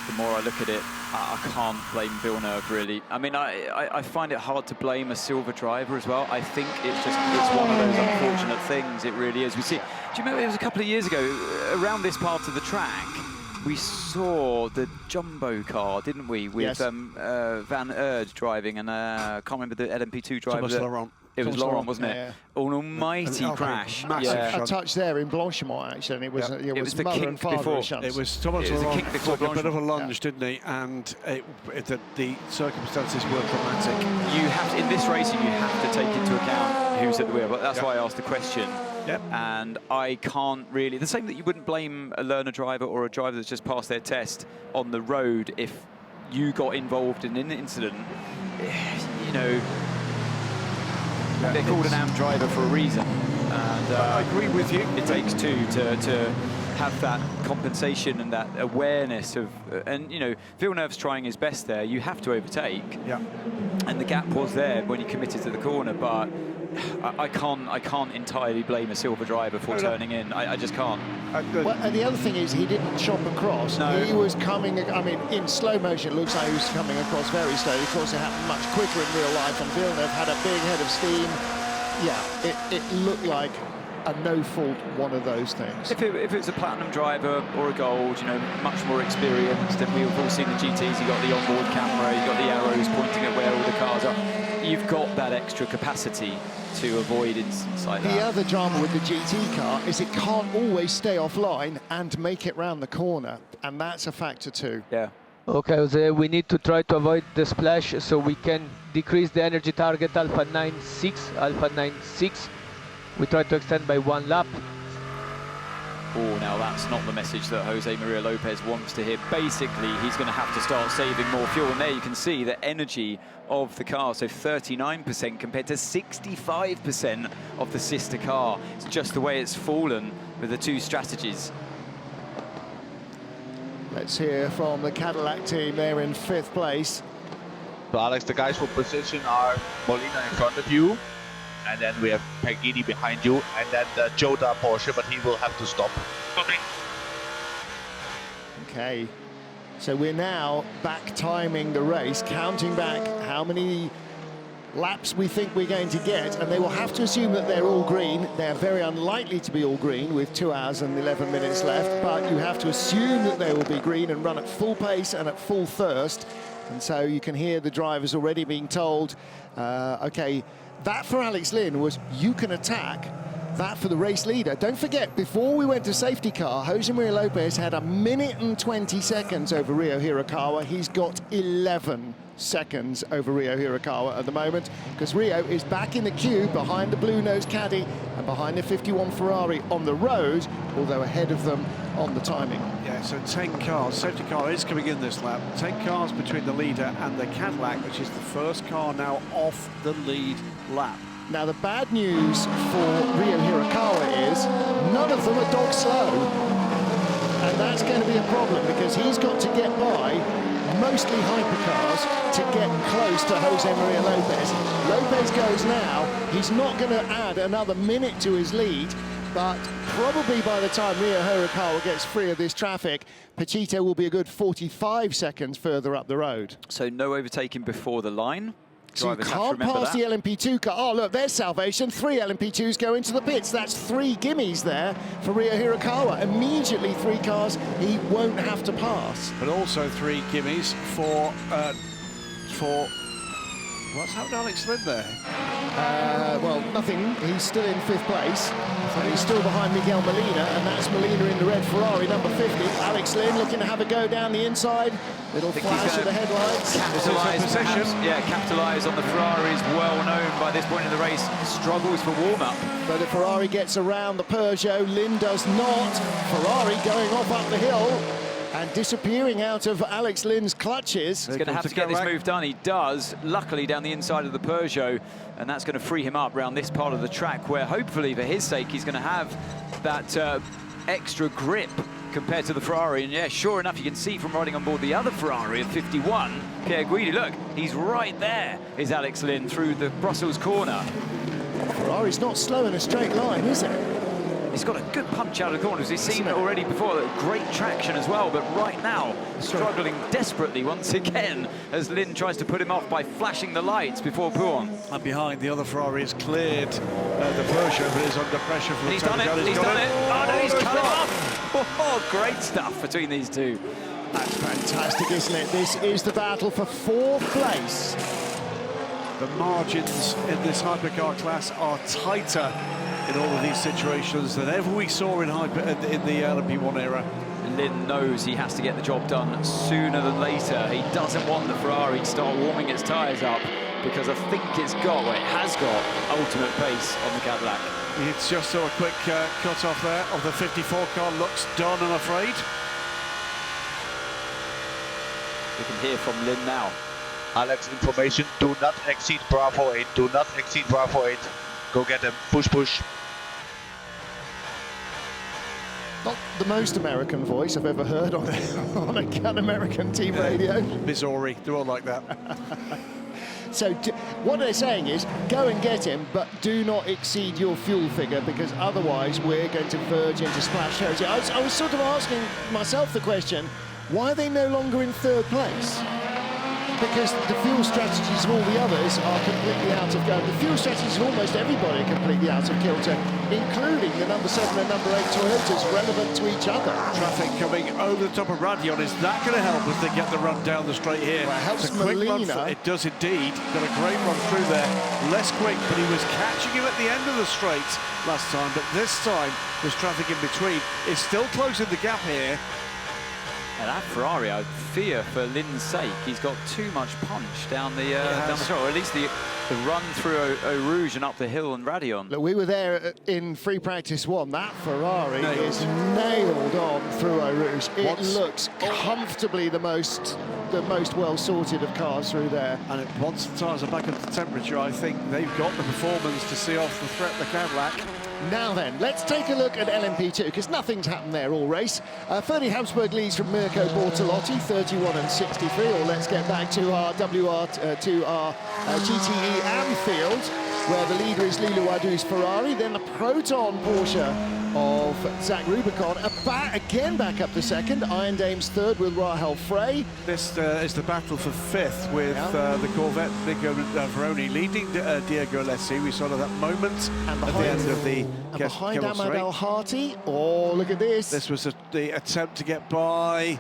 The more I look at it, I can't blame Villeneuve, really. I mean, I find it hard to blame a silver driver as well. I think it's one of those unfortunate things. It really is. We see. Do you remember it was a couple of years ago, around this part of the track, we saw the jumbo car, didn't we, with Van Aert driving, and I can't remember the LMP2 driver. Thomas Laurent. It was Laurent, wasn't it? Yeah. An almighty crash. A touch there in Blanchimont, actually, and it was the mother kick and father before. shunts. It was Thomas Laurent took a bit of a lunge, didn't he? And the circumstances were dramatic. You have to, in this racing, you have to take into account who's at the wheel. But that's why I asked the question. And I can't really. The same that you wouldn't blame a learner driver or a driver that's just passed their test on the road if you got involved in an incident. you know, they're called an Am driver for a reason. And I agree with you. It takes two to have that compensation and that awareness of, and you know, Villeneuve's trying his best there. You have to overtake. Yeah. And the gap was there when he committed to the corner, but I can't entirely blame a silver driver for turning in. I just can't. Well, and the other thing is he didn't chop across. No. He was coming, I mean, in slow motion, it looks like he was coming across very slowly. Of course, it happened much quicker in real life, and Villeneuve had a big head of steam. Yeah, it looked like a no-fault one of those things. If it's a platinum driver or a gold, you know, much more experienced, and we've all seen the GTs, you've got the onboard camera, you've got the arrows pointing at where all the cars are. You've got that extra capacity to avoid incidents like that. The other drama with the GT car is it can't always stay offline and make it round the corner, and that's a factor too. Yeah. Okay, Jose, we need to try to avoid the splash so we can decrease the energy target Alpha 96. We try to extend by 1 lap. Oh, now that's not the message that Jose Maria Lopez wants to hear. Basically, he's going to have to start saving more fuel. And there you can see the energy of the car. So 39% compared to 65% of the sister car. It's just the way it's fallen with the two strategies. Let's hear from the Cadillac team. They're in 5th place. So Alex, the guys for position are Molina in front of you, and then we have Pagini behind you, and then the Jota Porsche, but he will have to stop. Okay, so we're now back timing the race, counting back how many laps we think we're going to get, and they will have to assume that they're all green. They're very unlikely to be all green with 2 hours and 11 minutes left, but you have to assume that they will be green and run at full pace and at full thirst. And so you can hear the drivers already being told, okay, that for Alex Lynn was you can attack. That for the race leader. Don't forget, before we went to safety car, Jose Maria Lopez had 1 minute and 20 seconds over Ryo Hirakawa. He's got 11 seconds over Ryo Hirakawa at the moment, because Ryo is back in the queue behind the blue-nosed caddy and behind the 51 Ferrari on the road, although ahead of them on the timing. Yeah, so 10 cars. Safety car is coming in this lap. 10 cars between the leader and the Cadillac, which is the first car now off the lead lap. Now, the bad news for Ryo Hirakawa is none of them are dog slow. And that's going to be a problem, because he's got to get by mostly hypercars to get close to Jose Maria Lopez. Lopez goes now. He's not going to add another minute to his lead, but probably by the time Ryo Hirakawa gets free of this traffic, Pachito will be a good 45 seconds further up the road. So no overtaking before the line. So you can't pass the LMP2 car. Oh, look, there's salvation. 3 LMP2s go into the pits. That's 3 gimmies there for Ryo Hirakawa. Immediately 3 cars he won't have to pass. But also 3 gimmies for what's happened to Alex Lynn there? Well, nothing. He's still in 5th place. And he's still behind Miguel Molina, and that's Molina in the red Ferrari, number 50. Alex Lynn looking to have a go down the inside. Little flash of the headlights. Capitalise on the Ferraris, well known by this point in the race. Struggles for warm-up. But the Ferrari gets around the Peugeot. Lynn does not. Ferrari going off up the hill and disappearing out of Alex Lynn's clutches. He's going to have to get this move done. He does, luckily down the inside of the Peugeot, and that's going to free him up around this part of the track, where hopefully for his sake he's going to have that extra grip compared to the Ferrari. And yeah, sure enough, you can see from riding on board the other Ferrari of 51, Pierre Guidi, look, he's right there, is Alex Lynn through the Brussels corner. Ferrari's not slow in a straight line, is it? He's got a good punch out of the corners. We've seen it already before, great traction as well, but right now, struggling desperately once again as Lynn tries to put him off by flashing the lights before Pouan. And behind, the other Ferrari has cleared the Peugeot, but is under pressure from He's done it, he's done it. Oh no, he's cut him off. Oh, great stuff between these two. That's fantastic, isn't it? This is the battle for 4th place. The margins in this hypercar class are tighter in all of these situations than ever we saw in the LMP1 era. Lynn knows he has to get the job done sooner than later. He doesn't want the Ferrari to start warming its tyres up, because I think it's got, well, it has got ultimate pace on the Cadillac. It's just a quick cut off there of the 54 car. Looks done, I'm afraid. We can hear from Lynn now. Alex, information, do not exceed Bravo 8, do not exceed Bravo 8. Go get him, push, push. Not the most American voice I've ever heard on an American team radio. Missouri, they're all like that. So what they're saying is, go and get him, but do not exceed your fuel figure, because otherwise we're going to verge into splash territory. I was sort of asking myself the question, why are they no longer in third place? Because the fuel strategies of all the others are completely out of go. The fuel strategies of almost everybody are completely out of kilter, including the number 7 and number 8 Toyotas, relevant to each other. Traffic coming over the top of Radion. Is that going to help as they get the run down the straight here? Well, it helps it's a quick Molina. run. It does indeed. Got a great run through there. Less quick, but he was catching him at the end of the straight last time. But this time, there's traffic in between. It's still closing the gap here. And that Ferrari, I fear for Lin's sake, he's got too much punch down the straight, or at least the run through Eau Rouge and up the hill and Radion. Look, we were there in free practice 1. That Ferrari is nailed on through Eau Rouge. It looks comfortably the most well sorted of cars through there. And once the tyres are back up to temperature, I think they've got the performance to see off the threat, the Cadillac. Now then, let's take a look at LMP2, because nothing's happened there all race. Ferdy Habsburg leads from Mirko Bortolotti, 31 and 63. Or let's get back to our GTE Am field, where the leader is Lila Wadou's Ferrari, then the Proton Porsche of Zach Rubicon, back up to second. Iron Dame's third with Rahel Frey. This is the battle for fifth with the Corvette Nico Veroni leading Diego Alessi. We saw that moment at the end of the behind Ahmad Al-Hati. Oh, look at this. This was the attempt to get by.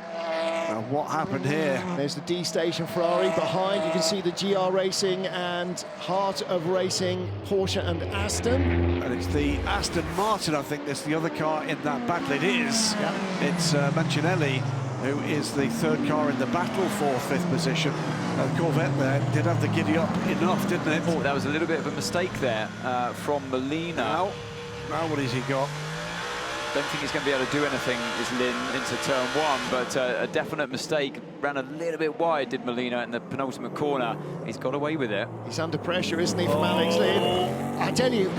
What happened here? There's the D Station Ferrari behind. You can see the GR Racing and Heart of Racing Porsche and Aston. And it's the Aston Martin, I think, that's the other car in that battle. It is. Yeah. It's Mancinelli, who is the third car in the battle for fifth position. Corvette there did have the giddy up enough, didn't it? Oh, that was a little bit of a mistake there from Molina. Now what has he got? Don't think he's going to be able to do anything, is Lin, into turn 1, but a definite mistake. Ran a little bit wide, did Molina, in the penultimate corner. He's got away with it. He's under pressure, isn't he, from Alex Lin? I tell you,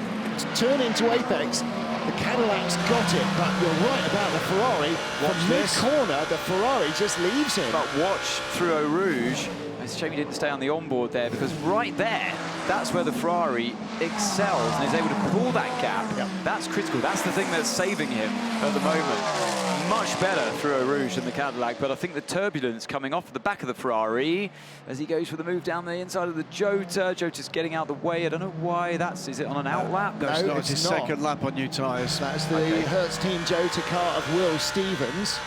turn into Apex, the Cadillac's got it, but you're right about the Ferrari. From mid-corner, the Ferrari just leaves him. But watch through Eau Rouge. It's a shame he didn't stay on the onboard there, because right there, that's where the Ferrari excels and is able to pull that gap. Yep. That's critical. That's the thing that's saving him at the moment. Much better through Eau Rouge than the Cadillac, but I think the turbulence coming off the back of the Ferrari as he goes for the move down the inside of the Jota. Jota's getting out of the way. I don't know why. Is it on an out lap? No, it's his second lap on new tyres. That's the Hertz Team Jota car of Will Stevens.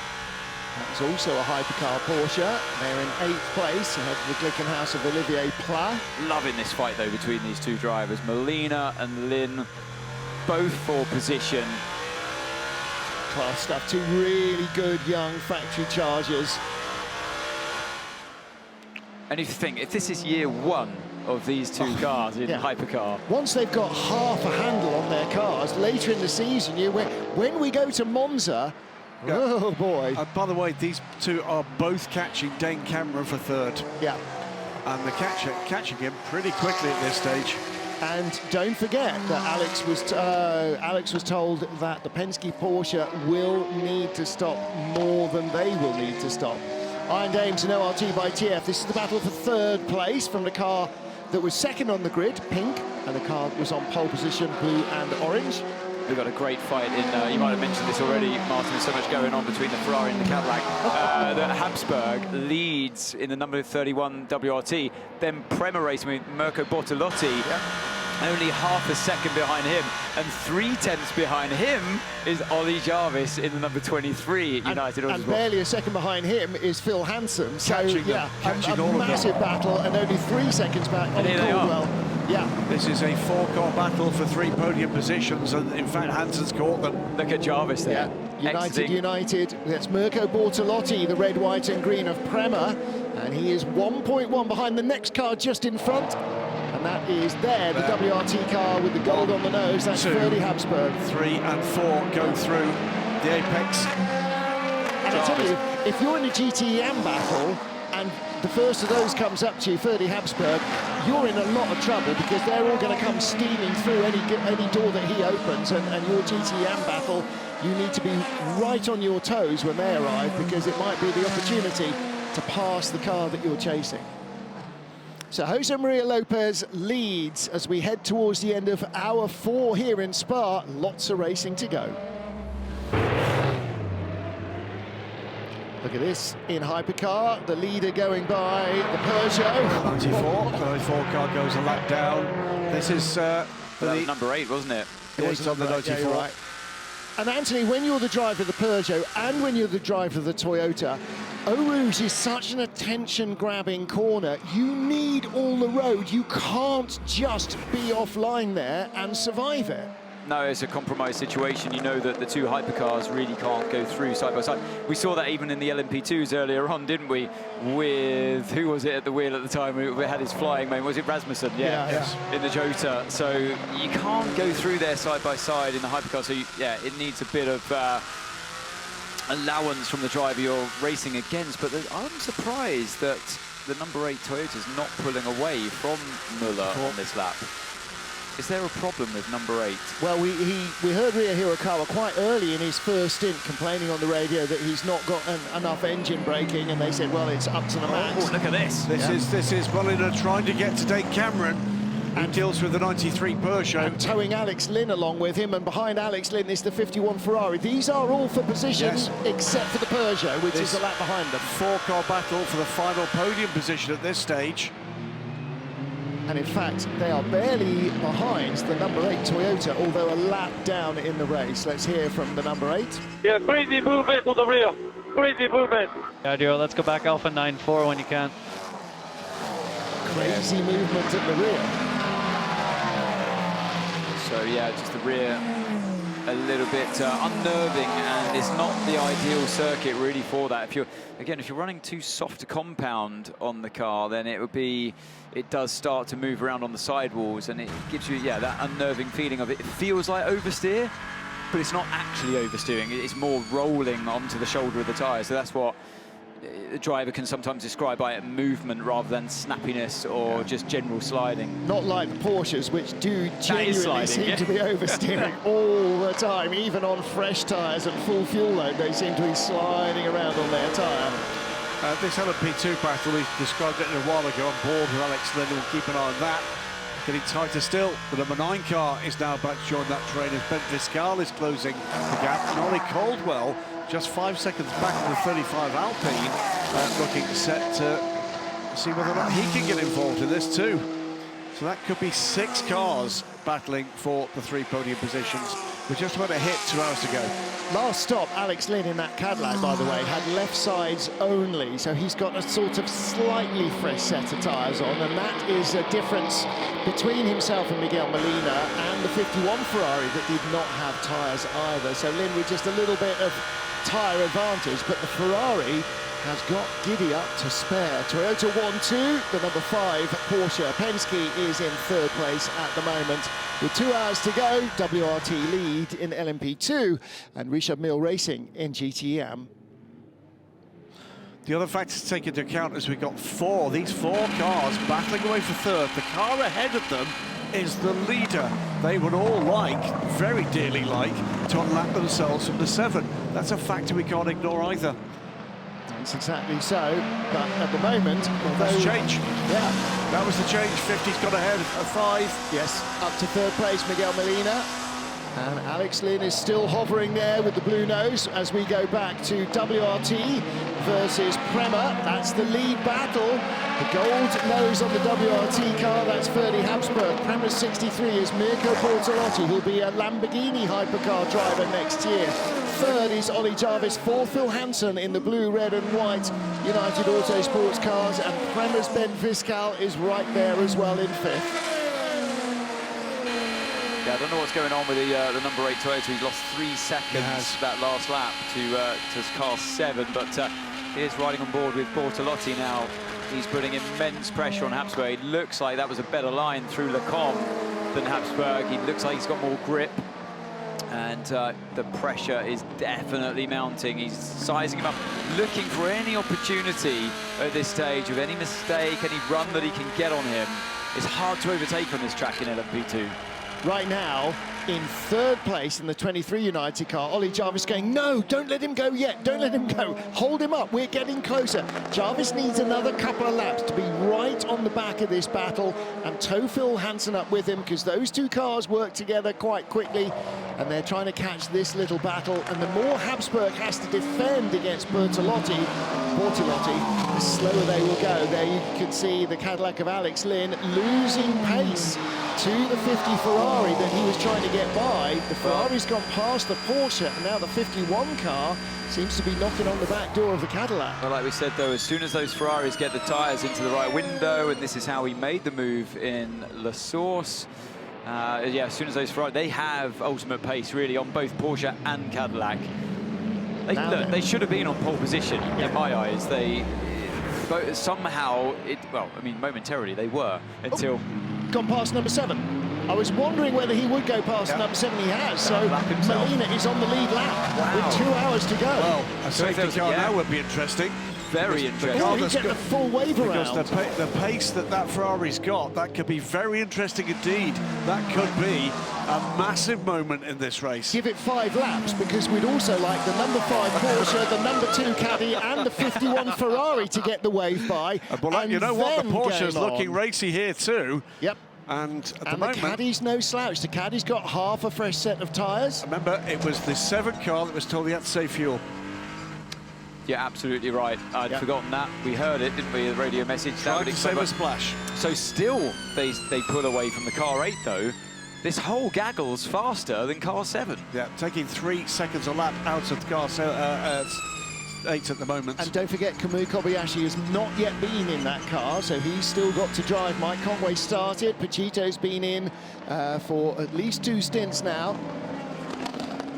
That was also a Hypercar Porsche. They're in 8th place ahead of the Glickenhaus of Olivier Pla. Loving this fight, though, between these two drivers. Molina and Lin, both for position. Class stuff. Two really good young factory chargers. And if you think, if this is year 1 of these two cars in Hypercar. Once they've got half a handle on their cars, later in the season, when we go to Monza, oh boy. By the way, these two are both catching Dane Cameron for third. Yeah. And they're catching him pretty quickly at this stage. And don't forget that Alex was told that the Penske Porsche will need to stop more than they will need to stop. Iron Dames and ORT by TF. This is the battle for third place from the car that was second on the grid, pink, and the car that was on pole position, blue and orange. We've got a great fight in, you might have mentioned this already, Martin, there's so much going on between the Ferrari and the Cadillac. The Habsburg leads in the number 31 WRT, then Prema racing with Mirko Bortolotti, only half a second behind him, and 3/10 behind him is Ollie Jarvis in the number 23 at United. And barely a second behind him is Phil Hansen. So, catching a all massive battle, and only 3 seconds back on Caldwell. Yeah. This is a 4-car battle for 3 podium positions, and in fact, Hansen's caught them. Look at Jarvis there. Yeah. United. That's Mirko Bortolotti, the red, white and green of Prema, and he is 1.1 behind the next car just in front. And that is the WRT car with the gold on the nose. That's Ferdy Habsburg. 3 and 4 go through the apex. And I tell you, if you're in a GTE Am battle and the first of those comes up to you, Ferdy Habsburg, you're in a lot of trouble because they're all going to come steaming through any door that he opens, and your GTE Am battle, you need to be right on your toes when they arrive because it might be the opportunity to pass the car that you're chasing. So Jose Maria Lopez leads as we head towards the end of hour 4 here in Spa. Lots of racing to go. Look at this in Hypercar, the leader going by the Peugeot. 94 car goes a lap down. This is that was number 8, wasn't it? It was on the 94. Yeah, right. And Anthony, when you're the driver of the Peugeot and when you're the driver of the Toyota, Eau Rouge is such an attention-grabbing corner. You need all the road. You can't just be offline there and survive it. No, it's a compromised situation. You know that the two hypercars really can't go through side by side. We saw that even in the LMP2s earlier on, didn't we? With, who was it at the wheel at the time? We had his flying mate. Was it Rasmussen? Yeah. In the Jota. So you can't go through there side by side in the hypercar. So it needs a bit of allowance from the driver you're racing against. But I'm surprised that the number 8 Toyota is not pulling away from Muller on this lap. Is there a problem with number 8? Well, we heard Ria Hirakawa quite early in his first stint complaining on the radio that he's not got enough engine braking, and they said, well, it's up to the max. Oh, look at this. This is Molina trying to get to Dave Cameron, and deals with the 93 Peugeot. And towing Alex Lynn along with him, and behind Alex Lynn is the 51 Ferrari. These are all for position, except for the Peugeot, which is a lap behind them. 4-car battle for the final podium position at this stage. And in fact, they are barely behind the number 8 Toyota, although a lap down in the race. Let's hear from the number 8. Yeah, crazy movement to the rear. Crazy movement. Yeah, Dio, let's go back Alpha 9-4 when you can. Crazy movement at the rear. So yeah, just the rear a little bit unnerving, and it's not the ideal circuit really for that. If you're running too soft a compound on the car, then it does start to move around on the sidewalls, and it gives you that unnerving feeling of it. It feels like oversteer, but it's not actually oversteering. It's more rolling onto the shoulder of the tyre. So that's what the driver can sometimes describe by movement rather than snappiness or just general sliding. Not like the Porsches, which do genuinely seem to be oversteering all the time. Even on fresh tyres and full fuel load, they seem to be sliding around on their tyre. This LMP2 battle, we described it a while ago on board with Alex Lynn. We'll keep an eye on that. Getting tighter still. The number 9 car is now about to join that train as Ben Viscal is closing the gap. And Ollie Caldwell, just 5 seconds back on the 35 Alpine, looking set to see whether or not he can get involved in this too. So that could be 6 cars battling for the 3 podium positions. We're just about to hit 2 hours to go. Last stop, Alex Lynn in that Cadillac, by the way, had left sides only, so he's got a sort of slightly fresh set of tyres on, and that is a difference between himself and Miguel Molina and the 51 Ferrari that did not have tyres either. So Lynn with just a little bit of tyre advantage, but the Ferrari has got giddy up to spare. Toyota 1-2, the number 5 Porsche Penske is in 3rd place at the moment. With 2 hours to go, WRT lead in LMP2 and Richard Mille Racing in GTE Am. The other factor to take into account is we've got these 4 cars battling away for 3rd. The car ahead of them is the leader. They would all very dearly like, to unlap themselves from the 7. That's a factor we can't ignore either. That's exactly so, but at the moment, that's change. Yeah, that was the change. 50's got ahead of 5. Yes, up to 3rd place, Miguel Molina. And Alex Lynn is still hovering there with the blue nose as we go back to WRT versus Prema. That's the lead battle. The gold nose on the WRT car, that's Ferdy Habsburg. Prema's 63 is Mirko Bortolotti, who'll be a Lamborghini hypercar driver next year. 3rd is Ollie Jarvis. 4th, Phil Hansen in the blue, red and white United Auto Sports cars. And Prema's Ben Viscal is right there as well in 5th. Yeah, I don't know what's going on with the number 8 Toyota. He's lost 3 seconds that last lap to car 7, but he is riding on board with Bortolotti now. He's putting immense pressure on Habsburg. It looks like that was a better line through Lecombe than Habsburg. He looks like he's got more grip. And the pressure is definitely mounting. He's sizing him up, looking for any opportunity at this stage of any mistake, any run that he can get on him. It's hard to overtake on this track in LMP2. Right now, in third place in the 23 United car, Ollie Jarvis going, no, don't let him go yet, don't let him go, hold him up, we're getting closer. Jarvis needs another couple of laps to be right on the back of this battle, and tow Phil Hansen up with him, because those two cars work together quite quickly, and they're trying to catch this little battle. And the more Habsburg has to defend against Bortolotti, the slower they will go. There you can see the Cadillac of Alex Lynn losing pace to the 50 Ferrari that he was trying to get by. The Ferrari's gone past the Porsche, and now the 51 car seems to be knocking on the back door of the Cadillac. Well, like we said, though, as soon as those Ferraris get the tyres into the right window, and this is how he made the move in La Source, yeah, as soon as those Ferraris, they have ultimate pace, really, on both Porsche and Cadillac. They should have been on pole position, in my eyes. But somehow, well, I mean, momentarily they were, until... Gone past number 7. I was wondering whether he would go past number 7. He has. So Molina is on the lead lap with 2 hours to go. Well, a safety car now would be interesting. Very interesting. Will he get the full wave around? Because the pace that Ferrari's got, that could be very interesting indeed. That could be a massive moment in this race. Give it 5 laps, because we'd also like the number 5 Porsche, the number 2 Caddy, and the 51 Ferrari to get the wave by. But you know what? The Porsche's looking racy here too. Yep. And at the moment, the Caddy's no slouch. The Caddy's got half a fresh set of tyres. Remember, it was the 7 car that was told he had to save fuel. Yeah, absolutely right. I'd forgotten that. We heard it, didn't we? The radio message. Tried to save a splash. So still, they pull away from the car 8, though. This whole gaggle's faster than car 7. Yeah, taking 3 seconds a lap out of the car 8 at the moment. And don't forget, Kamui Kobayashi has not yet been in that car, so he's still got to drive. Mike Conway started. Pachito's been in for at least 2 stints now.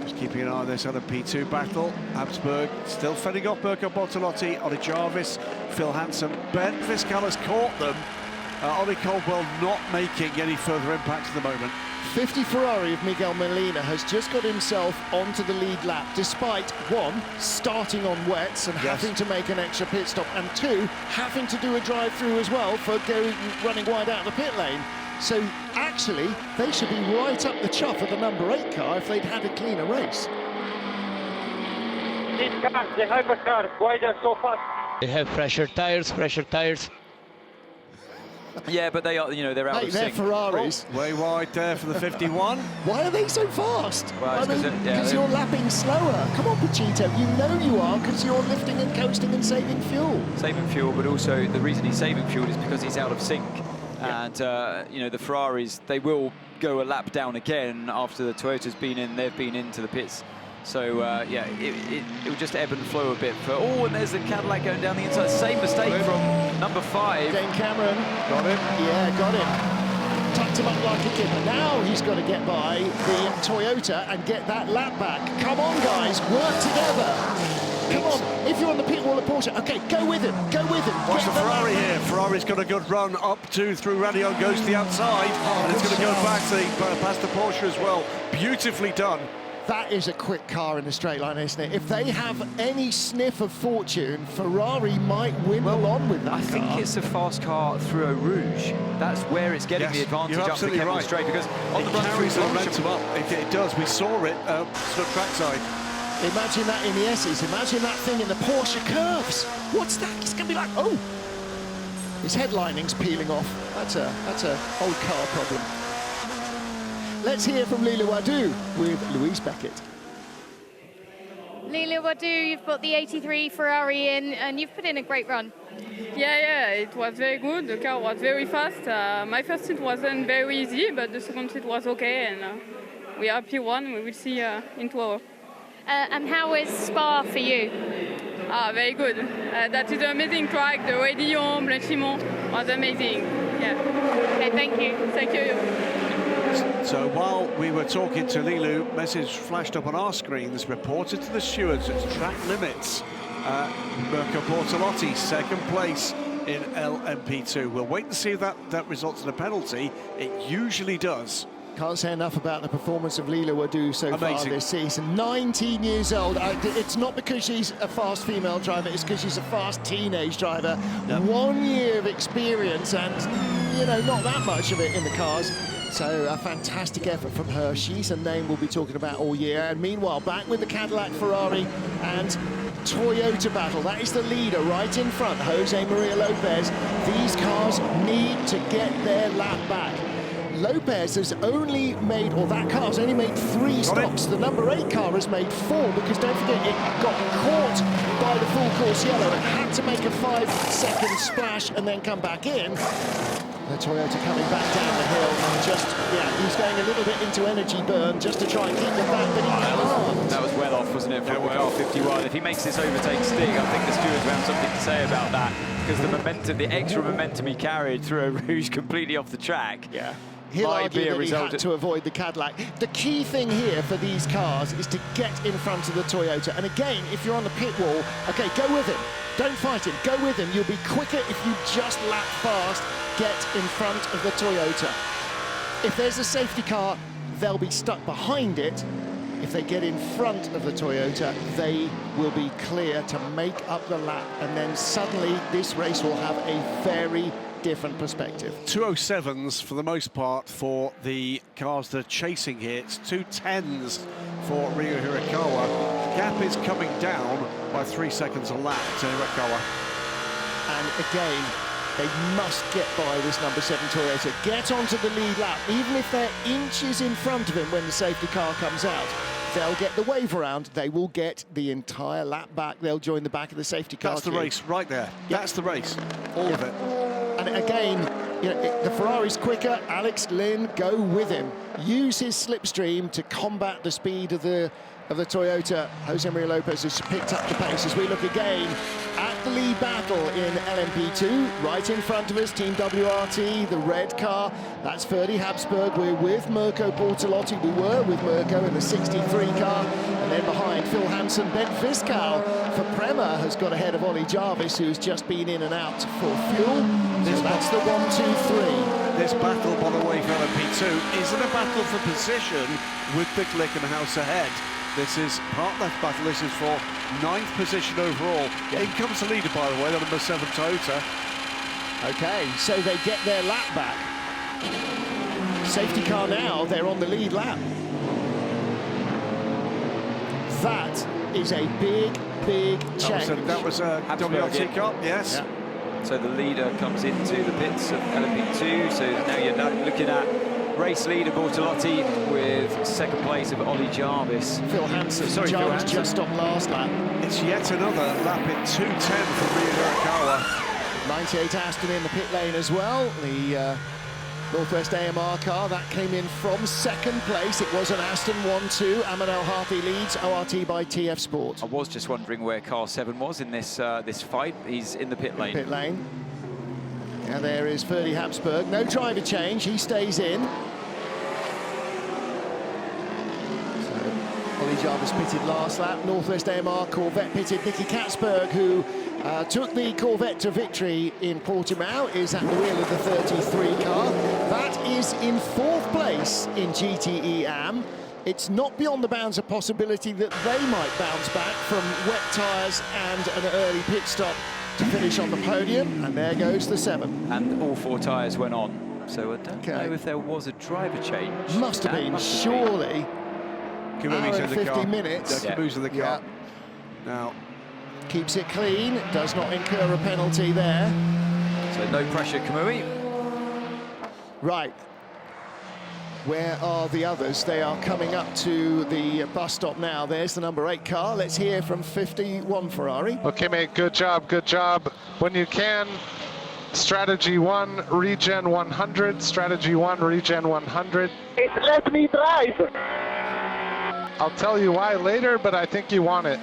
Just keeping an eye on this LMP2 battle. Habsburg still fending off Mirko Bortolotti, Ollie Jarvis, Phil Hansen. Ben Vizcala's caught them. Ollie Caldwell not making any further impact at the moment. 50 Ferrari of Miguel Molina has just got himself onto the lead lap, despite 1, starting on wets and having to make an extra pit stop, and 2, having to do a drive-through as well for running wide out of the pit lane. So actually, they should be right up the chuff of the number 8 car if they'd had a cleaner race. These cars, the Hypercar, why they're so fast? They have fresher tires. Yeah, but they are, you know, they're out of sync. They're Ferraris. Way wide there for the 51. Why are they so fast? Well, because you're lapping slower. Come on, Pachito, you know you are, because you're lifting and coasting and saving fuel. Saving fuel, but also the reason he's saving fuel is because he's out of sync. And, you know, the Ferraris, they will go a lap down again after the Toyota's been in, they've been into the pits. So, yeah, it will just ebb and flow a bit. And there's the Cadillac going down the inside. Same mistake from number 5. Dane Cameron. Got him. Yeah, got him. Tucked him up like a kid. But now he's got to get by the Toyota and get that lap back. Come on, guys, work together. Come on, if you're on the pit wall of Porsche, okay, go with him, Watch the Ferrari here. Ferrari's got a good run up through Radion, goes to the outside, and it's going to go back past the Porsche as well. Beautifully done. That is a quick car in the straight line, isn't it? If they have any sniff of fortune, Ferrari might win along with that car. I think it's a fast car through Eau Rouge. That's where it's getting the advantage up the Kemmel straight, because on the run through momentum up. It does. We saw it sort of trackside. Imagine that in the S's. Imagine that thing in the Porsche curves. What's that? It's going to be like, oh, his headlining's peeling off. That's a old car problem. Let's hear from Lila Wadu with Louise Beckett. Lila Wadu, you've got the 83 Ferrari in, and you've put in a great run. Yeah, it was very good. The car was very fast. My first stint wasn't very easy, but the second stint was okay, and we are P1. We will see in 2 hours. And how is Spa for you? Very good. That is an amazing track. The radio, Blanchimont was amazing. Yeah. Okay, thank you. Thank you. So while we were talking to Lilu, message flashed up on our screens, reported to the stewards at track limits. Mirko Bortolotti, 2nd place in LMP2. We'll wait and see if that results in a penalty. It usually does. Can't say enough about the performance of Leela Wadu so far this season. 19 years old. It's not because she's a fast female driver, it's because she's a fast teenage driver. 1 year of experience and, you know, not that much of it in the cars. So a fantastic effort from her. She's a name we'll be talking about all year. And meanwhile, back with the Cadillac, Ferrari and Toyota battle. That is the leader right in front, Jose Maria Lopez. These cars need to get their lap back. Lopez has only made, or that car's only made 3 stops. The number 8 car has made 4 because don't forget it got caught by the full course yellow and had to make a 5-second splash and then come back in. The Toyota coming back down the hill and just, he's going a little bit into energy burn just to try and keep them back, but he can't. That was well off, wasn't it, from car 51. If he makes this overtake sting, I think the stewards will have something to say about that because the momentum, the extra momentum he carried through a Rouge completely off the track. He'll argue that he had to avoid the Cadillac. The key thing here for these cars is to get in front of the Toyota. And again, if you're on the pit wall, okay, go with him. Don't fight him, go with him. You'll be quicker if you just lap fast, get in front of the Toyota. If there's a safety car, they'll be stuck behind it. If they get in front of the Toyota, they will be clear to make up the lap. And then suddenly this race will have a very different perspective. 207s for the most part for the cars that are chasing here. It's 210s for Ryo Hirakawa. The gap is coming down by 3 seconds a lap to Hirakawa. And again, they must get by this number 7 Toyota. Get onto the lead lap, even if they're inches in front of him when the safety car comes out. They'll get the wave around. They will get the entire lap back. They'll join the back of the safety car. That's the race right there. That's the race. All of it. And again, you know, the Ferrari's quicker. Alex Lynn, go with him. Use his slipstream to combat the speed of the Toyota. Jose Maria Lopez has picked up the pace as we look again at the lead battle in LMP2. Right in front of us, Team WRT, the red car. That's Ferdy Habsburg. We're with Mirko Bortolotti. We were with Mirko in the 63 car. And then behind, Phil Hansen, Ben Fiskal for Prema has got ahead of Ollie Jarvis, who's just been in and out for fuel. So that's the 1, 2, 3. This battle, by the way, for LMP2 isn't a battle for position with the Glickenhaus ahead. This is part of that battle. This is for 9th position overall. In comes the leader, by the way, the number 7 Toyota. Okay, so they get their lap back. Safety car now, they're on the lead lap. That is a big, big change. That was a WRT car, yes. Yeah. So the leader comes into the pits of LMP2. So now you're looking at race leader Bortolotti with second place of Ollie Jarvis. Phil Hansen. Sorry, Jarvis Phil Hansen. just on last lap. It's yet another lap at 2:10 for Ryo Hirakawa. 98 Aston in the pit lane as well. The Northwest AMR car, that came in from second place. It was an Aston 1-2. Amanel Harthy leads, ORT by TF Sport. I was just wondering where car 7 was in this this fight. He's in the pit lane. Pit lane. And there is Ferdy Habsburg. No driver change, he stays in. So, Ollie Jarvis pitted last lap. Northwest AMR Corvette pitted. Nicky Katzberg, who took the Corvette to victory in Portimao, is at the wheel of the 33 car. That is in 4th place in GTE Am. It's not beyond the bounds of possibility that they might bounce back from wet tyres and an early pit stop to finish on the podium, and there goes the 7. And all 4 tyres went on. So I don't know if there was a driver change. Must have been, surely. Kamumi's in the 50 car. minutes. Kamumi's in the car. Now. Keeps it clean, does not incur a penalty there. So no pressure, Kamui. Right. Where are the others? They are coming up to the bus stop now. There's the number 8 car. Let's hear from 51 Ferrari. Okay, mate, good job, good job. When you can, strategy 1, regen 100. Strategy 1, regen 100. It's let me drive. I'll tell you why later, but I think you want it.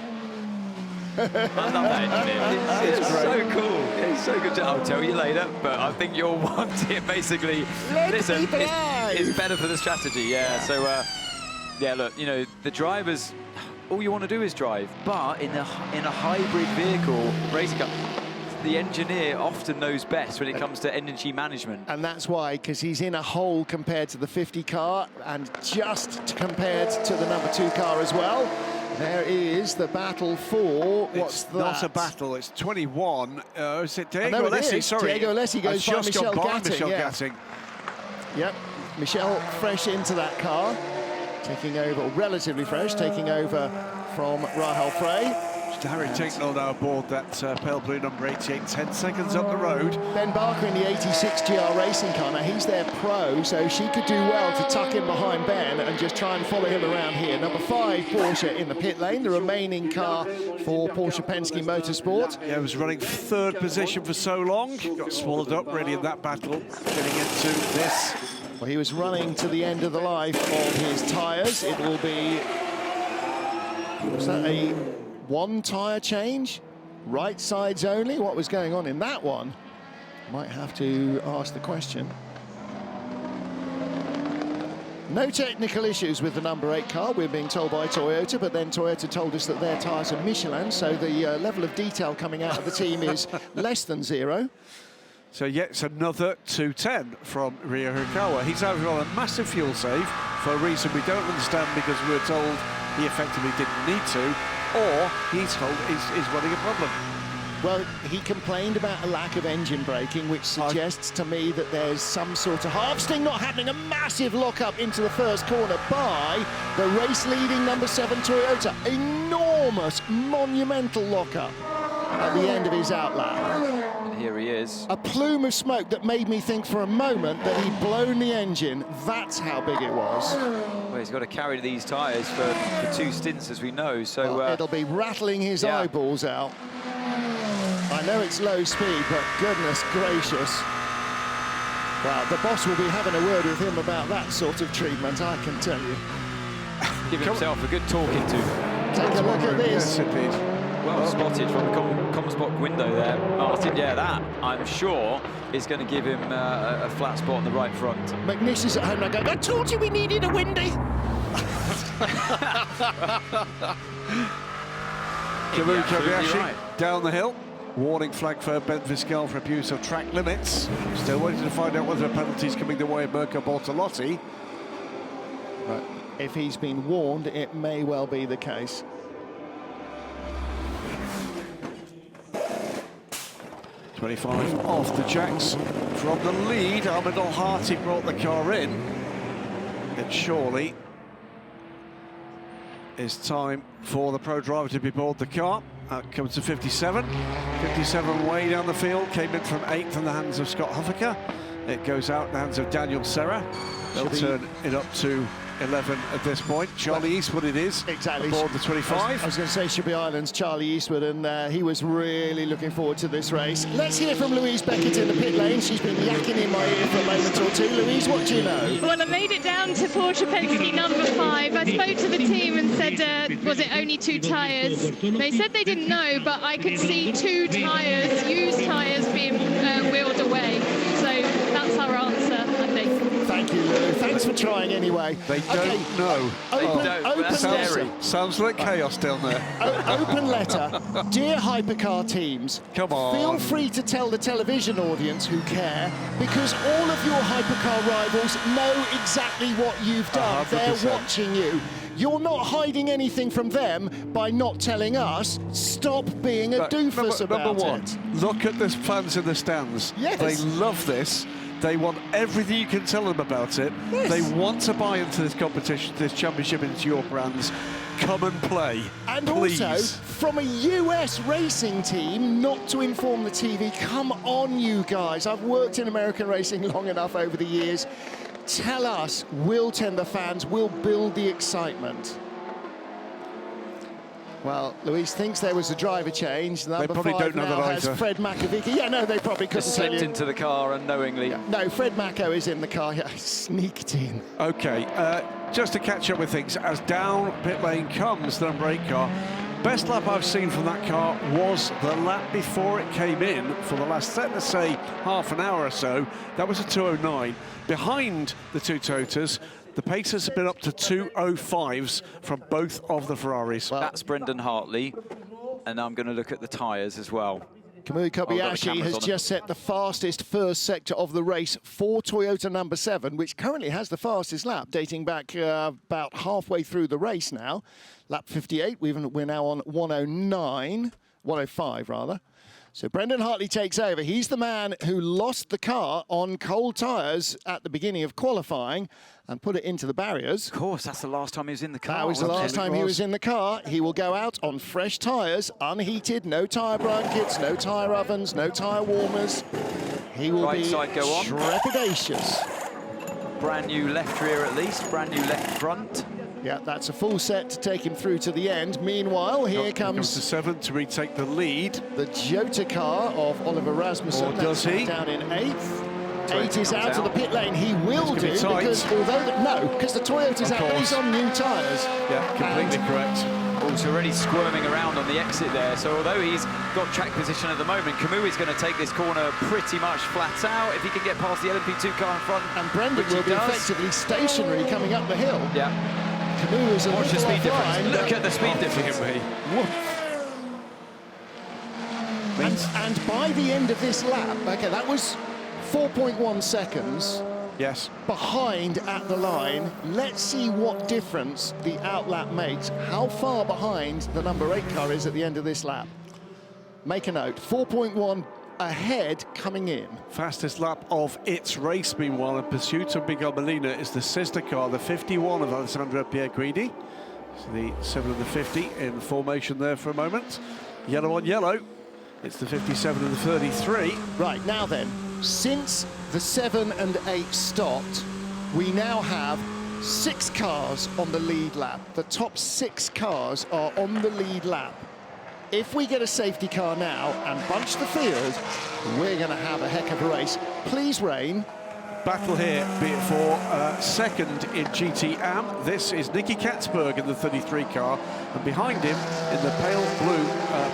I love that engineer. It's so cool. It's so good. I'll tell you later, but I think you'll want it. Basically, listen, it's better for the strategy. Yeah. So, yeah. Look, you know, the drivers, all you want to do is drive, but in a hybrid vehicle, racing car, the engineer often knows best when it comes to energy management. And that's why, because he's in a hole compared to the 50 car and just compared to the number 2 car as well. There is the battle for, what's that? Not a battle, it's 21. Is it Diego No, it Alessi? is. Sorry. Diego Alessi goes by just Michel gone by Gatting. Michel Yeah. Gatting. Yep, Michel fresh into that car, taking over, or relatively fresh, taking over from Rahal Frey. Harry Tinknell now aboard that pale blue number 88, 10 seconds up the road. Ben Barker in the 86 GR racing car. Now, he's their pro, so she could do well to tuck in behind Ben and just try and follow him around here. Number 5, Porsche in the pit lane, the remaining car for Porsche Penske Motorsport. Yeah, was running 3rd position for so long. Got swallowed up really in that battle, getting into this. Well, he was running to the end of the life of his tyres. It will be... Was that a 1 tyre change? Right sides only? What was going on in that one? Might have to ask the question. No technical issues with the number 8 car, we're being told by Toyota, but then Toyota told us that their tyres are Michelin, so the level of detail coming out of the team is less than 0. So yet another 210 from Ryo Hirakawa. He's having on a massive fuel save for a reason we don't understand, because we were told he effectively didn't need to, or he's told is running a problem. Well, he complained about a lack of engine braking, which suggests to me that there's some sort of harvesting not happening. A massive lock-up into the first corner by the race-leading number 7 Toyota. Enormous, monumental lock-up at the end of his outlap. And here he is. A plume of smoke that made me think for a moment that he'd blown the engine. That's how big it was. Well, he's got to carry these tyres for 2 stints, as we know. So well, it'll be rattling his eyeballs out. I know it's low speed, but goodness gracious. Well, the boss will be having a word with him about that sort of treatment, I can tell you. Give himself a good talking to. Take a look at this. Yes, indeed. Well spotted from the Comspot window there, Martin. Yeah, that, I'm sure, is going to give him a flat spot on the right front. McNish is at home now going, I told you we needed a windy. Kamu Kobayashi right. down the hill. Warning flag for Ben Fiscal for abuse of track limits. Still waiting to find out whether a penalty's coming the way of Mirko Bortolotti. But if he's been warned, it may well be the case. .25 off the jacks from the lead. Ahmed Al-Hati brought the car in. It surely is time for the pro driver to be aboard the car. Out comes to 57. 57 way down the field, came in from 8th in the hands of Scott Huffaker. It goes out in the hands of Daniel Serra. They'll turn it up to 11 at this point. Charlie Eastwood it is, exactly. aboard the 25. I was going to say should be Ireland's Charlie Eastwood, and he was really looking forward to this race. Let's hear from Louise Beckett in the pit lane. She's been yakking in my ear for a moment or two. Louise, what do you know? Well, I made it down to Porsche Penske number 5. I spoke to the team and said, was it only 2 tyres? They said they didn't know, but I could see 2 tyres, used tyres, being wheeled away. So that's our answer, I think. Thank you, Lou. Thanks for trying anyway. They don't know. Sounds like chaos down there. Open letter. Dear Hypercar teams, come on. Feel free to tell the television audience who care, because all of your Hypercar rivals know exactly what you've done. 100%. They're watching you. You're not hiding anything from them by not telling us. Stop being a doofus about number one, it. Look at the fans in the stands. Yes. They love this. They want everything you can tell them about it. Yes. They want to buy into this competition, this championship, into your brands. Come and play, And please. also, from a US racing team, not to inform the TV. Come on, you guys. I've worked in American racing long enough over the years. Tell us, we'll tend the fans, we'll build the excitement. Well, Louise thinks there was a driver change. Number They probably 5 don't know now that has either. Fred Makovic. Yeah, no, they probably couldn't Just tell slipped you. into the car unknowingly. No, Fred Mako is in the car. Yeah, sneaked in. Okay, just to catch up with things, as down pit lane comes the number 8 car. Best lap I've seen from that car was the lap before it came in for the last, let's say, half an hour or so. That was a 2:09. Behind the 2 Toyotas, the paces have been up to 2:05s from both of the Ferraris. That's Brendan Hartley, and I'm going to look at the tyres as well. Kamui Kobayashi has just set the fastest first sector of the race for Toyota number 7, which currently has the fastest lap, dating back about halfway through the race now. Lap 58, we're now on 105 rather. So Brendan Hartley takes over. He's the man who lost the car on cold tyres at the beginning of qualifying and put it into the barriers. Of course, that's the last time he was in the car. That was the last time he was in the car. He will go out on fresh tyres, unheated, no tyre blankets, no tyre ovens, no tyre warmers. He will be trepidatious. Brand new left rear at least, brand new left front. Yeah, that's a full set to take him through to the end. Meanwhile, here comes the 7 to retake the lead. The Jota car of Oliver Rasmussen. Or does he? Down in 8th. 8 is out of the pit lane. He will do because because the Toyota's out, but he's on new tyres. Yeah, completely correct. He's already squirming around on the exit there. So although he's got track position at the moment, Kamui's going to take this corner pretty much flat out if he can get past the LMP2 car in front. And Brendan will be effectively stationary coming up the hill. Yeah. Kamui's watch the speed difference. Look at the speed difference. And by the end of this lap, okay, that was 4.1 seconds. Yes. Behind at the line. Let's see what difference the outlap makes. How far behind the number 8 car is at the end of this lap. Make a note, 4.1 ahead coming in. Fastest lap of its race, meanwhile, in pursuit of Miguel Molina is the sister car, the 51 of Alessandro Pierguidi. So the 7 and the 50 in formation there for a moment. Yellow on yellow. It's the 57 and the 33. Right, now then, since the 7 and 8 stopped, we now have 6 cars on the lead lap. The top 6 cars are on the lead lap. If we get a safety car now and bunch the field, we're going to have a heck of a race. Please, Rain. Battle here, be it for second in GT Am. This is Nicky Katzberg in the 33 car, and behind him in the pale blue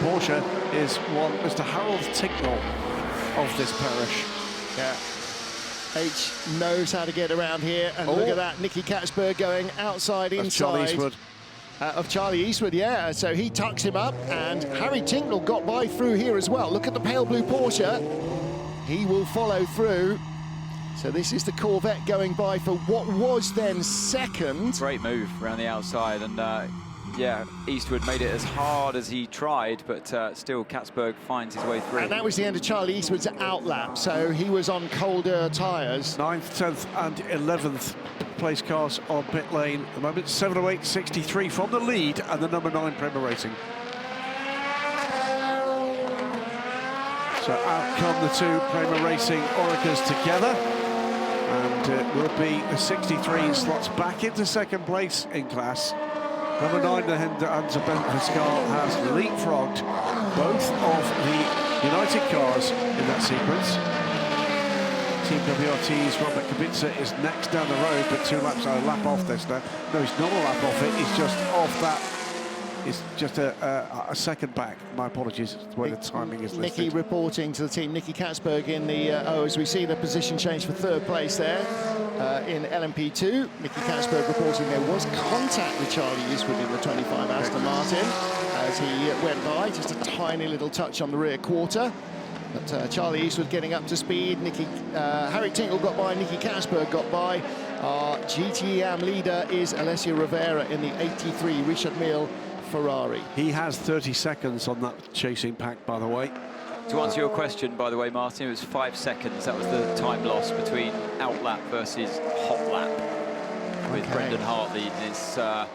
Porsche is one Mr. Harold Ticknell of this parish. Yeah. H knows how to get around here, and look at that, Nicky Katzberg going outside, inside. Charlie Eastwood. Of Charlie Eastwood, yeah. So he tucks him up, and Harry Tinknell got by through here as well. Look at the pale blue Porsche. He will follow through. So this is the Corvette going by for what was then second. Great move around the outside, and yeah, Eastwood made it as hard as he tried, but still Katzberg finds his way through. And that was the end of Charlie Eastwood's outlap, so he was on colder tyres. 9th, 10th and 11th place cars on pit lane at the moment. 7:08.63 from the lead and the number 9 Prema Racing. So out come the 2 Prema Racing Orekas together, and it will be the 63 slots back into second place in class. Number 9, the Hansa Benfiskar, has leapfrogged both of the United cars in that sequence. Team WRT's Robert Kubica is next down the road, but 2 laps are a lap off this now. No, he's not a lap off it, he's just off that. It's just a second back. My apologies, the way the timing is listed. Nicky reporting to the team. Nicky Katzberg in the, as we see the position change for 3rd place there in LMP2. Nicky Katzberg reporting there was contact with Charlie Eastwood in the 25 Aston Martin as he went by, just a tiny little touch on the rear quarter. But Charlie Eastwood getting up to speed. Harry Tinknell got by, Nicky Katzberg got by. Our GT Am leader is Alessio Rivera in the 83 Richard Mille Ferrari. He has 30 seconds on that chasing pack, by the way. To answer your question, by the way, Martin, it was 5 seconds. That was the time loss between outlap versus hot lap with Brendan Hartley. It's, the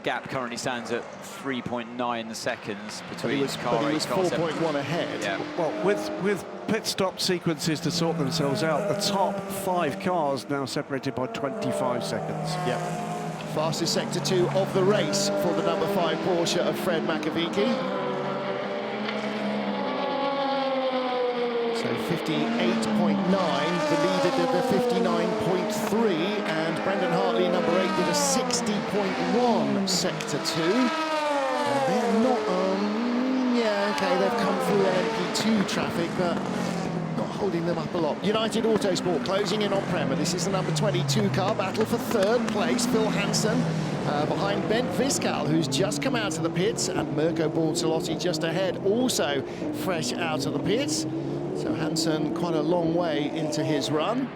gap currently stands at 3.9 seconds between car 8 he was 4.1 ahead. Yeah. Well, with pit stop sequences to sort themselves out, the top 5 cars now separated by 25 seconds. Yeah. Fastest sector 2 of the race for the number 5 Porsche of Fred Makovici. So 58.9, the leader did a 59.3, and Brendan Hartley, number 8, did a 60.1 sector 2. And they're not, yeah, okay, they've come through LMP2 traffic, but not holding them up a lot. United Autosport closing in on Prema. This is the number 22 car, battle for 3rd place. Phil Hansen behind Ben Viscal, who's just come out of the pits, and Mirko Bortolotti just ahead, also fresh out of the pits. So Hansen quite a long way into his run.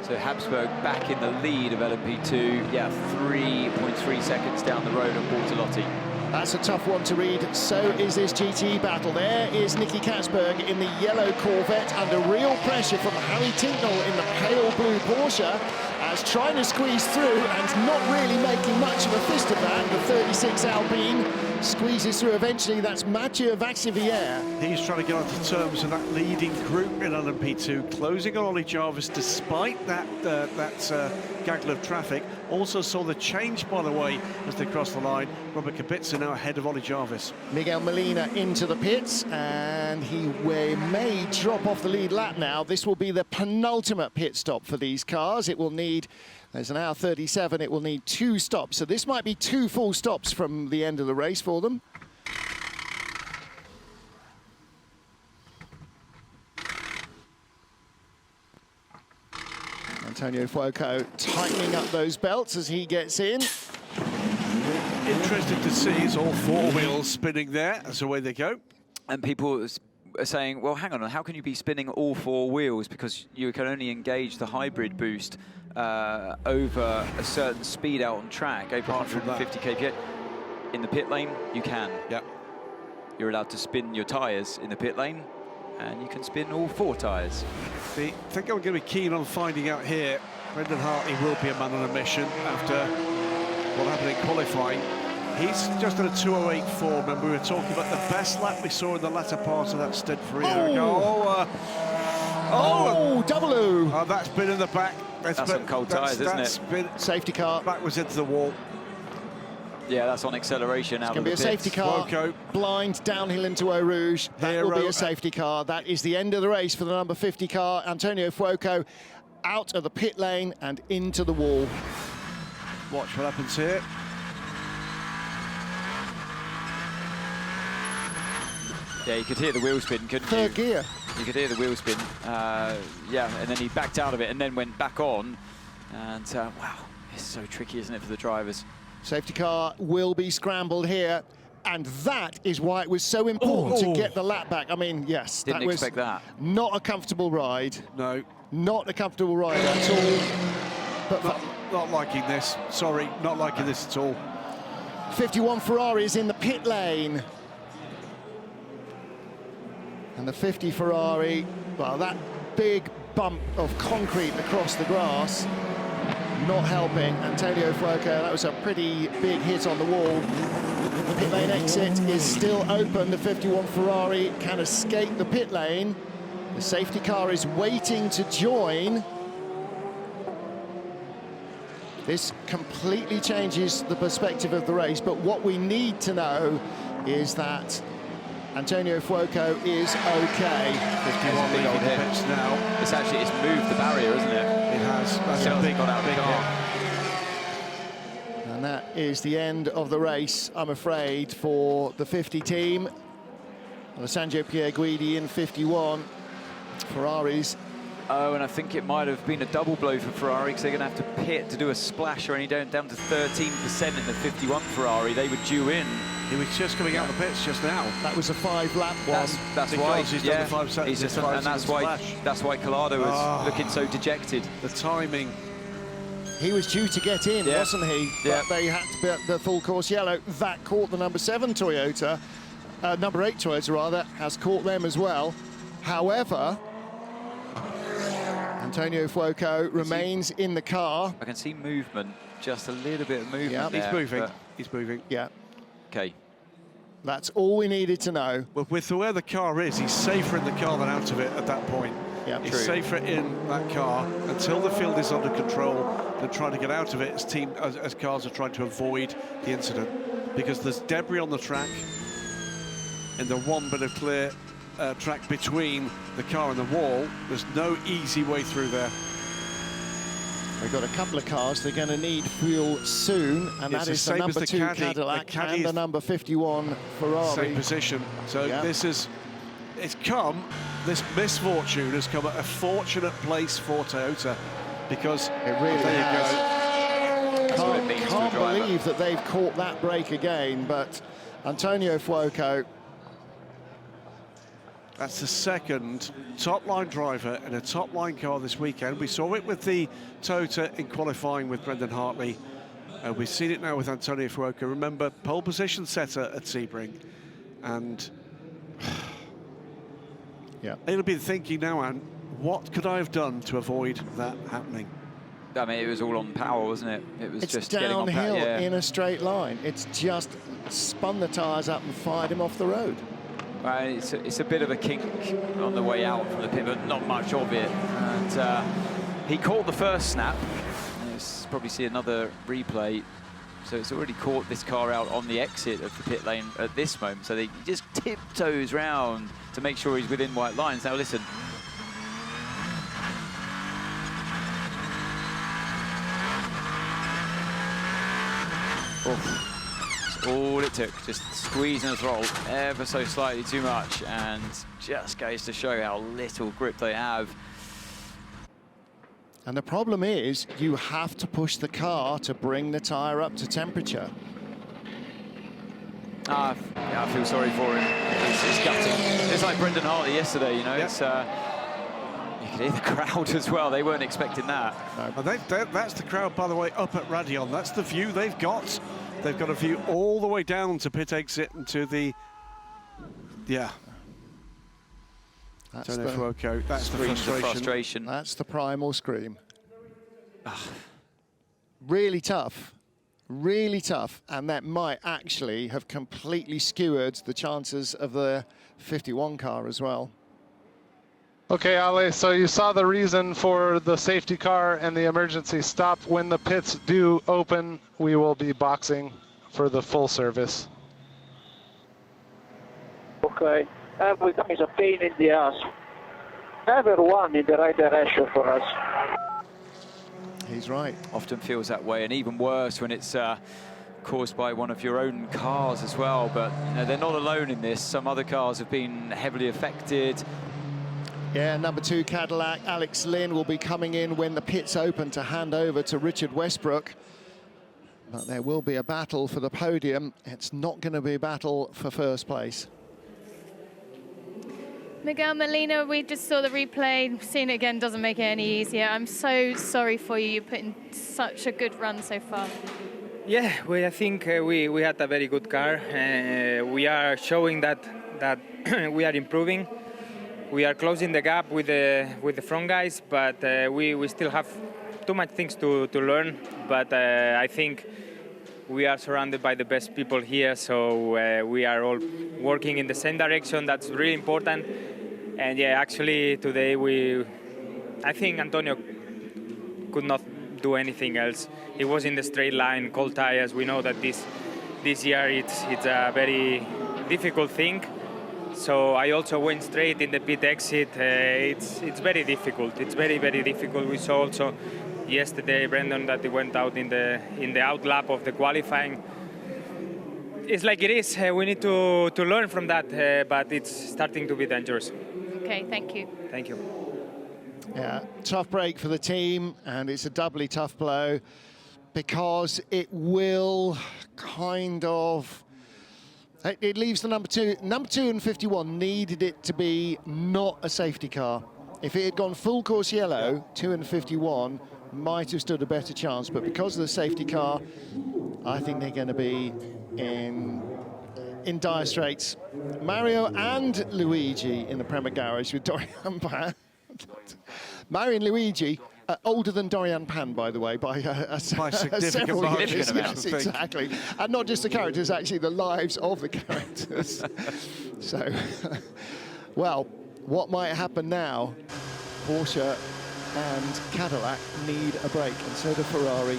So Habsburg back in the lead of LMP2. Yeah, 3.3 seconds down the road of Bortolotti. That's a tough one to read. So is this GTE battle. There is Nicky Katzberg in the yellow Corvette under real pressure from Harry Tinknell in the pale blue Porsche, as trying to squeeze through and not really making much of a fist of that. The 36 Alpine squeezes through eventually. That's Mathieu Vaxivière. He's trying to get onto terms with that leading group in LMP2, closing on Ollie Jarvis despite that gaggle of traffic. Also saw the change, by the way, as they crossed the line. Robert Kubica now ahead of Ollie Jarvis. Miguel Molina into the pits, and he may drop off the lead lap now. This will be the penultimate pit stop for these cars. It will need, there's an hour 37, it will need 2 stops. So this might be 2 full stops from the end of the race for them. Antonio Fuoco tightening up those belts as he gets in. Interesting to see is all 4 wheels spinning there. That's the way they go. And people are saying, well, hang on, how can you be spinning all 4 wheels? Because you can only engage the hybrid boost over a certain speed out on track, over 150 kph. In the pit lane, you can. Yep. You're allowed to spin your tyres in the pit lane, and you can spin all 4 tyres. I think I'm going to be keen on finding out here. Brendan Hartley will be a man on a mission after what happened in qualifying. He's just at a 2:08 form, and we were talking about the best lap we saw in the latter part of that stint for a year ago. Double O! Oh, that's been in the back. That's some cold tyres, isn't it? Been safety car. Backwards into the wall. Yeah, that's on acceleration out of the It's going to be a safety car, Fuoco. blind downhill into Eau Rouge. That will be a safety car. That is the end of the race for the number 50 car. Antonio Fuoco out of the pit lane and into the wall. Watch what happens here. Yeah, you could hear the wheel spin, couldn't you? Third gear. You could hear the wheel spin. Yeah, and then he backed out of it and then went back on. And wow, it's so tricky, isn't it, for the drivers? Safety car will be scrambled here, and that is why it was so important to get the lap back. I mean, yes, Didn't expect that. Not a comfortable ride. No. Not a comfortable ride at all. But not liking this. Sorry, not liking this at all. 51 Ferrari is in the pit lane. And the 50 Ferrari, well, that big bump of concrete across the grass, not helping Antonio Fuoco. That was a pretty big hit on the wall. The pit lane exit is still open. The 51 Ferrari can escape the pit lane. The safety car is waiting to join. This completely changes the perspective of the race, but what we need to know is that Antonio Fuoco is okay. 51 big old hit now. It's moved the barrier, isn't it? It has. That's a big, got out big the car. And that is the end of the race, I'm afraid, for the 50 team. Alessandro Pierre Guidi in 51. Ferraris. Oh, and I think it might have been a double blow for Ferrari because they're going to have to pit to do a splash, or only down to 13% in the 51 Ferrari. They were due in. He was just coming out of the pits just now. That was a 5-lap one. That's why. He's done the 5 seconds. And that's why Collado was looking so dejected. The timing. He was due to get in, wasn't he? But they had to put the full course yellow. That caught the number 7 Toyota. Number 8 Toyota, rather, has caught them as well. However, Antonio Fuoco remains in the car. I can see movement, just a little bit of movement. Yeah, there, he's moving. He's moving. Yeah. Okay. That's all we needed to know. Well, with where the car is, he's safer in the car than out of it at that point. Yeah, he's safer in that car until the field is under control than trying to get out of it as cars are trying to avoid the incident. Because there's debris on the track, and the one bit of clear track between the car and the wall. There's no easy way through there. We've got a couple of cars. They're going to need fuel soon, and that is the number 2 Cadillac and the number 51 Ferrari. Same position. So this misfortune has come at a fortunate place for Toyota, because it really there has. you go. That's what it means to a Can't driver. believe that they've caught that break again, but Antonio Fuoco. That's the second top-line driver in a top-line car this weekend. We saw it with the Tota in qualifying with Brendan Hartley. We've seen it now with Antonio Fuoco. Remember, pole position setter at Sebring. And yeah, it'll be thinking now, Anne, what could I have done to avoid that happening? I mean, it was all on power, wasn't it? It was It's just getting on downhill power. Yeah. in a straight line. It's just spun the tyres up and fired him off the road. It's a bit of a kink on the way out from the pit, but not much of it. And he caught the first snap. Let's probably see another replay. So it's already caught this car out on the exit of the pit lane at this moment. So he just tiptoes round to make sure he's within white lines. Now listen. Oof. All it took, just squeezing the throttle ever so slightly too much, and just goes to show how little grip they have. And the problem is, you have to push the car to bring the tyre up to temperature. Yeah, I feel sorry for him. It's gutting. It's like Brendan Hartley yesterday, you know. It's you can hear the crowd as well. They weren't expecting that. No. That's the crowd, by the way, up at Radion. That's the view they've got. They've got a view all the way down to pit exit and to the... Yeah. That's Antonio Fuoco. That's the frustration. That's the primal scream. Really tough. Really tough. And that might actually have completely skewered the chances of the 51 car as well. Okay, Ale, so you saw the reason for the safety car and the emergency stop. When the pits do open, we will be boxing for the full service. Okay, everything is a pain in the ass. Never one in the right direction for us. He's right. Often feels that way, and even worse when it's caused by one of your own cars as well. But you know, they're not alone in this. Some other cars have been heavily affected. Yeah, number 2 Cadillac, Alex Lynn, will be coming in when the pits open to hand over to Richard Westbrook. But there will be a battle for the podium. It's not going to be a battle for first place. Miguel Molina, we just saw the replay. Seeing it again doesn't make it any easier. I'm so sorry for you. You put in such a good run so far. Yeah, I think we had a very good car. We are showing that we are improving. We are closing the gap with the front guys, but we still have too much things to learn. But I think we are surrounded by the best people here, so we are all working in the same direction. That's really important. And yeah, actually today I think Antonio could not do anything else. He was in the straight line, cold tires. We know that this year it's a very difficult thing. So I also went straight in the pit exit. It's very difficult. It's very, very difficult. We saw also yesterday, Brendan, that he went out in the out lap of the qualifying. It's like it is. We need to learn from that, but it's starting to be dangerous. Okay, thank you. Thank you. Yeah, tough break for the team, and it's a doubly tough blow because it will kind of... It leaves the number 2. Number 2 and 51 needed it to be not a safety car. If it had gone full course yellow, 2 and 51 might have stood a better chance. But because of the safety car, I think they're going to be in dire straits. Mario and Luigi in the Prema Garage with Dorian Pan. Mario and Luigi, older than Dorian Pan, by the way, by several years. Yes, exactly. And not just the characters, actually the lives of the characters. So, well, what might happen now? Porsche and Cadillac need a break, and so do Ferrari.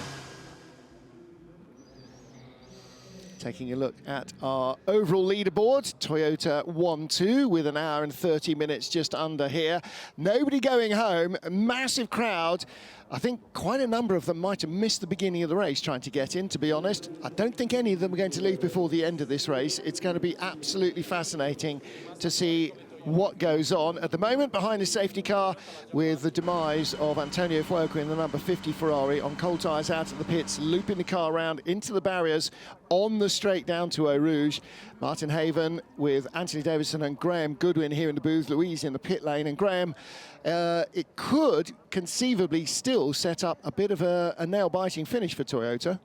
Taking a look at our overall leaderboard, Toyota 1-2 with an hour and 30 minutes just under here. Nobody going home, a massive crowd. I think quite a number of them might have missed the beginning of the race trying to get in, to be honest. I don't think any of them are going to leave before the end of this race. It's going to be absolutely fascinating to see what goes on. At the moment, behind the safety car, with the demise of Antonio Fuoco in the number 50 Ferrari, on cold tyres out of the pits, looping the car around into the barriers on the straight down to Eau Rouge. Martin Haven with Anthony Davidson and Graham Goodwin here in the booth, Louise in the pit lane. And Graham, it could conceivably still set up a bit of a nail-biting finish for Toyota.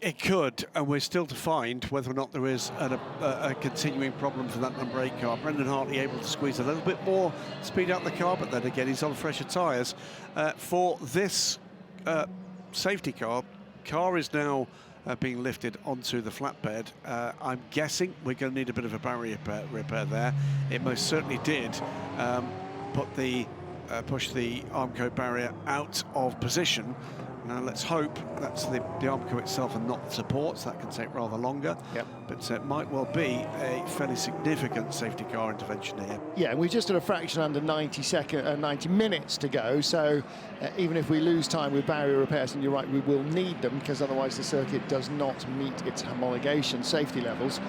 It could, and we're still to find whether or not there is a continuing problem for that number 8 car. Brendan Hartley able to squeeze a little bit more speed out the car, but then again he's on fresher tyres. For this safety car is now being lifted onto the flatbed. I'm guessing we're going to need a bit of a barrier repair there. It most certainly did push the Armco barrier out of position. Now let's hope that's the Armco itself and not the supports. That can take rather longer. Yep. But it might well be a fairly significant safety car intervention here. Yeah, and we've just got a fraction under 90 minutes to go. So even if we lose time with barrier repairs, and you're right, we will need them, because otherwise the circuit does not meet its homologation safety levels.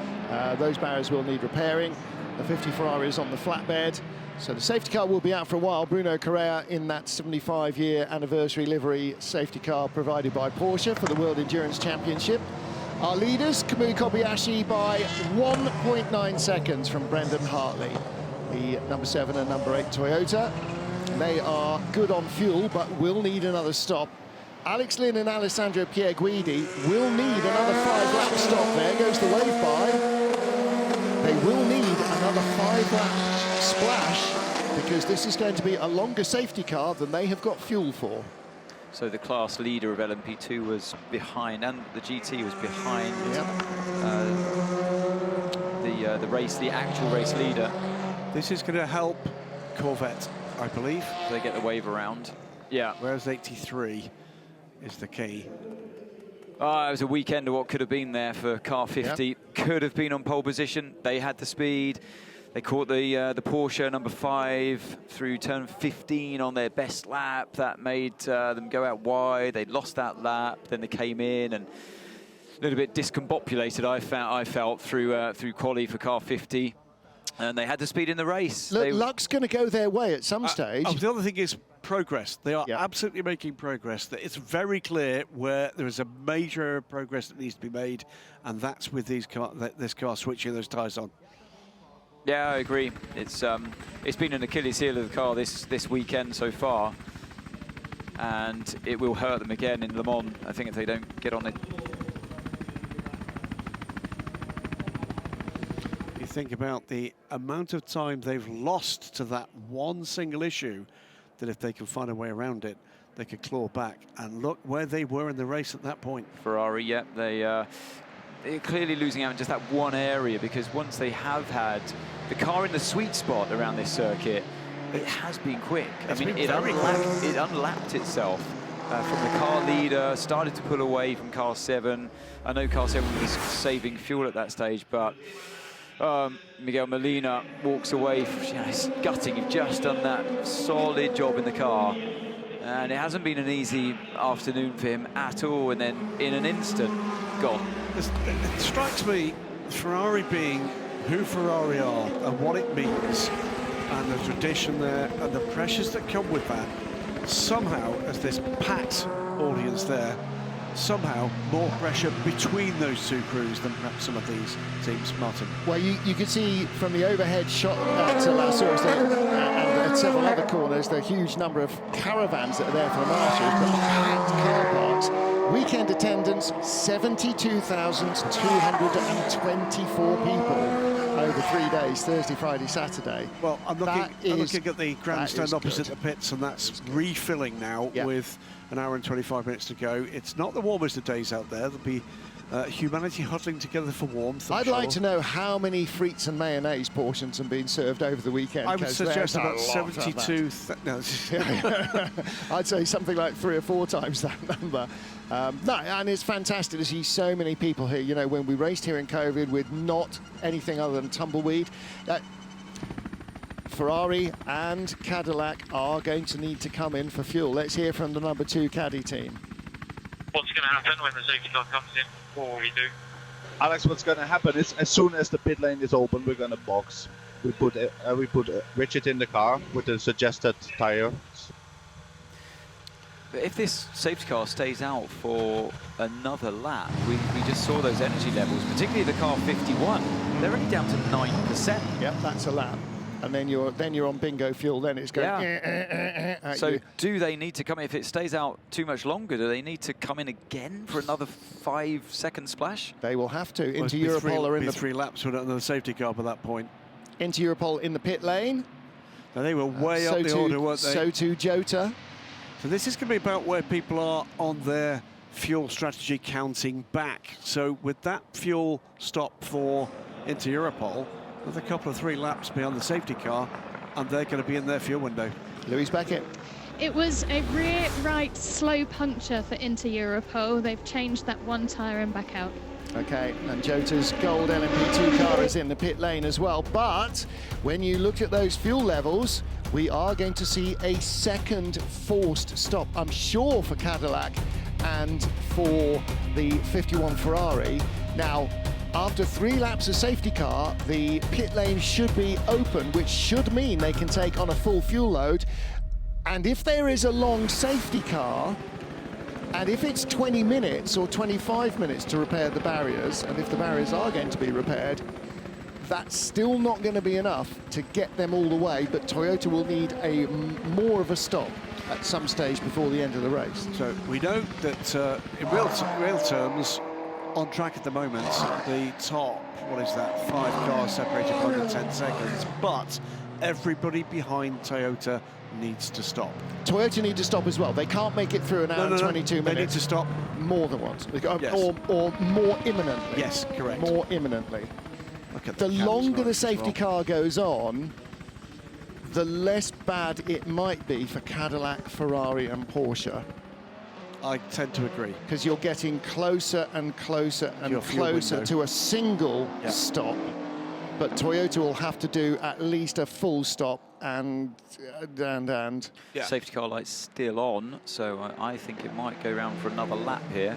Those barriers will need repairing. The 50 Ferrari is on the flatbed. So the safety car will be out for a while. Bruno Correa in that 75-year anniversary livery safety car provided by Porsche for the World Endurance Championship. Our leaders, Kamui Kobayashi, by 1.9 seconds from Brendan Hartley, the number 7 and number 8 Toyota. They are good on fuel, but will need another stop. Alex Lynn and Alessandro Pierguidi will need another 5-lap stop. There goes the wave by. They will need another 5-lap splash, because this is going to be a longer safety car than they have got fuel for. So the class leader of LMP2 was behind, and the GT was behind the actual race leader. This is going to help Corvette, I believe. They get the wave around. Yeah. Whereas 83 is the key. Oh, it was a weekend of what could have been there for car 50. Yep. Could have been on pole position. They had the speed. They caught the Porsche number 5 through turn 15 on their best lap. That made them go out wide. They lost that lap. Then they came in and a little bit discombobulated, I felt through quali for car 50. And they had the speed in the race. Look, luck's going to go their way at some stage. The other thing is progress. They are absolutely making progress. It's very clear where there is a major progress that needs to be made, and that's with this car switching those tyres on. Yeah, I agree. It's been an Achilles heel of the car this weekend so far, and it will hurt them again in Le Mans, I think, if they don't get on it. You think about the amount of time they've lost to that one single issue, that if they can find a way around it, they could claw back. And look where they were in the race at that point. Ferrari, yeah, they're clearly losing out in just that one area, because once they have had the car in the sweet spot around this circuit, it has been quick. I mean, it unlapped itself from the car leader, started to pull away from car 7. I know car 7 was saving fuel at that stage, but Miguel Molina walks away, he's gutting. You've just done that solid job in the car, and it hasn't been an easy afternoon for him at all, and then in an instant, gone. It strikes me, Ferrari being who Ferrari are and what it means, and the tradition there and the pressures that come with that, somehow, as this packed audience there, somehow more pressure between those two crews than perhaps some of these teams, Martin. Well, you could see from the overhead shot at La Source and at several other corners the huge number of caravans that are there for the marshals, but packed car parks. Weekend attendance, 72,224 people over 3 days, Thursday, Friday, Saturday. Well, I'm looking at the grandstand opposite the pits, and that's refilling now with an hour and 25 minutes to go. It's not the warmest of days out there. There'll be humanity huddling together for warmth. I'd like to know how many frites and mayonnaise portions have been served over the weekend. I would suggest about 72. No. I'd say something like 3 or 4 times that number. No, and it's fantastic to see so many people here. You know, when we raced here in COVID with not anything other than tumbleweed, Ferrari and Cadillac are going to need to come in for fuel. Let's hear from the number 2 Caddy team. What's going to happen when the safety car comes in? What will we do? Alex, what's going to happen is as soon as the pit lane is open, we're going to box. we put Richard in the car with the suggested tire. But if this safety car stays out for another lap, we just saw those energy levels, particularly the car 51. They're only down to 9%. Yep, that's a lap. And then you're on bingo fuel. Then it's going. Yeah. So do they need to come if it stays out too much longer? Do they need to come in again for another 5-second splash? They will have to Well, into Europol or in the 3 laps with another safety car by that point. Into Europol in the pit lane. Now they were way up the order, weren't they? So too Jota. So this is going to be about where people are on their fuel strategy counting back. So with that fuel stop for into Europol, with a couple of 3 laps beyond the safety car, and they're going to be in their fuel window. Louise Beckett. It was a rear right slow puncture for Inter Europol. They've changed that one tyre and back out. Okay, and Jota's gold LMP2 car is in the pit lane as well. But when you look at those fuel levels, we are going to see a second forced stop, I'm sure, for Cadillac and for the 51 Ferrari. Now, after 3 laps of safety car, the pit lane should be open, which should mean they can take on a full fuel load. And if there is a long safety car, and if it's 20 minutes or 25 minutes to repair the barriers, and if the barriers are going to be repaired, that's still not going to be enough to get them all the way, but Toyota will need more of a stop at some stage before the end of the race. So we know that in real terms, on track at the moment, the top, what is that, 5 cars separated by under 10 seconds, but everybody behind Toyota needs to stop. Toyota need to stop as well. They can't make it through an hour and 22 minutes. They need to stop more than once, yes. or more imminently. Yes, correct. More imminently. Look at the longer the safety car goes on, the less bad it might be for Cadillac, Ferrari and Porsche. I tend to agree. Because you're getting closer and closer and closer to a single stop. But Toyota will have to do at least a full stop and. Yeah. Safety car light's still on, so I think it might go round for another lap here.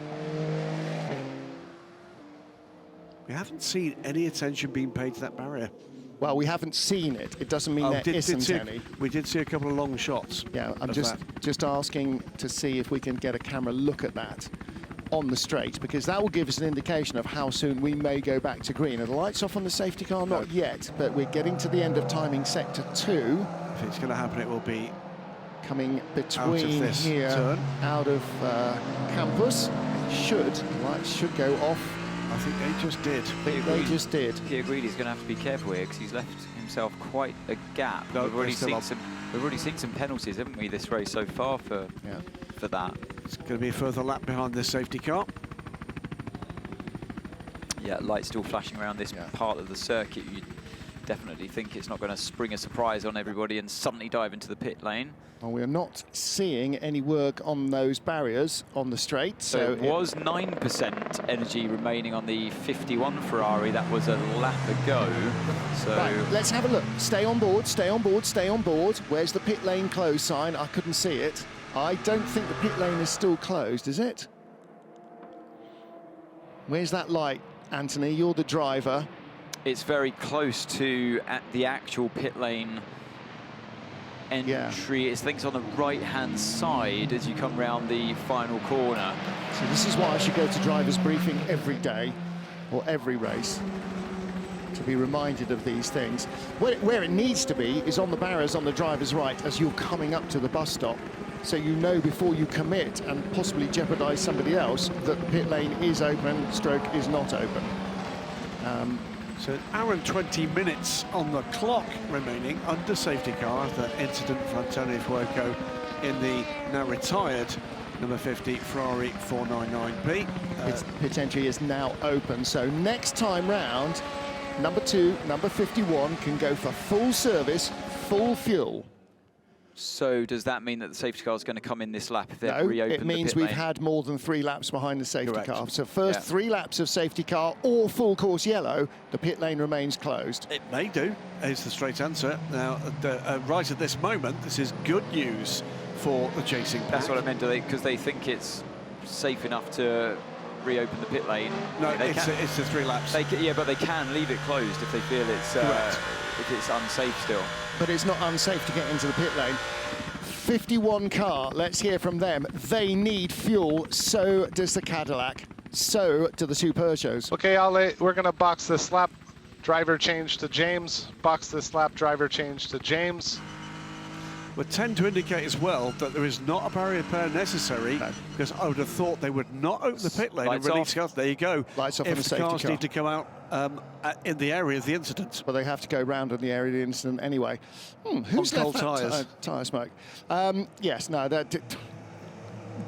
We haven't seen any attention being paid to that barrier. Well, we haven't seen it. It doesn't mean there isn't any. We did see a couple of long shots. Yeah, I'm just asking to see if we can get a camera look at that on the straight, because that will give us an indication of how soon we may go back to green. Are the lights off on the safety car? Not yet, but we're getting to the end of timing sector 2. If it's going to happen, it will be coming between out of this here, turn. out of campus. Lights should go off. I think they just did. They just did. He agreed he's going to have to be careful here because he's left himself quite a gap. No, we've already seen some penalties, haven't we, this race so far for that. It's going to be a further lap behind this safety car. Yeah, lights still flashing around this part of the circuit. You definitely think it's not going to spring a surprise on everybody and suddenly dive into the pit lane. Well, we're not seeing any work on those barriers on the straight. So it was 9% energy remaining on the 51 Ferrari. That was a lap ago. So right, let's have a look. Stay on board, stay on board, stay on board. Where's the pit lane closed sign? I couldn't see it. I don't think the pit lane is still closed, is it? Where's that light, Anthony? You're the driver. It's very close to the actual pit lane entry. It's things on the right-hand side as you come round the final corner. So this is why I should go to driver's briefing every day, or every race, to be reminded of these things. Where it needs to be is on the barriers on the driver's right as you're coming up to the bus stop, so you know before you commit and possibly jeopardise somebody else that the pit lane is open, stroke is not open. So an hour and 20 minutes on the clock remaining under safety car. That incident for Antonio Fuoco in the now retired number 50 Ferrari 499P. Pit entry is now open, so next time round, number 2, number 51 can go for full service, full fuel. So does that mean that the safety car is going to come in this lap if they reopen the pit lane? It means we've had more than 3 laps behind the safety car. So first 3 laps of safety car or full course yellow, the pit lane remains closed. It may do, is the straight answer. Now, right at this moment, this is good news for the chasing pack. That's what I meant, because they think it's safe enough to reopen the pit lane. No, it's the 3 laps. But they can leave it closed if they feel it's if it's unsafe still. But it's not unsafe to get into the pit lane. 51 car, let's hear from them. They need fuel, so does the Cadillac, so do the two Peugeots. Okay, Ale, we're going to box this lap, driver change to James, box this lap, driver change to James. Would tend to indicate as well that there is not a barrier repair necessary, because I would have thought they would not open the pit lane and release cars. There you go. Lights off on the if safety cars car. need to come out in the area of the incident. Well, they have to go round in the area of the incident anyway. Who's on left cold that tyres? Tyre smoke. Yes, no,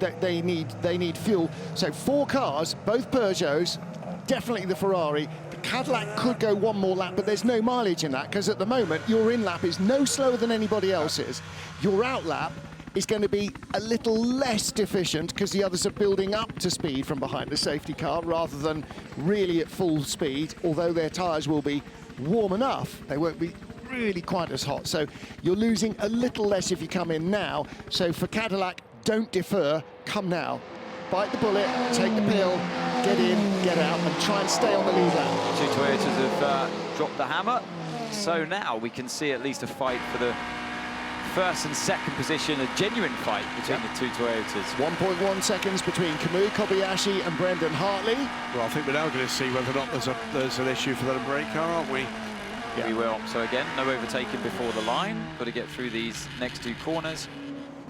they need fuel. So 4 cars, both Peugeots, definitely the Ferrari. Cadillac could go one more lap, but there's no mileage in that, because at the moment your in lap is no slower than anybody else's. Your out lap is going to be a little less deficient because the others are building up to speed from behind the safety car rather than really at full speed, although their tyres will be warm enough. They won't be really quite as hot. So you're losing a little less if you come in now. So for Cadillac, don't defer, come now. Bite the bullet, take the pill, get in, get out, and try and stay on the lead lap. Two Toyotas have dropped the hammer, so now we can see at least a fight for the first and second position, a genuine fight between the two Toyotas. 1.1 seconds between Kamui Kobayashi and Brendan Hartley. Well, I think we're now going to see whether or not there's an issue for the brake car, aren't we? Yeah. We will. So again, no overtaking before the line. Got to get through these next 2 corners.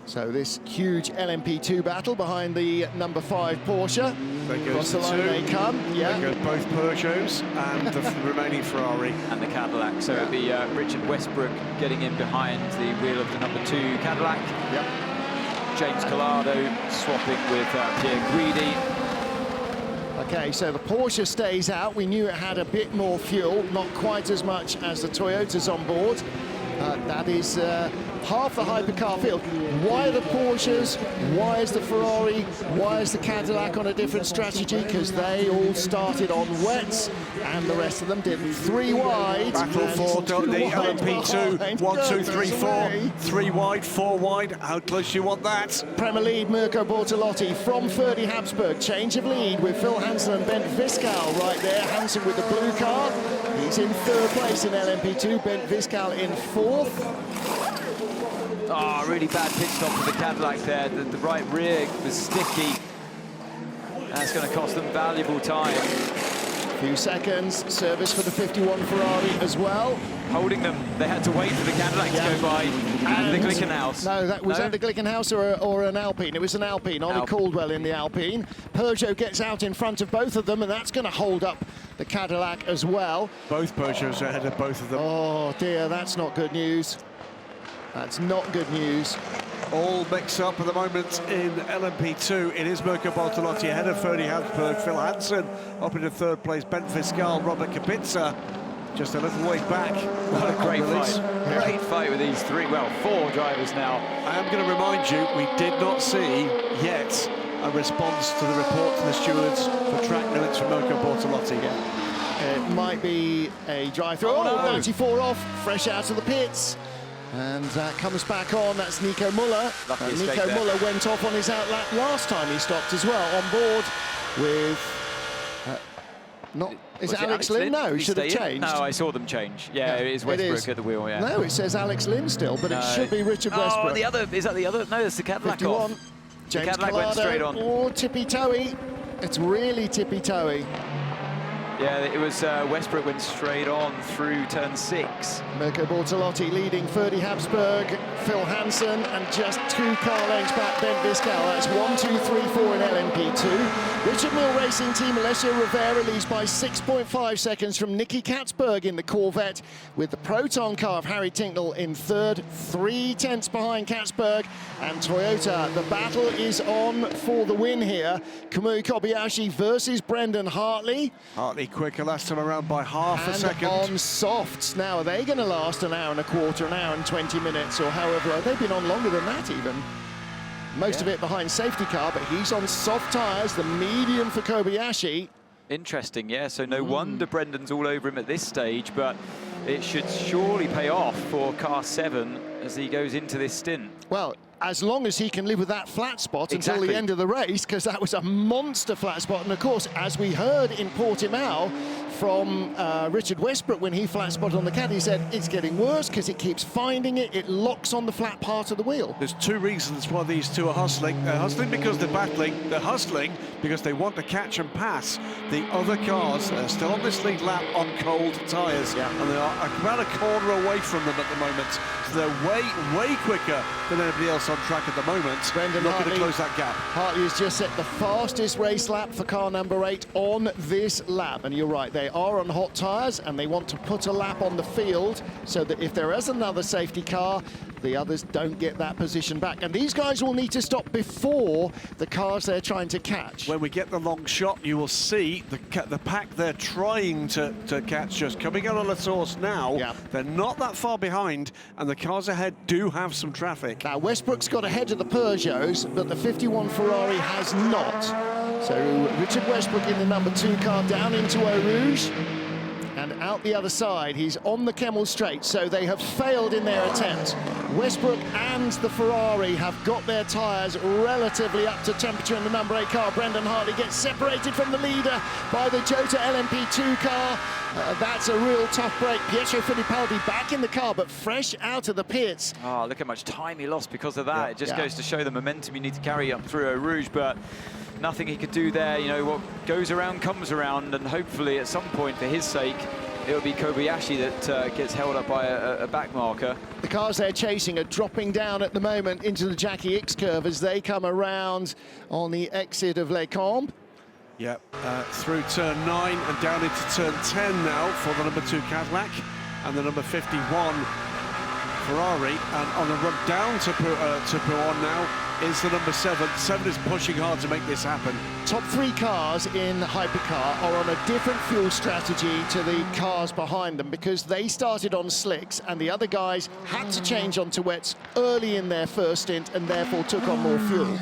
So this huge LMP2 battle behind the number 5 Porsche. Across the line they come. Yeah. There goes both Peugeots and the remaining Ferrari. And the Cadillac. So it'll be Richard Westbrook getting in behind the wheel of the number 2 Cadillac. Yep. James Collado swapping with Pierre Guidi. Okay, so the Porsche stays out. We knew it had a bit more fuel, not quite as much as the Toyotas on board. That is half the Hypercar field. Why are the Porsches? Why is the Ferrari? Why is the Cadillac on a different strategy? Because they all started on wets, and the rest of them did 3 wide. Battle for the LMP2. 1, 2, 3, 4. 3 wide, 4 wide. How close do you want that? Premier lead, Mirko Bortolotti from Ferdy Habsburg. Change of lead with Phil Hansen and Bent Viscal right there. Hansen with the blue car. He's in 3rd place in LMP2. Bent Viscal in 4th. Oh, really bad pit stop for the Cadillac there. The right rear was sticky. That's going to cost them valuable time. Few seconds, service for the 51 Ferrari as well. Holding them, they had to wait for the Cadillac to go by. And the Glickenhaus. No, that was that the Glickenhaus or an Alpine? It was an Alpine, Ollie Caldwell in the Alpine. Peugeot gets out in front of both of them, and that's going to hold up the Cadillac as well. Both Peugeots are ahead of both of them. Oh dear, that's not good news. That's not good news. All mixed up at the moment in LMP2. It is Mirko Bortolotti ahead of Ferdy Habsburg, Phil Hansen up into 3rd place, Bent Viscal, Robert Kubica just a little way back. What a great fight. Great fight with these 4 drivers now. I am going to remind you, we did not see yet a response to the report to the stewards for track limits from Mirko Bortolotti. It might be a drive-through. Oh, 94 off, fresh out of the pits. And that comes back on, that's Nico Muller. Nico Muller went off on his out lap last time he stopped as well, on board with... Is it Alex Lynn? No, he should have changed. No, I saw them change. Yeah, it is Westbrook at the wheel, yeah. No, it says Alex Lynn still, but it should be Richard Westbrook. Oh, the other, is that the other? No, it's the Cadillac 51. off. James the Cadillac Collado. went straight on. Oh, tippy-toey. It's really tippy-toey. Yeah, it was Westbrook went straight on through turn 6. Mirko Bortolotti leading Ferdy Habsburg, Phil Hansen, and just 2 car lengths back Bent Viscal. That's 1, 2, 3, 4 in LMP2. Richard Mille Racing Team Alessio Rivera leads by 6.5 seconds from Nicky Katzberg in the Corvette, with the Proton car of Harry Tinknell in 3rd, 3 tenths behind Katzberg and Toyota. The battle is on for the win here. Kamui Kobayashi versus Brendan Hartley. Hartley quicker last time around by half a second. On softs. Now, are they going to last an hour and a quarter, an hour and 20 minutes, or however? They've been on longer than that even. Most of it behind safety car, but he's on soft tyres, the medium for Kobayashi. Interesting, yeah, so no wonder Brendan's all over him at this stage, but it should surely pay off for car 7 as he goes into this stint. Well, as long as he can live with that flat spot until the end of the race, because that was a monster flat spot. And of course, as we heard in Portimao, from Richard Westbrook when he flat spotted on the cat. He said it's getting worse because it keeps finding it. It locks on the flat part of the wheel. There's two reasons why these two are hustling. They're hustling because they're battling. They're hustling because they want to catch and pass the other cars that are still on this lead lap on cold tyres. And they are about a corner away from them at the moment. So they're way quicker than anybody else on track at the moment. Brendan Looking Hartley, to close that gap. Hartley has just set the fastest race lap for car number 8 on this lap. And you're right, they are on hot tyres and they want to put a lap on the field so that if there is another safety car, the others don't get that position back. And these guys will need to stop before the cars they're trying to catch. When we get the long shot, you will see the pack they're trying to catch just coming out on the source now. They're not that far behind, and the cars ahead do have some traffic. Now, Westbrook's got ahead of the Peugeots, but the 51 Ferrari has not. So Richard Westbrook in the number 2 car down into Eau Rouge. And out the other side, he's on the Kemmel Straight, so they have failed in their attempt. Westbrook and the Ferrari have got their tyres relatively up to temperature in the number 8 car. Brendan Hartley gets separated from the leader by the Jota LMP2 car. That's a real tough break. Pietro Fittipaldi back in the car, but fresh out of the pits. Oh, look how much time he lost because of that. It just goes to show the momentum you need to carry up through Eau Rouge, but nothing he could do there. You know, what goes around comes around, and hopefully at some point, for his sake, it'll be Kobayashi that gets held up by a back marker. The cars they're chasing are dropping down at the moment into the Jackie X curve as they come around on the exit of Les Combes. Yep, through turn 9 and down into turn 10 now for the number 2 Cadillac and the number 51 Ferrari. And on the run down to Pouan now is the number 7. 7 is pushing hard to make this happen. Top 3 cars in Hypercar are on a different fuel strategy to the cars behind them because they started on slicks and the other guys had to change onto wets early in their first stint and therefore took on more fuel.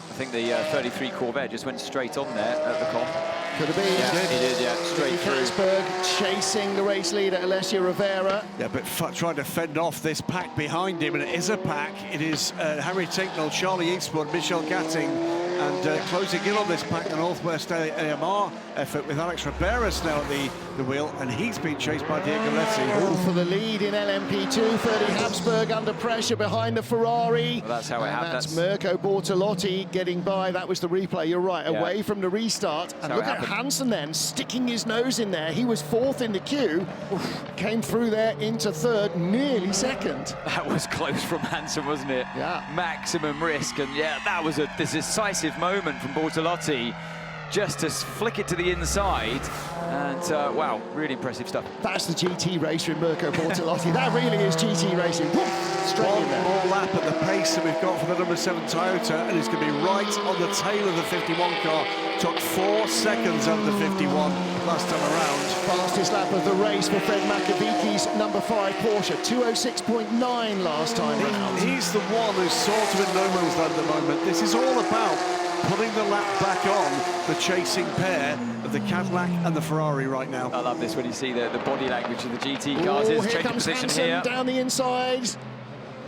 I think the 33 Corvette just went straight on there at the comp. Could have been. Yeah, he did, yeah, straight through. Katzberg chasing the race leader, Alessio Rivera. Yeah, but trying to fend off this pack behind him, and it is a pack. It is Harry Tinknell, Charlie Eastwood, Michel Gatting, and closing in on this pack, the Northwest AMR effort with Alex Riberas now at the wheel, and he's been chased by Diego Letty. All for the lead in LMP2, Ferdy Habsburg under pressure behind the Ferrari. Well, that's how it happened. That's Mirko Bortolotti getting by. That was the replay, you're right, away from the restart. And look at Hansen then, sticking his nose in there. He was 4th in the queue, came through there into 3rd, nearly 2nd. That was close from Hansen, wasn't it? Yeah. Maximum risk, and yeah, that was a decisive moment from Bortolotti just to flick it to the inside, and wow, really impressive stuff. That's the GT racer in Mirko Bortolotti. That really is GT racing. Straight in there. One more lap at the pace that we've got for the number 7 Toyota, and it's going to be right on the tail of the 51 car. Took 4 seconds under 51 last time around. Fastest lap of the race for Fred Makaviki's number 5 Porsche, 206.9 last time round. He's the one who's sort of in no man's land at the moment. This is all about putting the lap back on the chasing pair of the Cadillac and the Ferrari right now. I love this when you see the body language of the GT cars. Here Changing comes position Hansen here. down the inside.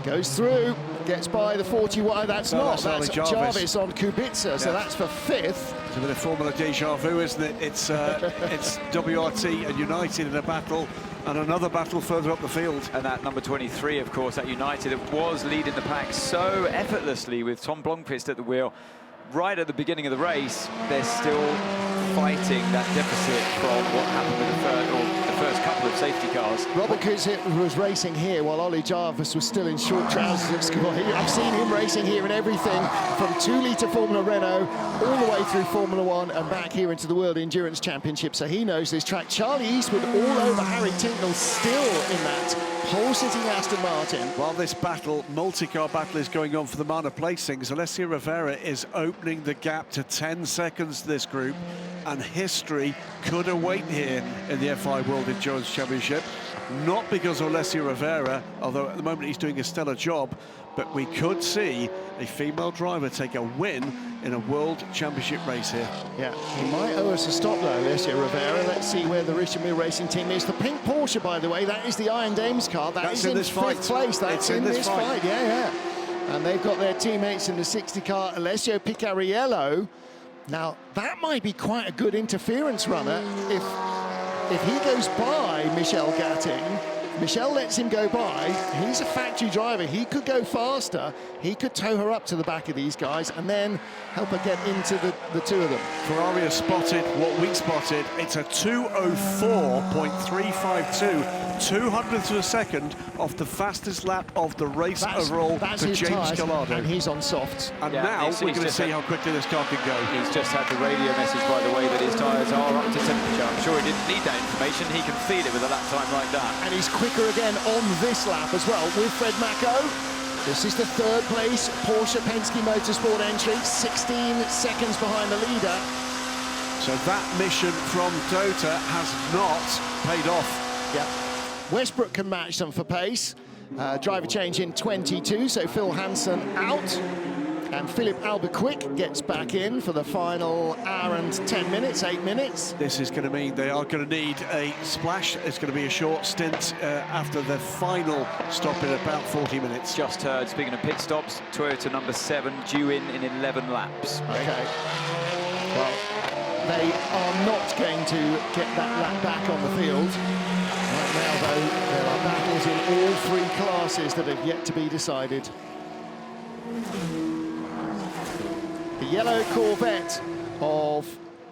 Goes through, gets by the 41. That's that's Jarvis on Kubica, so that's for 5th. It's a bit of Formula deja vu, isn't it? It's WRT and United in a battle, and another battle further up the field. And that number 23, of course, at United, that was leading the pack so effortlessly with Tom Blomqvist at the wheel. Right at the beginning of the race, they're still fighting that deficit from what happened with the first couple of safety cars. Robert Kuzic was racing here while Ollie Jarvis was still in short trousers at school. I've seen him racing here in everything from 2-litre Formula Renault all the way through Formula 1 and back here into the World Endurance Championship, so he knows this track. Charlie Eastwood all over Harry Tinknell, still in that pole-sitting Aston Martin. While this multi-car battle is going on for the minor placings, Alessio Rivera is opening the gap to 10 seconds to this group, and history could await here in the FIA World Endurance Championship. Not because of Alessio Rivera, although at the moment he's doing a stellar job, but we could see a female driver take a win in a World Championship race here. Yeah, he might owe us a stop though, Alessio Rivera. Let's see where the Richemont Racing team is. The pink Porsche, by the way, that is the Iron Dames car. That's in this 5th place. That's in this fight. Yeah. And they've got their teammates in the 60 car, Alessio Picariello. Now, that might be quite a good interference runner if if he goes by Michel Gatting, Michel lets him go by, he's a factory driver, he could go faster, he could tow her up to the back of these guys and then help her get into the two of them. Ferrari has spotted what we spotted. It's a 2:04.352, 200ths of a second off the fastest lap of the race overall for James Gallardo. And he's on softs. And now we're going to see how quickly this car can go. He's just had the radio message, by the way, that his tyres are up to temperature. I'm sure he didn't need that information. He can feel it with a lap time like that. And he's quicker again on this lap as well with Fred Macko. This is the third place Porsche Penske Motorsport entry, 16 seconds behind the leader. So that mission from Tota has not paid off. Yeah. Westbrook can match them for pace. Driver change in 22, so Phil Hansen out. And Philip Albuquerque gets back in for the final hour and 10 minutes, 8 minutes. This is going to mean they are going to need a splash. It's going to be a short stint after the final stop in about 40 minutes. Just heard, speaking of pit stops, Toyota number 7 due in 11 laps. Okay. Well, they are not going to get that lap back on the field. Right now, though, there are battles in all 3 classes that have yet to be decided. The yellow Corvette of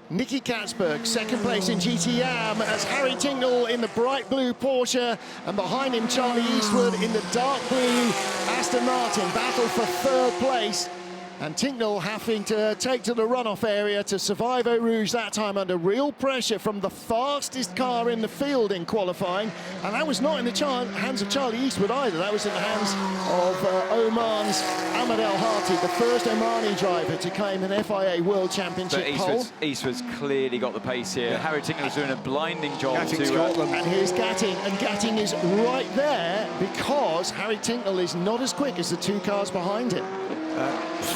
Nicky Katzberg, second place in GTE Am, as Harry Tincknell in the bright blue Porsche, and behind him Charlie Eastwood in the dark blue Aston Martin. Battle for third place, and Tincknell having to take to the runoff area to survive Eau Rouge, that time under real pressure from the fastest car in the field in qualifying, and that was not in the hands of Charlie Eastwood either. That was in the hands of Oman's Ahmed El Hati, the first Omani driver to claim an FIA World Championship pole. Eastwood's clearly got the pace here. Yeah. Harry Tincknell's doing a blinding job to Scotland. And here's Gatting, and Gatting is right there because Harry Tincknell is not as quick as the 2 cars behind him.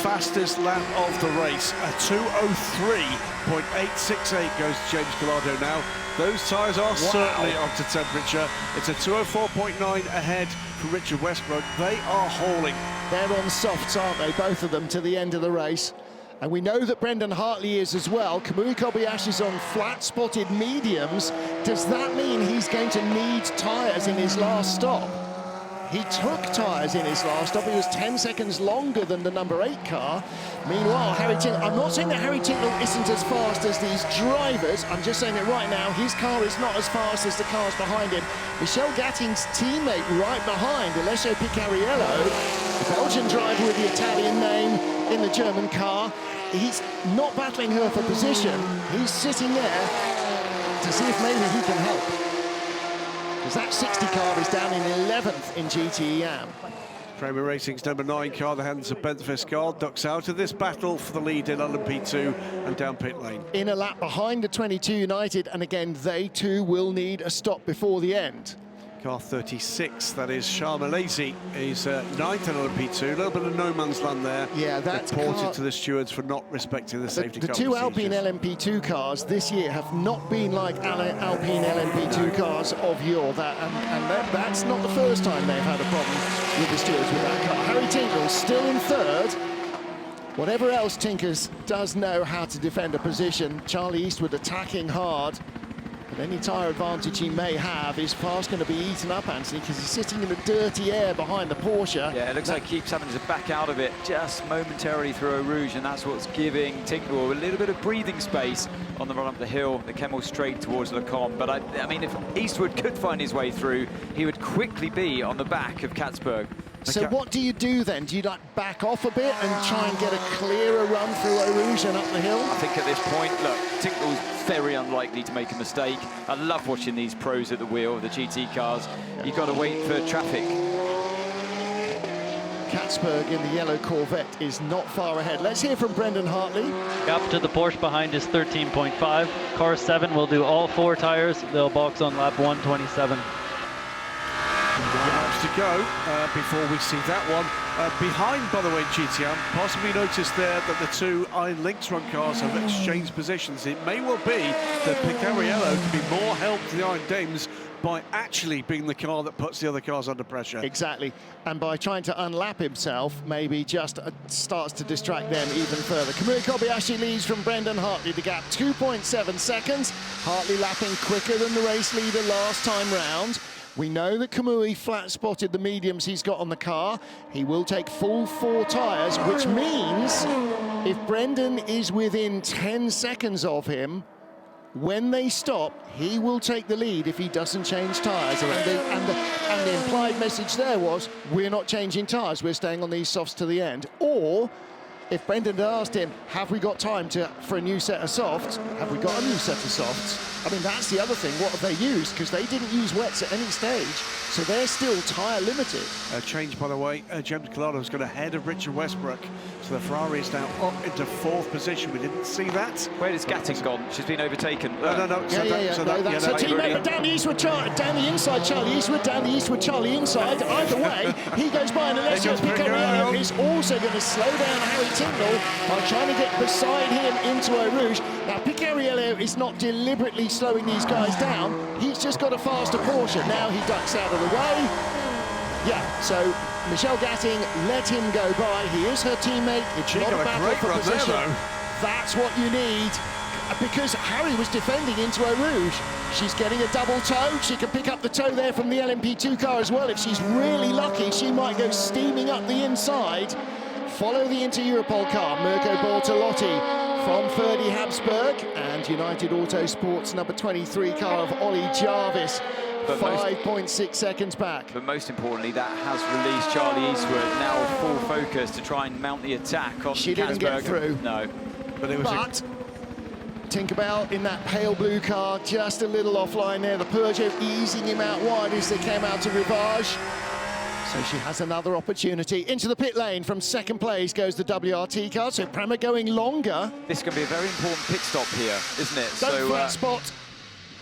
Fastest lap of the race, a 2:03.868 goes to James Gallardo now. Those tyres are certainly up to temperature. It's a 2:04.9 ahead for Richard Westbrook. They are hauling. They're on softs, aren't they, both of them, to the end of the race. And we know that Brendan Hartley is as well. Kamui Kobayashi's on flat-spotted mediums. Does that mean he's going to need tyres in his last stop? He took tyres in his last stop. He was 10 seconds longer than the number 8 car. Meanwhile, Harry Tincknell, I'm not saying that Harry Tincknell isn't as fast as these drivers. I'm just saying that right now, his car is not as fast as the cars behind him. Michel Gatting's teammate right behind, Alessio Picariello, the Belgian driver with the Italian name in the German car. He's not battling her for position. He's sitting there to see if maybe he can help. Because that 60 car is down in 11th in GTE Am. Premier Racing's number 9 car, the hands of Bent Fiscal, ducks out of this battle for the lead in LMP2 and down pit lane. In a lap behind the 22 United, and again, they too will need a stop before the end. Car 36, that is Charles Malaysia, is 9th in LMP2, a little bit of no man's land there. Yeah, that's reported to the stewards for not respecting the safety car. The 2 Alpine LMP2 cars this year have not been like Alpine LMP2 cars of yore. That's not the first time they've had a problem with the stewards with that car. Harry Tincknell still in 3rd. Whatever else Tinkers does know how to defend a position, Charlie Eastwood attacking hard. But any tyre advantage he may have is fast going to be eaten up, Anthony, because he's sitting in the dirty air behind the Porsche. Yeah, it looks like he keeps having to back out of it just momentarily through Eau Rouge, and that's what's giving Tincknell a little bit of breathing space on the run up the hill, the Kemmel straight towards Le Combe. But I mean, if Eastwood could find his way through, he would quickly be on the back of Katzberg. So what do you do then? Do you like back off a bit and try and get a clearer run through Eau Rouge and up the hill? I think at this point, look, Tincknell's very unlikely to make a mistake. I love watching these pros at the wheel, the GT cars. You've got to wait for traffic. Katzberg in the yellow Corvette is not far ahead. Let's hear from Brendan Hartley. Up to the Porsche behind is 13.5. Car 7 will do all 4 tyres. They'll box on lap 127. Laps to go before we see that one. Behind, by the way, GTE Am, possibly noticed there that the two Iron Lynx run cars have exchanged positions. It may well be that Picariello can be more help to the Iron Dames by actually being the car that puts the other cars under pressure. Exactly, and by trying to unlap himself, maybe just starts to distract them even further. Kamui Kobayashi leads from Brendan Hartley, the gap 2.7 seconds. Hartley lapping quicker than the race leader last time round. We know that Kamui flat-spotted the mediums he's got on the car. He will take full 4 tyres, which means if Brendan is within 10 seconds of him, when they stop, he will take the lead if he doesn't change tyres. And the implied message there was, we're not changing tyres, we're staying on these softs to the end. Or, if Brendan had asked him, have we got time for a new set of softs? Have we got a new set of softs? I mean, that's the other thing. What have they used? Because they didn't use wets at any stage, so they're still tyre limited. Change, by the way. James Collado is going ahead of Richard Westbrook. So the Ferrari is now up into 4th position. We didn't see that. Where is Gatting gone? She's been overtaken. No. That's a teammate, but down the Eastwood, down the inside, Charlie Eastwood, down the Eastwood, Charlie inside. Either way, he goes by, and Alessio Picariello is also going to slow down Harry Tingle by trying to get beside him into Eau Rouge. Now, Picariello is not deliberately slowing these guys down. He's just got a faster Porsche. Now he ducks out of the way. Yeah, so Michelle Gatting let him go by. He is her teammate. It's not a battle for position. That's what you need, because Harry was defending into Eau Rouge. She's getting a double toe. She can pick up the toe there from the LMP2 car as well. If she's really lucky, she might go steaming up the inside. Follow the Inter-Europol car, Mirko Bortolotti from Ferdi Habsburg, and United Autosports number 23 car of Ollie Jarvis, 5.6 seconds back. But most importantly, that has released Charlie Eastwood, now full focus to try and mount the attack on She didn't get through. No. But Tinkerbell in that pale blue car, just a little offline there. The Peugeot easing him out wide as they came out to Rivage. So she has another opportunity. Into the pit lane from 2nd place goes the WRT car, so Prema going longer. This can be a very important pit stop here, isn't it? Don't flat spot.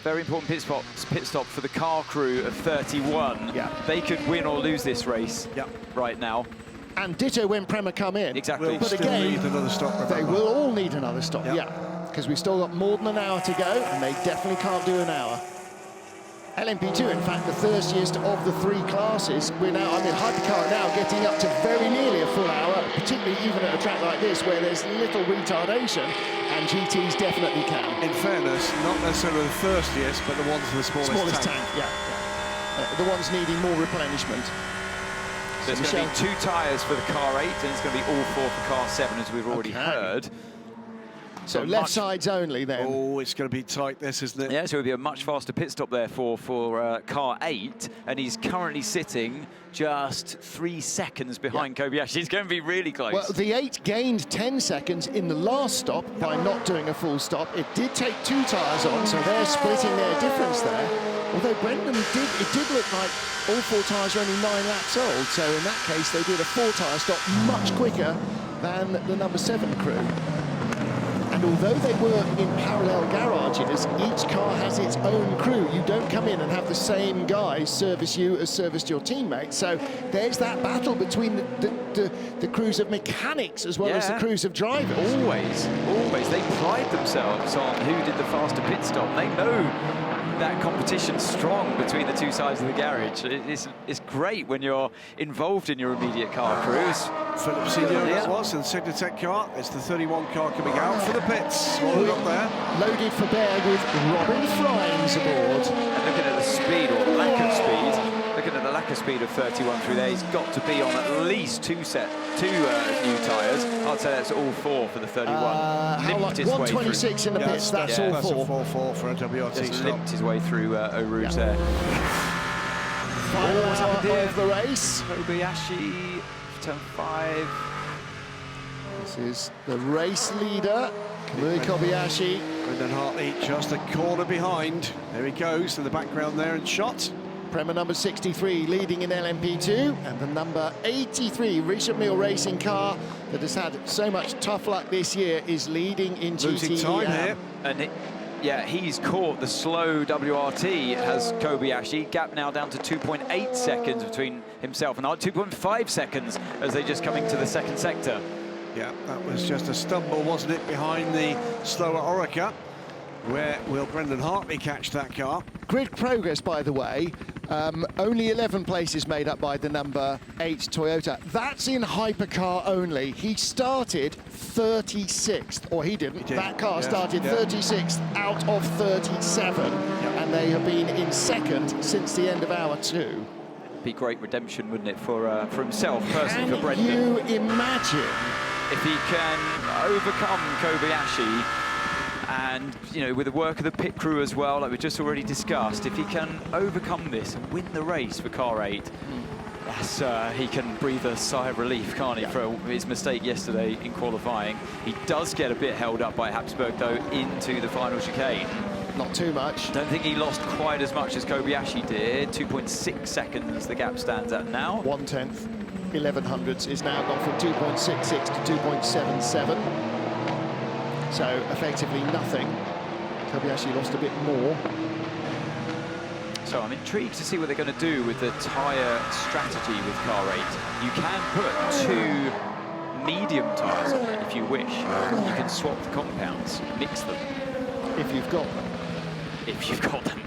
Very important pit stop for the car crew of 31. Yeah. They could win or lose this race right now. And ditto when Prema come in. Exactly. But again, need another stop, remember. They will all need another stop, because we've still got more than an hour to go, and they definitely can't do an hour. LMP2, in fact, the thirstiest of the 3 classes. Hypercar are now getting up to very nearly a full hour, particularly even at a track like this where there's little retardation, and GTs definitely can. In fairness, not necessarily the thirstiest, but the ones with the smallest tank. The ones needing more replenishment. So it's going to be 2 tyres for the car 8, and it's going to be all 4 for car 7, as we've already heard. So left sides only then. Oh, it's going to be tight, this, isn't it? Yeah, so it'll be a much faster pit stop there for car 8, and he's currently sitting just 3 seconds behind Kobayashi. He's going to be really close. Well, the 8 gained 10 seconds in the last stop by not doing a full stop. It did take 2 tyres on, so they're splitting their difference there. Although Brendan it did look like all 4 tyres are only 9 laps old, so in that case they did a 4 tyre stop much quicker than the number 7 crew. And although they were in parallel garages, each car has its own crew. You don't come in and have the same guys service you as serviced your teammates. So there's that battle between the crews of mechanics as well as the crews of drivers. Always. They pride themselves on who did the faster pit stop. They know that competition's strong between the 2 sides of the garage. It's great when you're involved in your immediate car crews. Philip Senior that was, and Signatech car. It's the 31 car coming out for the pits. All up there. Loaded for bear with Robin Fryings aboard. And looking at the speed, or lack of speed, looking at the lack of speed of 31 through there, he's got to be on at least 2 new tyres. I'd say that's all 4 for the 31. 126 in the pits, that's all 4. That's all 4 for a WRT Just stop. limped his way through Eau Rouge there. Final hour of the race. Kobayashi, turn 5. This is the race leader, Kamui Kobayashi. Brendan Hartley just a corner behind. There he goes in the background there and shot. Prema number 63 leading in LMP2, and the number 83 Richard Mille Racing car that has had so much tough luck this year is leading in Losing GTE time Am. here. And Yeah, he's caught the slow WRT, has Kobayashi. Gap now down to 2.8 seconds between himself and 2.5 seconds as they just come into the second sector. Yeah, that was just a stumble, wasn't it, behind the slower Orica? Where will Brendan Hartley catch that car? Grid progress, by the way, only 11 places made up by the number 8 Toyota. That's in Hypercar only. He started 36th, or he didn't. That car started 36th out of 37, and they have been in second since the end of hour 2. Be great redemption, wouldn't it, for himself, personally, for Brendan? Can you imagine? If he can overcome Kobayashi, and, you know, with the work of the pit crew as well, like we just already discussed, if he can overcome this and win the race for car 8, that's, he can breathe a sigh of relief, can't he, for his mistake yesterday in qualifying. He does get a bit held up by Habsburg, though, into the final chicane. Not too much. Don't think he lost quite as much as Kobayashi did. 2.6 seconds the gap stands at now. 1/10, 11 hundredths is now gone from 2.66 to 2.77. So effectively nothing. Kobayashi lost a bit more. So I'm intrigued to see what they're going to do with the tyre strategy with car 8. You can put 2 medium tyres on it if you wish. You can swap the compounds, mix them. If you've got them. If you've got them.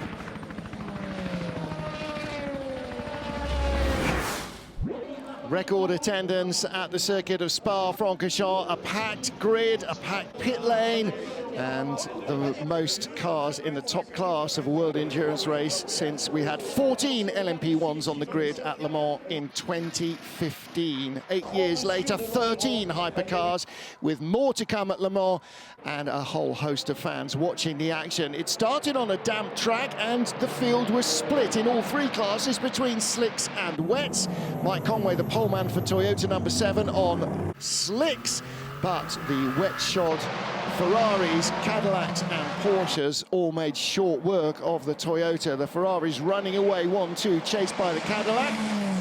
Record attendance at the circuit of Spa-Francorchamps, a packed grid, a packed pit lane, and the most cars in the top class of a World Endurance race since we had 14 LMP1s on the grid at Le Mans in 2015. 8 years later, 13 hypercars, with more to come at Le Mans, and a whole host of fans watching the action. It started on a damp track, and the field was split in all 3 classes between slicks and wets. Mike Conway, the poleman for Toyota number 7 on slicks, but the wet-shod Ferraris, Cadillacs and Porsches all made short work of the Toyota. The Ferraris running away 1-2, chased by the Cadillac.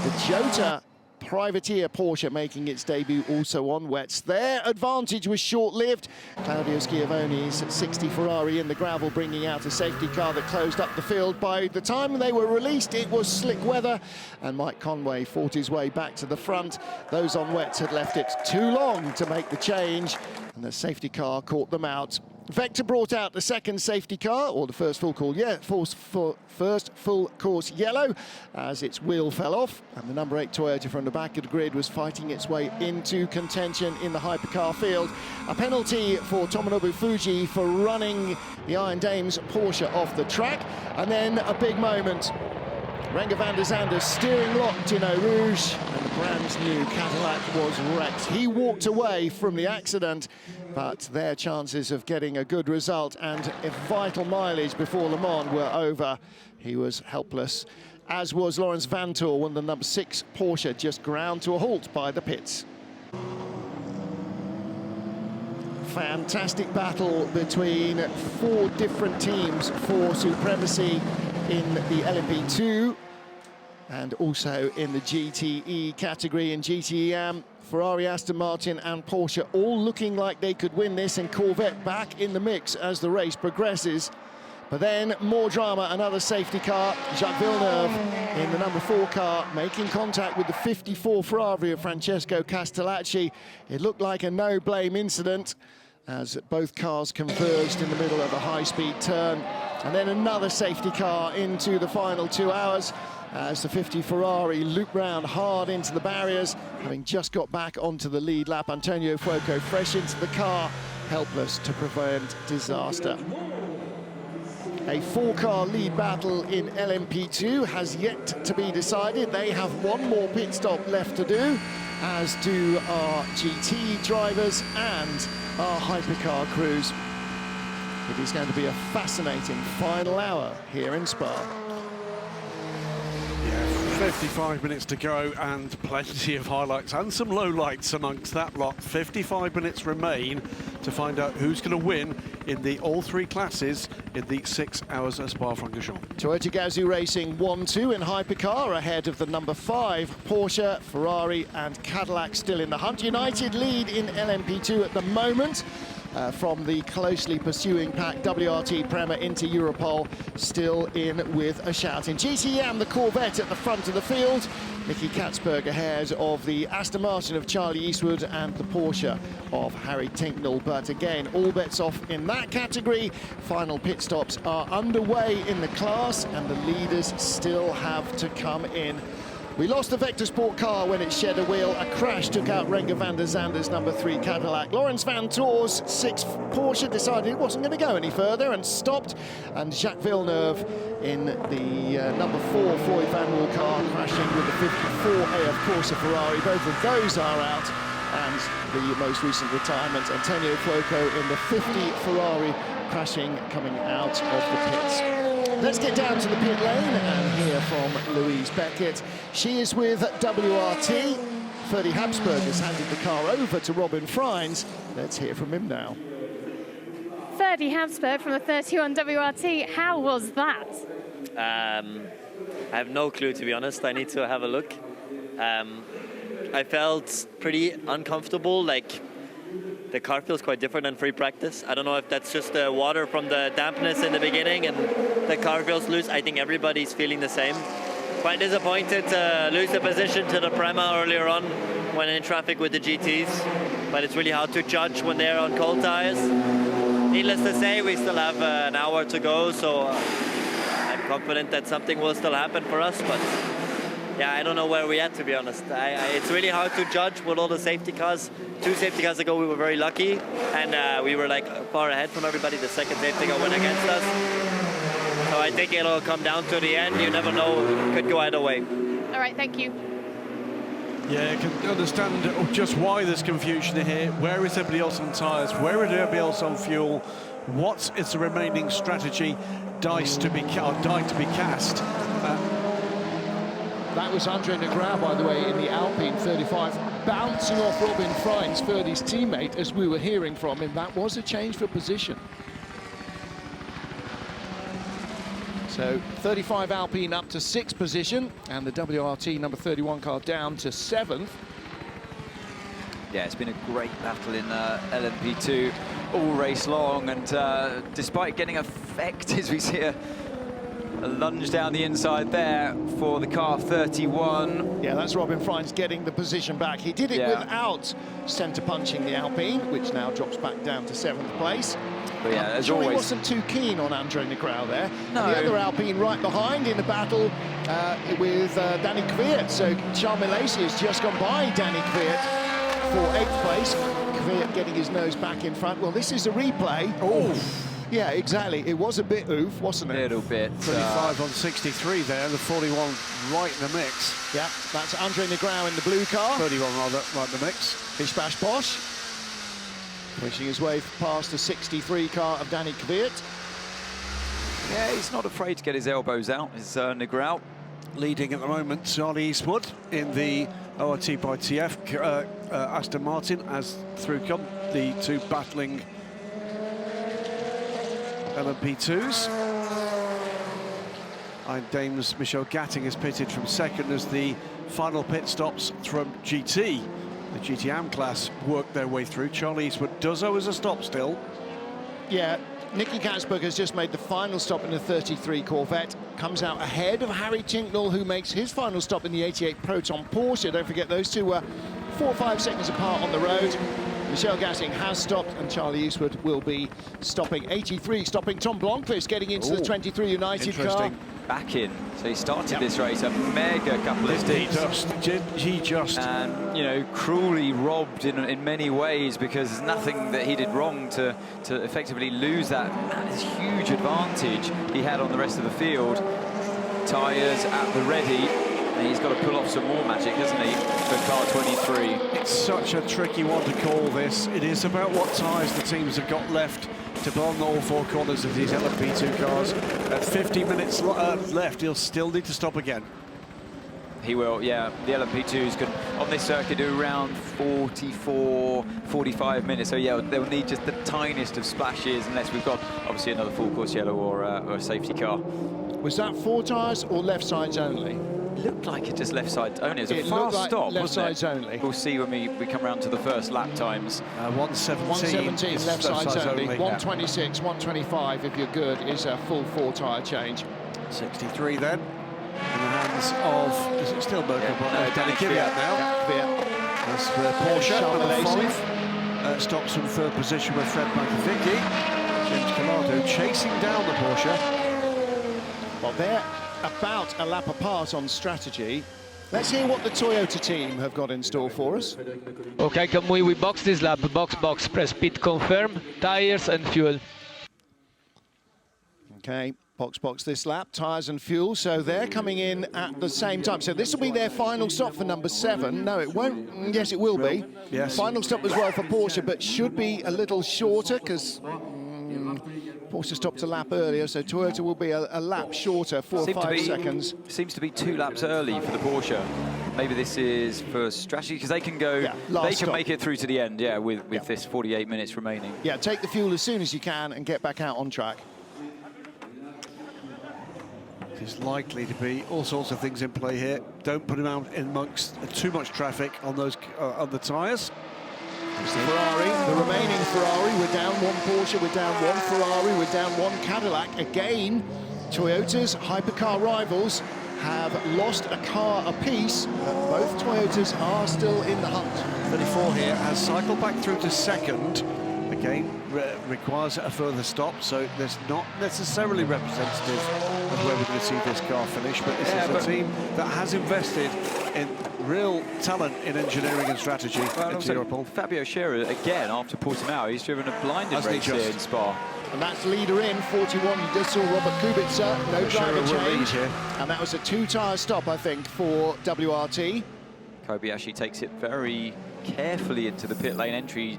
The Jota Privateer Porsche making its debut also on wets. Their advantage was short-lived. Claudio Schiavone's 60 Ferrari in the gravel, bringing out a safety car that closed up the field. By the time they were released, it was slick weather, and Mike Conway fought his way back to the front. Those on wets had left it too long to make the change, and the safety car caught them out. Vector brought out the second safety car, or the first full course yellow, as its wheel fell off, and the number 8 Toyota from the back of the grid was fighting its way into contention in the hypercar field. A penalty for Tomonobu Fuji for running the Iron Dames Porsche off the track, and then a big moment. Renger van der Zande steering locked in Eau Rouge, and the brand new Cadillac was wrecked. He walked away from the accident, but their chances of getting a good result and a vital mileage before Le Mans were over. He was helpless, as was Lawrence Vantor when the number 6 Porsche just ground to a halt by the pits. Fantastic battle between 4 different teams for supremacy in the LMP2 and also in the GTE category in GTE Am. Ferrari, Aston Martin and Porsche all looking like they could win this, and Corvette back in the mix as the race progresses. But then more drama, another safety car. Jacques Villeneuve in the number 4 car making contact with the 54 Ferrari of Francesco Castellacci. It looked like a no-blame incident as both cars converged in the middle of a high-speed turn. And then another safety car into the final 2 hours as the 50 Ferrari looped round hard into the barriers, having just got back onto the lead lap. Antonio Fuoco fresh into the car, helpless to prevent disaster. A 4-car lead battle in LMP2 has yet to be decided. They have 1 more pit stop left to do, as do our GT drivers and our hypercar crews. It is going to be a fascinating final hour here in Spa. 55 minutes to go and plenty of highlights and some lowlights amongst that lot. 55 minutes remain to find out who's going to win in the all 3 classes in the 6 hours at Spa-Francorchamps. Toyota Gazoo Racing 1-2 in hypercar ahead of the number 5 Porsche, Ferrari and Cadillac still in the hunt. United lead in LMP2 at the moment. from the closely pursuing pack. WRT, Prema into Europol, still in with a shout. In GTE Am, the Corvette at the front of the field. Nicky Katzberg ahead of the Aston Martin of Charlie Eastwood and the Porsche of Harry Tinknell. But again, all bets off in that category. Final pit stops are underway in the class, and the leaders still have to come in. We lost the Vector Sport car when it shed a wheel. A crash took out Renger van der Zander's number 3 Cadillac. Lawrence Van Toor's 6 Porsche decided it wasn't going to go any further and stopped. And Jacques Villeneuve in the number 4 Floyd Van Wall car crashing with the 54 AF Corsa Ferrari. Both of those are out. And the most recent retirement, Antonio Fuoco in the 50 Ferrari crashing coming out of the pits. Let's get down to the pit lane and hear from Louise Beckett. She is with WRT. Ferdy Habsburg has handed the car over to Robin Freins. Let's hear from him now. Ferdy Habsburg from the 31 WRT, how was that? I have no clue, to be honest. I need to have a look. I felt pretty uncomfortable, like the car feels quite different than free practice. I don't know if that's just the water from the dampness in the beginning and the car feels loose. I think everybody's feeling the same. Quite disappointed to lose the position to the Prema earlier on when in traffic with the GTs, but it's really hard to judge when they're on cold tires. Needless to say, we still have an hour to go, so I'm confident that something will still happen for us, but yeah, I don't know where we're at, to be honest. It's really hard to judge with all the safety cars. 2 safety cars ago, we were very lucky, and we were like far ahead from everybody. The second safety car went against us. So I think it'll come down to the end. You never know, it could go either way. All right, thank you. Yeah, I can understand just why there's confusion here. Where is everybody else on tyres? Where is everybody else on fuel? What is the remaining strategy? Die to be cast. That was Andre Negrau, by the way, in the Alpine 35, bouncing off Robin Freins, Ferdy's teammate, as we were hearing from him. That was a change for position. So 35 Alpine up to 6th position, and the WRT number 31 car down to 7th. Yeah, it's been a great battle in LMP2 all race long, and despite getting affected, as we see a lunge down the inside there for the car 31. Yeah, that's Robin Freins getting the position back. He did it without centre punching the Alpine, which now drops back down to 7th place. But yeah, as Johnny always, wasn't too keen on Andre Negrau there. No. And the other Alpine right behind in the battle with Danny Kvyat. So Charles Milesi has just gone by Danny Kvyat for 8th place. Kvyat getting his nose back in front. Well, this is a replay. Oh. Yeah, exactly. It was a bit oof, wasn't it? A little bit. 35 on 63 there, the 41 right in the mix. Yeah, that's Andre Negrau in the blue car. 31 rather, right in the mix. Bish Bash Bosh. Pushing his way past the 63 car of Danny Kvyat. Yeah, he's not afraid to get his elbows out, is Negrau. Leading at the moment, Charlie Eastwood in the ORT by TF, Aston Martin as through come the 2 battling LMP2s. And Dame's Michel Gatting is pitted from 2nd as the final pit stops from GT. The GT Am class work their way through. Charlie Eastwood does owe us a stop still. Yeah, Nicky Katzberg has just made the final stop in the 33 Corvette. Comes out ahead of Harry Tinknell, who makes his final stop in the 88 Proton Porsche. Don't forget, those two were 4 or 5 seconds apart on the road. Michel Gatting has stopped, and Charlie Eastwood will be stopping 83, stopping Tom Blomqvist, getting into the 23 United car. Back in, so he started this race a mega couple of stints. He just and you know, cruelly robbed in many ways, because there's nothing that he did wrong to effectively lose that huge advantage he had on the rest of the field. Tyres at the ready. And he's got to pull off some more magic, hasn't he, for car 23? It's such a tricky one to call this. It is about what tyres the teams have got left to put on all 4 corners of these LMP2 cars. At 50 minutes left, he'll still need to stop again. He will, yeah. The LMP2s can, on this circuit, do around 44, 45 minutes. So, yeah, they'll need just the tiniest of splashes, unless we've got, obviously, another full course yellow or a safety car. Was that 4 tyres or left sides only? looked like it just left side only. It was a It fast looked like stop, left wasn't sides it? only. We'll see when we come around to the first lap times. 117. 117 left sides only. 126, 125 if you're good is a full 4-tyre change. 63 then. In the hands of, is it still Berger? Danny Kvyat now. As Porsche, number 5, stops from 3rd position with Fred Makovicky. James Calado chasing down the Porsche. Well, they're about a lap apart on strategy. Let's hear what the Toyota team have got in store for us. Okay, Kamui, we box this lap. Box, press pit, confirm, tires and fuel. Okay, box this lap, tyres and fuel, so they're coming in at the same time. So this will be their final stop for number 7. No, it won't. Yes, it will be. Yes. Final stop as well for Porsche, but should be a little shorter because Porsche stopped a lap earlier, so Toyota will be a lap shorter, 4 or 5 seconds. Seems to be 2 laps early for the Porsche. Maybe this is for strategy, because they can go, they can make it through to the end, with this 48 minutes remaining. Yeah, take the fuel as soon as you can and get back out on track. There's likely to be all sorts of things in play here. Don't put him out in amongst too much traffic on those on the tyres. Ferrari, the remaining Ferrari, we're down 1 Porsche, we're down 1 Ferrari, we're down 1 Cadillac. Again, Toyota's hypercar rivals have lost a car apiece, but both Toyotas are still in the hunt. 34 here has cycled back through to 2nd. Again, requires a further stop, so that's not necessarily representative of where we're going to see this car finish, but this is a team that has invested in real talent in engineering and strategy. Fabio Scherer, again, after Portimao, he's driven a blinded race here in Spa. And that's leader in, 41. You just saw Robert Kubica, no driver change. And that was a 2-tyre stop, I think, for WRT. Kobayashi takes it very carefully into the pit lane entry.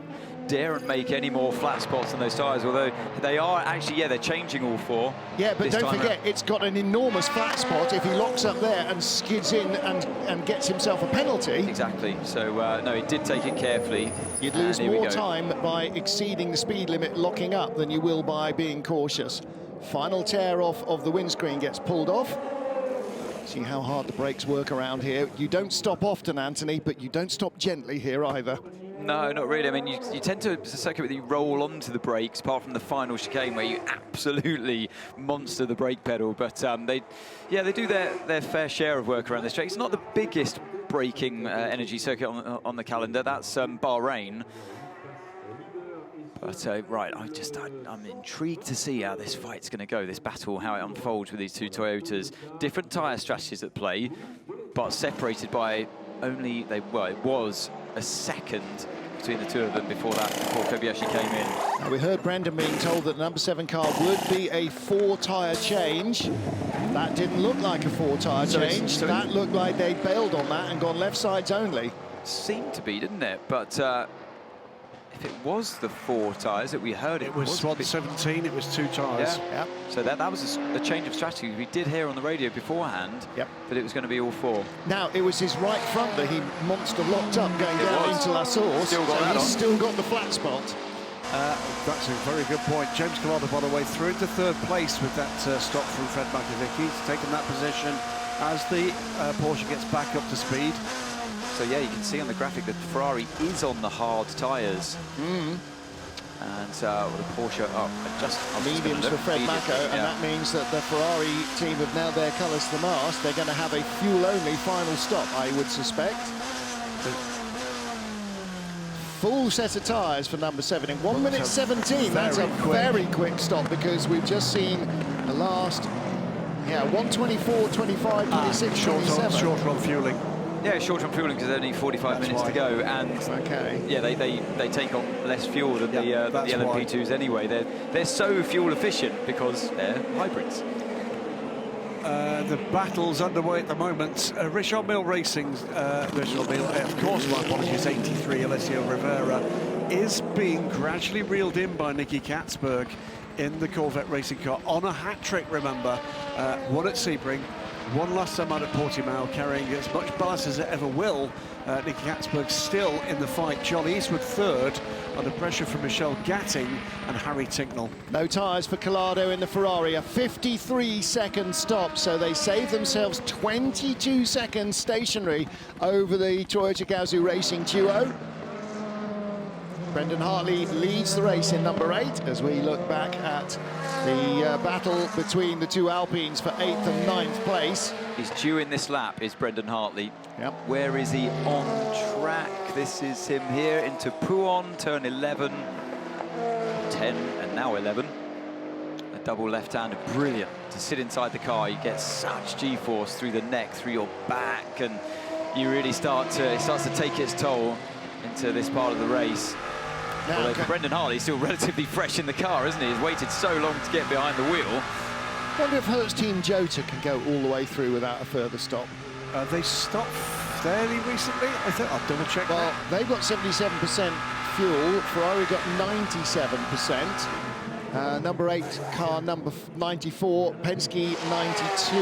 Daren't make any more flat spots on those tyres, although they are actually, they're changing all 4. Yeah, but don't forget, it's got an enormous flat spot. If he locks up there and skids in and gets himself a penalty. Exactly, so no, he did take it carefully. You'd lose more time by exceeding the speed limit locking up than you will by being cautious. Final tear off of the windscreen gets pulled off. See how hard the brakes work around here. You don't stop often, Anthony, but you don't stop gently here either. No, not really. I mean, you tend to, secondly, roll onto the brakes, apart from the final chicane where you absolutely monster the brake pedal. But they do their fair share of work around this track. It's not the biggest braking energy circuit on the calendar. That's Bahrain. But right, I'm intrigued to see how this fight's going to go, this battle, how it unfolds with these 2 Toyotas. Different tyre strategies at play, but separated by only, it was a second between the 2 of them before Kobayashi came in. Now we heard Brendan being told that the number 7 car would be a 4-tyre change. That didn't look like a 4-tyre change. That looked like they bailed on that and gone left sides only. Seemed to be, didn't it? But if it was the 4 tyres that we heard, it was 117, it was 2 tyres. Yeah. So that was a change of strategy. We did hear on the radio beforehand that it was going to be all 4. Now, it was his right front that he monster locked up going down into La Source. He's still got the flat spot. That's a very good point. James Calado, by the way, through into 3rd place with that stop from Fred Makovicky. He's taken that position as the Porsche gets back up to speed. So yeah, you can see on the graphic that Ferrari is on the hard tyres. And the Porsche just mediums for Fred Mako, and that means that the Ferrari team have nailed their colours to the mast. They're going to have a fuel-only final stop, I would suspect. Full set of tyres for number 7 in 1 minute 17. That's a very quick stop because we've just seen the last, 1:24, 25, 26, 27. Shorter on fueling. Yeah, shorter on fueling because there's only 45 minutes to go, and they take on less fuel than the LMP2s anyway. They're so fuel efficient because they're hybrids. The battle's underway at the moment. Richard Mille Racing's, of course, my apologies, 83, Alessio Rivera, is being gradually reeled in by Nicky Katzberg in the Corvette racing car on a hat-trick, remember. One at Sebring, One last time out at Portimao, carrying as much ballast as it ever will. Nicky Catsburg still in the fight. Charlie Eastwood third, under pressure from Michelle Gatting and Harry Tinknell. No tyres for Collado in the Ferrari, a 53-second stop, so they save themselves 22 seconds stationary over the Toyota Gazoo Racing duo. Brendan Hartley leads the race in number 8 as we look back at the battle between the two Alpines for 8th and 9th place. He's due in this lap, is Brendan Hartley. Yep. Where is he on track? This is him here into Pouon, turn 11, 10, and now 11. A double left-hander, brilliant to sit inside the car. You get such G-force through the neck, through your back, and you really it starts to take its toll into this part of the race. Although for Brendan Hartley, he's still relatively fresh in the car, isn't he? He's waited so long to get behind the wheel. I wonder if Hertz Team Jota can go all the way through without a further stop. They stopped fairly recently, I think. I'll double check that. They've got 77% fuel. Ferrari got 97%. Number 8 car, number 94. Penske 92.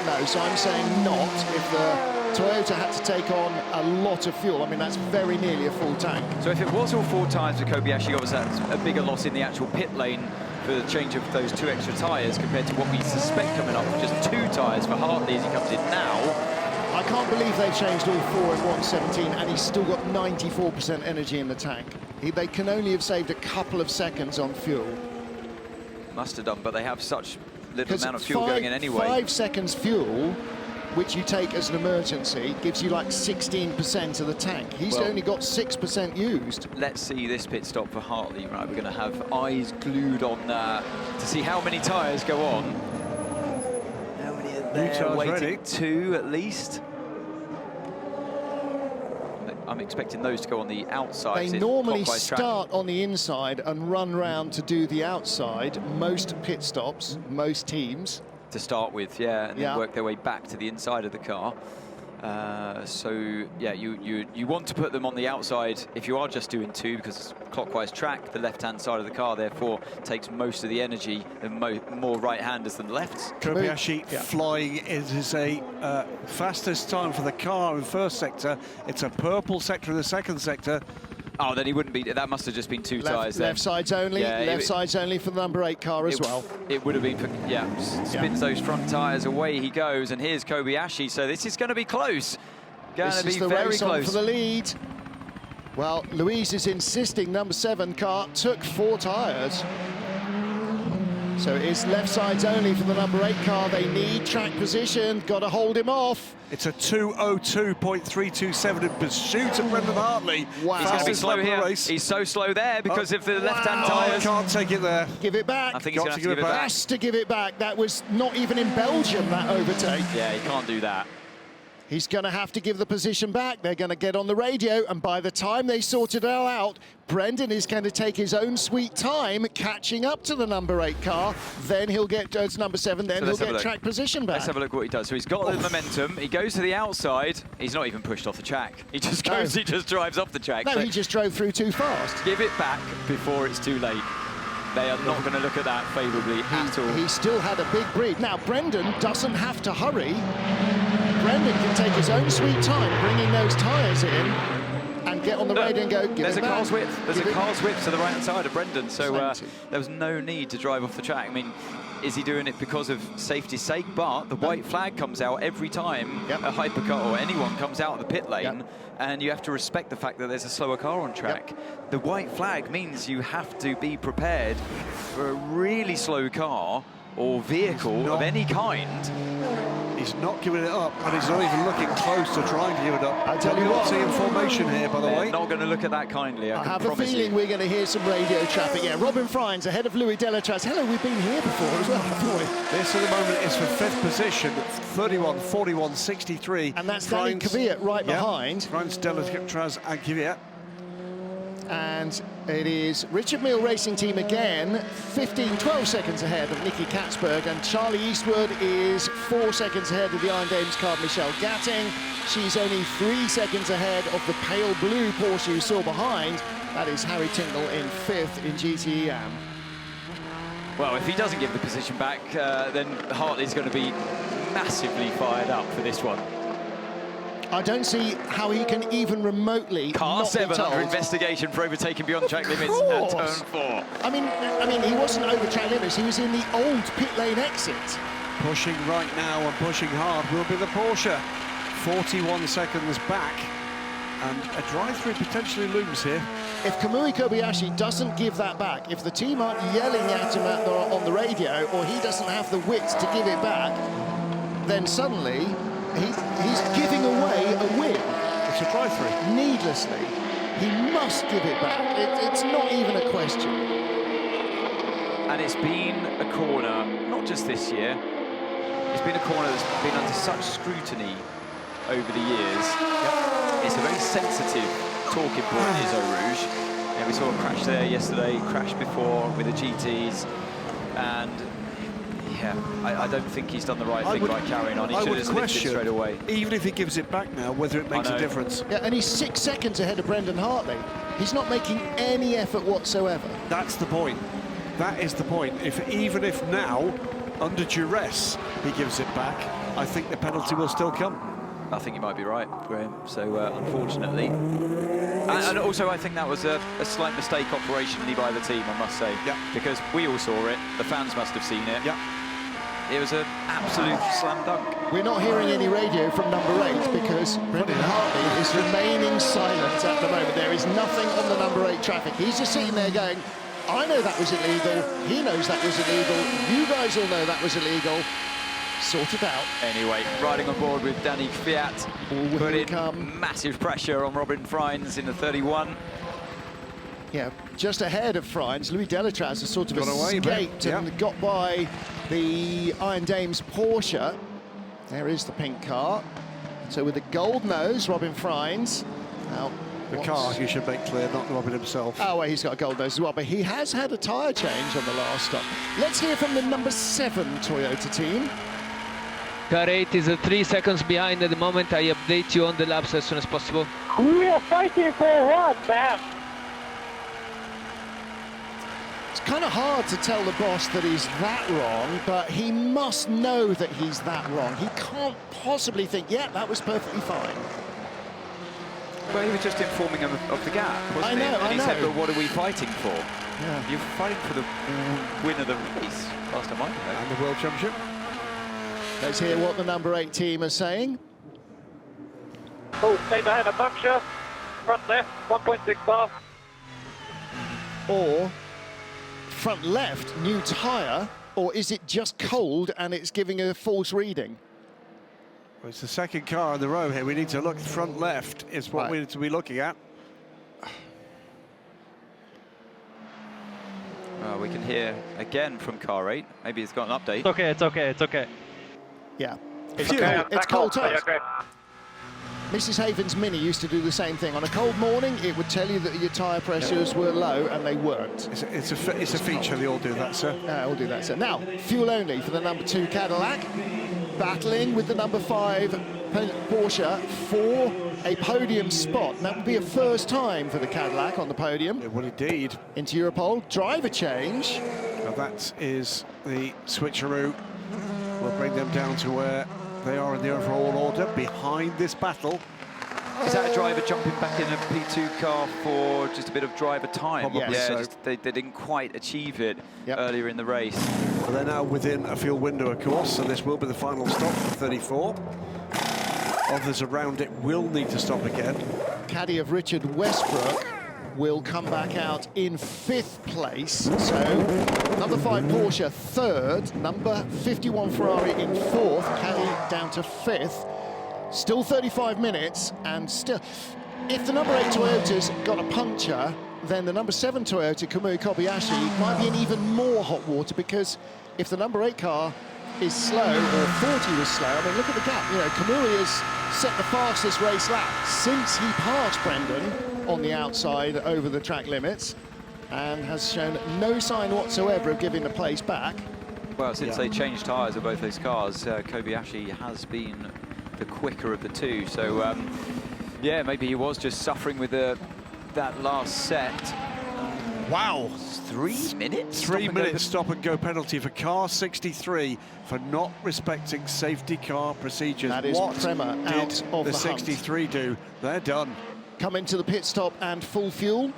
No, so I'm saying not. If the Toyota had to take on a lot of fuel, I mean, that's very nearly a full tank. So if it was all 4 tyres for Kobayashi, obviously that's a bigger loss in the actual pit lane for the change of those 2 extra tyres compared to what we suspect coming up with just 2 tyres for Hartley as he comes in now. I can't believe they've changed all 4 in 117 and he's still got 94% energy in the tank. They can only have saved a couple of seconds on fuel. Must have done, but they have such little amount of fuel going in anyway. 5 seconds fuel, which you take as an emergency, gives you like 16% of the tank. He's only got 6% used. Let's see this pit stop for Hartley. Right, we're going to have eyes glued on to see how many tyres go on. How many are there? Waiting ready. 2 at least. I'm expecting those to go on the outside. They normally start on the inside and run round to do the outside. Most pit stops, most teams. To start with, yeah, and then work their way back to the inside of the car. So yeah, you want to put them on the outside if you are just doing 2, because it's clockwise track. The left-hand side of the car, therefore, takes most of the energy, and more right-handers than lefts. Kobayashi flying. It is a fastest time for the car in first sector. It's a purple sector in the second sector. Oh, then he wouldn't be. That must have just been 2 tyres there. Left sides only. Yeah, left sides only for the number 8 car as well. It would have been. Spins those front tyres. Away he goes, and here's Kobayashi. So this is going to be close. Going to be very close for the lead. Well, Louise is insisting number 7 car took 4 tyres. So it's left sides only for the number 8 car. They need track position. Got to hold him off. It's a 2:02.327 in pursuit of Brendan Hartley. Wow. He's going to be slow here. He's so slow there because of the left-hand tyres. Can't take it there. Give it back. I think he's going to give it back. Has to give it back. That was not even in Belgium, that overtake. Yeah, he can't do that. He's going to have to give the position back. They're going to get on the radio, and by the time they sort it all out, Brendan is going to take his own sweet time catching up to the number 8 car. Then he'll get to number 7, then he'll get track position back. Let's have a look what he does. So he's got the momentum. He goes to the outside. He's not even pushed off the track. He just goes, he just drives off the track. No, he just drove through too fast. Give it back before it's too late. They are not going to look at that favourably at all. He still had a big breathe. Now, Brendan doesn't have to hurry. Brendan can take his own sweet time bringing those tyres in and get on the radio and go, give There's it a back. car's width. There's a car's width to the right-hand side of Brendan, so there was no need to drive off the track. I mean, is he doing it because of safety's sake? But the white flag comes out every time a Hypercar or anyone comes out of the pit lane, and you have to respect the fact that there's a slower car on track. The white flag means you have to be prepared for a really slow car or vehicle of any kind. He's not giving it up, and he's not even looking close to trying to give it up. I tell you what, in formation here, by the way. Not going to look at that kindly, I have a feeling we're going to hear some radio traffic. Yeah, Robin Friends ahead of Louis Delatraz. Hello, we've been here before as well, haven't we? This at the moment is for 5th position, 31, 41, 63. And that's Danny Kvyat right behind. Friends, Delatraz and Kvyat. And it is Richard Mille Racing Team again, 12 seconds ahead of Nicky Catsburg, and Charlie Eastwood is 4 seconds ahead of the Iron Dames car, Michelle Gatting. She's only 3 seconds ahead of the pale blue Porsche you saw behind. That is Harry Tinknell in 5th in GTE Am. Well, if he doesn't give the position back, then Hartley's going to be massively fired up for this one. I don't see how he can even remotely Car not be 7 told. under investigation for overtaking beyond track limits at turn 4. I mean, he wasn't over track limits. He was in the old pit lane exit. Pushing right now and pushing hard will be the Porsche. 41 seconds back, and a drive-through potentially looms here. If Kamui Kobayashi doesn't give that back, if the team aren't yelling at him on the radio, or he doesn't have the wits to give it back, then suddenly he's giving away a win. It's a drive-through. Needlessly. He must give it back. It's not even a question. And it's been a corner, not just this year, it's been a corner that's been under such scrutiny over the years. It's a very sensitive talking point, is Eau Rouge. Yeah, we saw a crash there yesterday, crash before with the GTs, and yeah, I don't think he's done the right thing by carrying on. He should have just lifted it straight away. Even if he gives it back now, whether it makes a difference. Yeah, and he's 6 seconds ahead of Brendan Hartley. He's not making any effort whatsoever. That's the point. That is the point. Even if now, under duress, he gives it back, I think the penalty will still come. I think you might be right, Graham. So, unfortunately. And also, I think that was a slight mistake operationally by the team, I must say. Yeah. Because we all saw it, the fans must have seen it. Yeah. It was an absolute slam dunk. We're not hearing any radio from number 8 because Brendan Hartley is remaining silent at the moment. There is nothing on the number 8 traffic. He's just sitting there going, I know that was illegal, he knows that was illegal, you guys all know that was illegal. Sort it out. Anyway, riding on board with Danny Kvyat, putting massive pressure on Robin Freins in the 31. Yeah, just ahead of Freins, Louis Delatraz has sort of escaped and got by the Iron Dames Porsche. There is the pink car. So with the gold nose, Robin Freins. Now, the car, you should make clear, not Robin himself. Oh, well, he's got a gold nose as well, but he has had a tyre change on the last stop. Let's hear from the number 7 Toyota team. Car 8 is 3 seconds behind at the moment. I update you on the laps as soon as possible. We are fighting for what, man? It's kind of hard to tell the boss that he's that wrong, but he must know that he's that wrong. He can't possibly think, yeah, that was perfectly fine. Well, he was just informing him of the gap, wasn't he? And he said, but what are we fighting for? Yeah. You're fighting for the win of the race, last time I know. And the World Championship. Let's hear what the number 8 team are saying. Oh, stay behind a puncture. Front left, 1.6 bar. Or front left, new tyre, or is it just cold and it's giving a false reading? Well, it's the second car in the row here. We need to look front left is what we need to be looking at. Well, we can hear again from car 8. Maybe it's got an update. It's okay, it's okay, it's okay. Yeah, it's cold tyres. Mrs. Haven's Mini used to do the same thing. On a cold morning, it would tell you that your tyre pressures were low, and they weren't. It's a feature, they all do that, sir. Yeah, all do that, sir. Now, fuel only for the number 2 Cadillac, battling with the number 5 Porsche for a podium spot. And that would be a first time for the Cadillac on the podium. It would indeed. Into Europol, driver change. Now that is the switcheroo. We'll bring them down to where they are in the overall order behind this battle. Is that a driver jumping back in a P2 car for just a bit of driver time? Probably so. Just, they didn't quite achieve it earlier in the race. Well, they're now within a fuel window, of course, so this will be the final stop for 34. Others around it will need to stop again. Caddy of Richard Westbrook will come back out in 5th place. So number 5 Porsche 3rd, number 51 Ferrari in 4th, caddy down to 5th. Still 35 minutes, and still, if the number 8 Toyota's got a puncture, then the number 7 Toyota, Kamui Kobayashi, might be in even more hot water, because if the number 8 car is slow, or thought he was slow, I mean, look at the gap. You know, Kamui has set the fastest race lap since he passed Brendan on the outside over the track limits, and has shown no sign whatsoever of giving the place back. Well, since they changed tyres of both those cars, Kobayashi has been the quicker of the two. So, yeah, maybe he was just suffering with that last set. Wow. 3 minutes? 3 minutes stop-and-go penalty for car 63 for not respecting safety car procedures. That is Prema out of the 63 hunt. do? They're done. Come into the pit stop and full fuel.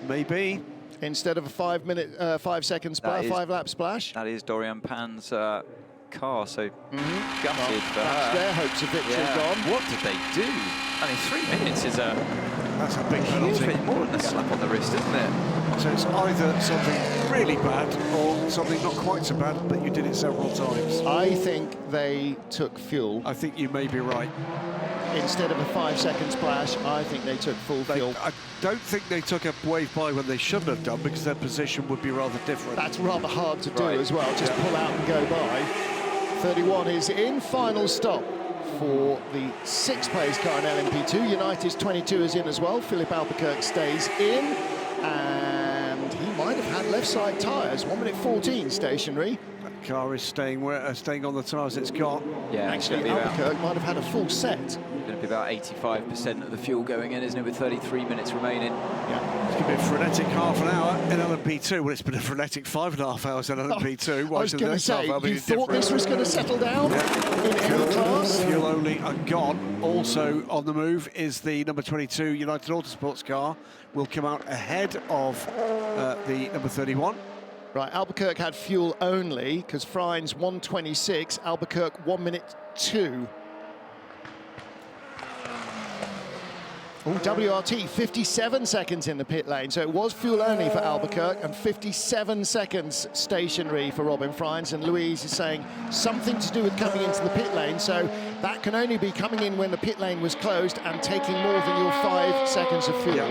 Maybe. Instead of a 5-second splash, 5-lap splash. That is Dorian Pan's car, so gutted for That's her. their hopes of victory gone. What did they do? I mean, 3 minutes is that's a big penalty. More than a slap on the wrist, isn't it? So it's either something really bad or something not quite so bad, but you did it several times. I think they took fuel. I think you may be right. Instead of a 5-second splash, I think they took full fuel. I don't think they took a wave by when they shouldn't have done, because their position would be rather different. That's rather hard to do as well, just pull out and go by. 31 is in, final stop for the 6th place car in LMP2. United's 22 is in as well. Philip Albuquerque stays in, and he might have had left side tyres. 1:14 stationary. That car is staying on the tyres it's got. Yeah, actually, Albuquerque might have had a full set. Going to be about 85% of the fuel going in, isn't it, with 33 minutes remaining? Yeah, it's going to be a frenetic half an hour in LMP2. Well, it's been a frenetic 5.5 hours in LMP2. I was going to say, you thought this was going to settle down in any class? Fuel only and gone. Also on the move is the number 22 United Autosports car. Will come out ahead of the number 31. Right, Albuquerque had fuel only, because Frines 1:26, Albuquerque 1:02. Oh, WRT, 57 seconds in the pit lane. So it was fuel only for Albuquerque and 57 seconds stationary for Robin Frines. And Louise is saying something to do with coming into the pit lane. So that can only be coming in when the pit lane was closed and taking more than your 5 seconds of fuel. Yeah.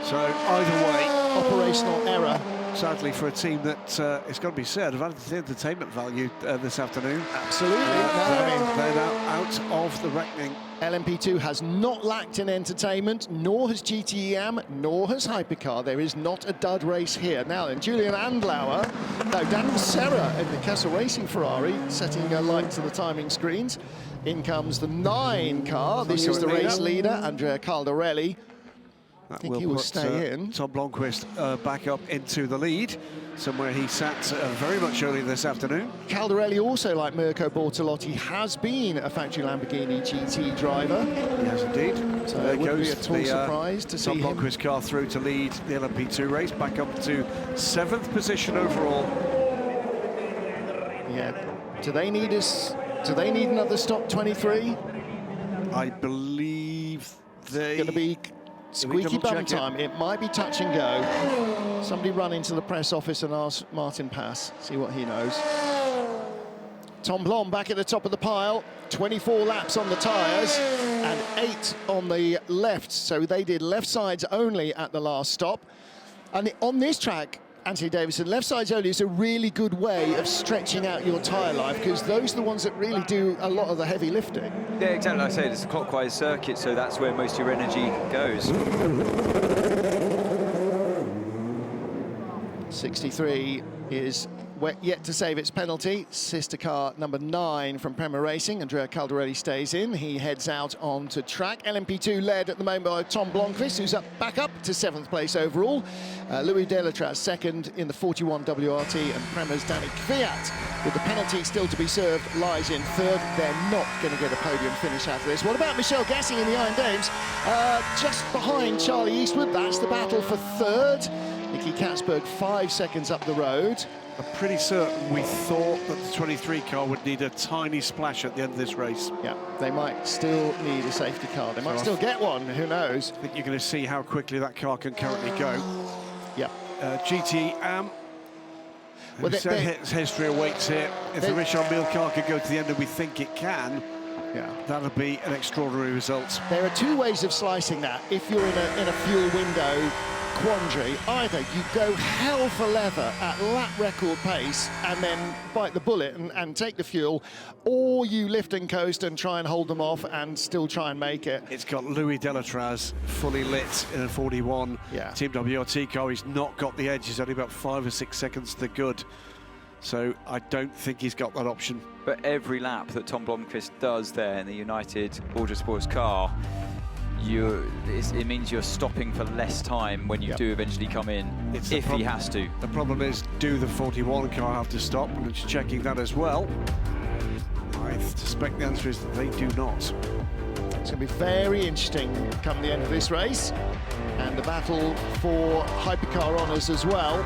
So either way, operational error. Sadly, for a team that, it's got to be said, have added the entertainment value this afternoon. Absolutely. They're now out of the reckoning. LMP2 has not lacked in entertainment, nor has GTE Am, nor has Hypercar. There is not a dud race here. Now then, Julian Andlauer, no, Daniel Serra in the Kessel Racing Ferrari, setting a light to the timing screens. In comes the 9 car. This is the race leader, Andrea Caldarelli. I think he will stay in. Tom Blomqvist back up into the lead, somewhere he sat very much earlier this afternoon. Caldarelli also, like Mirko Bortolotti, has been a factory Lamborghini GT driver. He has indeed. So it wouldn't be at all surprised to see him. Tom Blomqvist car through to lead the LMP2 race, back up to 7th position overall. Yeah. Do they need another stop 23? I believe It's going to be squeaky bum time. It might be touch and go. Somebody run into the press office and ask Martin Pass, see what he knows. Tom Blom back at the top of the pile. 24 laps on the tyres and 8 on the left. So they did left sides only at the last stop. And on this track, Anthony Davidson, left sides only is a really good way of stretching out your tyre life, because those are the ones that really do a lot of the heavy lifting. Yeah, exactly. Like I say, it's a clockwise circuit, so that's where most of your energy goes. 63 is yet to save its penalty. Sister car number 9 from Prema Racing. Andrea Caldarelli stays in. He heads out onto track. LMP2 led at the moment by Tom Blomqvist, who's back up to 7th place overall. Louis Delatraz second in the 41 WRT, and Prema's Danny Kvyat, with the penalty still to be served, lies in 3rd. They're not going to get a podium finish out of this. What about Michelle Gassing in the Iron Dames? Just behind Charlie Eastwood. That's the battle for 3rd. Nicky Katzberg 5 seconds up the road. I'm pretty certain we thought that the 23 car would need a tiny splash at the end of this race. Yeah, they might still need a safety car. They might still get one, who knows? I think you're going to see how quickly that car can currently go. Yeah. GTE Am. Well, history awaits here. If the Richard Mille car could go to the end, and we think it can, that'll be an extraordinary result. There are 2 ways of slicing that. If you're in a fuel window quandary, either you go hell for leather at lap record pace and then bite the bullet and take the fuel, or you lift and coast and try and hold them off and still try and make it. It's got Louis Delatraz fully lit in a 41 Team WRT car. He's not got the edge. He's only about 5 or 6 seconds to the good. So I don't think he's got that option. But every lap that Tom Blomqvist does there in the United Autosports car, it means you're stopping for less time when you do eventually come in, if he has to. The problem is, do the 41 car have to stop? And it's checking that as well. I suspect the answer is that they do not. It's going to be very interesting come the end of this race, and the battle for Hypercar honours as well.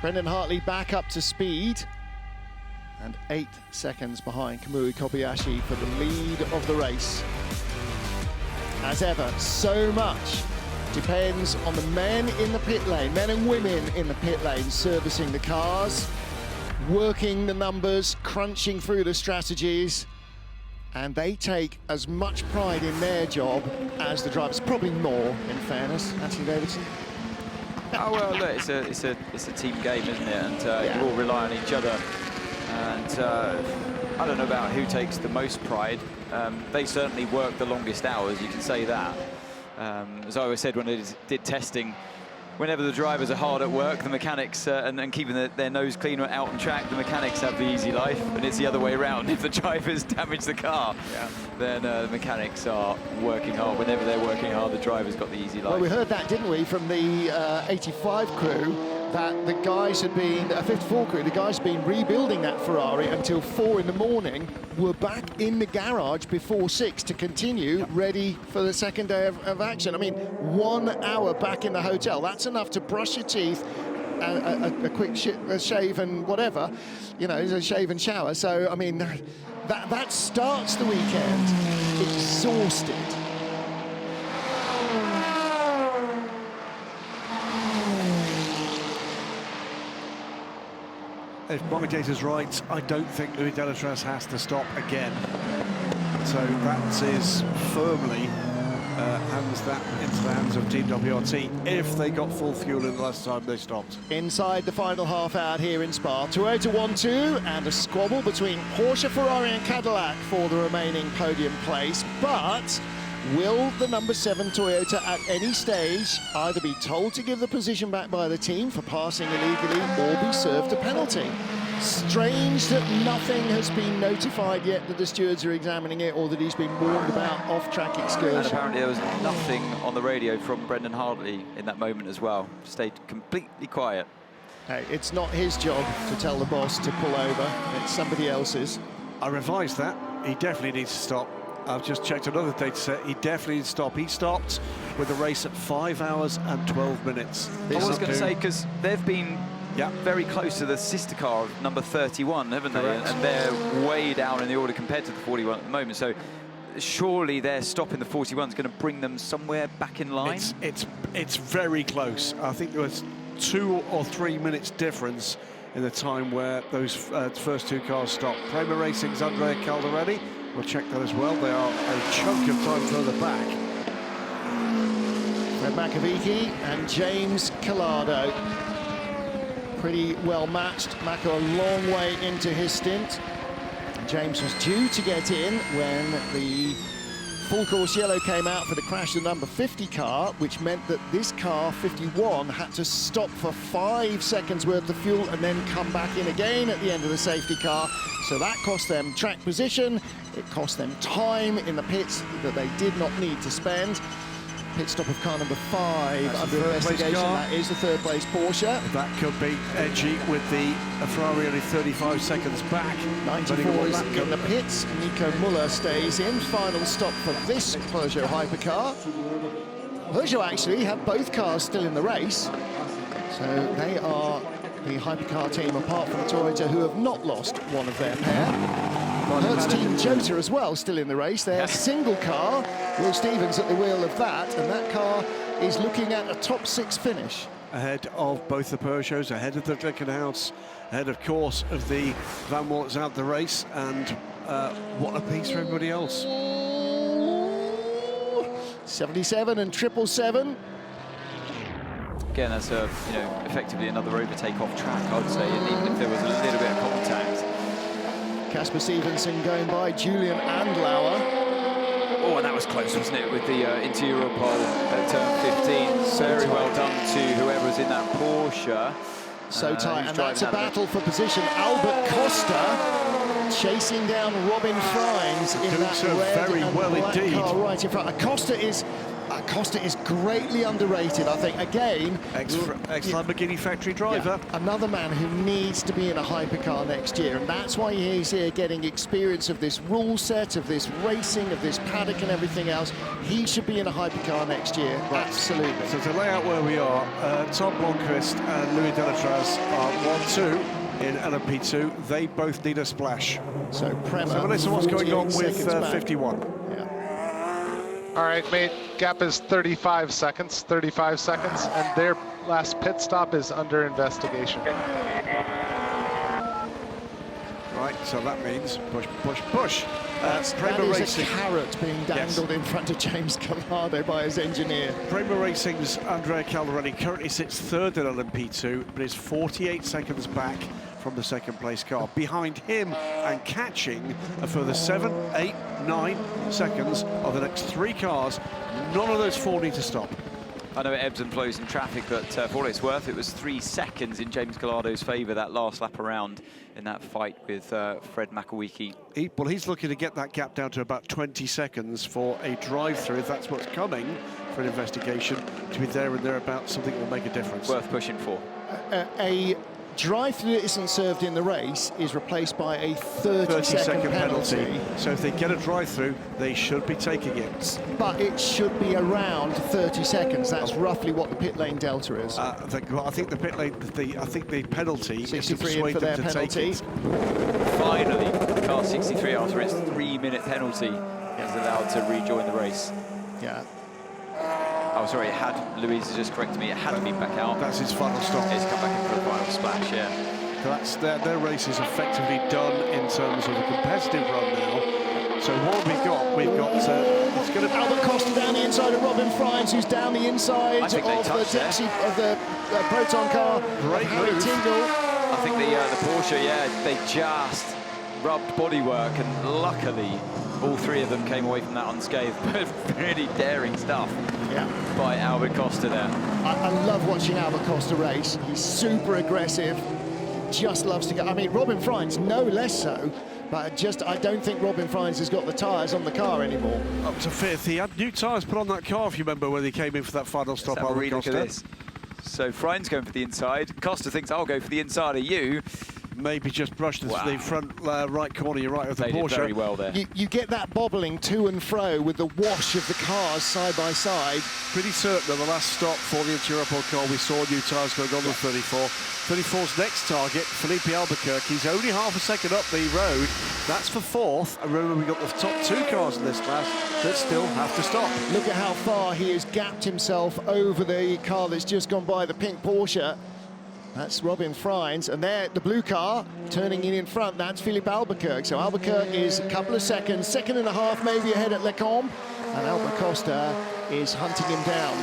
Brendan Hartley back up to speed, and 8 seconds behind Kamui Kobayashi for the lead of the race. As ever, so much depends on the men in the pit lane, men and women in the pit lane, servicing the cars, working the numbers, crunching through the strategies, and they take as much pride in their job as the drivers, probably more, in fairness. Anthony Davidson? Oh, well, look, it's a team game, isn't it? And you all rely on each other. And I don't know about who takes the most pride. They certainly work the longest hours, you can say that. As I always said when I did testing, whenever the drivers are hard at work, the mechanics, and keeping their nose clean out on track, the mechanics have the easy life, and it's the other way around. If the drivers damage the car, then the mechanics are working hard. Whenever they're working hard, the drivers got the easy life. Well, we heard that, didn't we, from the 85 crew, that the guys had been, 54 crew, the guys had been rebuilding that Ferrari until 4 in the morning, were back in the garage before 6 to continue, ready for the second day of action. I mean, 1 hour back in the hotel, that's enough to brush your teeth, a quick shave and whatever, you know, a shave and shower. So, I mean, that starts the weekend exhausted. If my data's right, I don't think Louis Delatraz has to stop again. So that is firmly hands that into the hands of Team WRT if they got full fuel in the last time they stopped. Inside the final half hour here in Spa, Toyota 1-2 and a squabble between Porsche, Ferrari and Cadillac for the remaining podium place, but will the number 7 Toyota at any stage either be told to give the position back by the team for passing illegally or be served a penalty? Strange that nothing has been notified yet that the stewards are examining it or that he's been warned about off-track excursion. And apparently there was nothing on the radio from Brendan Hartley in that moment as well. Stayed completely quiet. Hey, it's not his job to tell the boss to pull over, it's somebody else's. I revised that. He definitely needs to stop. I've just checked another data set. He definitely needs to stop. He stopped with the race at 5 hours and 12 minutes. I was going to say, because they've been very close to the sister car of number 31, haven't they? And they're way down in the order compared to the 41 at the moment. So surely their stop in the 41 is going to bring them somewhere back in line. It's very close. I think there was 2 or 3 minutes difference in the time where those first 2 cars stopped. Prema Racing's Andrea Caldarelli. We'll check that as well. They are a chunk of time further back. Fred Macavicki and James Collado. Pretty well matched. Mako a long way into his stint. James was due to get in when the full course yellow came out for the crash of the number 50 car, which meant that this car, 51, had to stop for 5 seconds worth of fuel and then come back in again at the end of the safety car. So that cost them track position, it cost them time in the pits that they did not need to spend. Pit stop of car number 5 under investigation. That is the 3rd place Porsche. That could be edgy with the Ferrari only 35 seconds back. 94 is in the pits. Nico Muller stays in. Final stop for this Peugeot Hypercar. Peugeot actually have both cars still in the race. So they are the Hypercar team, apart from Toyota, who have not lost one of their pair. Hertz Team Jota as well, still in the race. They're single car. Will Stevens at the wheel of that, and that car is looking at a top 6 finish. Ahead of both the Peugeots, ahead of the Glickenhaus, ahead, of course, of the Van Walt's out the race, and what a piece for everybody else. 77 and 777. Again, that's effectively another overtake off track, I would say, even if there was a little bit of contact. Casper Stevenson going by Julian Andlauer. Oh, and that was close, wasn't it, with the interior pole at turn 15. Very well done to whoever's in that Porsche. So tight, and that's a battle for position. Albert Costa chasing down Robin Frijns in that so red very and well black indeed. car right in front. Acosta is greatly underrated, I think. Again, ex-Lamborghini factory driver. Yeah, another man who needs to be in a hypercar next year, and that's why he's here getting experience of this rule set, of this racing, of this paddock and everything else. He should be in a hypercar next year, absolutely. So to lay out where we are, Tom Blomqvist and Louis Delatraz are 1-2 in LMP2. They both need a splash. So Prema, so Melissa, what's going on with 51? All right, mate, gap is 35 seconds, and their last pit stop is under investigation. Right, so that means push, push, push. That Prema is Racing. a carrot being dangled in front of James Calado by his engineer. Prema Racing's Andrea Caldarelli currently sits third in LMP2, but is 48 seconds back from the second place car. Behind him and catching a further 7, 8, 9 seconds of the next 3 cars. None of those 4 need to stop. I know it ebbs and flows in traffic, but for what it's worth, it was 3 seconds in James Calado's favour that last lap around in that fight with Fred McElweeky. Well, he's looking to get that gap down to about 20 seconds for a drive-through, if that's what's coming for an investigation, to be there and thereabouts, something that will make a difference. Worth pushing for. A drive-through that isn't served in the race is replaced by a 30-second penalty. So if they get a drive-through, they should be taking it. But it should be around 30 seconds. That's roughly what the pit lane delta is. I think the pit lane, I think the penalty is to 63 persuade for them their to penalty. take it. Finally, car 63, after its 3-minute penalty, is allowed to rejoin the race. Yeah. Oh, sorry, it had, Louise has just corrected me, it had to be back out. That's his final stop. It's come back in for a final splash, yeah. So that's their race is effectively done in terms of a competitive run now. So what have we got? We've got it's going to Albert Costa down the inside of Robin Frijns, who's down the inside of the Proton car. Great Harry move. Tingle. I think the Porsche, yeah, they just rubbed bodywork, and luckily all 3 of them came away from that unscathed. But really daring stuff by Albert Costa there. I love watching Albert Costa race. He's super aggressive, just loves to go. I mean, Robin Frijns, no less so. But I don't think Robin Frijns has got the tyres on the car anymore. Up to 5th. He had new tyres put on that car, if you remember, when he came in for that final stop. Let's have a read look at this. So Frijns going for the inside. Costa thinks, I'll go for the inside of you. Maybe just brushed the front right corner, you're right, of the They Porsche. did very well there. You get that bobbling to and fro with the wash of the cars side by side. Pretty certain that the last stop for the interior car, we saw new tyres going on the 34. 34's next target, Felipe Albuquerque. He's only half a second up the road. That's for 4th. And remember, we've got the top 2 cars in this class that still have to stop. Look at how far he has gapped himself over the car that's just gone by, the pink Porsche. That's Robin Frijns, and there, the blue car turning in front, that's Philippe Albuquerque. So Albuquerque is a couple of seconds, 1.5 seconds maybe ahead at Lecombe, and Albert Costa is hunting him down.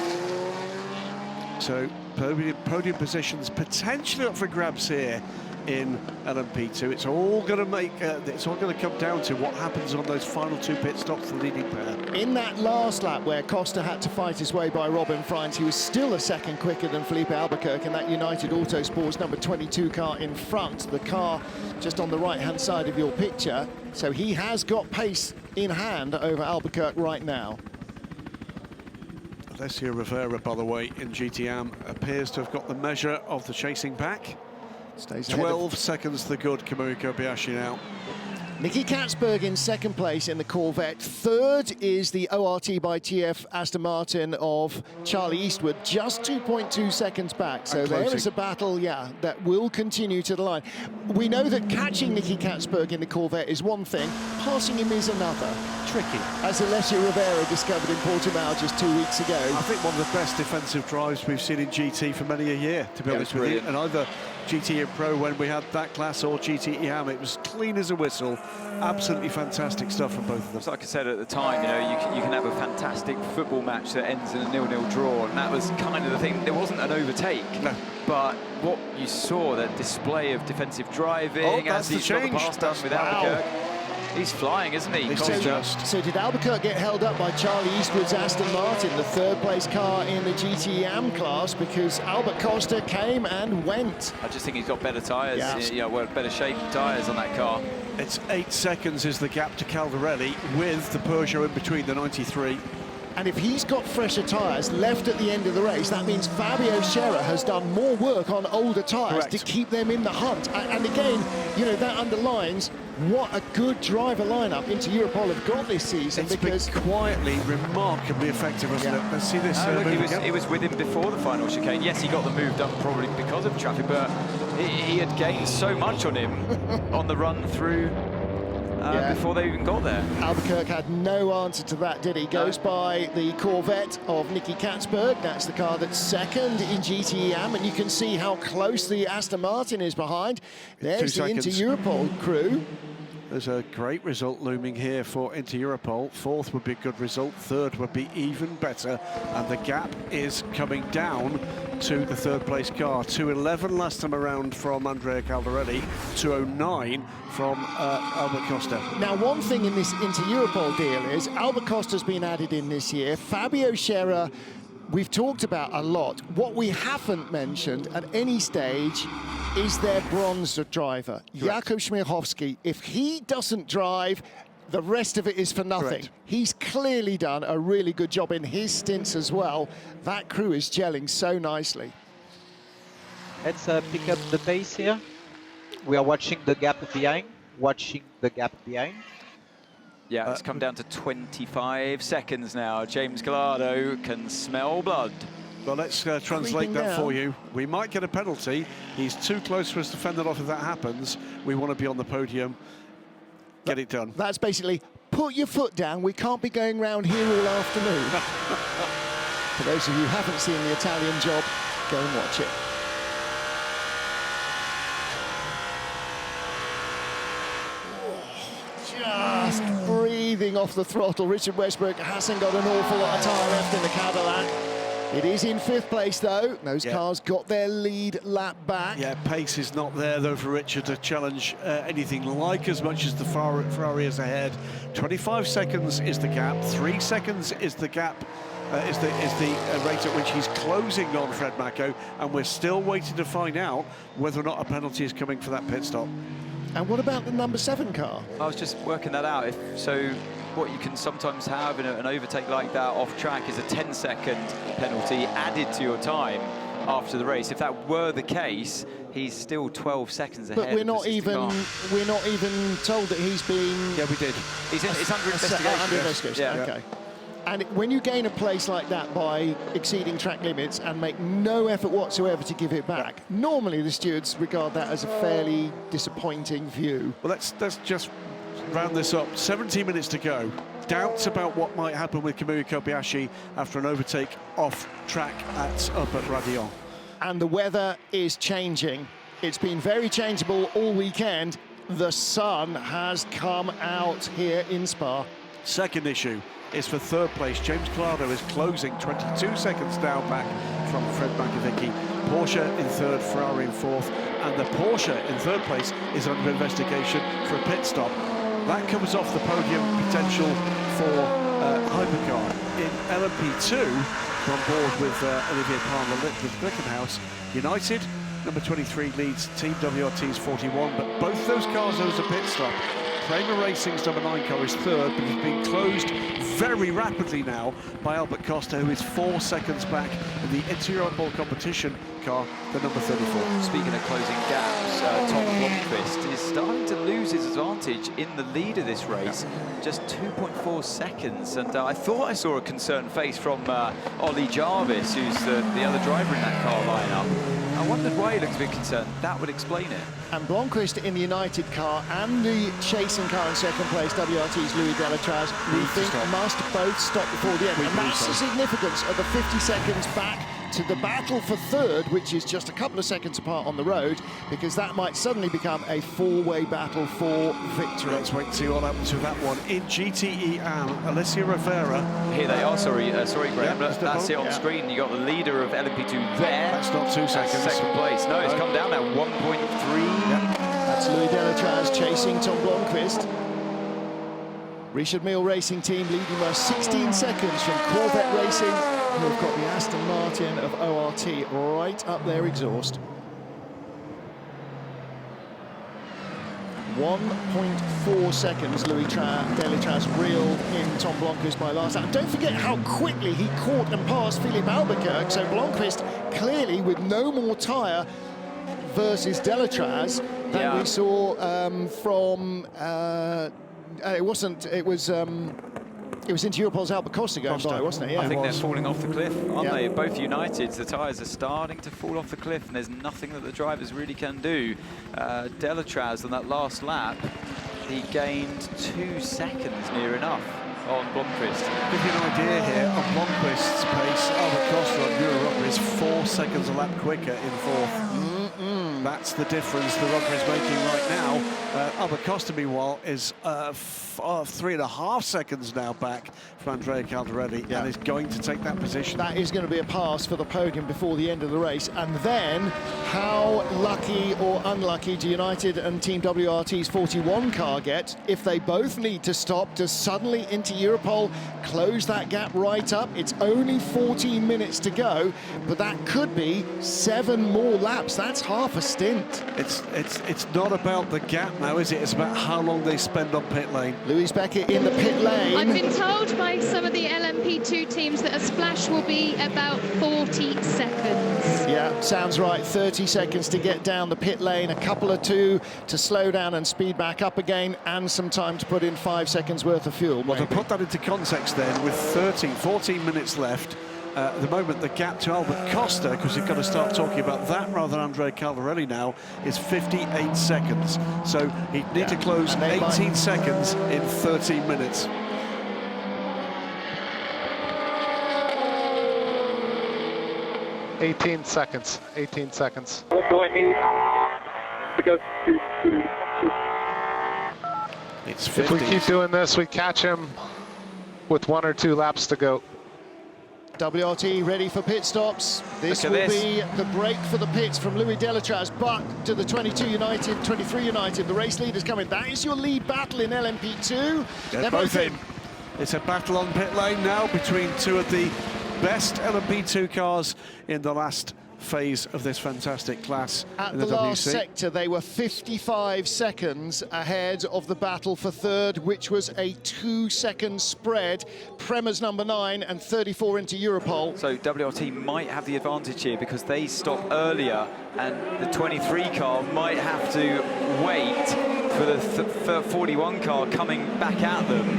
So podium positions potentially up for grabs here in LMP2. It's all going to come down to what happens on those final 2 pit stops, the leading pair. In that last lap where Costa had to fight his way by Robin Frijns, he was still a second quicker than Felipe Albuquerque in that United Autosports number 22 car in front, the car just on the right-hand side of your picture. So he has got pace in hand over Albuquerque right now. Alessio Rivera, by the way, in GT Am, appears to have got the measure of the chasing back. Stays 12 seconds the good Kamui Kobayashi now. Nicky Katzberg in second place in the Corvette. Third is the ORT by TF Aston Martin of Charlie Eastwood, just 2.2 seconds back. So there is a battle, that will continue to the line. We know that catching Nicky Katzberg in the Corvette is one thing, passing him is another. Tricky. As Alessio Rivera discovered in Portimao just 2 weeks ago. I think one of the best defensive drives we've seen in GT for many a year, to be honest with you. And either GT and Pro when we had that class or GT Am, it was clean as a whistle. Absolutely fantastic stuff from both of them. So like I said at the time, you can have a fantastic football match that ends in a 0-0 draw, and that was kind of the thing. There wasn't an overtake, but what you saw, that display of defensive driving, as he's got the pass done with Albuquerque. He's flying, isn't he? So did Albuquerque get held up by Charlie Eastwood's Aston Martin, the third-place car in the GTE Am class, because Albert Costa came and went? I just think he's got better tyres, better shaped tyres on that car. It's 8 seconds is the gap to Caldarelli with the Peugeot in between, the 93. And if he's got fresher tyres left at the end of the race, that means Fabio Scherer has done more work on older tyres to keep them in the hunt. And again, you know, that underlines what a good driver lineup into Europol have got this season. It's been quietly, remarkably effective, hasn't it? Let's see this. Look, he was with him before the final chicane. Yes, he got the move done probably because of traffic, but he had gained so much on him on the run through before they even got there. Albuquerque had no answer to that, did he? Goes by the Corvette of Nicky Katzberg. That's the car that's second in GTE Am, and you can see how close the Aston Martin is behind. There's the Inter-Europol crew. There's a great result looming here for Inter-Europol. Fourth would be a good result, third would be even better, and the gap is coming down to the third-place car. 2:11 last time around from Andrea Caldarelli, 2:09 from Albert Costa. Now, one thing in this Inter-Europol deal is Albert Costa's been added in this year. Fabio Scherer, we've talked about a lot. What we haven't mentioned at any stage is their bronze driver, Jakub Śmiechowski. If he doesn't drive, the rest of it is for nothing. Correct. He's clearly done a really good job in his stints as well. That crew is gelling so nicely. Let's pick up the pace here. We are watching the gap behind. Yeah, it's come down to 25 seconds now. James Gallardo can smell blood. Well, let's translate that for you. We might get a penalty. He's too close for us to fend that off if that happens. We want to be on the podium. Get it done. That's basically, put your foot down. We can't be going round here all afternoon. For those of you who haven't seen the Italian Job, go and watch it. Just breathing off the throttle. Richard Westbrook hasn't got an awful lot of time left in the Cadillac. It is in fifth place, though. Those cars got their lead lap back. Yeah, pace is not there, though, for Richard to challenge anything like as much as the Ferrari is ahead. 25 seconds is the gap. 3 seconds is the gap, is the rate at which he's closing on Fred Macco, and we're still waiting to find out whether or not a penalty is coming for that pit stop. And what about the number 7 car? I was just working that out. What you can sometimes have in an overtake like that off track is a 10-second penalty added to your time after the race. If that were the case, he's still 12 seconds ahead. But we're not even told that he's been. Yeah, we did. It's under investigation. Under investigation. Yeah. Okay. And when you gain a place like that by exceeding track limits and make no effort whatsoever to give it back, normally the stewards regard that as a fairly disappointing view. Well, let's just round this up. 17 minutes to go. Doubts about what might happen with Kamui Kobayashi after an overtake off track up at Radion. And the weather is changing. It's been very changeable all weekend. The sun has come out here in Spa. Second issue is for third place. James Callardo is closing 22 seconds down back from Fred Makovicky. Porsche in third, Ferrari in fourth, and the Porsche in third place is under investigation for a pit stop. That comes off the podium potential for Hypercar. In LMP2, on board with Olivier Palmer with Glickenhaus. United, number 23, leads Team WRT's 41, but both those cars owes a pit stop. Kramer Racing's number 9 car is third, but has been closed very rapidly now by Albert Costa, who is 4 seconds back in the Inter-Europol competition car, the number 34. Speaking of closing gaps, Tom Blomqvist is starting to lose his advantage in the lead of this race, just 2.4 seconds. And I thought I saw a concerned face from Ollie Jarvis, who's the other driver in that car lineup. I wondered why he looks a bit concerned. That would explain it. And Blomqvist in the United car and the chasing car in second place, WRT's Louis Delatraz, we think must both stop before the end. And that's the significance of the 50 seconds back to the battle for third, which is just a couple of seconds apart on the road, because that might suddenly become a four-way battle for victory. Let's wait and see what happens with that one. In GTE Am, Alessia Rivera. Here they are, sorry Graham, that's it on screen. You got the leader of LMP2 there. That's not 2 seconds. Second place. No, it's come down now, 1.3. That's Louis Delatraz chasing Tom Blomqvist. Richard Mille Racing Team leading by 16 seconds from Corvette Racing, who have got the Aston Martin of ORT right up their exhaust. 1.4 seconds Louis Delétraz reeled in Tom Blomqvist by last lap. Don't forget how quickly he caught and passed Philippe Albuquerque, so Blomqvist clearly with no more tyre versus Delétraz than we saw from it was into Europol's Albert Costa going by, wasn't it? Yeah, I think they're falling off the cliff, aren't they? Both Uniteds, the tyres are starting to fall off the cliff, and there's nothing that the drivers really can do. Delétraz on that last lap, he gained 2 seconds near enough on Blomqvist. Give you an idea here, on Blomqvist's pace, Albert Costa on Europe is 4 seconds a lap quicker in fourth. That's the difference the rubber is making right now. Albert Costa, meanwhile, is 3.5 seconds now back from Andrea Caldarelli, and is going to take that position. That is going to be a pass for the podium before the end of the race. And then, how lucky or unlucky do United and Team WRT's 41 car get if they both need to stop? Does suddenly Inter Europol close that gap right up? It's only 14 minutes to go, but that could be 7 more laps. That's half a stint. It's not about the gap now, is it? It's about how long they spend on pit lane. Louise Beckett in the pit lane. I've been told by some of the LMP2 teams that a splash will be about 40 seconds. Yeah, sounds right. 30 seconds to get down the pit lane, a couple or two to slow down and speed back up again, and some time to put in 5 seconds worth of fuel. Well, to put that into context then, with 14 minutes left, at the moment, the gap to Albert Costa, because you've got to start talking about that rather than Andrea Caldarelli now, is 58 seconds. So he'd need to close 18 seconds in 13 minutes. $18 seconds. 18 seconds. What do I need? Because it's 50. If we keep doing this, we catch him with 1 or 2 laps to go. WRT ready for pit stops. This will be the break for the pits from Louis Delétraz, but to the 23 United, the race leaders coming. That is your lead battle in LMP2. They're both in. It's a battle on pit lane now between 2 of the best LMP2 cars in the last phase of this fantastic class. At in the last WC. sector, they were 55 seconds ahead of the battle for third, which was a 2-second spread. Prema's number 9 and 34 into Europol. So WRT might have the advantage here because they stop earlier, and the 23 car might have to wait for the 41 car coming back at them.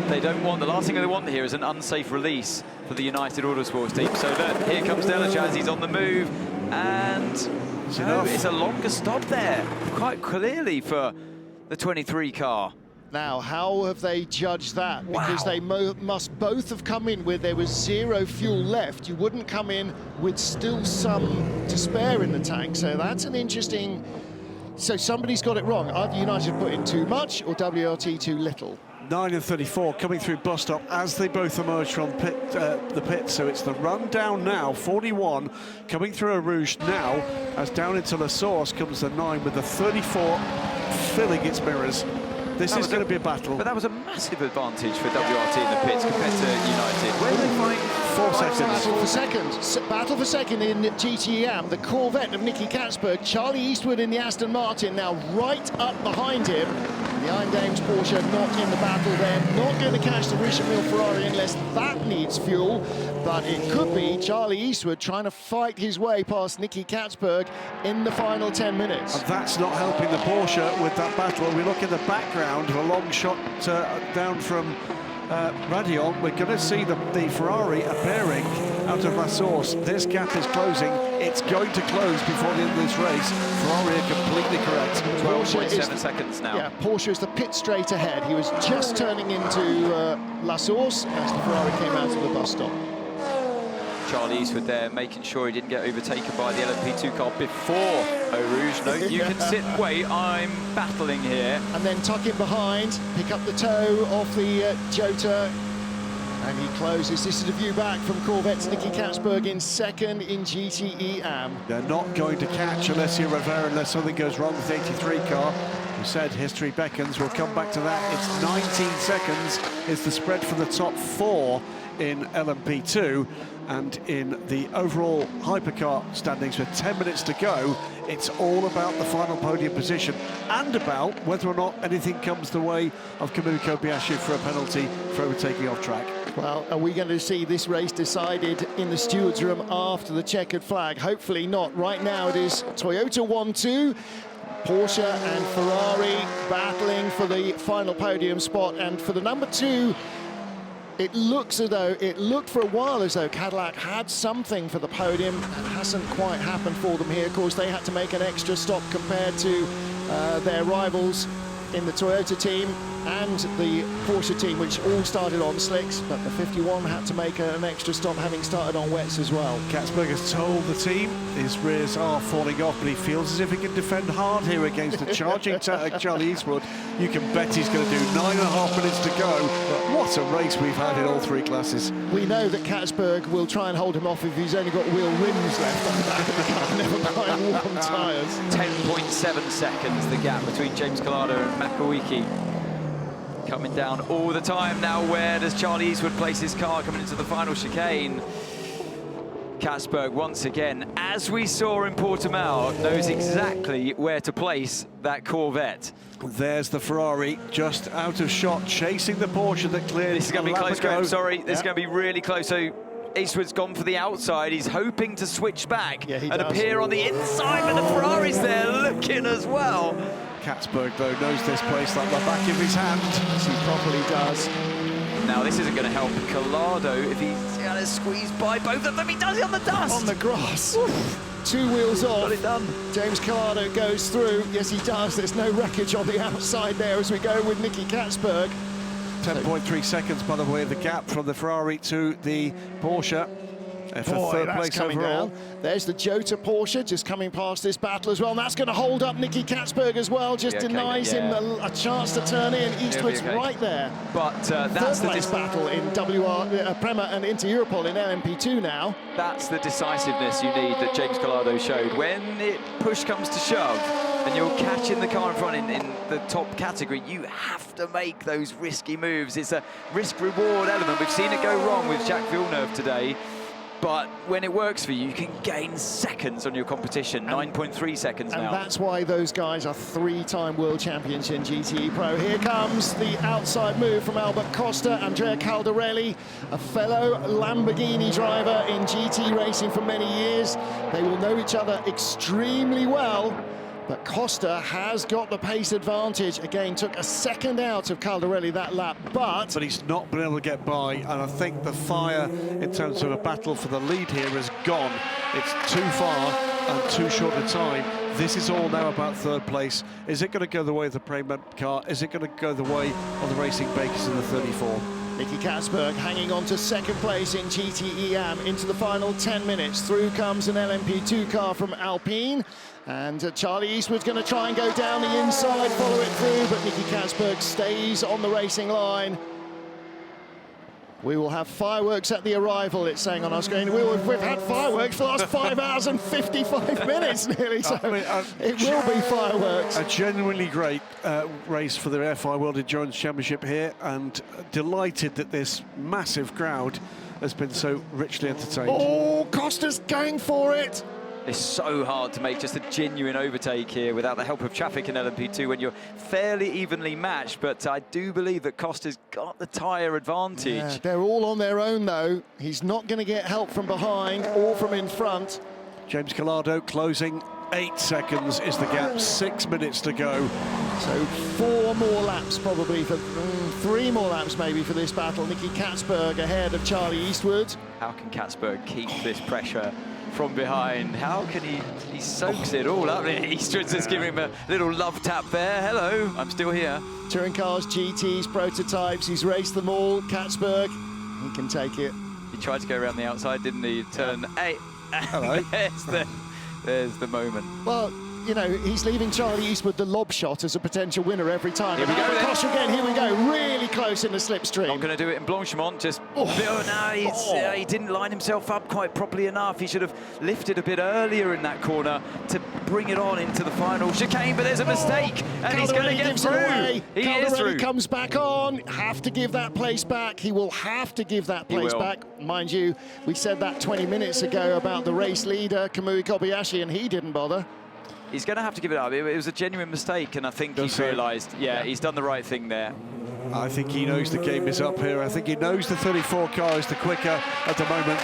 They don't want, the last thing they want here is an unsafe release for the United Autosports team. So look, here comes Delétraz, he's on the move, and it's a longer stop there, quite clearly for the 23 car. Now, how have they judged that? Because they must both have come in where there was 0 fuel left. You wouldn't come in with still some to spare in the tank, so that's an interesting... So somebody's got it wrong. Either United put in too much or WRT too little. 9 and 34 coming through bus stop as they both emerge from the pit. So it's the run down now. 41 coming through Eau Rouge now, as down into La Source comes the 9 with the 34 filling its mirrors. This is going to be a battle. But that was a massive advantage for WRT in the pits compared to United. Where do they find 4 seconds? Battle for second. Battle for second in GTE Am. The Corvette of Nicky Katzberg. Charlie Eastwood in the Aston Martin now right up behind him. The Iron Dames Porsche not in the battle there. Not going to catch the Richard Mille Ferrari unless that needs fuel. But it could be Charlie Eastwood trying to fight his way past Nicky Katzberg in the final 10 minutes. And that's not helping the Porsche with that battle. We look in the background of a long shot down from Radion. We're going to see the Ferrari appearing out of La Source. This gap is closing. It's going to close before the end of this race. Ferrari are completely correct. 12.7 seconds now. Yeah, Porsche is the pit straight ahead. He was just turning into La Source as the Ferrari came out of the bus stop. Charlie Eastwood there, making sure he didn't get overtaken by the LMP2 car before Eau Rouge. No, you can sit and wait, I'm battling here. And then tuck in behind, pick up the toe off the Jota, and he closes. This is a view back from Corvette's Nicky Katzberg in second in GTE Am. They're not going to catch Alessio Rivera unless something goes wrong with the 83 car. We said history beckons. We'll come back to that. It's 19 seconds is the spread for the top 4 in LMP2, and in the overall Hypercar standings with 10 minutes to go, it's all about the final podium position and about whether or not anything comes the way of Kamui Kobayashi for a penalty for overtaking off track. Well, are we going to see this race decided in the stewards' room after the checkered flag? Hopefully not. Right now it is Toyota 1-2. Porsche and Ferrari battling for the final podium spot, and for the number 2, it looks as though, it looked for a while as though Cadillac had something for the podium. It hasn't quite happened for them here. Of course, they had to make an extra stop compared to their rivals in the Toyota team and the Porsche team, which all started on slicks, but the 51 had to make an extra stop, having started on wets as well. Katzberg has told the team his rears are falling off, but he feels as if he can defend hard here against a charging Charlie Eastwood. You can bet he's going to do 9.5 minutes to go. But what a race we've had in all 3 classes. We know that Katzberg will try and hold him off if he's only got wheel rims left on the back of the car, never mind warm tyres. 10.7 seconds the gap between James Collado and Makawiki. Coming down all the time now. Where does Charlie Eastwood place his car coming into the final chicane? Katzberg once again, as we saw in Portimao, knows exactly where to place that Corvette. There's the Ferrari just out of shot, chasing the Porsche that cleared. This is going to be close, Graham, sorry. This is going to be really close. So Eastwood's gone for the outside. He's hoping to switch back and appear on the inside, but the Ferrari's there looking as well. Katzberg, though, knows this place like the back of his hand. Yes, he probably does. Now, this isn't going to help Collado if he's going to squeeze by both of them. He does it on the dust. On the grass. Oof. 2 wheels off. Got it done. James Collado goes through. Yes, he does. There's no wreckage on the outside there as we go with Nicky Katzberg. 10.3 seconds, by the way, the gap from the Ferrari to the Porsche. For third place overall. Down. There's the Jota Porsche just coming past this battle as well, and that's going to hold up Nicky Katzberg as well, just denies him a chance to turn in. Eastwood's right there. But that's the battle in Prema and Inter Europol in LMP2 now. That's the decisiveness you need that James Collado showed. When push comes to shove and you're catching the car in front in the top category, you have to make those risky moves. It's a risk-reward element. We've seen it go wrong with Jacques Villeneuve today. But when it works for you, you can gain seconds on your competition, 9.3 seconds now. And that's why those guys are 3-time world champions in GTE Pro. Here comes the outside move from Albert Costa, Andrea Caldarelli, a fellow Lamborghini driver in GT racing for many years. They will know each other extremely well. But Costa has got the pace advantage. Again, took a second out of Caldarelli that lap, but he's not been able to get by, and I think the fire in terms of a battle for the lead here is gone. It's too far and too short a time. This is all now about third place. Is it going to go the way of the Prema car? Is it going to go the way of the Racing Bakers in the 34? Nicky Katzberg hanging on to second place in GTE Am into the final 10 minutes. Through comes an LMP2 car from Alpine. And Charlie Eastwood's going to try and go down the inside, follow it through, but Nicky Katzberg stays on the racing line. We will have fireworks at the arrival, it's saying on our screen. We've had fireworks for the last 5 hours and 55 minutes nearly, so it will be fireworks. A genuinely great race for the FIA World Endurance Championship here, and delighted that this massive crowd has been so richly entertained. Oh, Costa's going for it. It's so hard to make just a genuine overtake here without the help of traffic in LMP2 when you're fairly evenly matched, but I do believe that Costa's got the tyre advantage. Yeah, they're all on their own, though. He's not going to get help from behind or from in front. James Collado closing 8 seconds is the gap, 6 minutes to go. So 4 more laps probably, for 3 more laps maybe for this battle. Nicky Katzberg ahead of Charlie Eastwood. How can Katzberg keep this pressure from behind? How can he soaks it all up? Eastwood's just giving him a little love tap there. Hello, I'm still here. Touring cars, GTs, prototypes, he's raced them all. Katzberg, he can take it. He tried to go around the outside, didn't he? Turn 8. Hello. There's the moment. Well, you know, he's leaving Charlie Eastwood the lob shot as a potential winner every time. Here we go then. Caution again, here we go, really close in the slipstream. Not going to do it in Blanchimont, just... No, he didn't line himself up quite properly enough. He should have lifted a bit earlier in that corner to bring it on into the final chicane, but there's a mistake, and he's going to get through. He is through. Comes back on, have to give that place back. He will have to give that place back. Mind you, we said that 20 minutes ago about the race leader, Kamui Kobayashi, and he didn't bother. He's going to have to give it up. It was a genuine mistake, and I think he's realised, he's done the right thing there. I think he knows the game is up here. I think he knows the 34 car is the quicker at the moment.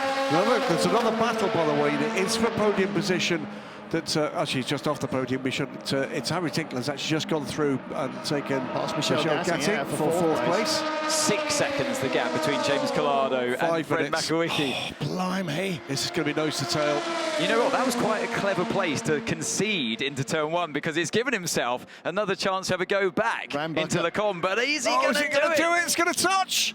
There's another battle, by the way. It's for podium position. That's actually just off the podium. We shouldn't. It's Harry Tinkler's actually just gone through and taken past Michel Gatting for fourth place. 6 seconds the gap between James Collado and Fred Makowicki. Oh, blimey. This is going to be nose to tail. You know what? That was quite a clever place to concede into turn 1 because it's given himself another chance to have a go back into the con. But is he going to do it? It's going to touch.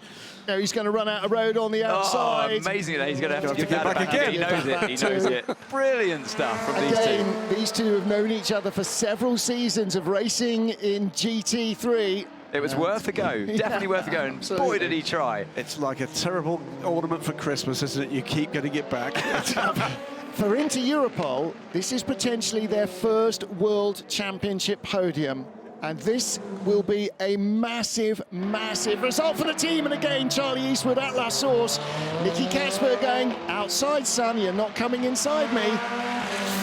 No, he's going to run out of road on the outside. Oh, amazing that he's going to have to give that back again. He knows it. He knows it. Brilliant stuff from these two. These two have known each other for several seasons of racing in GT3. It was worth a go. Definitely worth a go. And boy, did he try. It's like a terrible ornament for Christmas, isn't it? You keep getting it back. For Inter Europol, this is potentially their first World Championship podium. And this will be a massive, massive result for the team. And again, Charlie Eastwood at La Source. Nicky Katzberg going, outside, son, you're not coming inside me.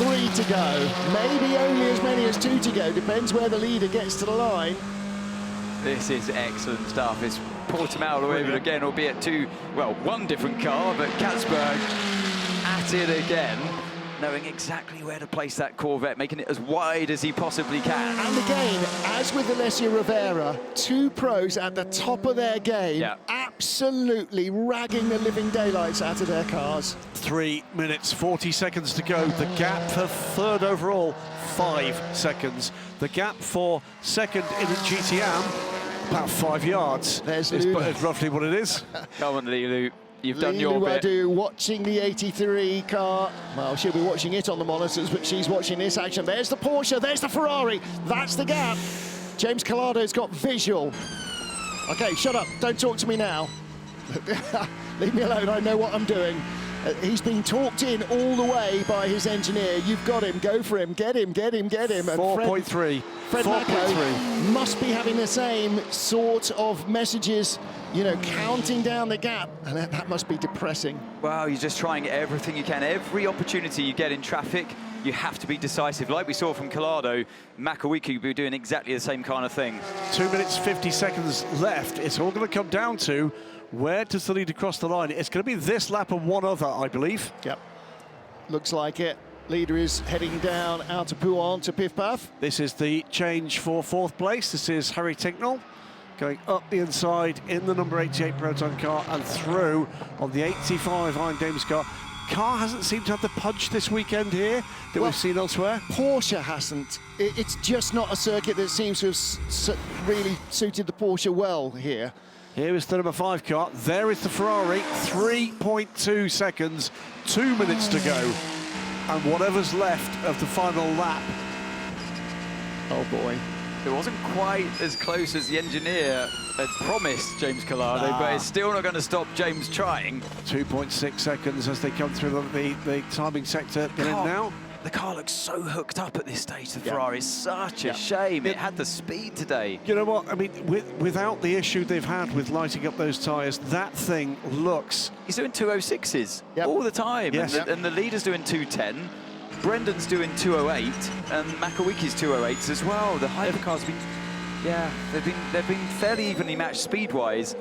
3 to go. Maybe only as many as 2 to go. Depends where the leader gets to the line. This is excellent stuff. It's Portimao all over again, albeit one different car, but Katzberg at it again, knowing exactly where to place that Corvette, making it as wide as he possibly can. And again, as with Alessio Rivera, 2 pros at the top of their game, absolutely ragging the living daylights out of their cars. 3 minutes, 40 seconds to go. The gap for third overall, 5 seconds. The gap for second in the GT Am, about 5 yards. There's it's roughly what it is. Come on, Lilu. You've done your bit. Watching the 83 car. Well, she'll be watching it on the monitors, but she's watching this action. There's the Porsche, there's the Ferrari. That's the gap. James Collado's got visual. Okay, shut up. Don't talk to me now. Leave me alone. I know what I'm doing. He's been talked in all the way by his engineer. You've got him. Go for him. Get him, get him, get him. 4.3. Fred Mako must be having the same sort of messages, you know, counting down the gap. And that must be depressing. Well, you're just trying everything you can. Every opportunity you get in traffic, you have to be decisive. Like we saw from Collado, Makowicki will be doing exactly the same kind of thing. 2 minutes, 50 seconds left. It's all going to come down to where does the leader cross the line? It's going to be this lap and one other, I believe. Yep. Looks like it. Leader is heading down out of Pouan to Piff Paff. This is the change for fourth place. This is Harry Tinknell going up the inside in the number 88 Proton car and through on the 85 Iron Dames car. Car hasn't seemed to have the punch this weekend here that we've seen elsewhere. Porsche hasn't. It's just not a circuit that seems to have really suited the Porsche well here. Here is the number 5 car. There is the Ferrari. 3.2 seconds, 2 minutes to go. And whatever's left of the final lap. Oh boy. It wasn't quite as close as the engineer had promised James Collado, but it's still not going to stop James trying. 2.6 seconds as they come through the timing sector. Get in now. The car looks so hooked up at this stage, the Ferrari. It's such a shame. It had the speed today. You know what? I mean, without the issue they've had with lighting up those tyres, that thing looks... He's doing 206s all the time. Yes. And the leader's doing 210. Brendan's doing 208, and Makowicki's 208s as well. The Hypercar's been, they've been fairly evenly matched speed-wise.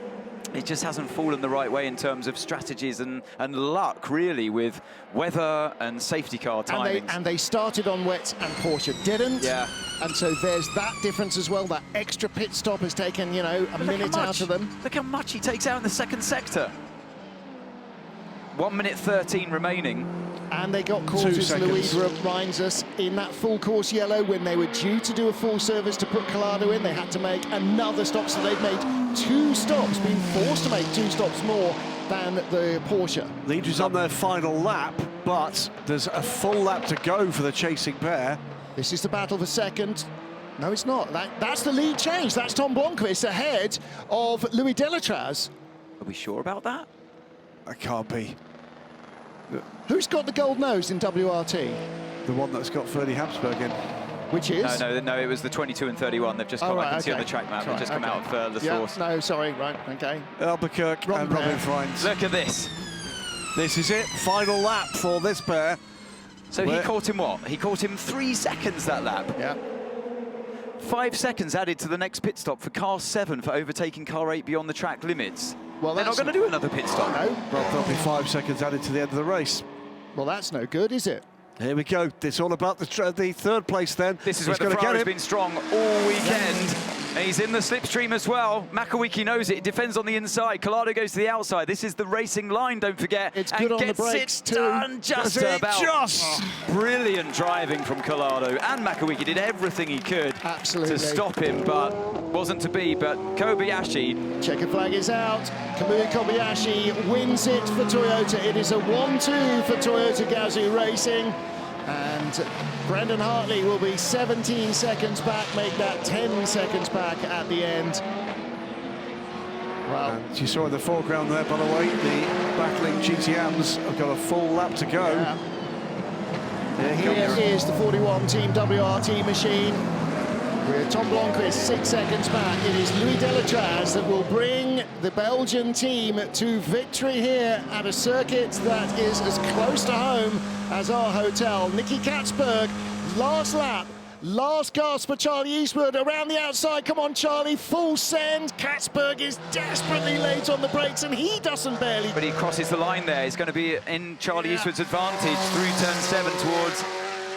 It just hasn't fallen the right way in terms of strategies and luck, really, with weather and safety car timings. And they started on wet and Porsche didn't. Yeah. And so there's that difference as well. That extra pit stop has taken, you know, a minute out of them. Look how much he takes out in the second sector. 1 minute 13 remaining. And they got caught, as Louise reminds us, in that full course yellow when they were due to do a full service to put Collado in. They had to make another stop, so they've made 2 stops, been forced to make 2 stops more than the Porsche. Leaders on their final lap, but there's a full lap to go for the chasing pair. This is the battle for second. No, it's not. That's the lead change. That's Tom Blomqvist ahead of Louis Delatraz. Are we sure about that? I can't be. Who's got the gold nose in WRT? The one that's got Ferdy Habsburg in. Which is? No, it was the 22 and 31. They've just come, I can see on the track map, they've just come out of the source. No, sorry, right, okay. Albuquerque and Robin Freins. Look at this. This is it, final lap for this pair. So he caught him what? He caught him 3 seconds that lap. Yeah. 5 seconds added to the next pit stop for car 7 for overtaking car 8 beyond the track limits. Well, they're not going to do another pit stop. No. Well, there'll be 5 seconds added to the end of the race. Well, that's no good, is it? Here we go. It's all about the third place then. This is where the Ferrari's been strong all weekend. And he's in the slipstream as well. Makawiki knows it. He defends on the inside. Collado goes to the outside. This is the racing line, don't forget. It's good on the brakes too. Done just about. Brilliant driving from Collado. And Makawiki did everything he could to stop him, but wasn't to be. But Kobayashi. Checkered flag is out. Kamui Kobayashi wins it for Toyota. It is a 1-2 for Toyota Gazoo Racing. And Brendan Hartley will be 17 seconds back, make that 10 seconds back at the end. Well, and you saw in the foreground there, by the way, the battling GTMs have got a full lap to go. Yeah. Here is the 41 Team WRT machine. With Tom Blomqvist 6 seconds back. It is Louis Delatraz that will bring the Belgian team to victory here at a circuit that is as close to home as our hotel. Nicky Katzberg, last lap, last gasp for Charlie Eastwood around the outside. Come on, Charlie, full send. Katzberg is desperately late on the brakes and he doesn't barely. But he crosses the line there. He's going to be in Charlie Eastwood's advantage through turn 7 towards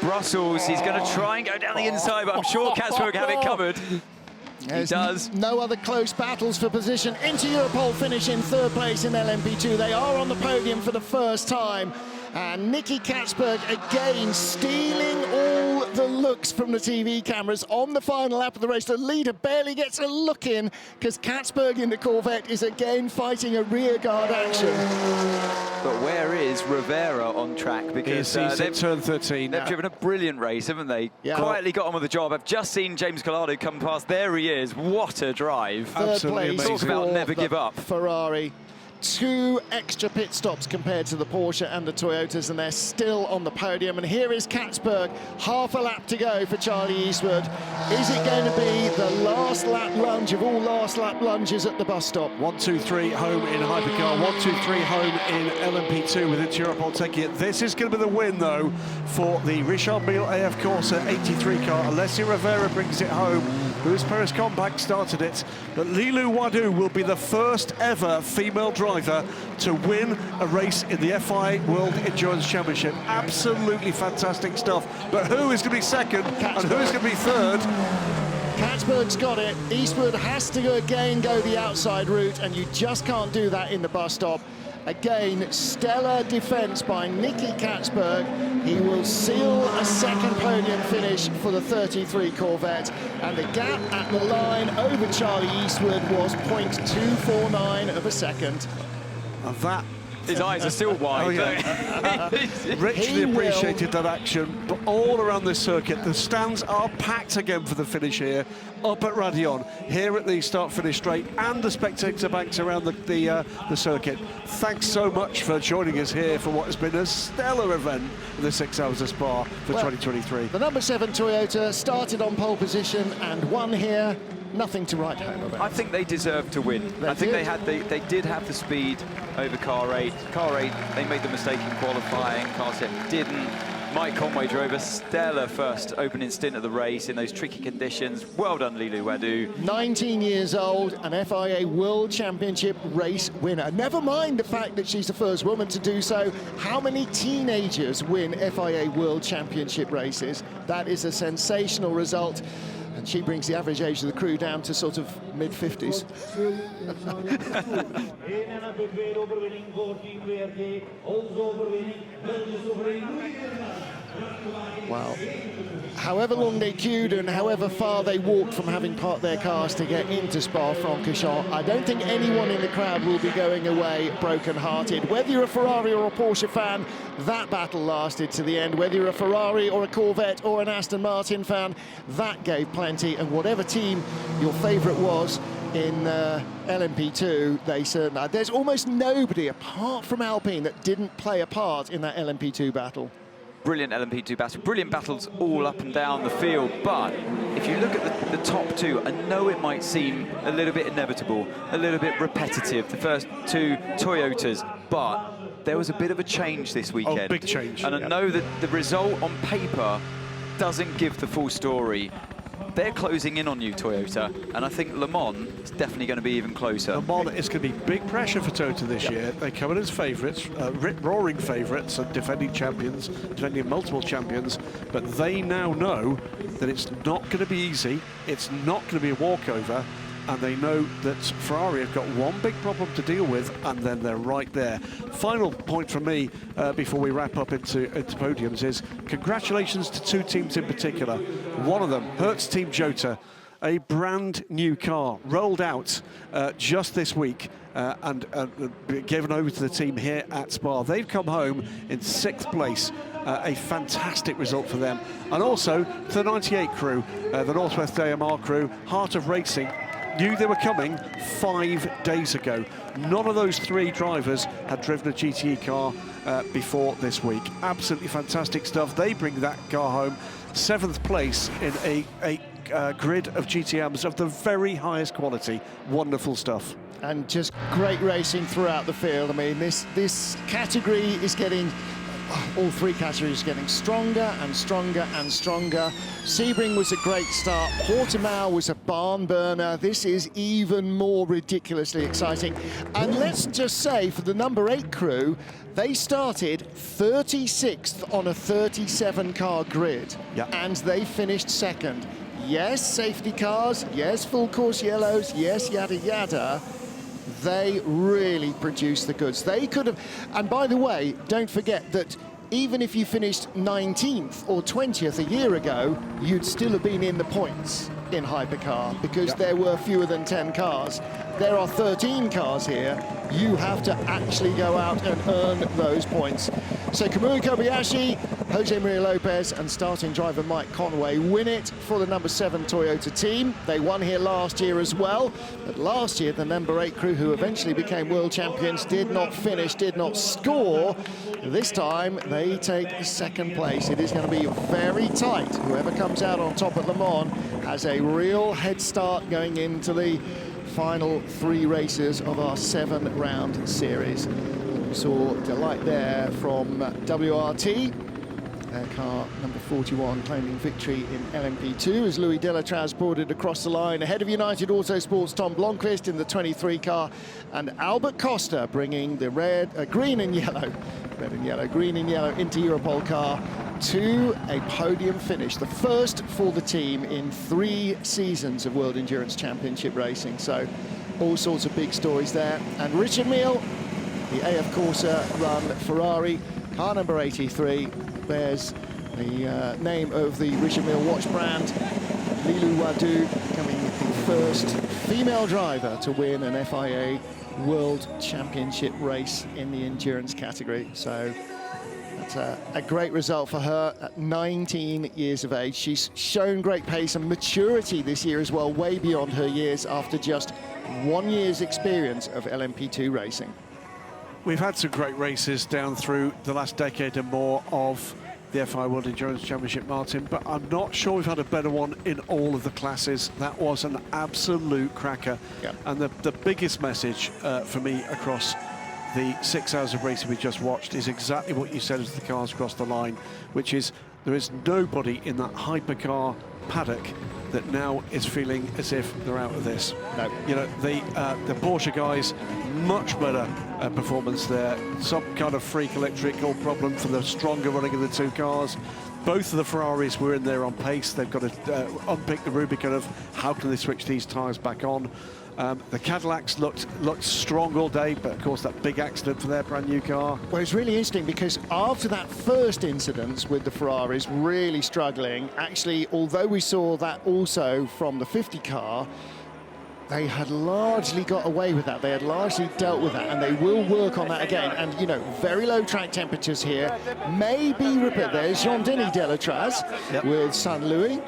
Brussels. He's going to try and go down the inside, but I'm sure Katzberg have it covered. He does. No other close battles for position. Into Europol finish in third place in LMP2. They are on the podium for the first time. And Nicky Katzberg again stealing all the looks from the TV cameras on the final lap of the race. The leader barely gets a look in because Katzberg in the Corvette is again fighting a rear guard action. But where is Rivera on track? Because they've turn 13. They've driven a brilliant race, haven't they? Yeah. Quietly got on with the job. I've just seen James Collado come past. There he is. What a drive. Absolutely amazing. Talk about never give up. Ferrari. 2 extra pit stops compared to the Porsche and the Toyotas, and they're still on the podium. And here is Katzberg, half a lap to go for Charlie Eastwood. Is it going to be the last lap lunge of all last lap lunges at the bus stop? 1-2-3 home in Hypercar, 1-2-3 home in LMP2 with Europol taking it. This is going to be the win, though, for the Richard Mille AF Corsa 83 car. Alessia Rivera brings it home. Luis Perez Compact started it, but Lilou Wadou will be the first ever female driver to win a race in the FIA World Endurance Championship. Absolutely fantastic stuff. But who is going to be second and who is going to be third? Katzberg's got it. Eastwood has to again go the outside route, and you just can't do that in the bus stop. Again, stellar defence by Nicky Katzberg. He will seal a second podium finish for the 33 Corvette, and the gap at the line over Charlie Eastwood was 0.249 of a second. And that... His eyes are still wide. Oh, yeah. Richly appreciated that action, but all around this circuit, the stands are packed again for the finish here, up at Raidillon, here at the start-finish straight, and the spectator banks around the circuit. Thanks so much for joining us here for what has been a stellar event in the 6 Hours of Spa for 2023. The number 7 Toyota started on pole position and won here. Nothing to write home about. I think they deserved to win. I think they did have the speed over car 8. Car 8, they made the mistake in qualifying. Car 7 didn't. Mike Conway drove a stellar first opening stint of the race in those tricky conditions. Well done, Lilou Wadou. 19 years old, an FIA World Championship race winner. Never mind the fact that she's the first woman to do so. How many teenagers win FIA World Championship races? That is a sensational result. and she brings the average age of the crew down to sort of mid-50s. Wow. However long they queued and however far they walked from having parked their cars to get into Spa-Francorchamps, I don't think anyone in the crowd will be going away broken-hearted. Whether you're a Ferrari or a Porsche fan, that battle lasted to the end. Whether you're a Ferrari or a Corvette or an Aston Martin fan, that gave plenty. And whatever team your favourite was in LMP2, they certainly... There's almost nobody, apart from Alpine, that didn't play a part in that LMP2 battle. Brilliant LMP2 battle, brilliant battles all up and down the field, but if you look at the top two, I know it might seem a little bit inevitable, a little bit repetitive, the first two Toyotas, but there was a bit of a change this weekend. Oh, big change. And I know that the result on paper doesn't give the full story. They're closing in on you, Toyota, and I think Le Mans is definitely going to be even closer. Le Mans is going to be big pressure for Toyota this year. They come in as favourites, rip-roaring favourites, and defending champions, defending multiple champions, but they now know that it's not going to be easy, it's not going to be a walkover, and they know that Ferrari have got one big problem to deal with, and then they're right there. Final point from me before we wrap up into podiums is congratulations to two teams in particular. One of them, Hertz Team Jota, a brand new car rolled out just this week and given over to the team here at Spa. They've come home in 6th place. A fantastic result for them. And also the 98 crew, the Northwest AMR crew, Heart of Racing, knew they were coming 5 days ago. None of those 3 drivers had driven a GTE car before this week. Absolutely fantastic stuff. They bring that car home 7th place in a grid of GTMs of the very highest quality. Wonderful stuff. And just great racing throughout the field. I mean, this category is getting... all 3 categories getting stronger and stronger and stronger. Sebring was a great start. Portimao was a barn burner. This is even more ridiculously exciting. And let's just say, for the number 8 crew, they started 36th on a 37-car grid. Yep. And they finished 2nd. Yes, safety cars. Yes, full course yellows. Yes, yada, yada. They really produced the goods. They could have, and by the way, don't forget that even if you finished 19th or 20th a year ago, you'd still have been in the points in Hypercar because there were fewer than 10 cars. There are 13 cars here. You have to actually go out and earn those points. So Kamui Kobayashi, Jose Maria Lopez and starting driver Mike Conway win it for the number 7 Toyota team. They won here last year as well, but last year the number 8 crew, who eventually became world champions, did not finish, did not score. This time they take 2nd place. It is going to be very tight. Whoever comes out on top at Le Mans has a real head start going into the final 3 races of our 7-round series. We saw delight there from WRT. Their car number 41 claiming victory in LMP2 as Louis Delatraz boarded across the line ahead of United Autosport's Tom Blomqvist in the 23 car, and Albert Costa bringing the green and yellow into Europol car to a podium finish, the first for the team in 3 seasons of World Endurance Championship racing. So all sorts of big stories there. And Richard Mille, the AF Corsa run Ferrari, car number 83, bears the name of the Richard Mille watch brand. Lilou Wadou becoming the first female driver to win an FIA World Championship race in the endurance category. So that's a great result for her at 19 years of age. She's shown great pace and maturity this year as well, way beyond her years after just 1 year's experience of LMP2 racing. We've had some great races down through the last decade and more of the FIA World Endurance Championship, Martin, but I'm not sure we've had a better one in all of the classes. That was an absolute cracker. Yep. And the biggest message for me across the 6 hours of racing we just watched is exactly what you said as the cars crossed the line, which is there is nobody in that Hypercar paddock that now is feeling as if they're out of this. No. You know, the Porsche guys, much better performance there. Some kind of freak electrical problem for the stronger running of the 2 cars. both of the Ferraris were in there on pace. They've got to unpick the Rubicon of how can they switch these tyres back on. The Cadillacs looked strong all day, but of course that big accident for their brand new car. Well, it's really interesting because after that first incident with the Ferraris really struggling, actually, although we saw that also from the 50 car, they had largely got away with that. They had largely dealt with that, and they will work on that again. And, you know, very low track temperatures here. Maybe repeat. There's Jean-Denis Delatraz with Saint Louis,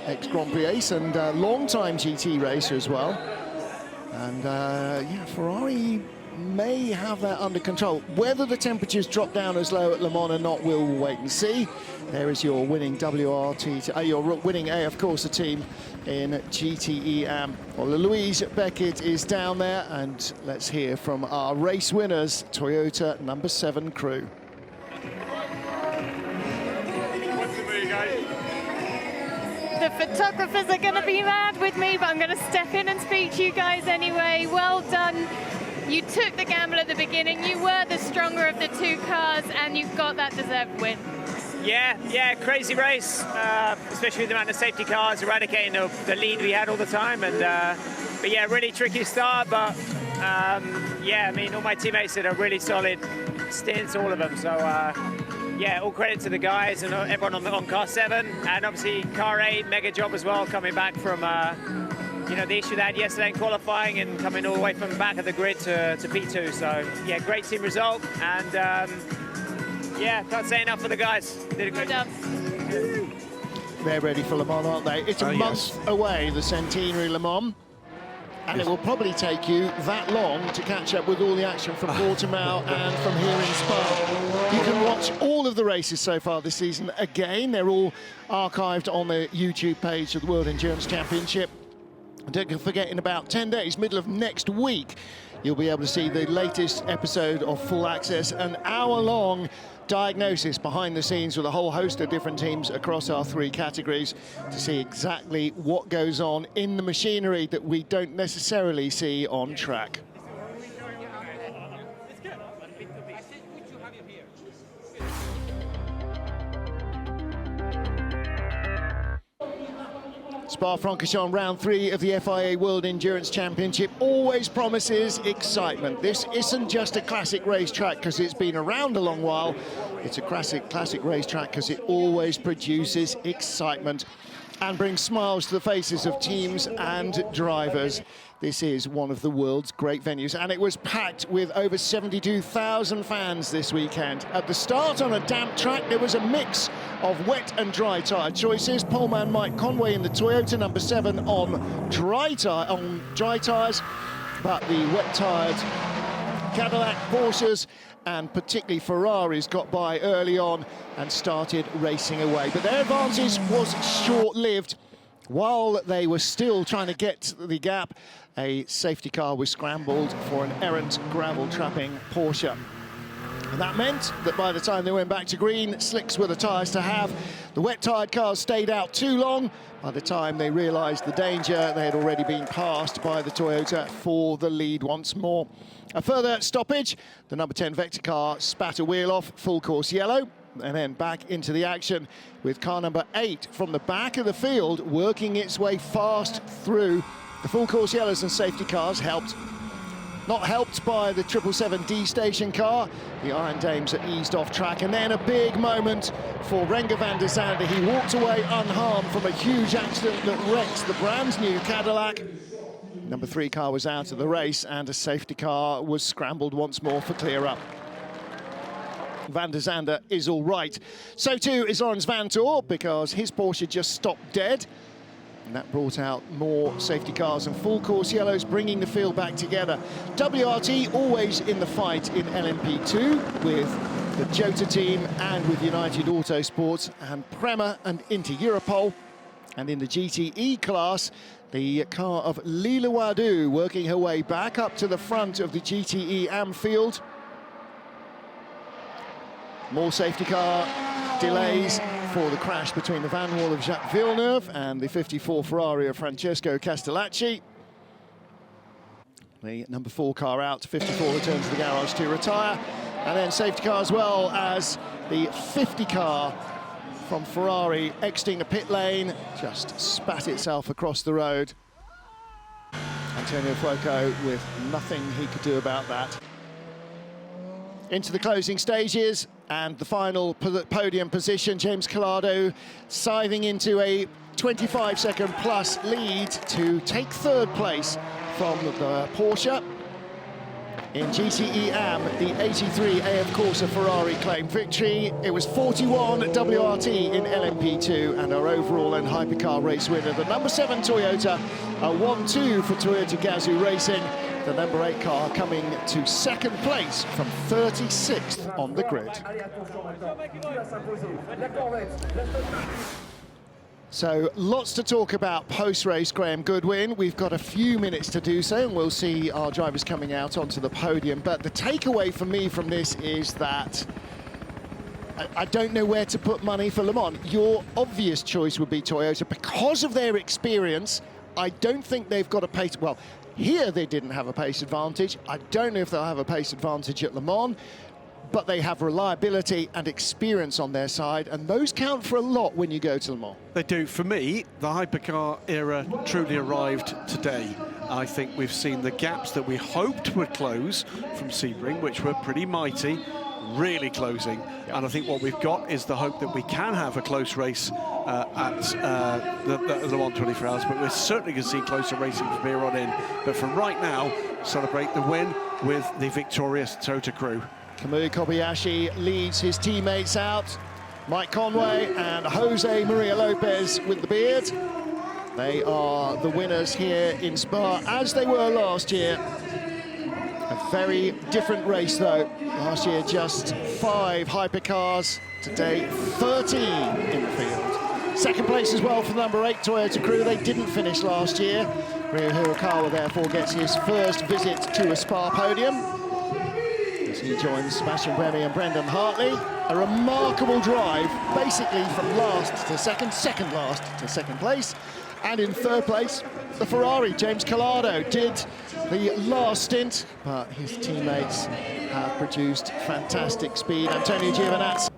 ex-Grand Prix ace and long-time GT racer as well. And, yeah, Ferrari may have that under control. Whether the temperatures drop down as low at Le Mans or not, we'll wait and see. There is your winning WRT, your winning A, of course, the team in GTE Am. Well, Louise Beckett is down there, and let's hear from our race winners, Toyota number 7 crew. The photographers are going to be mad with me, but I'm going to step in and speak to you guys anyway. Well done. You took the gamble at the beginning. You were the stronger of the two cars, and you got that deserved win. Yeah, crazy race, especially with the amount of safety cars eradicating the lead we had all the time. And but yeah, really tricky start. But yeah, I mean, all my teammates did a really solid stints, all of them. So yeah, all credit to the guys and everyone on car 7, and obviously car 8, mega job as well, coming back from you know, the issue they had yesterday in qualifying and coming all the way from the back of the grid to P2. So yeah, great team result, and yeah, can't say enough for the guys. Did a good job. They're ready for Le Mans, aren't they? It's a month away, the centenary Le Mans. And it will probably take you that long to catch up with all the action from Portimao and from here in Spa. You can watch all of the races so far this season again. They're all archived on the YouTube page of the World Endurance Championship. And don't forget, in about 10 days, middle of next week, you'll be able to see the latest episode of Full Access, an hour-long diagnosis behind the scenes with a whole host of different teams across our 3 categories to see exactly what goes on in the machinery that we don't necessarily see on track. Spa-Francorchamps round 3 of the FIA World Endurance Championship always promises excitement. This isn't just a classic racetrack because it's been around a long while. It's a classic racetrack because it always produces excitement and brings smiles to the faces of teams and drivers. This is one of the world's great venues, and it was packed with over 72,000 fans this weekend. At the start, on a damp track, there was a mix of wet and dry tyre choices. Poleman Mike Conway in the Toyota number 7 on dry tyres, but the wet-tyred Cadillac, Porsches, and particularly Ferraris got by early on and started racing away. But their advantage was short-lived. While they were still trying to get the gap, a safety car was scrambled for an errant gravel-trapping Porsche. And that meant that by the time they went back to green, slicks were the tyres to have. The wet-tyred cars stayed out too long. By the time they realised the danger, they had already been passed by the Toyota for the lead once more. A further stoppage, the number 10 Vector car spat a wheel off, full course yellow, and then back into the action with car number 8 from the back of the field working its way fast through. The full course yellows and safety cars helped. Not helped by the 777D station car. The Iron Dames are eased off track, and then a big moment for Renger van der Zande. He walked away unharmed from a huge accident that wrecked the brand new Cadillac. Number 3 car was out of the race, and a safety car was scrambled once more for clear-up. Van der Zande is all right. So too is Laurens Vanthoor, because his Porsche just stopped dead. And that brought out more safety cars and full course yellows, bringing the field back together. WRT always in the fight in LMP2 with the Jota team and with United Autosports and Prema and Inter Europol. And in the GTE class, the car of Lila Wadu working her way back up to the front of the GTE Am field. More safety car delays for the crash between the Van Wall of Jacques Villeneuve and the 54 Ferrari of Francesco Castellacci. The number 4 car out, 54 returns to the garage to retire. And then safety car as well as the 50 car from Ferrari exiting the pit lane, just spat itself across the road. Antonio Fuoco with nothing he could do about that. Into the closing stages and the final podium position, James Calado scything into a 25-second plus lead to take third place from the Porsche. In GTE Am, the 83 AF Corsa Ferrari claimed victory. It was 41 WRT in LMP2, and our overall and hypercar race winner, the number 7 Toyota, a 1-2 for Toyota Gazoo Racing. The number 8 car coming to second place from 36th on the grid. So lots to talk about post-race, Graham Goodwin. We've got a few minutes to do so, and we'll see our drivers coming out onto the podium. But the takeaway for me from this is that I don't know where to put money for Le Mans. Your obvious choice would be Toyota because of their experience. I don't think they've got a pace. Well, here they didn't have a pace advantage. I don't know if they'll have a pace advantage at Le Mans, but they have reliability and experience on their side, and those count for a lot when you go to Le Mans. They do. For me, the hypercar era truly arrived today. I think we've seen the gaps that we hoped would close from Sebring, which were pretty mighty, really closing. And I think what we've got is the hope that we can have a close race at the Le Mans 24 Hours, but we're certainly going to see closer racing from here on in. But for right now, celebrate the win with the victorious Toyota crew. Kamui Kobayashi leads his teammates out. Mike Conway and Jose Maria Lopez with the beard. They are the winners here in Spa, as they were last year. A very different race, though. Last year, just 5 hypercars. Today, 13 in the field. Second place as well for the number 8 Toyota crew. They didn't finish last year. Ryo Hirakawa, therefore, gets his first visit to a Spa podium. He joins Sebastian Buemi and Brendan Hartley. A remarkable drive, basically from last to second, second last to second place. And in third place, the Ferrari, James Calado, did the last stint, but his teammates have produced fantastic speed. Antonio Giovinazzi,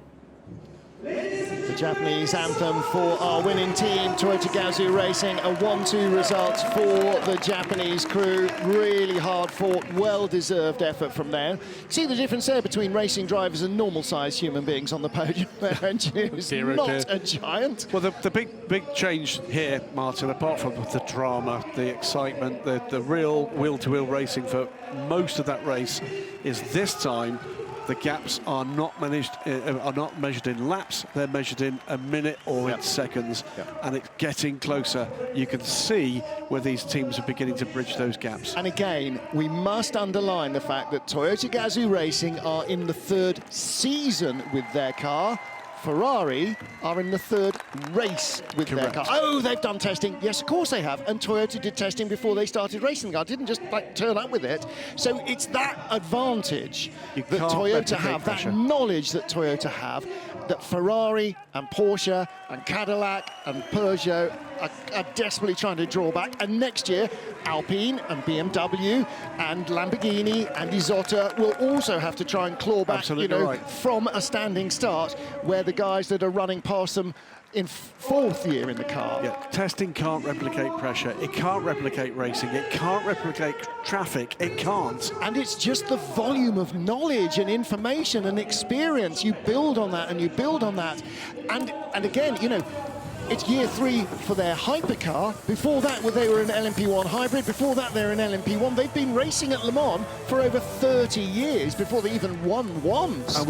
the Japanese anthem for our winning team, Toyota Gazoo Racing, a 1-2 result for the Japanese crew. Really hard fought, well-deserved effort from there. See the difference there between racing drivers and normal-sized human beings on the podium. Engineer is not a giant. Well, the big change here, Martin, apart from the drama, the excitement, the real wheel-to-wheel racing for most of that race, is this time the gaps are not measured in laps, they're measured in a minute or in seconds, and it's getting closer. You can see where these teams are beginning to bridge those gaps. And again, we must underline the fact that Toyota Gazoo Racing are in the 3rd season with their car. Ferrari are in the 3rd race with their car. Oh, they've done testing. Yes, of course they have. And Toyota did testing before they started racing the car. Didn't just turn up with it. So it's that advantage that Toyota have, that knowledge that Toyota have, that Ferrari and Porsche and Cadillac and Peugeot are desperately trying to draw back. And next year, Alpine and BMW and Lamborghini and Isotta will also have to try and claw back, from a standing start, where the guys that are running past them in 4th year in the car. Yeah, testing can't replicate pressure. It can't replicate racing. It can't replicate traffic. It can't. And it's just the volume of knowledge and information and experience. You build on that and you build on that. And again, it's year 3 for their hypercar. Before that, they were an LMP1 hybrid. Before that, they're an LMP1. They've been racing at Le Mans for over 30 years before they even won once. And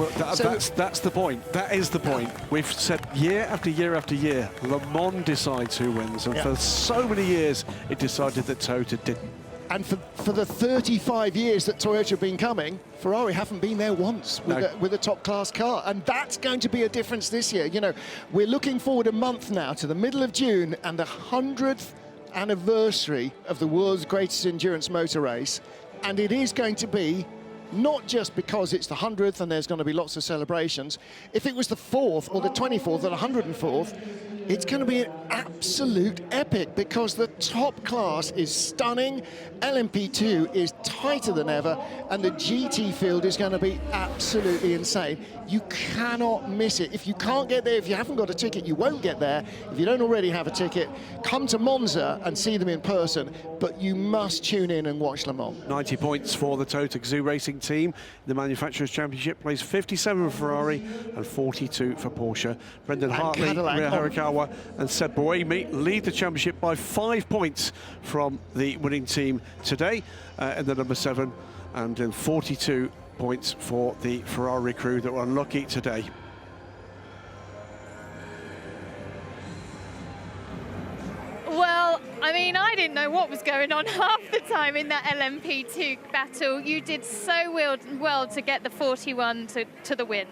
that's the point. That is the point. We've said year after year after year, Le Mans decides who wins. And for so many years, it decided that Toyota didn't. And for the 35 years that Toyota have been coming, Ferrari haven't been there once with a top-class car. And that's going to be a difference this year. We're looking forward a month now to the middle of June and the 100th anniversary of the world's greatest endurance motor race. And it is going to be not just because it's the 100th and there's going to be lots of celebrations. If it was the 4th or the 24th or the 104th, It's going to be an absolute epic because the top class is stunning, LMP2 is tighter than ever, and the GT field is going to be absolutely insane. You cannot miss it. If you can't get there, if you haven't got a ticket, you won't get there. If you don't already have a ticket, come to Monza and see them in person, but you must tune in and watch Le Mans. 90 points for the TotalEnergies racing team. The Manufacturers' Championship plays 57 for Ferrari and 42 for Porsche. Brendan Hartley, Ria Hirakawa and Seb Boemi lead the championship by 5 points from the winning team today in the number 7, and then 42 points for the Ferrari crew that were unlucky today. Well, I mean, I didn't know what was going on half the time in that LMP2 battle. You did so well to get the 41 to the win.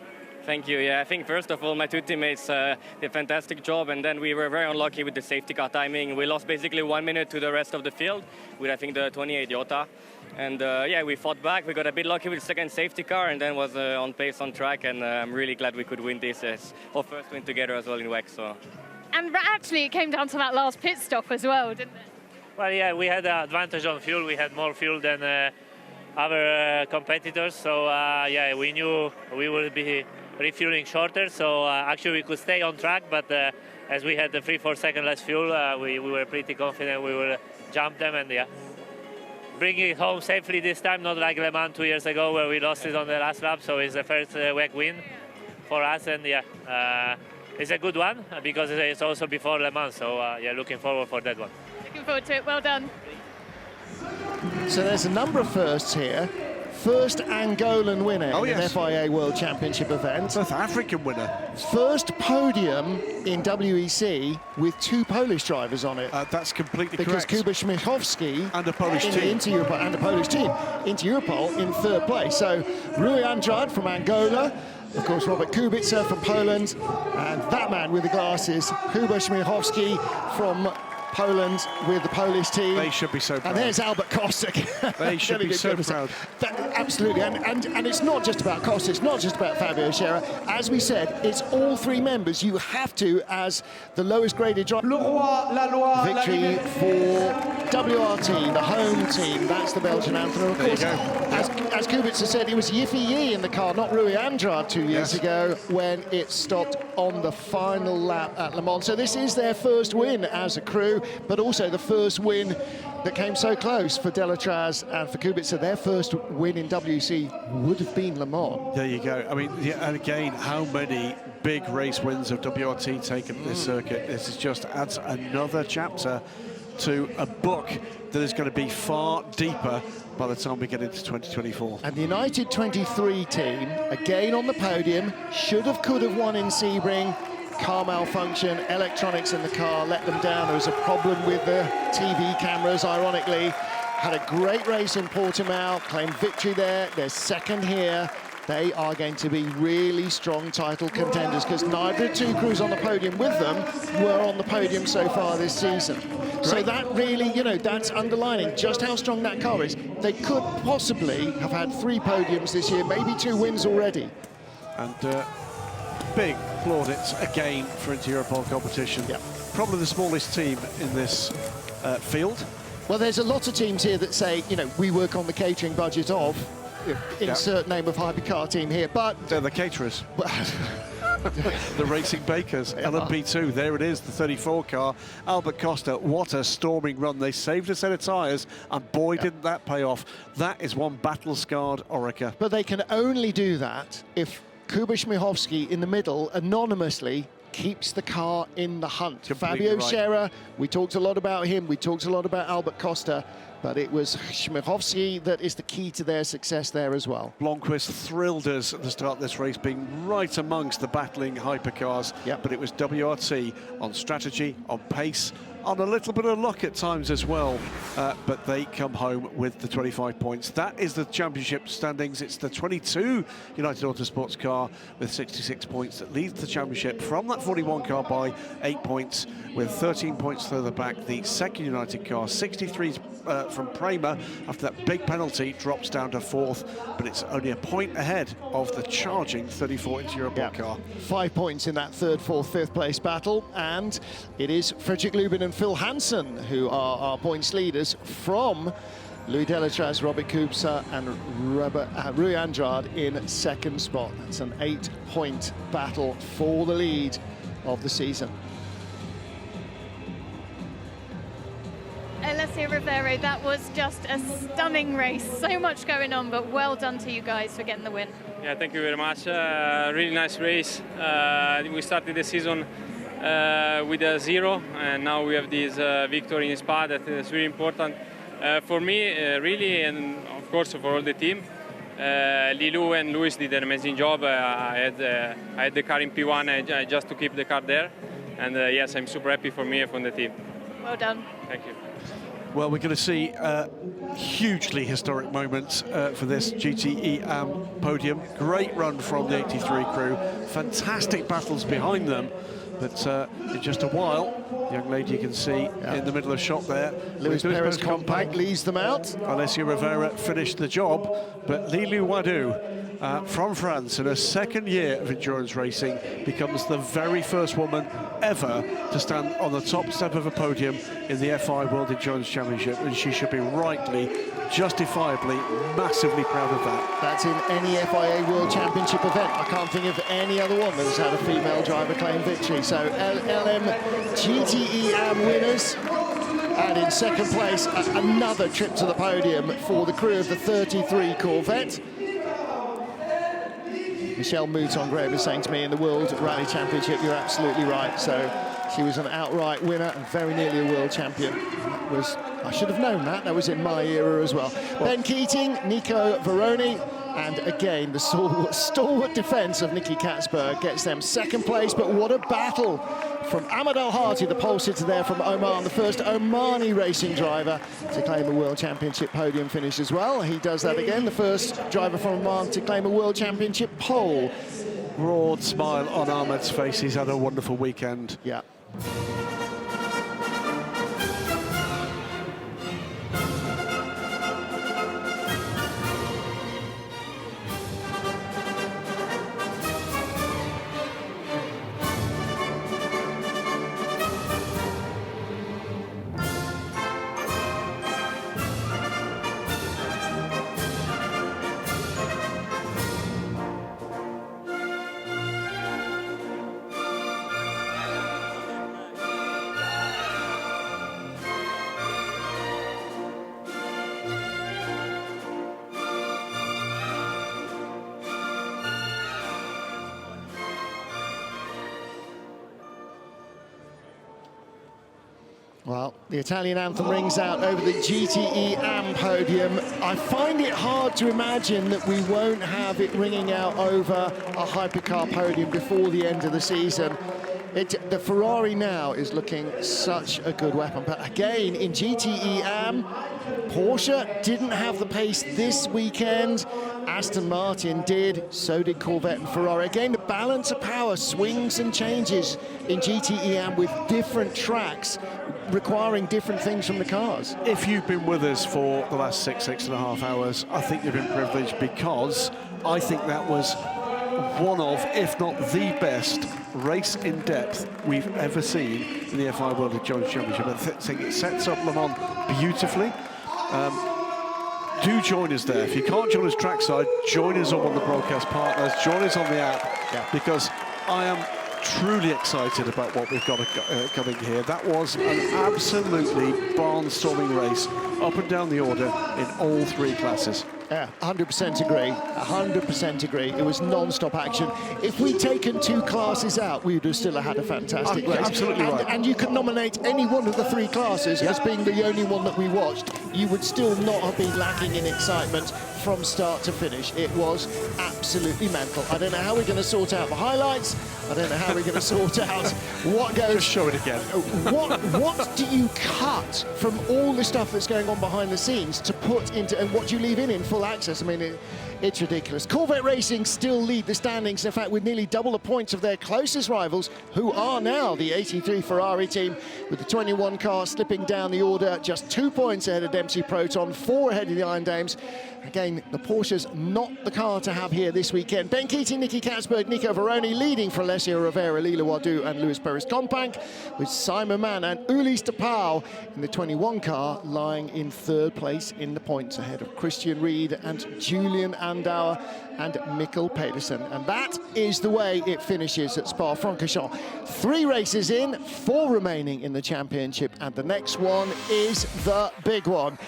Thank you. Yeah, I think first of all, my two teammates did a fantastic job, and then we were very unlucky with the safety car timing. We lost basically 1 minute to the rest of the field with, I think, the 28 Toyota. And yeah, we fought back. We got a bit lucky with the second safety car, and then was on pace on track. And I'm really glad we could win this as our first win together as well in WEC. So. And actually, it came down to that last pit stop as well, didn't it? Well, yeah, we had an advantage on fuel. We had more fuel than other competitors. So yeah, we knew we would be refueling shorter. So actually, we could stay on track. But as we had the 3-4 seconds less fuel, we were pretty confident we would jump them, and yeah, bring it home safely this time. Not like Le Mans 2 years ago where we lost it on the last lap. So it's the first WEC win for us, and yeah. It's a good one because it's also before Le Mans, so yeah, looking forward for that one. Looking forward to it. Well done. So there's a number of firsts here. First Angolan winner in an FIA World Championship event. South African winner. First podium in WEC with 2 Polish drivers on it. That's completely because correct. Kuba Śmiechowski and a Polish team. And a Polish team into Europol in 3rd place. So Rui Andrade from Angola. Of course, Robert Kubica from Poland, and that man with the glasses, Kuba Śmiechowski from Poland with the Polish team. They should be so proud. And there's Albert Costa. They should be so proud. Absolutely, and it's not just about Costa, it's not just about Fabio Scherer. As we said, it's all 3 members. You have to, as the lowest graded driver. Victory for WRT, the home team. That's the Belgian anthem. Of course, as Kubica said, it was Yiffy Yi in the car, not Rui Andrade 2 years ago when it stopped on the final lap at Le Mans. So this is their first win as a crew, but also the first win that came so close for Delatraz and for Kubica. Their first win in WC would have been Le Mans. There you go. I mean, yeah, and again, how many big race wins have WRT taken at this circuit? This is just adds another chapter to a book that is going to be far deeper by the time we get into 2024. And the United 23 team, again on the podium, should have, could have won in Sebring. Car malfunction, electronics in the car let them down. There was a problem with the TV cameras, ironically. Had a great race in Portimao, claimed victory there. They're second here. They are going to be really strong title contenders because neither of 2 crews on the podium with them were on the podium so far this season. So that really, you know, that's underlining just how strong that car is. They could possibly have had 3 podiums this year, maybe 2 wins already. And big plaudits again for Inter-Europol competition. Yep. Probably the smallest team in this field. Well, there's a lot of teams here that say, you know, we work on the catering budget of insert name of Hypercar team here, but they're the caterers. The racing bakers. LMP2, there it is, the 34 car. Albert Costa, what a storming run. They saved a set of tyres, and boy, didn't that pay off. That is one battle-scarred Orica. But they can only do that if Kuba Śmiechowski in the middle, anonymously, keeps the car in the hunt. Fabio Scherer, we talked a lot about him, we talked a lot about Albert Costa, but it was Śmiechowski that is the key to their success there as well. Blomqvist thrilled us at the start of this race, being right amongst the battling hypercars, but it was WRT on strategy, on pace, on a little bit of luck at times as well, but they come home with the 25 points. That is the championship standings. It's the 22 United Autosports car with 66 points that leads the championship from that 41 car by 8 points, with 13 points further back the second United car, 63 from Prema after that big penalty, drops down to 4th, but it's only a point ahead of the charging 34-inch European car. 5 points in that 3rd, 4th, 5th place battle, and it is Fredrik Lubin and Phil Hansen who are our points leaders from Louis Delatraz, Robert Kubica and Rui Andrade in 2nd spot. That's an 8-point battle for the lead of the season. Alessio Rivero, that was just a stunning race. So much going on, but well done to you guys for getting the win. Yeah, thank you very much. Really nice race. We started the season with a 0, and now we have this victory in Spa that is really important for me, really, and of course for all the team. Lilu and Luis did an amazing job. I had the car in P1 just to keep the car there, and yes, I'm super happy for me and for the team. Well done. Thank you. Well, we're going to see hugely historic moments for this GTE Am podium. Great run from the 83 crew. Fantastic battles behind them. But in just a while, the young lady you can see in the middle of the shot there. Luis Perez Compact leads them out. Alessio Rivera finished the job, but Lilu Wadou from France in her 2nd year of endurance racing becomes the very first woman ever to stand on the top step of a podium in the FIA World Endurance Championship, and she should be rightly, justifiably, massively proud of that. That's in any FIA World Championship event. I can't think of any other one that's had a female driver claim victory. So LMGTE Am winners, and in 2nd place, another trip to the podium for the crew of the 33 Corvette. Michelle Mouton Graham is saying to me, in the World Rally Championship, you're absolutely right. So she was an outright winner and very nearly a world champion. That was, I should have known that. That was in my era as well. Ben Keating, Nico Veroni, and again, the stalwart defence of Nicky Katzberg gets them 2nd place. But what a battle from Ahmed El Harti, the pole sitter there from Oman, the first Omani racing driver to claim a World Championship podium finish as well. He does that again, the first driver from Oman to claim a World Championship pole. Broad smile on Ahmed's face. He's had a wonderful weekend. Yeah. Well, the Italian anthem rings out over the GTE Am podium. I find it hard to imagine that we won't have it ringing out over a hypercar podium before the end of the season. The Ferrari now is looking such a good weapon. But again, in GTE Am, Porsche didn't have the pace this weekend. Aston Martin did, so did Corvette and Ferrari. Again, the balance of power swings and changes in GTE Am with different tracks, requiring different things from the cars. If you've been with us for the last 6.5 hours, I think you've been privileged, because I think that was one of, if not the best, race in depth we've ever seen in the FIA World Endurance Championship. I think it sets up Le Mans beautifully. Do join us there. If you can't join us trackside, join us on one of the broadcast partners, join us on the app, because I am truly excited about what we've got coming here. That was an absolutely barnstorming race, up and down the order in all 3 classes. Yeah, 100% agree, 100% agree. It was non-stop action. If we'd taken 2 classes out, we would have still had a fantastic race. Absolutely right. And you could nominate any one of the 3 classes as being the only one that we watched. You would still not have been lacking in excitement from start to finish. It was absolutely mental. I don't know how we're going to sort out the highlights. I don't know how we're going to sort out what goes... Just show it again. What do you cut from all the stuff that's going on behind the scenes to put into, and what do you leave in full access? I mean, It's ridiculous. Corvette Racing still lead the standings, in fact, with nearly double the points of their closest rivals, who are now the 83 Ferrari team, with the 21 car slipping down the order, just 2 points ahead of Dempsey Proton, 4 ahead of the Iron Dames. Again, the Porsche's not the car to have here this weekend. Ben Keating, Nicky Katzberg, Nico Veroni leading for Alessio Rivera, Lila Wadu and Luis Perez-Companc, with Simon Mann and Ulysse de Pauw in the 21 car lying in third place in the points ahead of Christian Ried and Julian Andauer and Mikkel Pedersen. And that is the way it finishes at Spa-Francorchamps. 3 races in, 4 remaining in the championship, and the next one is the big one.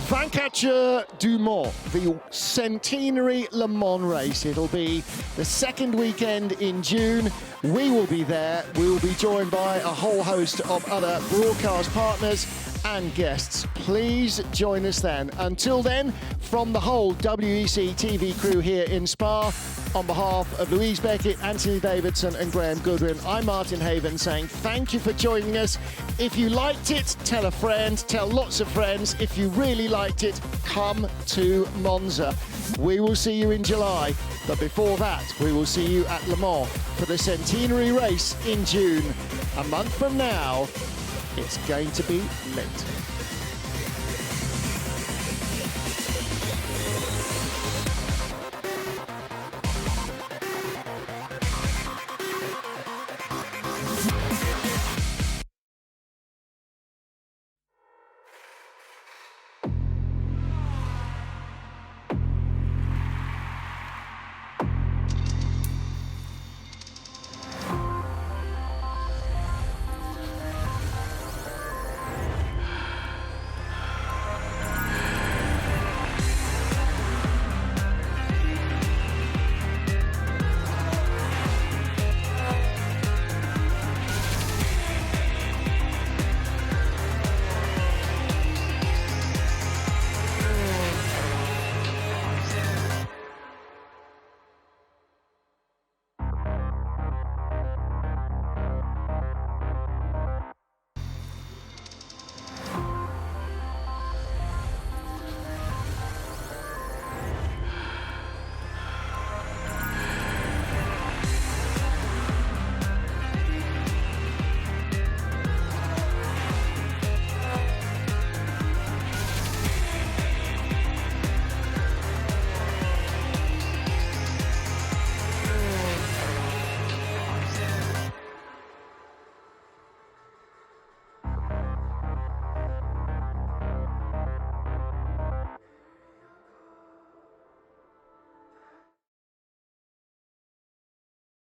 24 du Mans, the centenary Le Mans race. It'll be the second weekend in June. We will be there. We will be joined by a whole host of other broadcast partners and guests. Please join us then. Until then, from the whole WEC TV crew here in Spa, on behalf of Louise Beckett, Anthony Davidson and Graham Goodwin, I'm Martin Haven saying thank you for joining us. If you liked it, tell a friend, tell lots of friends. If you really liked it, come to Monza. We will see you in July, but before that, we will see you at Le Mans for the centenary race in June. A month from now, it's going to be lit.